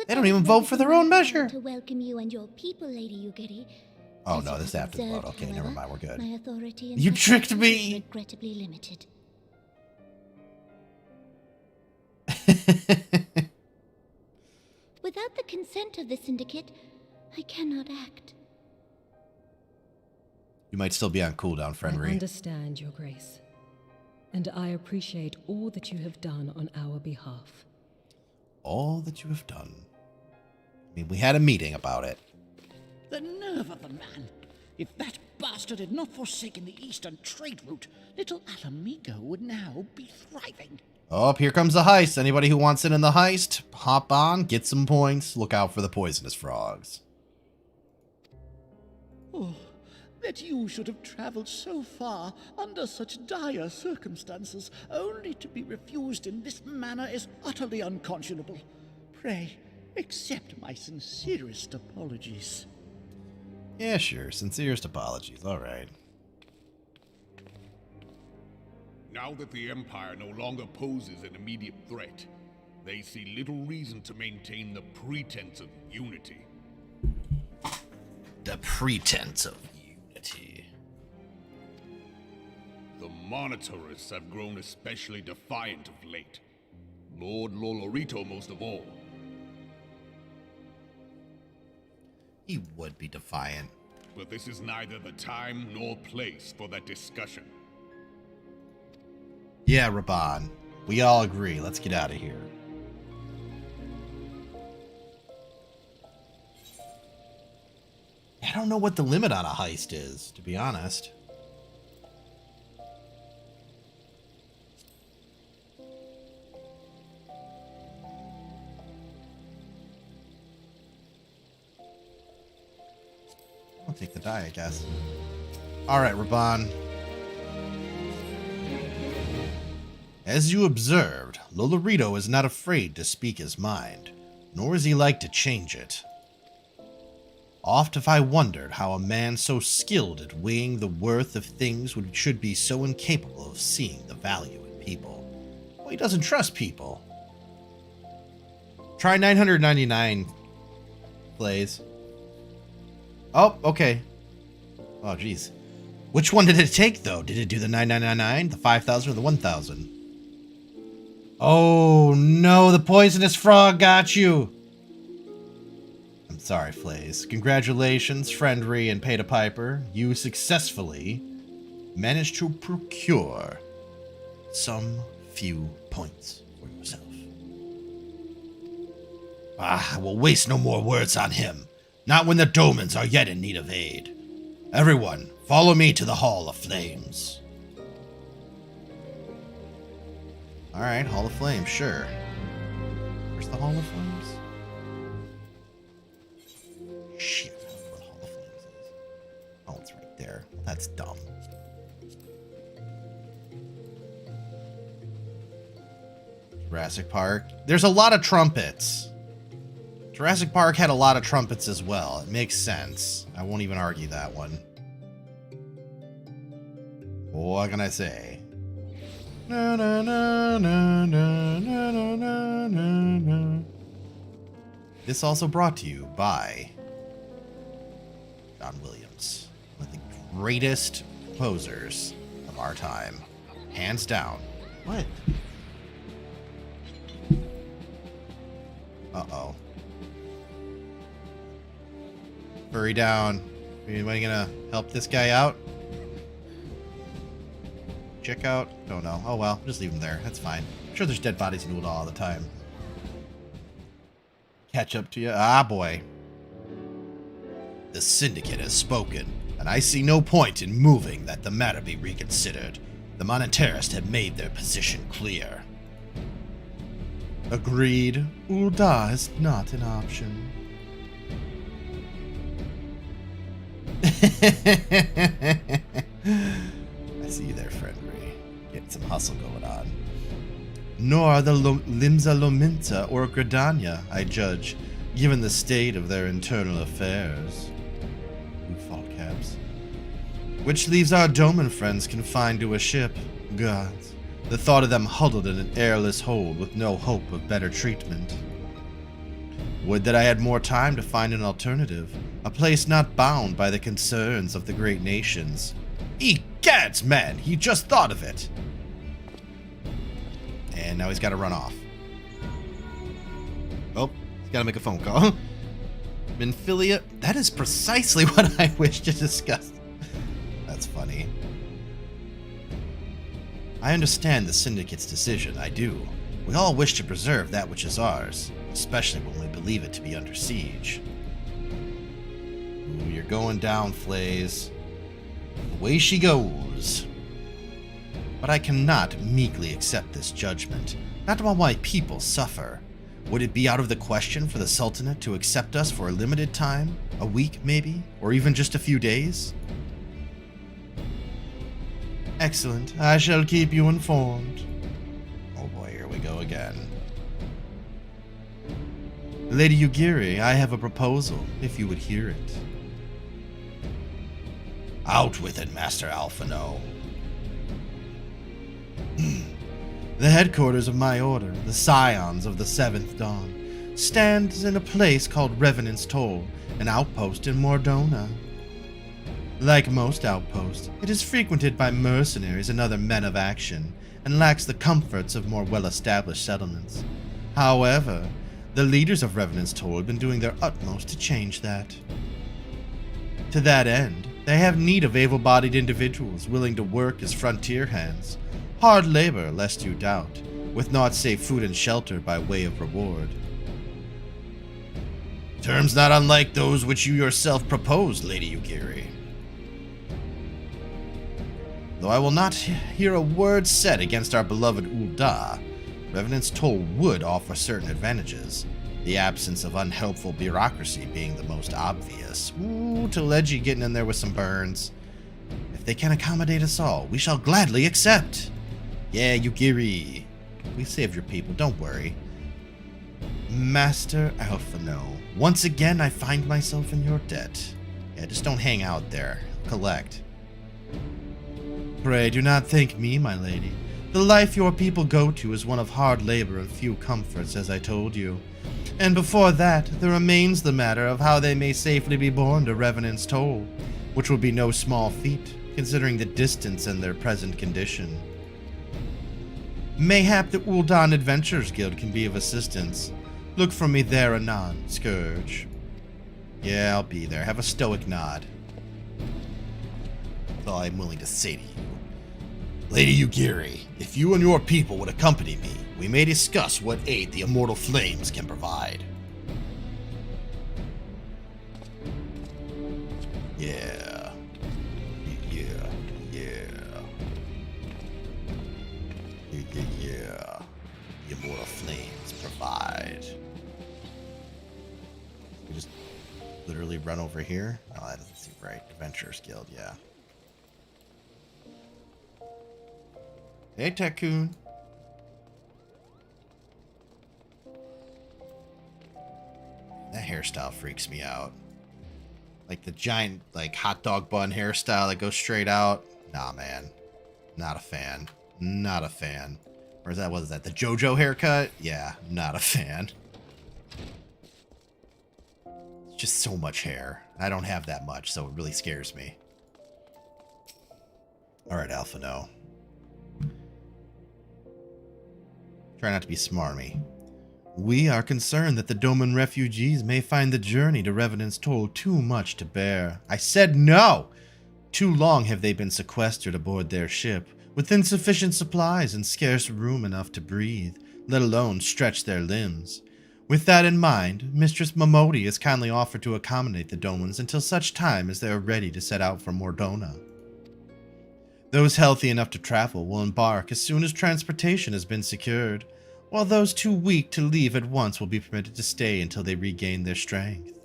Speaker 1: They don't even vote for their own measure.
Speaker 7: To welcome you and your people, Lady Yugiri.
Speaker 1: Oh
Speaker 7: As
Speaker 1: no,
Speaker 7: you
Speaker 1: this is
Speaker 7: have
Speaker 1: after the vote.
Speaker 7: observed,
Speaker 1: Okay, never
Speaker 7: however,
Speaker 1: mind, we're good.
Speaker 7: My authority in
Speaker 1: You
Speaker 7: such
Speaker 1: tricked
Speaker 7: matters
Speaker 1: me.
Speaker 7: is regrettably limited. Without the consent of the syndicate, I cannot act.
Speaker 1: You might still be on cooldown,
Speaker 5: I
Speaker 1: Frenry.
Speaker 5: understand, Your Grace. And I appreciate all that you have done on our behalf.
Speaker 1: All that you have done. I mean, we had a meeting about it.
Speaker 9: The nerve of the man! If that bastard had not forsaken the eastern trade route, little Alamigo would now be thriving.
Speaker 1: Oh, here comes the heist. Anybody who wants in the heist, hop on, get some points, look out for the poisonous frogs.
Speaker 9: Oh, that you should have traveled so far under such dire circumstances, only to be refused in this manner is utterly unconscionable. Pray, accept my sincerest apologies.
Speaker 1: Yeah, sure. Sincerest apologies. All right.
Speaker 8: Now that the Empire no longer poses an immediate threat, they see little reason to maintain the pretense of unity.
Speaker 1: The pretense of unity.
Speaker 8: The Monitorists have grown especially defiant of late. Lord Lolorito most of all.
Speaker 1: He would be defiant.
Speaker 8: But this is neither the time nor place for that discussion.
Speaker 1: Yeah, Raban. We all agree. Let's get out of here. I don't know what the limit on a heist is, to be honest. I'll take the die, I guess. Alright, Raban. As you observed, Lolorito is not afraid to speak his mind, nor is he like to change it. Oft have I wondered how a man so skilled at weighing the worth of things should be so incapable of seeing the value in people. Well, he doesn't trust people. Try 999 plays. Oh, okay. Oh, jeez. Which one did it take, though? Did it do the 9999, the 5,000, or the 1,000? Oh, no, the poisonous frog got you. I'm sorry, Flays. Congratulations, Friendry and Peta Piper. You successfully managed to procure some few points for yourself. I will waste no more words on him. Not when the Domans are yet in need of aid. Everyone, follow me to the Hall of Flames. Alright, Hall of Flames, sure. Where's the Hall of Flames? Shit, I don't know where the Hall of Flames is. Oh, it's right there. That's dumb. Jurassic Park. There's a lot of trumpets. Jurassic Park had a lot of trumpets as well. It makes sense. I won't even argue that one. What can I say? Na, na, na, na, na, na, na, na, na. This also brought to you by John Williams with the greatest composers of our time. Hands down. What? Uh-oh. Hurry down. Anybody gonna help this guy out? Check out? Don't know. Oh well, just leave him there. That's fine. I'm sure there's dead bodies in Ul'dah all the time. Catch up to you? Ah, boy. The Syndicate has spoken, and I see no point in moving that the matter be reconsidered. The Monetarists have made their position clear. Agreed. Ul'dah is not an option. I see you there, friend Ray. Getting some hustle going on. Nor are the Limsa Lominta or Gridania, I judge, given the state of their internal affairs. Fault caps. Which leaves our Doman friends confined to a ship. Gods, the thought of them huddled in an airless hold with no hope of better treatment. Would that I had more time to find an alternative, a place not bound by the concerns of the great nations. Egads, man, he just thought of it. And now he's got to run off. Oh, he's got to make a phone call. Minfilia, that is precisely what I wish to discuss. That's funny. I understand the Syndicate's decision, I do. We all wish to preserve that which is ours, especially when we believe it to be under siege. Ooh, you're going down, Flays. Away she goes. But I cannot meekly accept this judgment, not while my people suffer. Would it be out of the question for the Sultanate to accept us for a limited time? A week, maybe? Or even just a few days? Excellent. I shall keep you informed. Oh boy, here we go again. Lady Yugiri, I have a proposal, if you would hear it. Out with it, Master Alphino. The headquarters of my order, the Scions of the Seventh Dawn, stands in a place called Revenant's Toll, an outpost in Mordona. Like most outposts, it is frequented by mercenaries and other men of action, and lacks the comforts of more well-established settlements. However, the leaders of Revenant's Toll have been doing their utmost to change that. To that end, they have need of able-bodied individuals willing to work as frontier hands, hard labor, lest you doubt, with naught save food and shelter by way of reward. Terms not unlike those which you yourself proposed, Lady Yugiri. Though I will not hear a word said against our beloved Ul'dah, Revenant's Toll would offer certain advantages, the absence of unhelpful bureaucracy being the most obvious. Ooh, Teleji getting in there with some burns. If they can accommodate us all, we shall gladly accept. Yeah, Yugiri. We saved your people, don't worry. Master Alphino, once again I find myself in your debt. Yeah, just don't hang out there. Collect. Pray do not thank me, my lady. The life your people go to is one of hard labor and few comforts, as I told you. And before that, there remains the matter of how they may safely be borne to Revenant's Toll, which will be no small feat, considering the distance and their present condition. Mayhap the Ul'dah Adventurers Guild can be of assistance. Look for me there anon, Scourge. Yeah, I'll be there. Have a stoic nod. That's all I'm willing to say to you. Lady Yugiri, if you and your people would accompany me, we may discuss what aid the Immortal Flames can provide. Yeah. Yeah. The Immortal Flames provide. We just literally run over here? Oh, that doesn't seem right. Adventurers Guild, yeah. Hey, Tycoon. That hairstyle freaks me out. Like the giant, like, hot dog bun hairstyle that goes straight out. Nah, man. Not a fan. Not a fan. Or is that, what is that, the JoJo haircut? Yeah, not a fan. It's just so much hair. I don't have that much, so it really scares me. Alright, Alpha, no. Try not to be smarmy. We are concerned that the Doman refugees may find the journey to Revenant's Toll too much to bear. I said no! Too long have they been sequestered aboard their ship, with insufficient supplies and scarce room enough to breathe, let alone stretch their limbs. With that in mind, Mistress Momodi has kindly offered to accommodate the Domans until such time as they are ready to set out for Mordona. Those healthy enough to travel will embark as soon as transportation has been secured, while those too weak to leave at once will be permitted to stay until they regain their strength.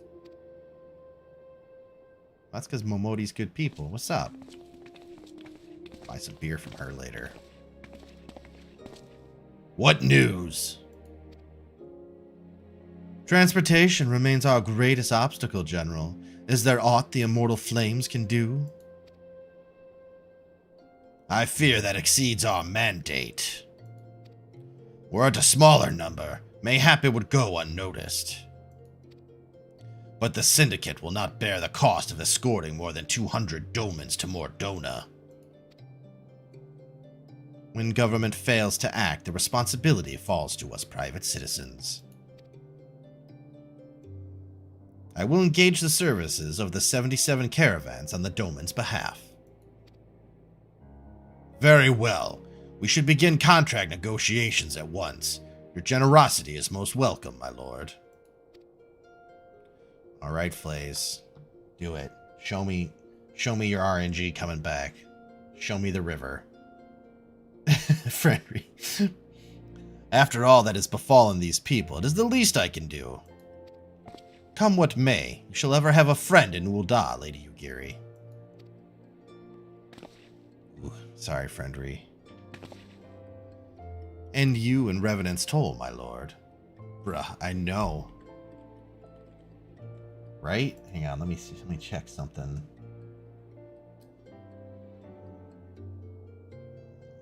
Speaker 1: That's because Momodi's good people. What's up? Buy some beer from her later. What news? Transportation remains our greatest obstacle, General. Is there aught the immortal flames can do? I fear that exceeds our mandate. Were it a smaller number, mayhap it would go unnoticed. But the Syndicate will not bear the cost of escorting more than 200 Domans to Mordona. When government fails to act, the responsibility falls to us private citizens. I will engage the services of the 77 caravans on the Doman's behalf. Very well. We should begin contract negotiations at once. Your generosity is most welcome, my lord. Alright, Flays. Do it. Show me your RNG coming back. Show me the river. Friendly. After all that has befallen these people, it is the least I can do. Come what may, you shall ever have a friend in Ul'dah, Lady Ugiri. Ooh, sorry, Friendry. And you in Revenant's Toll, my lord. Bruh, I know. Right? Hang on, let me see. Let me check something.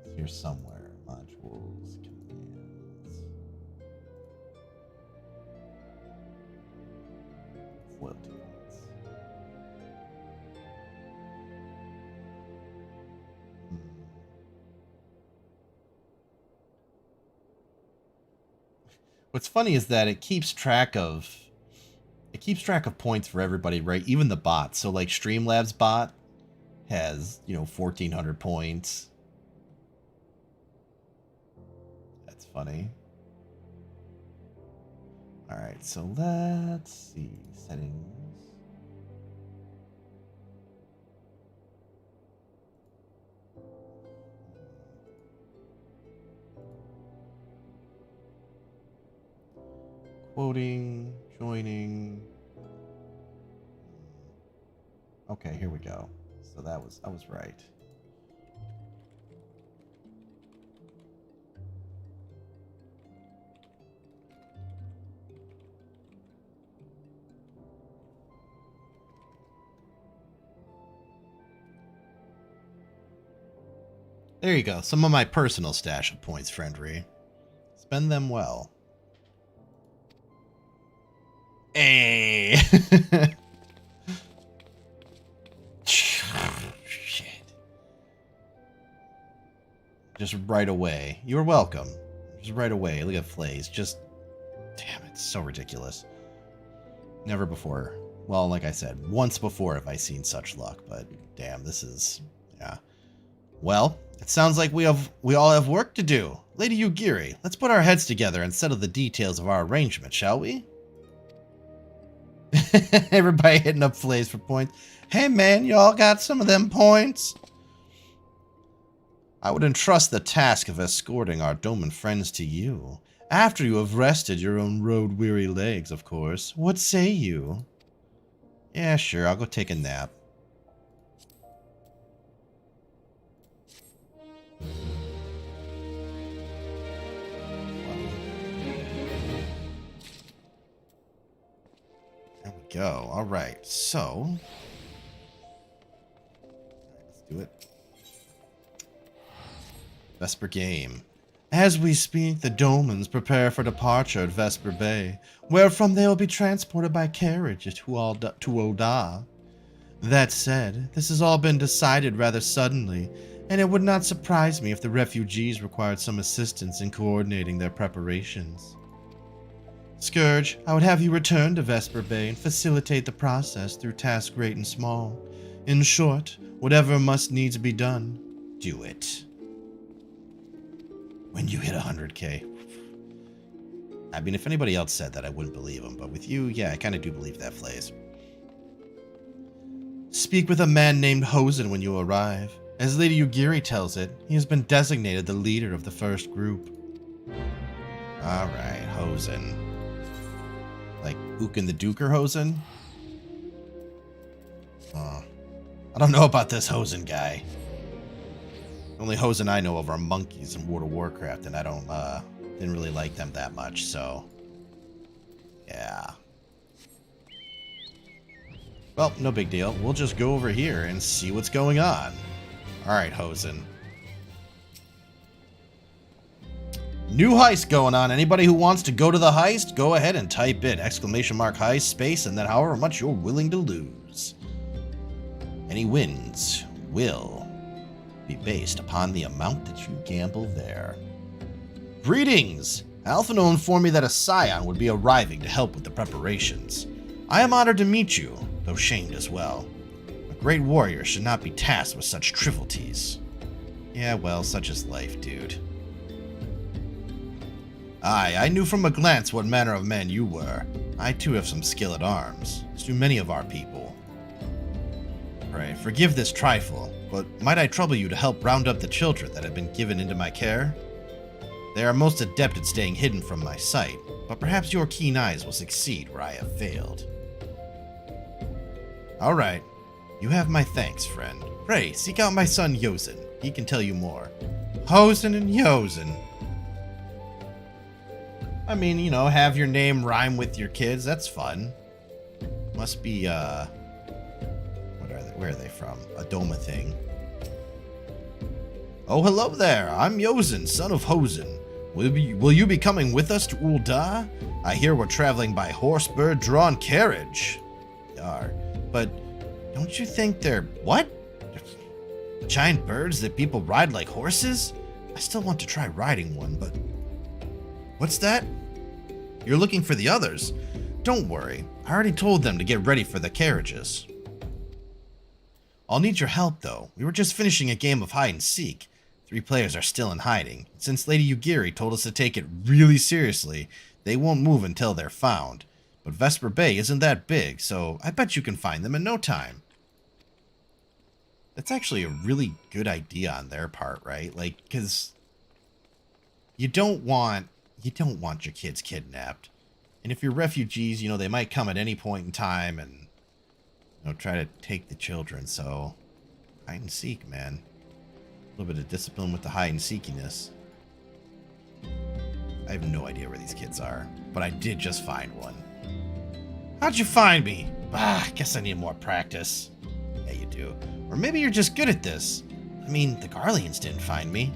Speaker 1: It's here somewhere. Modules, commands. Loyalty points. What's funny is that it keeps track of points for everybody, right? Even the bots. So like Streamlabs bot has, 1400 points. That's funny. All right, so let's see settings. Quoting, joining. Okay, here we go. So I was right. There you go. Some of my personal stash of points, Friendry. Spend them well. Hey. Shit. Just right away. You're welcome. Just right away. Look at Flays. Just damn it, so ridiculous. Never before. Well, like I said, once before have I seen such luck, but damn, this is yeah. Well, it sounds like we all have work to do. Lady Ugiri, let's put our heads together and settle the details of our arrangement, shall we? Everybody hitting up Flays for points. Hey man, y'all got some of them points? I would entrust the task of escorting our Doman friends to you. After you have rested your own road-weary legs, of course. What say you? Yeah, sure, I'll go take a nap. There we go. All right, so let's do it. Vesper game. As we speak, the Domans prepare for departure at Vesper Bay, wherefrom they will be transported by carriage to Ul'dah. That said, this has all been decided rather suddenly, and it would not surprise me if the refugees required some assistance in coordinating their preparations. Scourge, I would have you return to Vesper Bay and facilitate the process through tasks great and small. In short, whatever must needs be done, do it. When you hit 100K. I mean, if anybody else said that, I wouldn't believe them, but with you, yeah, I kind of do believe that, Flays. Speak with a man named Hosen when you arrive. As Lady Yugiri tells it, he has been designated the leader of the first group. Alright, Hosen. Like Ook the Duker Hosen? I don't know about this Hosen guy. The only Hosen I know of are monkeys in World of Warcraft, and I didn't really like them that much, so yeah. Well, no big deal. We'll just go over here and see what's going on. Alright, Hosen. New heist going on. Anybody who wants to go to the heist, go ahead and type in ! Heist space and then however much you're willing to lose. Any wins will be based upon the amount that you gamble there. Greetings! Alphino informed me that a scion would be arriving to help with the preparations. I am honored to meet you, though shamed as well. A great warrior should not be tasked with such trivialities. Yeah, well, such is life, dude. Aye, I knew from a glance what manner of man you were. I too have some skill at arms, as do many of our people. Pray, forgive this trifle, but might I trouble you to help round up the children that have been given into my care? They are most adept at staying hidden from my sight, but perhaps your keen eyes will succeed where I have failed. Alright, you have my thanks, friend. Pray, seek out my son Yozen. He can tell you more. Hosen and Yozen. I mean, you know, have your name rhyme with your kids. That's fun. Must be, where are they from? A Doma thing. Oh, hello there. I'm Yozen, son of Hosen. Will you be coming with us to Ul'dah? I hear we're traveling by horse-bird-drawn carriage. We are. But don't you think they're... What? Giant birds that people ride like horses? I still want to try riding one, but... What's that? You're looking for the others. Don't worry. I already told them to get ready for the carriages. I'll need your help, though. We were just finishing a game of hide and seek. 3 players are still in hiding. Since Lady Yugiri told us to take it really seriously, they won't move until they're found. But Vesper Bay isn't that big, so I bet you can find them in no time. That's actually a really good idea on their part, right? Like, because you don't want your kids kidnapped. And if you're refugees, you know, they might come at any point in time and, you know, try to take the children. So, hide and seek, man. A little bit of discipline with the hide and seekiness. I have no idea where these kids are, but I did just find one. How'd you find me? I guess I need more practice. Yeah, you do. Or maybe you're just good at this. I mean, the Garleans didn't find me.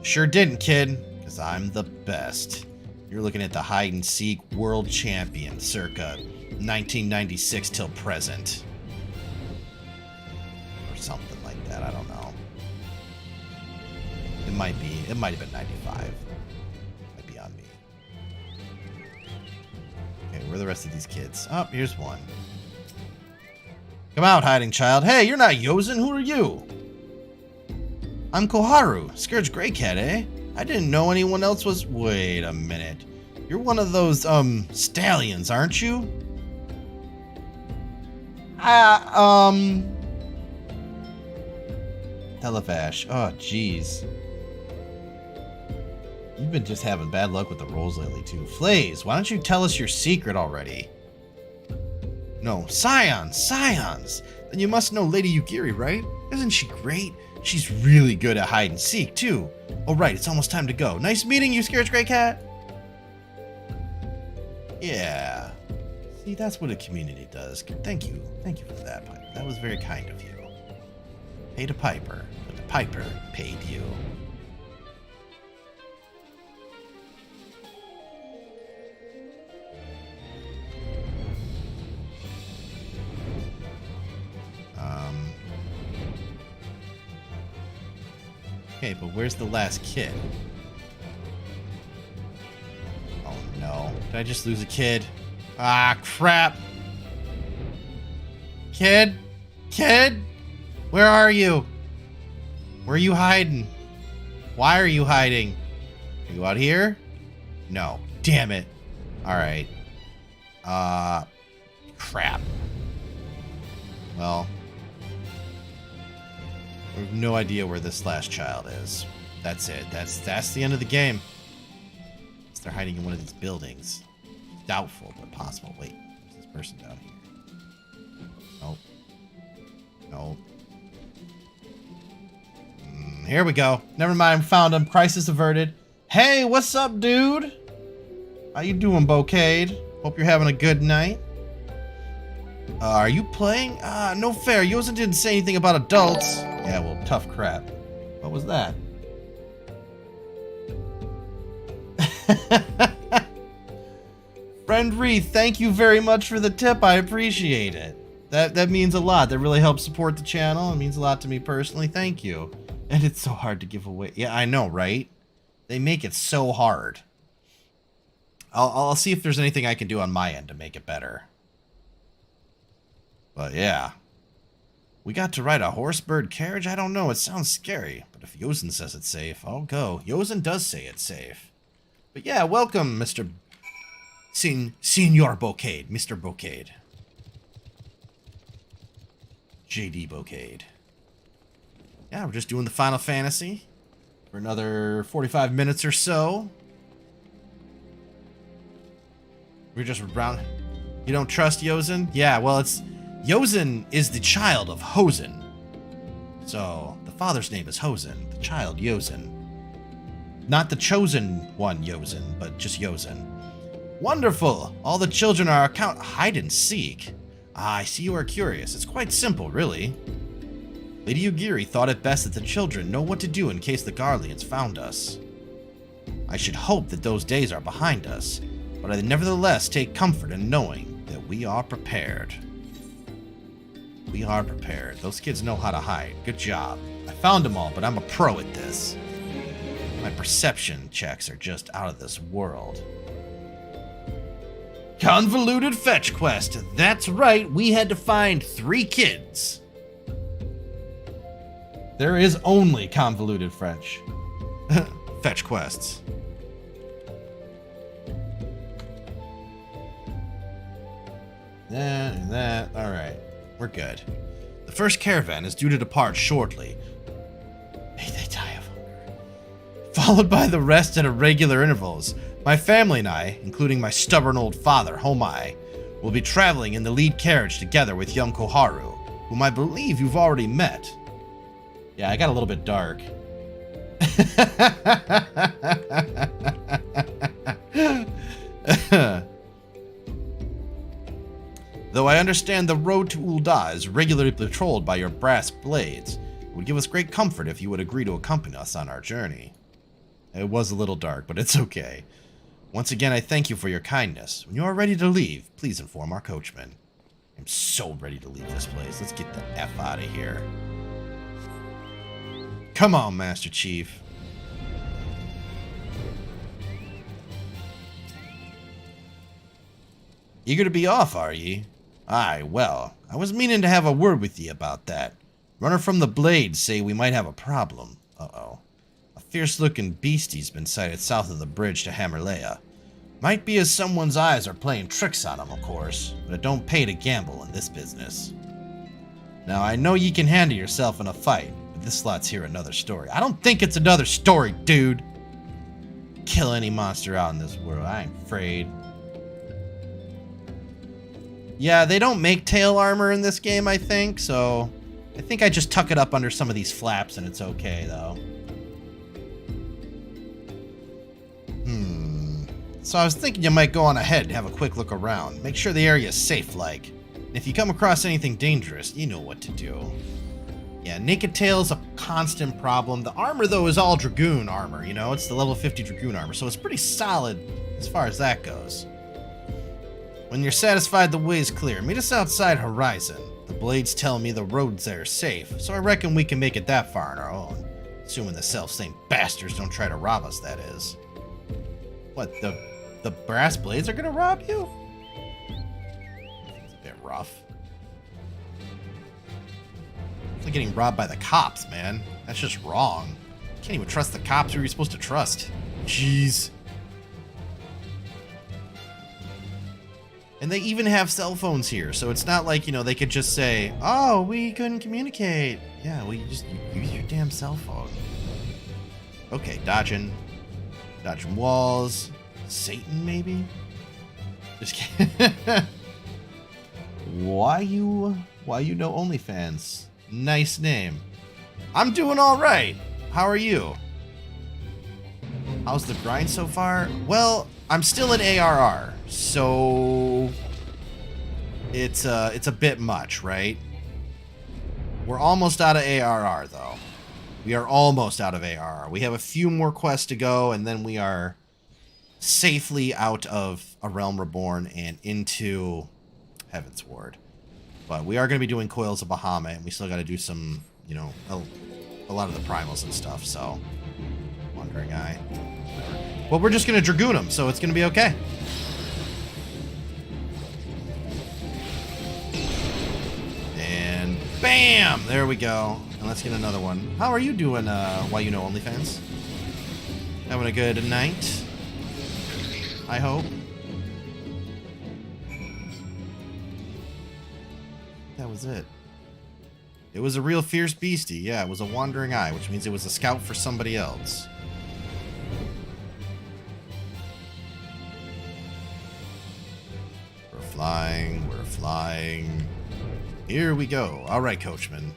Speaker 1: Sure didn't, kid. Because I'm the best. You're looking at the hide and seek world champion circa 1996 till present. Or something like that, I don't know. It might have been 95. Might be on me. Okay, where are the rest of these kids? Oh, here's one. Come out, hiding child. Hey, you're not Yozen, who are you? I'm Koharu, Scourge Greycat, eh? I didn't know anyone else was... Wait a minute. You're one of those, stallions, aren't you? Televash. Oh, jeez. You've been just having bad luck with the rolls lately, too. Flays, why don't you tell us your secret already? No, Scions! Then you must know Lady Yugiri, right? Isn't she great? She's really good at hide and seek, too. Oh, right, it's almost time to go. Nice meeting you, Scourge Greycat. Yeah. See, that's what a community does. Thank you. Thank you for that, Piper. That was very kind of you. Paid a piper, but the piper paid you. Okay, but where's the last kid? Oh no. Did I just lose a kid? Ah, crap. Kid? Kid? Where are you? Where are you hiding? Why are you hiding? Are you out here? No. Damn it. Alright. Crap. Well, I have no idea where this last child is. That's it. That's the end of the game. They're hiding in one of these buildings. Doubtful, but possible. Wait, there's this person down here. Nope. Nope. Here we go. Never mind, found him. Crisis averted. Hey, what's up, dude? How you doing, Bouquet? Hope you're having a good night. Are you playing? No fair. Yosin didn't say anything about adults. Yeah, well, tough crap. What was that? Friend Reeth, thank you very much for the tip. I appreciate it. That means a lot. That really helps support the channel. It means a lot to me personally. Thank you. And it's so hard to give away. Yeah, I know, right? They make it so hard. I'll see if there's anything I can do on my end to make it better. But yeah. We got to ride a horse-bird carriage? I don't know. It sounds scary. But if Yosin says it's safe, I'll go. Yosin does say it's safe. But yeah, welcome, Mr. Senor Bouquet. Mr. Bouquet. JD Bouquet. Yeah, we're just doing the Final Fantasy for another 45 minutes or so. We're just around. You don't trust Yosin? Yeah, well, Yosin is the child of Hosen. So, the father's name is Hosen, the child Yosin. Not the chosen one Yosin, but just Yosin. Wonderful! All the children are hide and seek. Ah, I see you are curious. It's quite simple, really. Lady Ugiri thought it best that the children know what to do in case the Garleans found us. I should hope that those days are behind us, but I nevertheless take comfort in knowing that we are prepared. We are prepared. Those kids know how to hide. Good job. I found them all, but I'm a pro at this. My perception checks are just out of this world. Convoluted fetch quest. That's right, we had to find 3 kids. There is only convoluted fetch quests. That and that. Alright, we're good. The first caravan is due to depart shortly. May they die of hunger. Followed by the rest at irregular intervals. My family and I, including my stubborn old father, Homai, will be traveling in the lead carriage together with young Koharu, whom I believe you've already met. Yeah, I got a little bit dark. Though I understand the road to Ul'dah is regularly patrolled by your brass blades, it would give us great comfort if you would agree to accompany us on our journey. It was a little dark, but it's okay. Once again, I thank you for your kindness. When you are ready to leave, please inform our coachman. I'm so ready to leave this place. Let's get the F out of here. Come on, Master Chief. Eager to be off, are ye? Aye, well, I was meaning to have a word with ye about that. Runner from the Blades say we might have a problem. Uh-oh. A fierce-looking beastie's been sighted south of the bridge to Hammerlea. Might be as someone's eyes are playing tricks on him, of course, but it don't pay to gamble in this business. Now, I know ye can handle yourself in a fight, but this slot's here another story. I don't think it's another story, dude! Kill any monster out in this world, I ain't afraid. Yeah, they don't make tail armor in this game, I think, so I think I just tuck it up under some of these flaps and it's okay, though. So I was thinking you might go on ahead and have a quick look around. Make sure the area's safe-like. And if you come across anything dangerous, you know what to do. Yeah, Naked Tail's a constant problem. The armor, though, is all Dragoon armor, you know? It's the level 50 Dragoon armor, so it's pretty solid as far as that goes. When you're satisfied the way's clear, meet us outside Horizon. The Blades tell me the roads there are safe, so I reckon we can make it that far on our own. Assuming the self-same bastards don't try to rob us, that is. What, the brass blades are gonna rob you? It's a bit rough. It's like getting robbed by the cops, man. That's just wrong. You can't even trust the cops. Who are you supposed to trust? Jeez. And they even have cell phones here, so it's not like, you know, they could just say, oh, we couldn't communicate. Yeah, well, you just use your damn cell phone. Okay, dodging walls. Satan, maybe? Just kidding. Why you know OnlyFans? Nice name. I'm doing all right. How are you? How's the grind so far? Well, I'm still in ARR, so it's a bit much, right? We're almost out of ARR, though. We are almost out of ARR. We have a few more quests to go, and then we are safely out of A Realm Reborn and into Heaven's Ward. But we are going to be doing Coils of Bahamut, and we still got to do some, you know, a lot of the primals and stuff, so... Wandering Eye. Well, we're just going to Dragoon them, so it's going to be okay. And bam! There we go. And let's get another one. How are you doing, Why You Know OnlyFans? Having a good night? I hope. That was it. It was a real fierce beastie. Yeah, it was a wandering eye, which means it was a scout for somebody else. We're flying. We're flying. Here we go. All right, Coachman.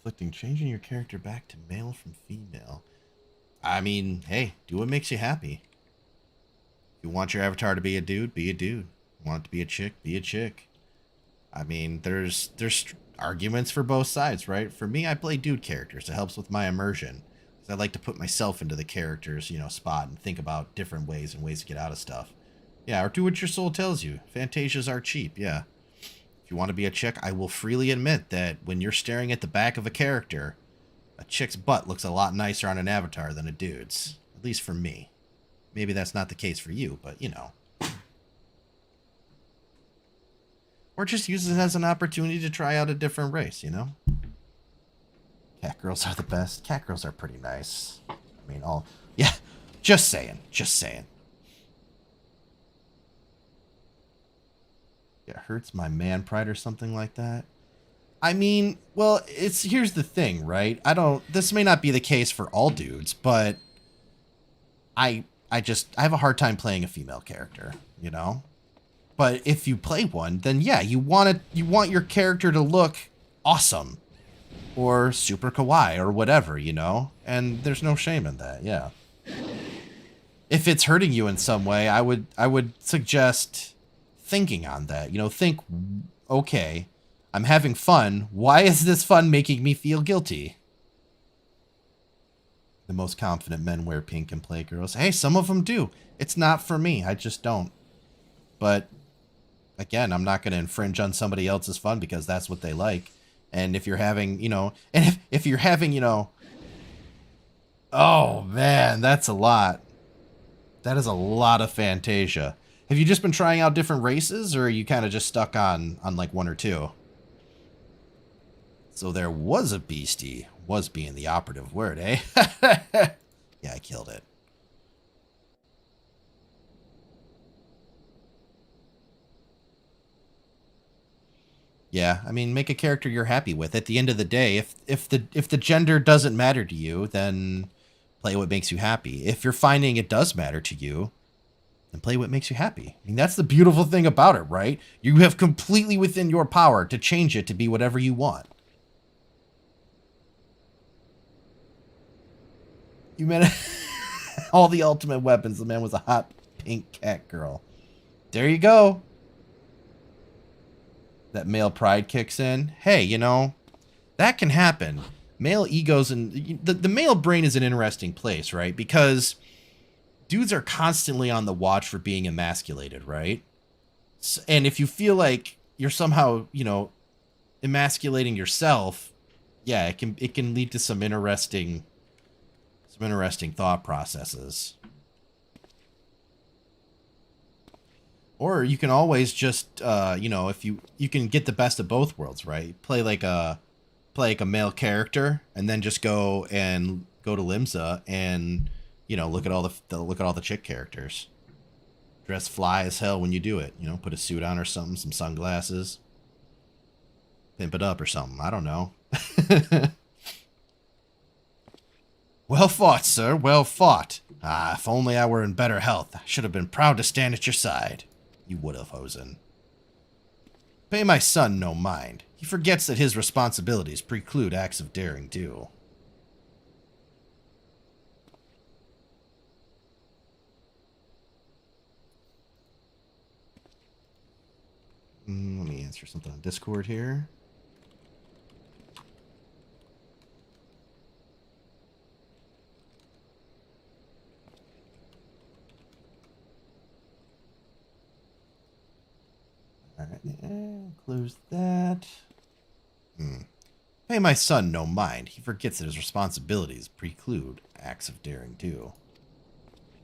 Speaker 1: Conflicting, changing your character back to male from female. I mean, hey, do what makes you happy. If you want your avatar to be a dude, be a dude. Want it to be a chick, be a chick. I mean, there's arguments for both sides, right? For me, I play dude characters. It helps with my immersion. I like to put myself into the character's, you know, spot and think about different ways and ways to get out of stuff. Yeah, or do what your soul tells you. Fantasias are cheap, yeah. If you want to be a chick, I will freely admit that when you're staring at the back of a character, a chick's butt looks a lot nicer on an avatar than a dude's. At least for me. Maybe that's not the case for you, but, you know. Or just use it as an opportunity to try out a different race, you know? Cat girls are the best. Cat girls are pretty nice. I mean, all... Yeah, just saying. Just saying. It hurts my man pride or something like that. I mean, well, here's the thing, right? This may not be the case for all dudes, but I have a hard time playing a female character, you know? But if you play one, then yeah, you want your character to look awesome or super kawaii or whatever, you know? And there's no shame in that, yeah. If it's hurting you in some way, I would suggest thinking on that. You know, think, okay, I'm having fun. Why is this fun making me feel guilty? The most confident men wear pink and play girls. Hey, some of them do. It's not for me. I just don't. But again, I'm not going to infringe on somebody else's fun because that's what they like. And if you're having, you know, and if you're having, you know, oh man, that's a lot. That is a lot of Fantasia. Have you just been trying out different races, or are you kind of just stuck on like one or two? So there was a beastie. Was being the operative word, eh? Yeah, I killed it. Yeah, I mean, make a character you're happy with. At the end of the day, if the gender doesn't matter to you, then play what makes you happy. If you're finding it does matter to you, then play what makes you happy. I mean, that's the beautiful thing about it, right? You have completely within your power to change it to be whatever you want. You meant all the ultimate weapons. The man was a hot pink cat girl. There you go. That male pride kicks in. Hey, you know, that can happen. Male egos and the male brain is an interesting place, right? Because dudes are constantly on the watch for being emasculated, right? And if you feel like you're somehow, you know, emasculating yourself, yeah, it can lead to some interesting thought processes. Or you can always just you know, if you can get the best of both worlds, right? Play like a male character and then just go to Limsa and, you know, look at all the chick characters. Dress fly as hell when you do it, you know, put a suit on or something, some sunglasses. Pimp it up or something, I don't know. Well fought, sir, well fought. Ah, if only I were in better health, I should have been proud to stand at your side. You would have, Hosen. Pay my son no mind. He forgets that his responsibilities preclude acts of daring do. Let me answer something on Discord here. Alright, close that. Pay my son no mind. He forgets that his responsibilities preclude acts of daring do.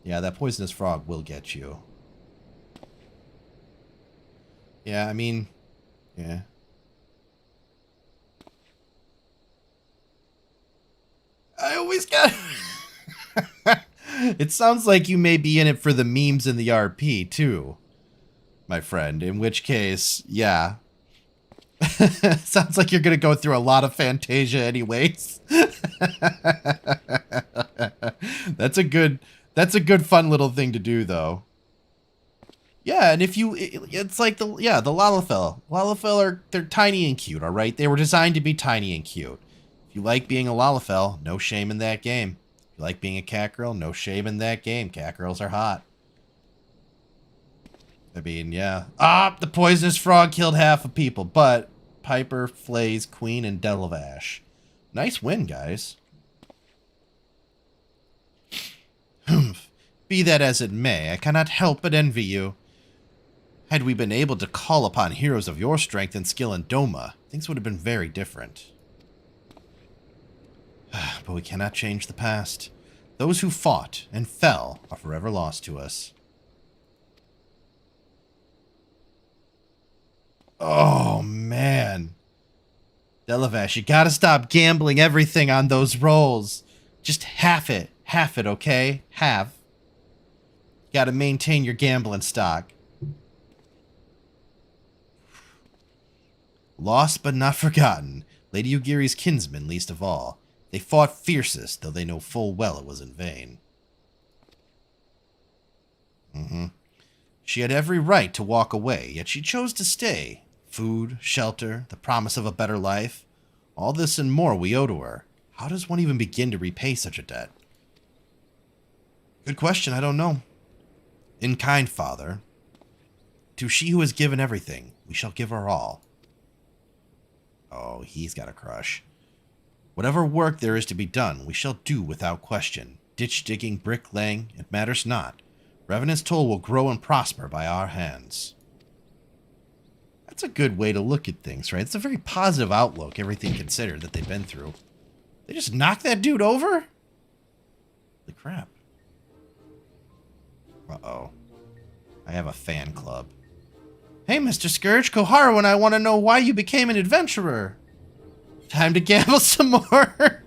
Speaker 1: Yeah, that poisonous frog will get you. Yeah, I mean, yeah. I always got... It sounds like you may be in it for the memes in the RP, too, my friend. In which case, yeah. Sounds like you're going to go through a lot of Fantasia anyways. That's a good fun little thing to do, though. Yeah, and if you, it's like the Lalafell. Lalafell they're tiny and cute, all right? They were designed to be tiny and cute. If you like being a Lalafell, no shame in that game. If you like being a cat girl, no shame in that game. Cat girls are hot. I mean, yeah. Ah, the poisonous frog killed half of people, but Piper, Flays, Queen, and Delavash. Nice win, guys. Be that as it may, I cannot help but envy you. Had we been able to call upon heroes of your strength and skill in Doma, things would have been very different. But we cannot change the past. Those who fought and fell are forever lost to us. Oh, man. Delavash, you gotta stop gambling everything on those rolls. Just half it, okay? Half. You gotta maintain your gambling stock. Lost but not forgotten. Lady Ugiri's kinsmen least of all. They fought fiercest, though they know full well it was in vain. She had every right to walk away, yet she chose to stay. Food, shelter, the promise of a better life. All this and more we owe to her. How does one even begin to repay such a debt? Good question, I don't know. In kind, Father. To she who has given everything, we shall give her all. Oh, he's got a crush. Whatever work there is to be done, we shall do without question. Ditch digging, brick laying, it matters not. Revenant's toll will grow and prosper by our hands. That's a good way to look at things, right? It's a very positive outlook, everything considered, that they've been through. They just knocked that dude over? Holy crap. Uh-oh. I have a fan club. Hey, Mr. Scourge, Koharu and I want to know why you became an adventurer. Time to gamble some more.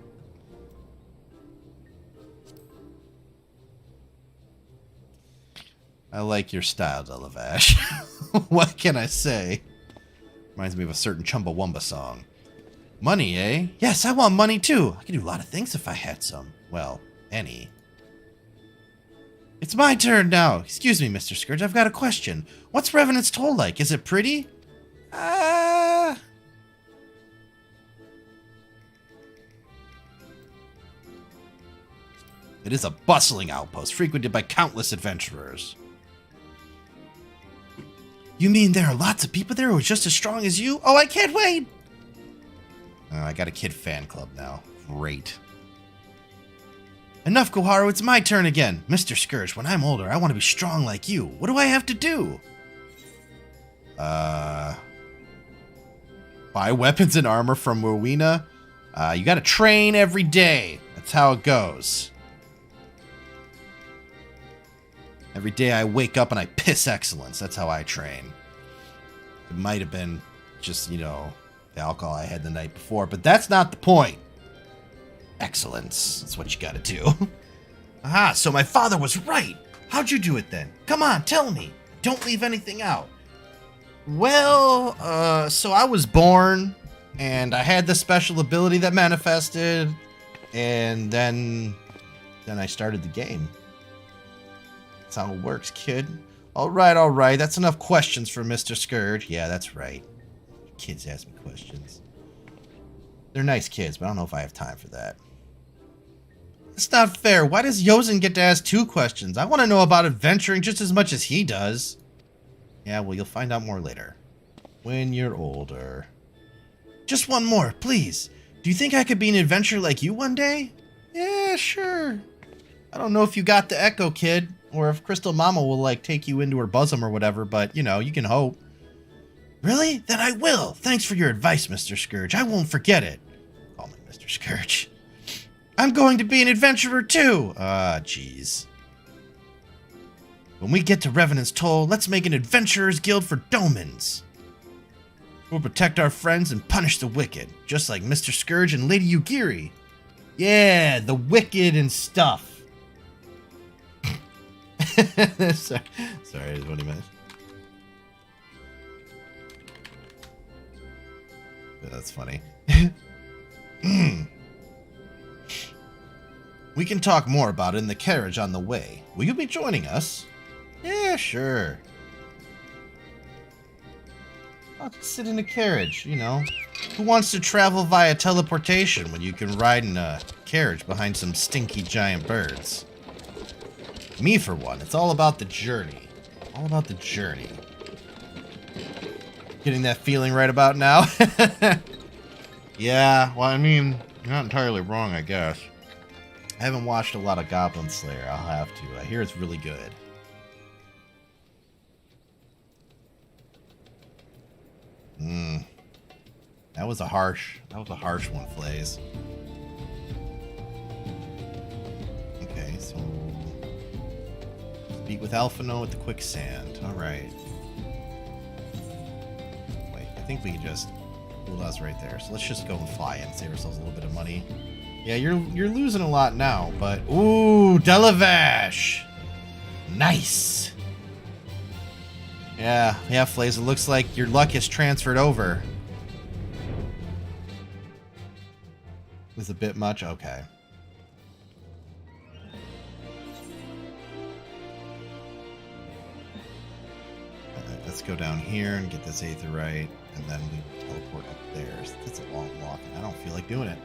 Speaker 1: I like your style, Delavash. What can I say? Reminds me of a certain Chumbawamba song. Money, eh? Yes, I want money too. I could do a lot of things if I had some. Well, any. It's my turn now. Excuse me, Mr. Scourge, I've got a question. What's Revenant's toll like? Is it pretty? It is a bustling outpost, frequented by countless adventurers. You mean there are lots of people there who are just as strong as you? Oh, I can't wait! Oh, I got a kid fan club now. Great. Enough, Koharu, it's my turn again. Mr. Scourge, when I'm older, I want to be strong like you. What do I have to do? Buy weapons and armor from Rowena? You got to train every day. That's how it goes. Every day I wake up and I piss excellence. That's how I train. It might have been just, the alcohol I had the night before, but that's not the point. Excellence. That's what you got to do. Aha, so my father was right. How'd you do it then? Come on, tell me. Don't leave anything out. Well, so I was born, and I had this special ability that manifested, and then I started the game. That's how it works, kid. All right. That's enough questions for Mr. Scourge. Yeah, that's right. Kids ask me questions. They're nice kids, but I don't know if I have time for that. It's not fair. Why does Yozen get to ask 2 questions? I want to know about adventuring just as much as he does. Yeah, well, you'll find out more later. When you're older. Just one more, please. Do you think I could be an adventurer like you one day? Yeah, sure. I don't know if you got the echo, kid, or if Crystal Mama will, take you into her bosom or whatever, but, you can hope. Really? Then I will. Thanks for your advice, Mr. Scourge. I won't forget it. Call me Mr. Scourge. I'm going to be an adventurer, too. Ah, jeez. When we get to Revenant's Toll, let's make an adventurer's guild for Domans. We'll protect our friends and punish the wicked, just like Mr. Scourge and Lady Yugiri. Yeah, the wicked and stuff. Sorry, that's what he meant. That's funny. We can talk more about it in the carriage on the way. Will you be joining us? Yeah, sure. I'll just sit in a carriage, Who wants to travel via teleportation when you can ride in a carriage behind some stinky giant birds? Me, for one. It's all about the journey. All about the journey. Getting that feeling right about now? Yeah, well, I mean, you're not entirely wrong, I guess. I haven't watched a lot of Goblin Slayer. I'll have to. I hear it's really good. That was a harsh one, Flays. Okay, so speak with Alphino at the quicksand. All right. Wait, I think we can just hold us right there. So let's just go and fly and save ourselves a little bit of money. Yeah, you're losing a lot now, but ooh, Delavash. Nice. Yeah, Flays, it looks like your luck has transferred over. Was a bit much? Okay. Let's go down here and get this Aetheryte, and then we teleport up there. That's a long walk, and I don't feel like doing it.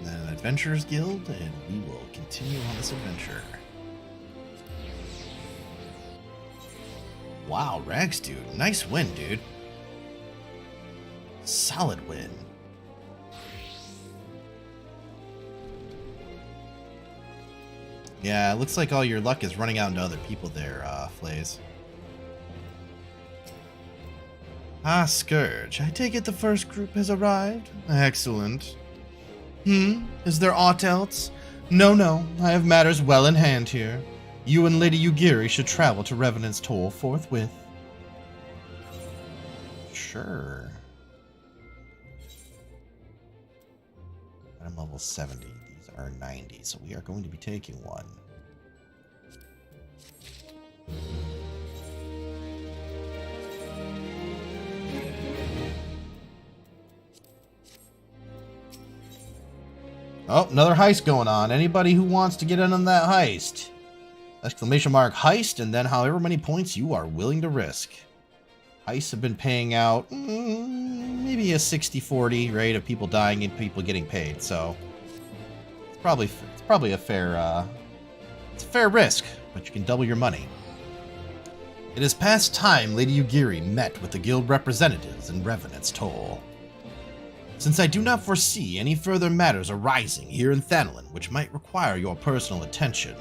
Speaker 1: Then an Adventurers Guild, and we will continue on this adventure. Wow, Rags dude. Nice win, dude. Solid win. Yeah, it looks like all your luck is running out into other people there, Flays. Ah, Scourge. I take it the first group has arrived? Excellent. Is there aught else? No. I have matters well in hand here. You and Lady Yugiri should travel to Revenant's Toll forthwith. Sure. I'm level 70. These are 90, so we are going to be taking one. Oh, another heist going on. Anybody who wants to get in on that heist? Exclamation mark heist, and then however many points you are willing to risk. Heists have been paying out maybe a 60-40 rate of people dying and people getting paid, so it's probably a fair it's a fair risk, but you can double your money. It is past time Lady Yugiri met with the guild representatives in Revenant's Toll. Since I do not foresee any further matters arising here in Thanalin which might require your personal attention,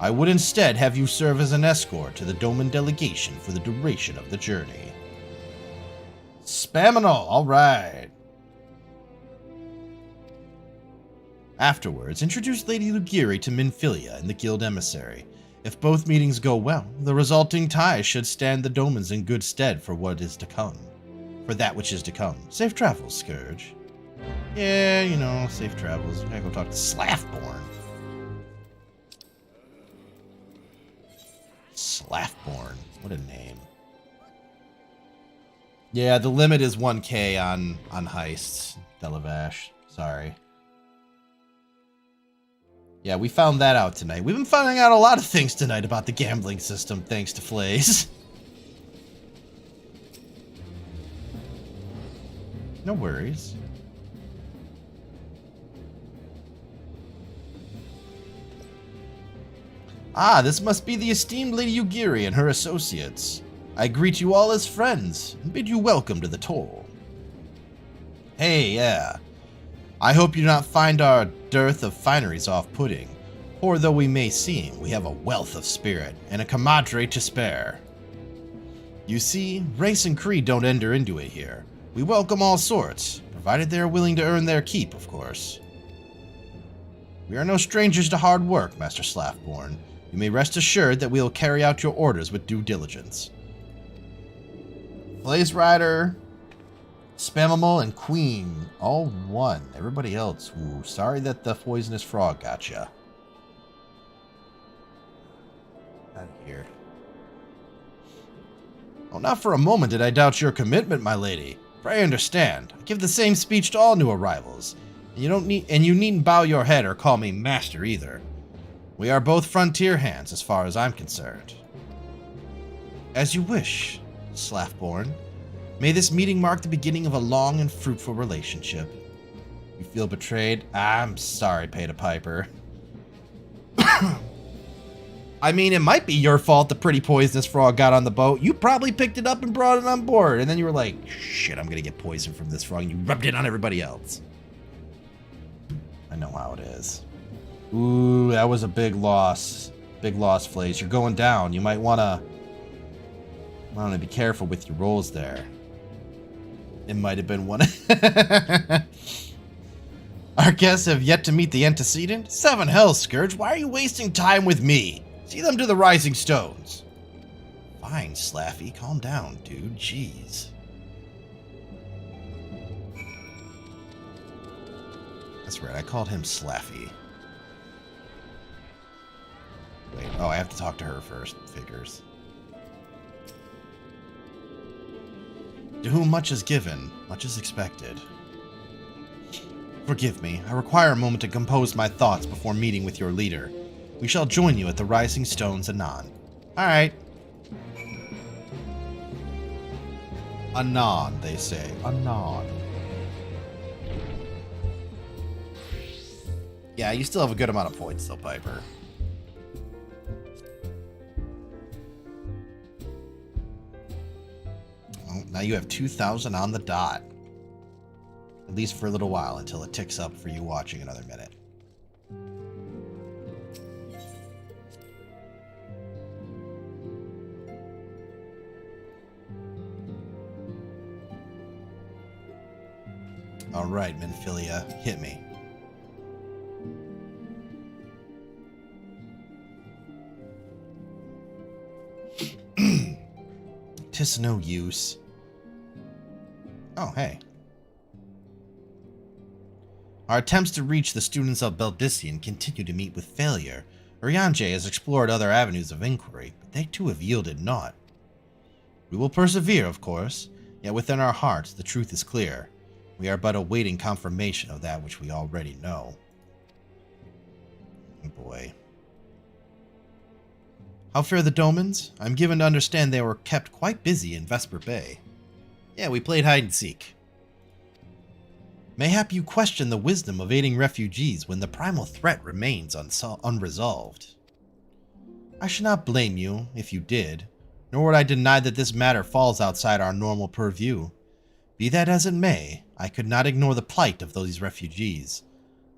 Speaker 1: I would instead have you serve as an escort to the Doman delegation for the duration of the journey. Spaminal, alright. Afterwards, introduce Lady Lugiri to Minfilia and the Guild Emissary. If both meetings go well, the resulting ties should stand the Domans in good stead for what is to come. For that which is to come. Safe travels, Scourge. Yeah, you know, safe travels. I gotta go talk to Slaffborn. Slaffborn. What a name. Yeah, the limit is 1k on heists, Delavash. Sorry. Yeah, we found that out tonight. We've been finding out a lot of things tonight about the gambling system, thanks to Flays. No worries. Ah, this must be the esteemed Lady Ugiri and her associates. I greet you all as friends, and bid you welcome to the toll. Hey, yeah. I hope you do not find our dearth of fineries off-putting, for though we may seem, we have a wealth of spirit, and a camaraderie to spare. You see, race and creed don't enter into it here. We welcome all sorts, provided they are willing to earn their keep, of course. We are no strangers to hard work, Master Slaffborn. You may rest assured that we will carry out your orders with due diligence. Blaze Rider, Spamimal, and Queen, all won. Everybody else, ooh, sorry that the poisonous frog got ya. Out of here. Oh, not for a moment did I doubt your commitment, my lady. Pray understand, I give the same speech to all new arrivals, and you needn't bow your head or call me master either. We are both frontier hands as far as I'm concerned. As you wish, Slaffborn. May this meeting mark the beginning of a long and fruitful relationship. You feel betrayed? I'm sorry, Peta Piper. I mean, it might be your fault the pretty poisonous frog got on the boat. You probably picked it up and brought it on board, and then you were like, shit, I'm gonna get poisoned from this frog, and you rubbed it on everybody else. I know how it is. Ooh, that was a big loss. Big loss, Flays. You're going down. You might wanna be careful with your rolls there. It might have been one. Our guests have yet to meet the antecedent. Seven hells, Scourge. Why are you wasting time with me? See them to the Rising Stones. Fine, Slaffy. Calm down, dude. Jeez. That's right. I called him Slaffy. Wait. Oh, I have to talk to her first. Figures. To whom much is given, much is expected. Forgive me, I require a moment to compose my thoughts before meeting with your leader. We shall join you at the Rising Stones anon. Alright. Anon, they say. Anon. Yeah, you still have a good amount of points though, Piper. Well, now you have 2,000 on the dot. At least for a little while, until it ticks up for you watching another minute. Alright, Minfilia, hit me. Tis no use. Oh, hey. Our attempts to reach the students of Belbisian continue to meet with failure. Urianger has explored other avenues of inquiry, but they too have yielded naught. We will persevere, of course, yet within our hearts the truth is clear. We are but awaiting confirmation of that which we already know. Oh boy. How fare the Domans? I'm given to understand they were kept quite busy in Vesper Bay. Yeah, we played hide and seek. Mayhap you question the wisdom of aiding refugees when the primal threat remains unresolved. I should not blame you if you did, nor would I deny that this matter falls outside our normal purview. Be that as it may, I could not ignore the plight of those refugees.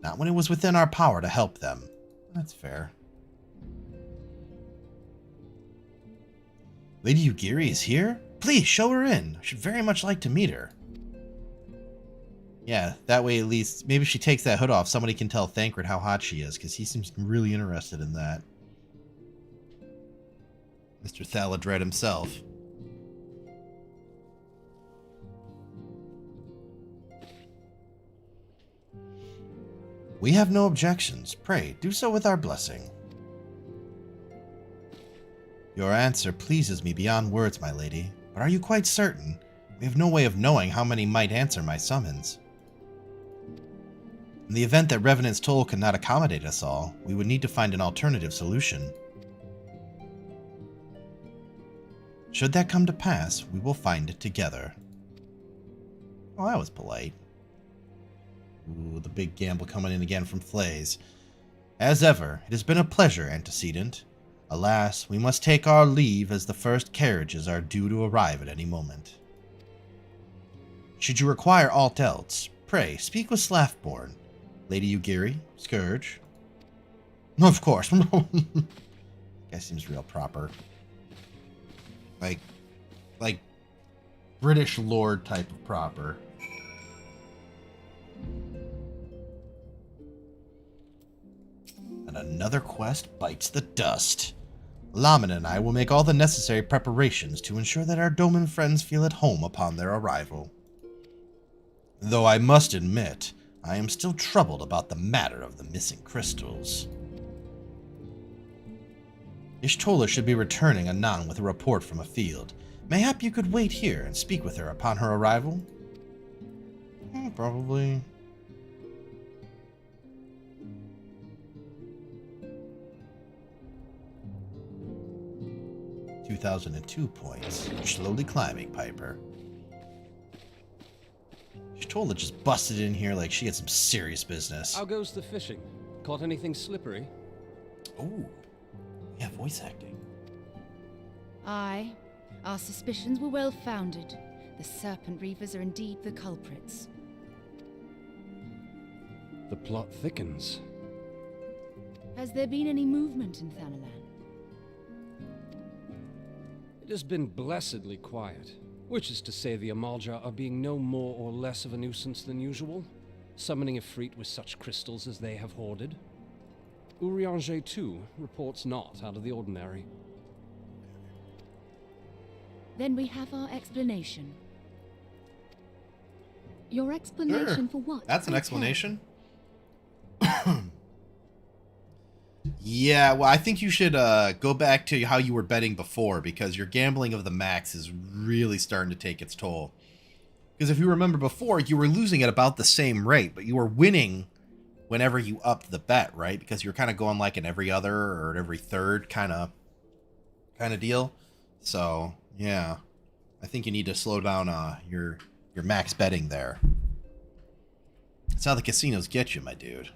Speaker 1: Not when it was within our power to help them. That's fair. Lady Ugiri is here? Please, show her in. I should very much like to meet her. Yeah, that way at least, maybe if she takes that hood off, somebody can tell Thancred how hot she is, because he seems really interested in that. Mr. Thaladred himself. We have no objections. Pray, do so with our blessing. Your answer pleases me beyond words, my lady. But are you quite certain? We have no way of knowing how many might answer my summons. In the event that Revenant's toll cannot accommodate us all, we would need to find an alternative solution. Should that come to pass, we will find it together. Oh, that was polite. Ooh, the big gamble coming in again from Flays. As ever, it has been a pleasure, Antecedent. Alas, we must take our leave as the first carriages are due to arrive at any moment. Should you require aught else, pray speak with Slaftborn. Lady Ugiri, Scourge. Of course. Guy seems real proper. Like British lord type of proper. And another quest bites the dust. Lamin and I will make all the necessary preparations to ensure that our Doman friends feel at home upon their arrival. Though I must admit, I am still troubled about the matter of the missing crystals. Ishtola should be returning anon with a report from a field. Mayhap you could wait here and speak with her upon her arrival? Probably. $2,002 points. You're slowly climbing, Piper. Ishtola just busted in here like she had some serious business.
Speaker 3: How goes the fishing? Caught anything slippery?
Speaker 1: Oh, yeah, voice acting.
Speaker 11: Aye, our suspicions were well founded. The Serpent Reavers are indeed the culprits.
Speaker 3: The plot thickens.
Speaker 11: Has there been any movement in Thanalan?
Speaker 3: It has been blessedly quiet, which is to say the Amalja are being no more or less of a nuisance than usual, summoning Ifrit with such crystals as they have hoarded. Urianger, too, reports not out of the ordinary.
Speaker 11: Then we have our explanation.
Speaker 5: Your explanation for what?
Speaker 1: That's an explanation. Yeah, well, I think you should go back to how you were betting before, because your gambling of the max is really starting to take its toll. Because if you remember before, you were losing at about the same rate, but you were winning whenever you upped the bet, right? Because you're kind of going like an every other or an every third kind of deal. So, yeah. I think you need to slow down your max betting there. That's how the casinos get you, my dude.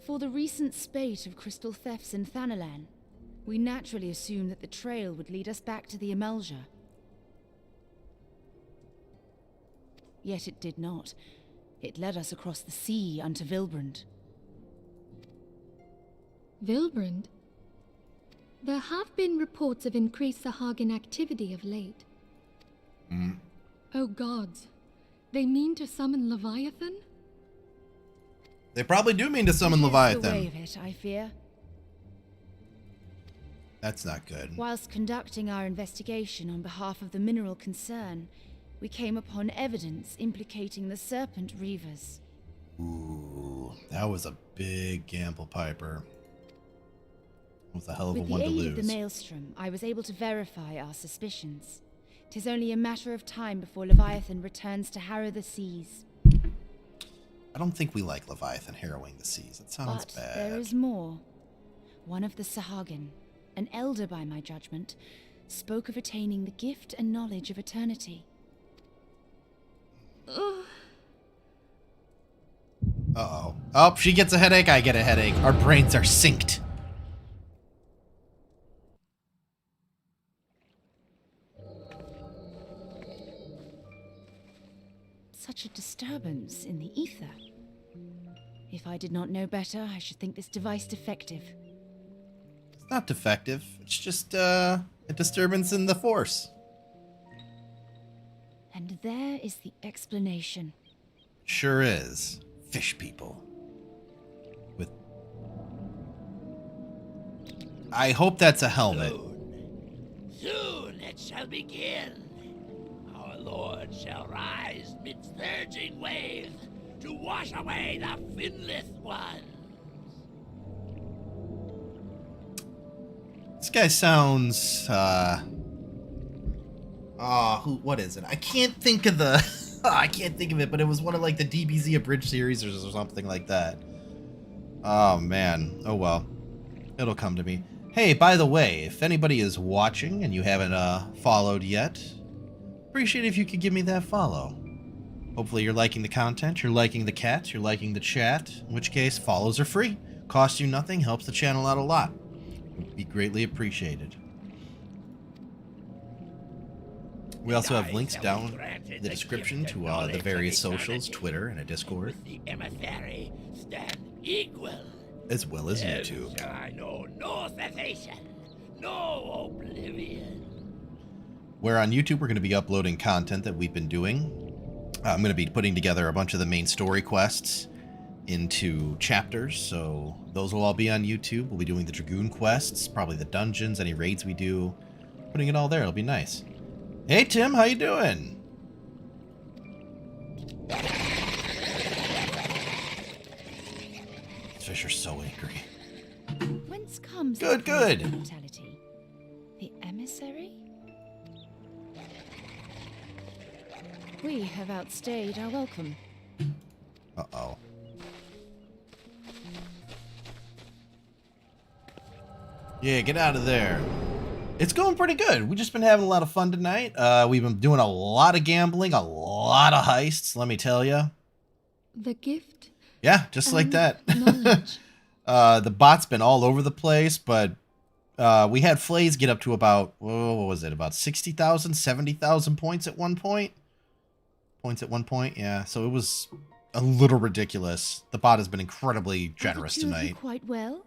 Speaker 11: For the recent spate of crystal thefts in Thanalan, we naturally assumed that the trail would lead us back to the Amalja. Yet it did not. It led us across the sea unto Vilbrand.
Speaker 12: Vilbrand? There have been reports of increased Sahagin activity of late. Oh gods, they mean to summon Leviathan?
Speaker 1: They probably do mean to summon Leviathan.
Speaker 11: The way of it, I fear.
Speaker 1: That's not good.
Speaker 11: Whilst conducting our investigation on behalf of the mineral concern, we came upon evidence implicating the Serpent Reavers.
Speaker 1: Ooh, that was a big gamble, Piper. It was a hell of a one to
Speaker 11: lose. With the aid of the Maelstrom, I was able to verify our suspicions. 'Tis only a matter of time before Leviathan returns to harrow the seas.
Speaker 1: I don't think we like Leviathan harrowing the seas. That sounds bad.
Speaker 11: There is more. One of the Sahagin, an elder by my judgment, spoke of attaining the gift and knowledge of eternity.
Speaker 1: Uh-oh. Oh, she gets a headache, I get a headache. Our brains are synced.
Speaker 11: such a disturbance in the ether. If I did not know better, I should think this device defective.
Speaker 1: It's not defective. It's just a disturbance in the force.
Speaker 11: And there is the explanation.
Speaker 1: Sure is. Fish people. With... I hope that's a helmet.
Speaker 13: Soon it shall begin. Our Lord shall rise midst surging waves to wash away the finless ones.
Speaker 1: This guy sounds, what is it? I can't think of the... I can't think of it, but it was one of, like, the DBZ Abridged series or something like that. Oh, man. Oh, well. It'll come to me. Hey, by the way, if anybody is watching and you haven't, followed yet, appreciate it if you could give me that follow. Hopefully you're liking the content, you're liking the cats, you're liking the chat, in which case, follows are free. Costs you nothing, helps the channel out a lot. Would be greatly appreciated. We also have links down in the description to the various socials, Twitter, and a Discord.
Speaker 13: The emissary stand equal.
Speaker 1: As well as YouTube.
Speaker 13: Shall I know no cessation, no oblivion.
Speaker 1: Where on YouTube we're going to be uploading content that we've been doing. I'm going to be putting together a bunch of the main story quests into chapters, so those will all be on YouTube. We'll be doing the Dragoon quests, probably the dungeons, any raids we do. Putting it all there, it'll be nice. Hey Tim, how you doing? These fish are so angry.
Speaker 11: Whence comes
Speaker 1: good?
Speaker 11: Brutality? The emissary? We have outstayed our welcome.
Speaker 1: Uh-oh. Yeah, get out of there. It's going pretty good. We've just been having a lot of fun tonight. We've been doing a lot of gambling, a lot of heists, let me tell you.
Speaker 12: The gift?
Speaker 1: Yeah, just like that.
Speaker 12: Knowledge.
Speaker 1: The bot's been all over the place, but we had Flays get up to about, what was it, about 60,000, 70,000 points at one point? Yeah, so it was a little ridiculous. The bot has been incredibly generous tonight.
Speaker 11: Quite well.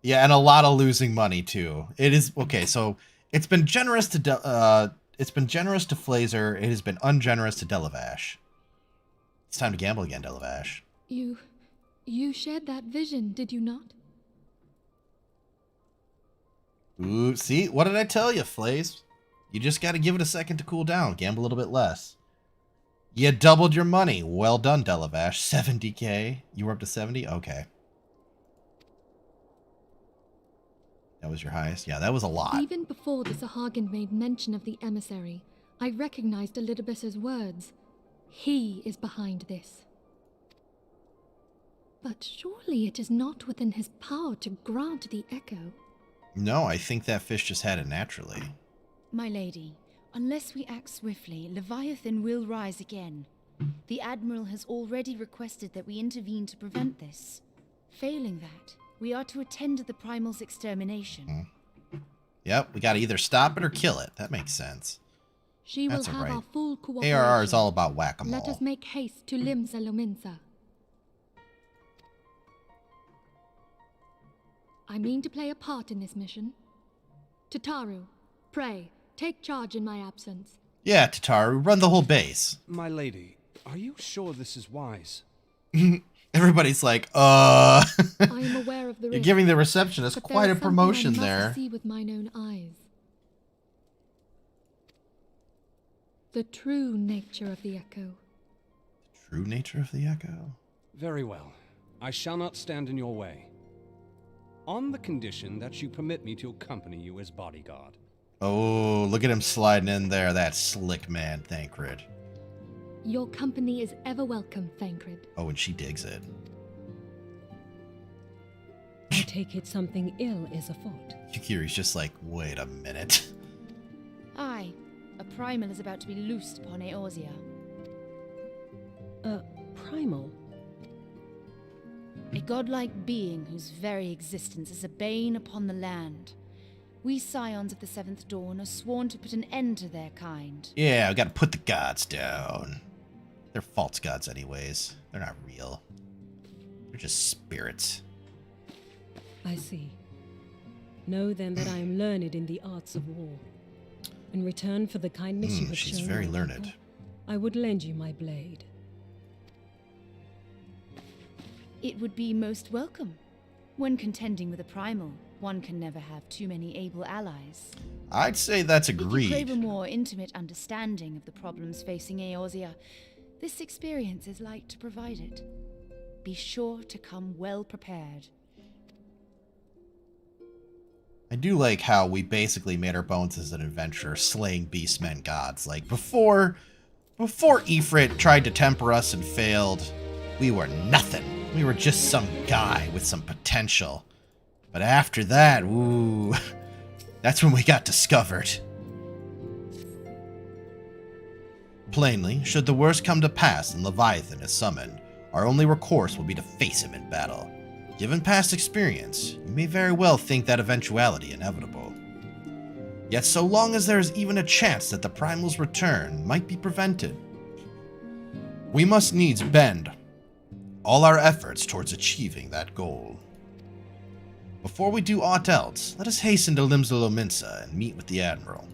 Speaker 1: Yeah, and a lot of losing money too. It is okay. So it's been generous to Flazer. It has been ungenerous to Delavash. It's time to gamble again, Delavash.
Speaker 12: You shared that vision, did you not?
Speaker 1: Ooh, see, what did I tell you, Flaze? You just got to give it a second to cool down. Gamble a little bit less. You doubled your money. Well done, Delavash. 70k. You were up to 70. Okay. That was your highest? Yeah, that was a lot.
Speaker 12: Even before the Sahagin made mention of the emissary, I recognized Elidibus's words. He is behind this. But surely it is not within his power to grant the echo.
Speaker 1: No, I think that fish just had it naturally.
Speaker 11: My lady, unless we act swiftly, Leviathan will rise again. The Admiral has already requested that we intervene to prevent this. Failing that, we are to attend to the Primal's extermination.
Speaker 1: Yep, we gotta either stop it or kill it. That makes sense.
Speaker 12: She will have our full cooperation.
Speaker 1: ARR is all about whack-a-mole.
Speaker 12: Let us make haste to Lim Zalominsa. I mean to play a part in this mission. Tataru, pray, take charge in my absence.
Speaker 1: Yeah, Tataru, run the whole base.
Speaker 3: My lady, are you sure this is wise?
Speaker 1: Everybody's like,
Speaker 12: I am aware of the
Speaker 1: You're
Speaker 12: risk,
Speaker 1: giving the receptionist quite a promotion
Speaker 12: I
Speaker 1: there.
Speaker 12: must see with mine own eyes. The true nature of the echo.
Speaker 1: True nature of the echo?
Speaker 3: Very well. I shall not stand in your way. On the condition that you permit me to accompany you as bodyguard.
Speaker 1: Oh, look at him sliding in there, that slick man, Thancred.
Speaker 12: Your company is ever welcome, Thancred.
Speaker 1: Oh, and she digs it.
Speaker 5: I take it something ill is afoot.
Speaker 1: Yukiri's just like, wait a minute.
Speaker 11: Aye, a primal is about to be loosed upon Eorzea.
Speaker 5: A primal?
Speaker 11: A godlike being whose very existence is a bane upon the land. We scions of the Seventh Dawn are sworn to put an end to their kind.
Speaker 1: Yeah, we gotta put the gods down. They're false gods anyways. They're not real. They're just spirits.
Speaker 5: I see. Know then that I am learned in the arts of war. In return for the kindness you have shown,
Speaker 1: she's very
Speaker 5: my
Speaker 1: learned.
Speaker 5: people, I would lend you my blade.
Speaker 11: It would be most welcome. When contending with a primal, one can never have too many able allies.
Speaker 1: I'd say that's
Speaker 11: If you
Speaker 1: agreed.
Speaker 11: crave a more intimate understanding of the problems facing Eorzea, this experience is like to provide it. Be sure to come well prepared.
Speaker 1: I do like how we basically made our bones as an adventurer, slaying beastmen gods. Like, before Ifrit tried to temper us and failed, we were nothing. We were just some guy with some potential. But after that, ooh, that's when we got discovered. Plainly, should the worst come to pass and Leviathan is summoned, our only recourse will be to face him in battle. Given past experience, you may very well think that eventuality inevitable. Yet so long as there is even a chance that the Primal's return might be prevented, we must needs bend all our efforts towards achieving that goal. Before we do aught else, let us hasten to Limsa Lominsa and meet with the Admiral.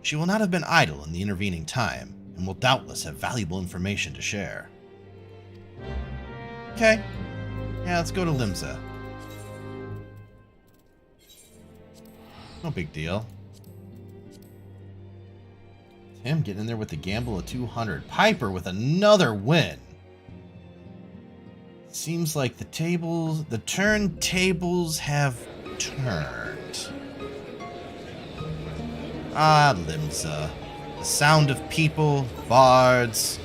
Speaker 1: She will not have been idle in the intervening time, and will doubtless have valuable information to share. Okay. Yeah, let's go to Limsa. No big deal. Tim getting in there with the gamble of 200. Piper with another win. Seems like the turntables have turned. Ah, Limsa. The sound of people, bards.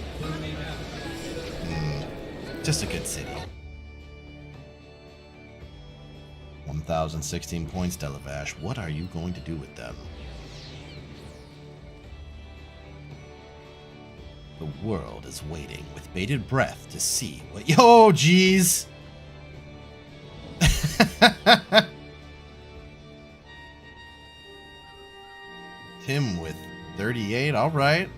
Speaker 1: Just a good city. 1,016 points, Delavash. What are you going to do with them? The world is waiting with bated breath to see what... Yo, jeez! Tim with 38, alright.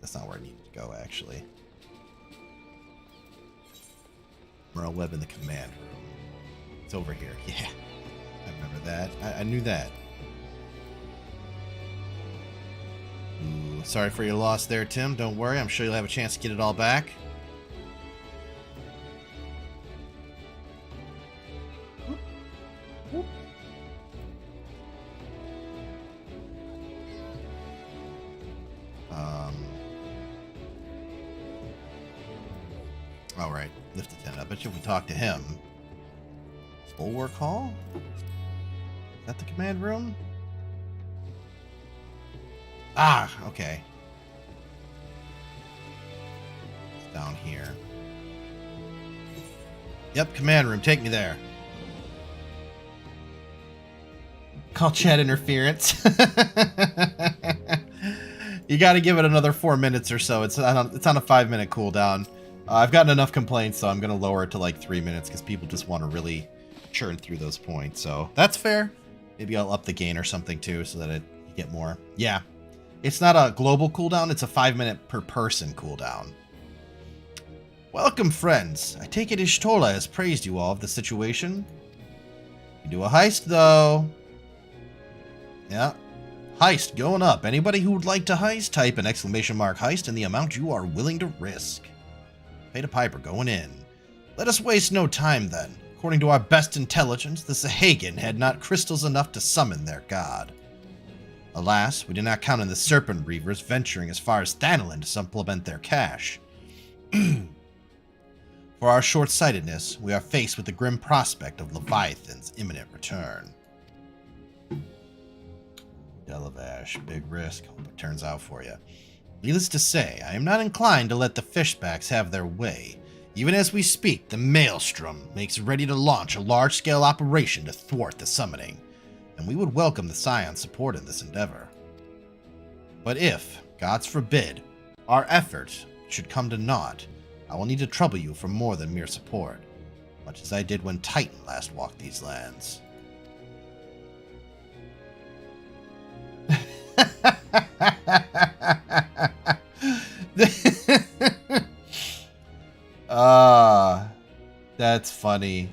Speaker 1: That's not where I needed to go, actually. Merle Webb in the command room. It's over here. Yeah, I remember that. I knew that. Ooh, sorry for your loss there, Tim. Don't worry. I'm sure you'll have a chance to get it all back. All right. Lift the tent. I bet you if we talk to him. Bulwark Hall? Is that the command room? Ah, okay. It's down here. Yep, command room. Take me there. Call chat interference. You got to give it another 4 minutes or so. It's on a 5-minute cooldown. I've gotten enough complaints, so I'm going to lower it to like 3 minutes because people just want to really churn through those points. So that's fair. Maybe I'll up the gain or something too so that you get more. Yeah. It's not a global cooldown. It's a 5-minute per person cooldown. Welcome, friends. I take it Ishtola has praised you all of the situation. You do a heist, though. Yeah. Heist going up. Anybody who would like to heist, type an exclamation mark heist and the amount you are willing to risk. Pay to Piper going in. Let us waste no time then. According to our best intelligence, the Sahagan had not crystals enough to summon their god. Alas, we did not count on the Serpent Reavers venturing as far as Thanalan to supplement their cache. For our short-sightedness, we are faced with the grim prospect of Leviathan's imminent return. Delavash, big risk. Hope it turns out for you. Needless to say, I am not inclined to let the fishbacks have their way. Even as we speak, the Maelstrom makes ready to launch a large-scale operation to thwart the summoning, and we would welcome the Scion's support in this endeavor. But if, gods forbid, our effort should come to naught, I will need to trouble you for more than mere support, much as I did when Titan last walked these lands. That's funny.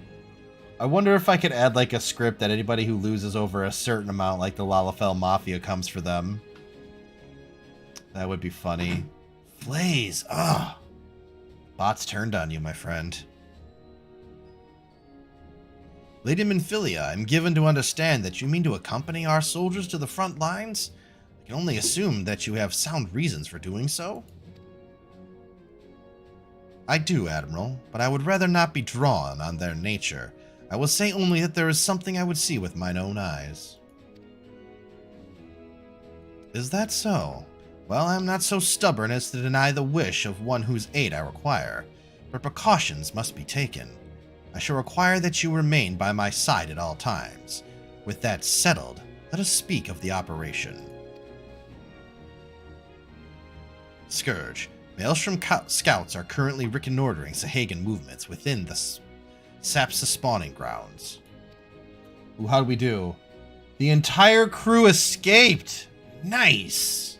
Speaker 1: I wonder if I could add like a script that anybody who loses over a certain amount, like the Lalafell Mafia, comes for them. That would be funny. Flays. Ah. Bots turned on you, my friend. Lady Minfilia, I'm given to understand that you mean to accompany our soldiers to the front lines? I can only assume that you have sound reasons for doing so. I do, Admiral, but I would rather not be drawn on their nature. I will say only that there is something I would see with mine own eyes. Is that so? Well, I am not so stubborn as to deny the wish of one whose aid I require, but precautions must be taken. I shall require that you remain by my side at all times. With that settled, let us speak of the operation. Scourge. Maelstrom scouts are currently reconnoitering Sahagan movements within the Sapsa spawning grounds. Ooh, how'd we do? The entire crew escaped! Nice!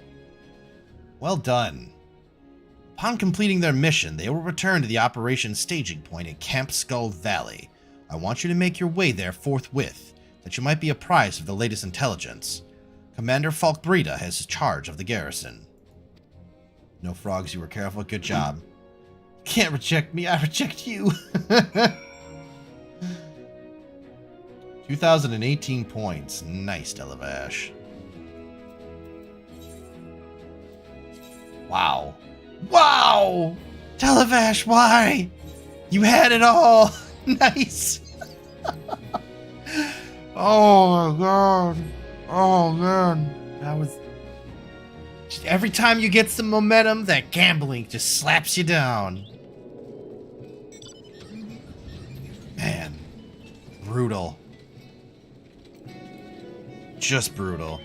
Speaker 1: Well done. Upon completing their mission, they will return to the operation staging point at Camp Skull Valley. I want you to make your way there forthwith, that you might be apprised of the latest intelligence. Commander Falkbreda has charge of the garrison. No frogs, you were careful. Good job. Can't reject me, I reject you. 2018 points. Nice, Delavash. Wow. Wow! Delavash, why? You had it all. Nice. Oh my god. Oh man. That was... Every time you get some momentum, that gambling just slaps you down. Man. Brutal. Just brutal.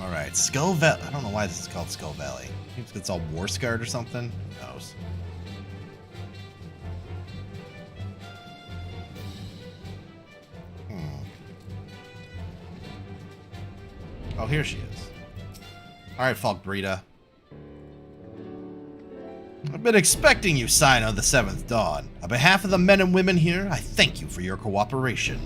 Speaker 1: Alright, Skull Valley. I don't know why this is called Skull Valley. Maybe it's all War Scarred or something. Who knows? Oh, here she is. Alright, Falkbreda. I've been expecting you, sign of the 7th Dawn. On behalf of the men and women here, I thank you for your cooperation.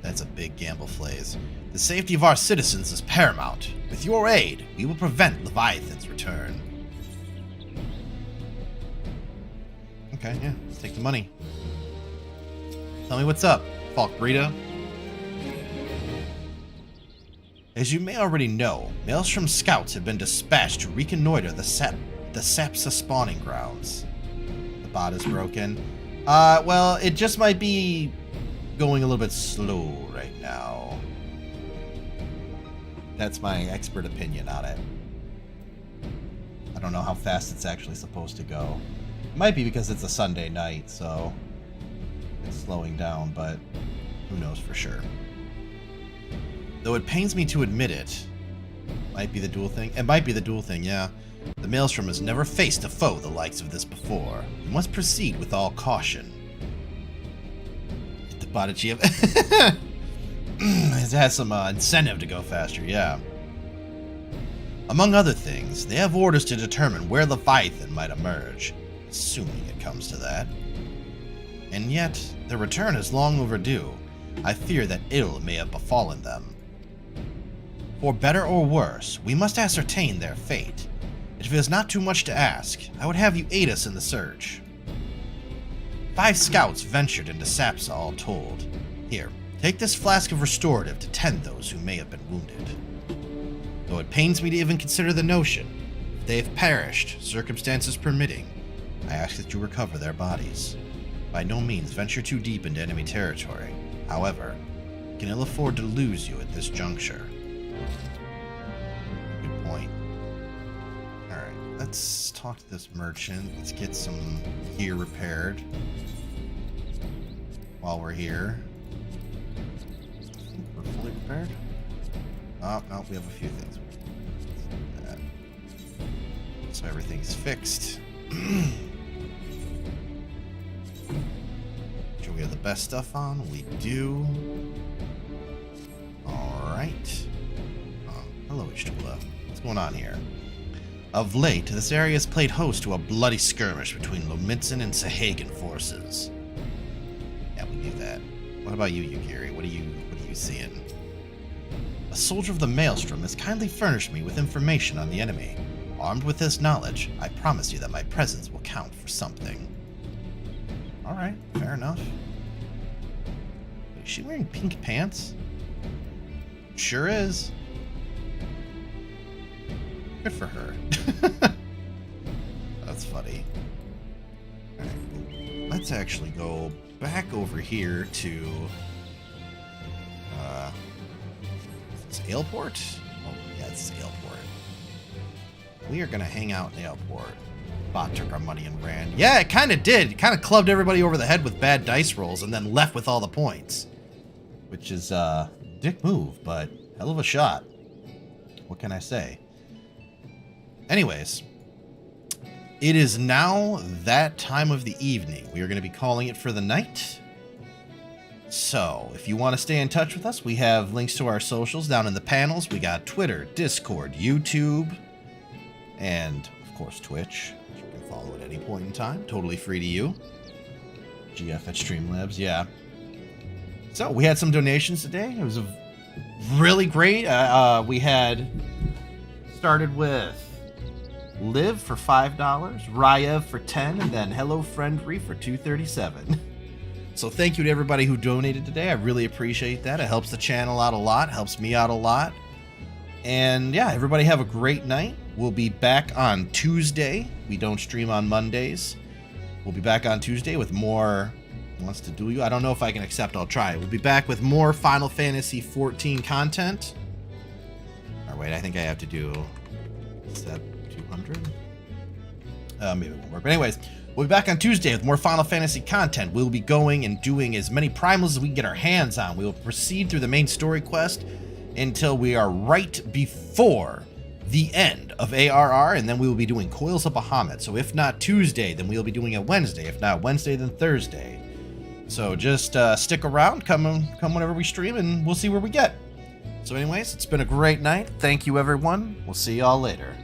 Speaker 1: That's a big gamble, Flays. The safety of our citizens is paramount. With your aid, we will prevent Leviathan's return. Okay, yeah, let's take the money. Tell me what's up, Falkbreda. As you may already know, Maelstrom scouts have been dispatched to reconnoiter the Sapsa spawning grounds. The bot is broken. Well, it just might be going a little bit slow right now. That's my expert opinion on it. I don't know how fast it's actually supposed to go. It might be because it's a Sunday night, so it's slowing down, but who knows for sure. Though it pains me to admit it. Might be the dual thing. It might be the dual thing, yeah. The Maelstrom has never faced a foe the likes of this before. You must proceed with all caution. Get the Bodici of... It has some incentive to go faster, yeah. Among other things, they have orders to determine where Leviathan might emerge, assuming it comes to that. And yet, their return is long overdue. I fear that ill may have befallen them. For better or worse, we must ascertain their fate. If it is not too much to ask, I would have you aid us in the search. 5 scouts ventured into Sapsa all told. Here, take this flask of restorative to tend those who may have been wounded. Though it pains me to even consider the notion, if they have perished, circumstances permitting, I ask that you recover their bodies. By no means venture too deep into enemy territory. However, I can ill afford to lose you at this juncture. Good point. Alright, let's talk to this merchant. Let's get some gear repaired while we're here. I think we're fully repaired. Oh, no, we have a few things. Let's do that. So everything's fixed. Make sure we have the best stuff on. We do. Alright. Oh, hello, Ishtula. What's going on here? Of late, this area has played host to a bloody skirmish between Lomitzin and Sahagan forces. Yeah, we knew that. What about you, Yugiri? What are you seeing? A soldier of the Maelstrom has kindly furnished me with information on the enemy. Armed with this knowledge, I promise you that my presence will count for something. Alright, fair enough. Is she wearing pink pants? Sure is. Good for her. That's funny. Alright, let's actually go back over here to is this Aleport? Oh yeah, it's Aleport. We are gonna hang out in Aleport. Bot took our money and ran. Yeah, it kinda did. It kinda clubbed everybody over the head with bad dice rolls and then left with all the points. Which is dick move, but hell of a shot. What can I say? Anyways, it is now that time of the evening. We are going to be calling it for the night. So, if you want to stay in touch with us, we have links to our socials down in the panels. We got Twitter, Discord, YouTube, and, of course, Twitch, which you can follow at any point in time. Totally free to you. GF at Streamlabs, yeah. So, we had some donations today. It was a really great. We had started with Liv for $5, Ryev for $10, and then Hello Friendry for $2.37. So thank you to everybody who donated today. I really appreciate that. It helps the channel out a lot, helps me out a lot. And yeah, everybody have a great night. We'll be back on Tuesday. We don't stream on Mondays. We'll be back on Tuesday with more Wants to Duel You. I don't know if I can accept. I'll try. We'll be back with more Final Fantasy XIV content. Or wait, I think I have to do... Is that 200? Maybe it won't work. But anyways, we'll be back on Tuesday with more Final Fantasy content. We'll be going and doing as many primals as we can get our hands on. We will proceed through the main story quest until we are right before the end of ARR, and then we will be doing Coils of Bahamut. So if not Tuesday, then we'll be doing it Wednesday. If not Wednesday, then Thursday. So just stick around, come whenever we stream, and we'll see where we get. So anyways, it's been a great night. Thank you, everyone. We'll see y'all later.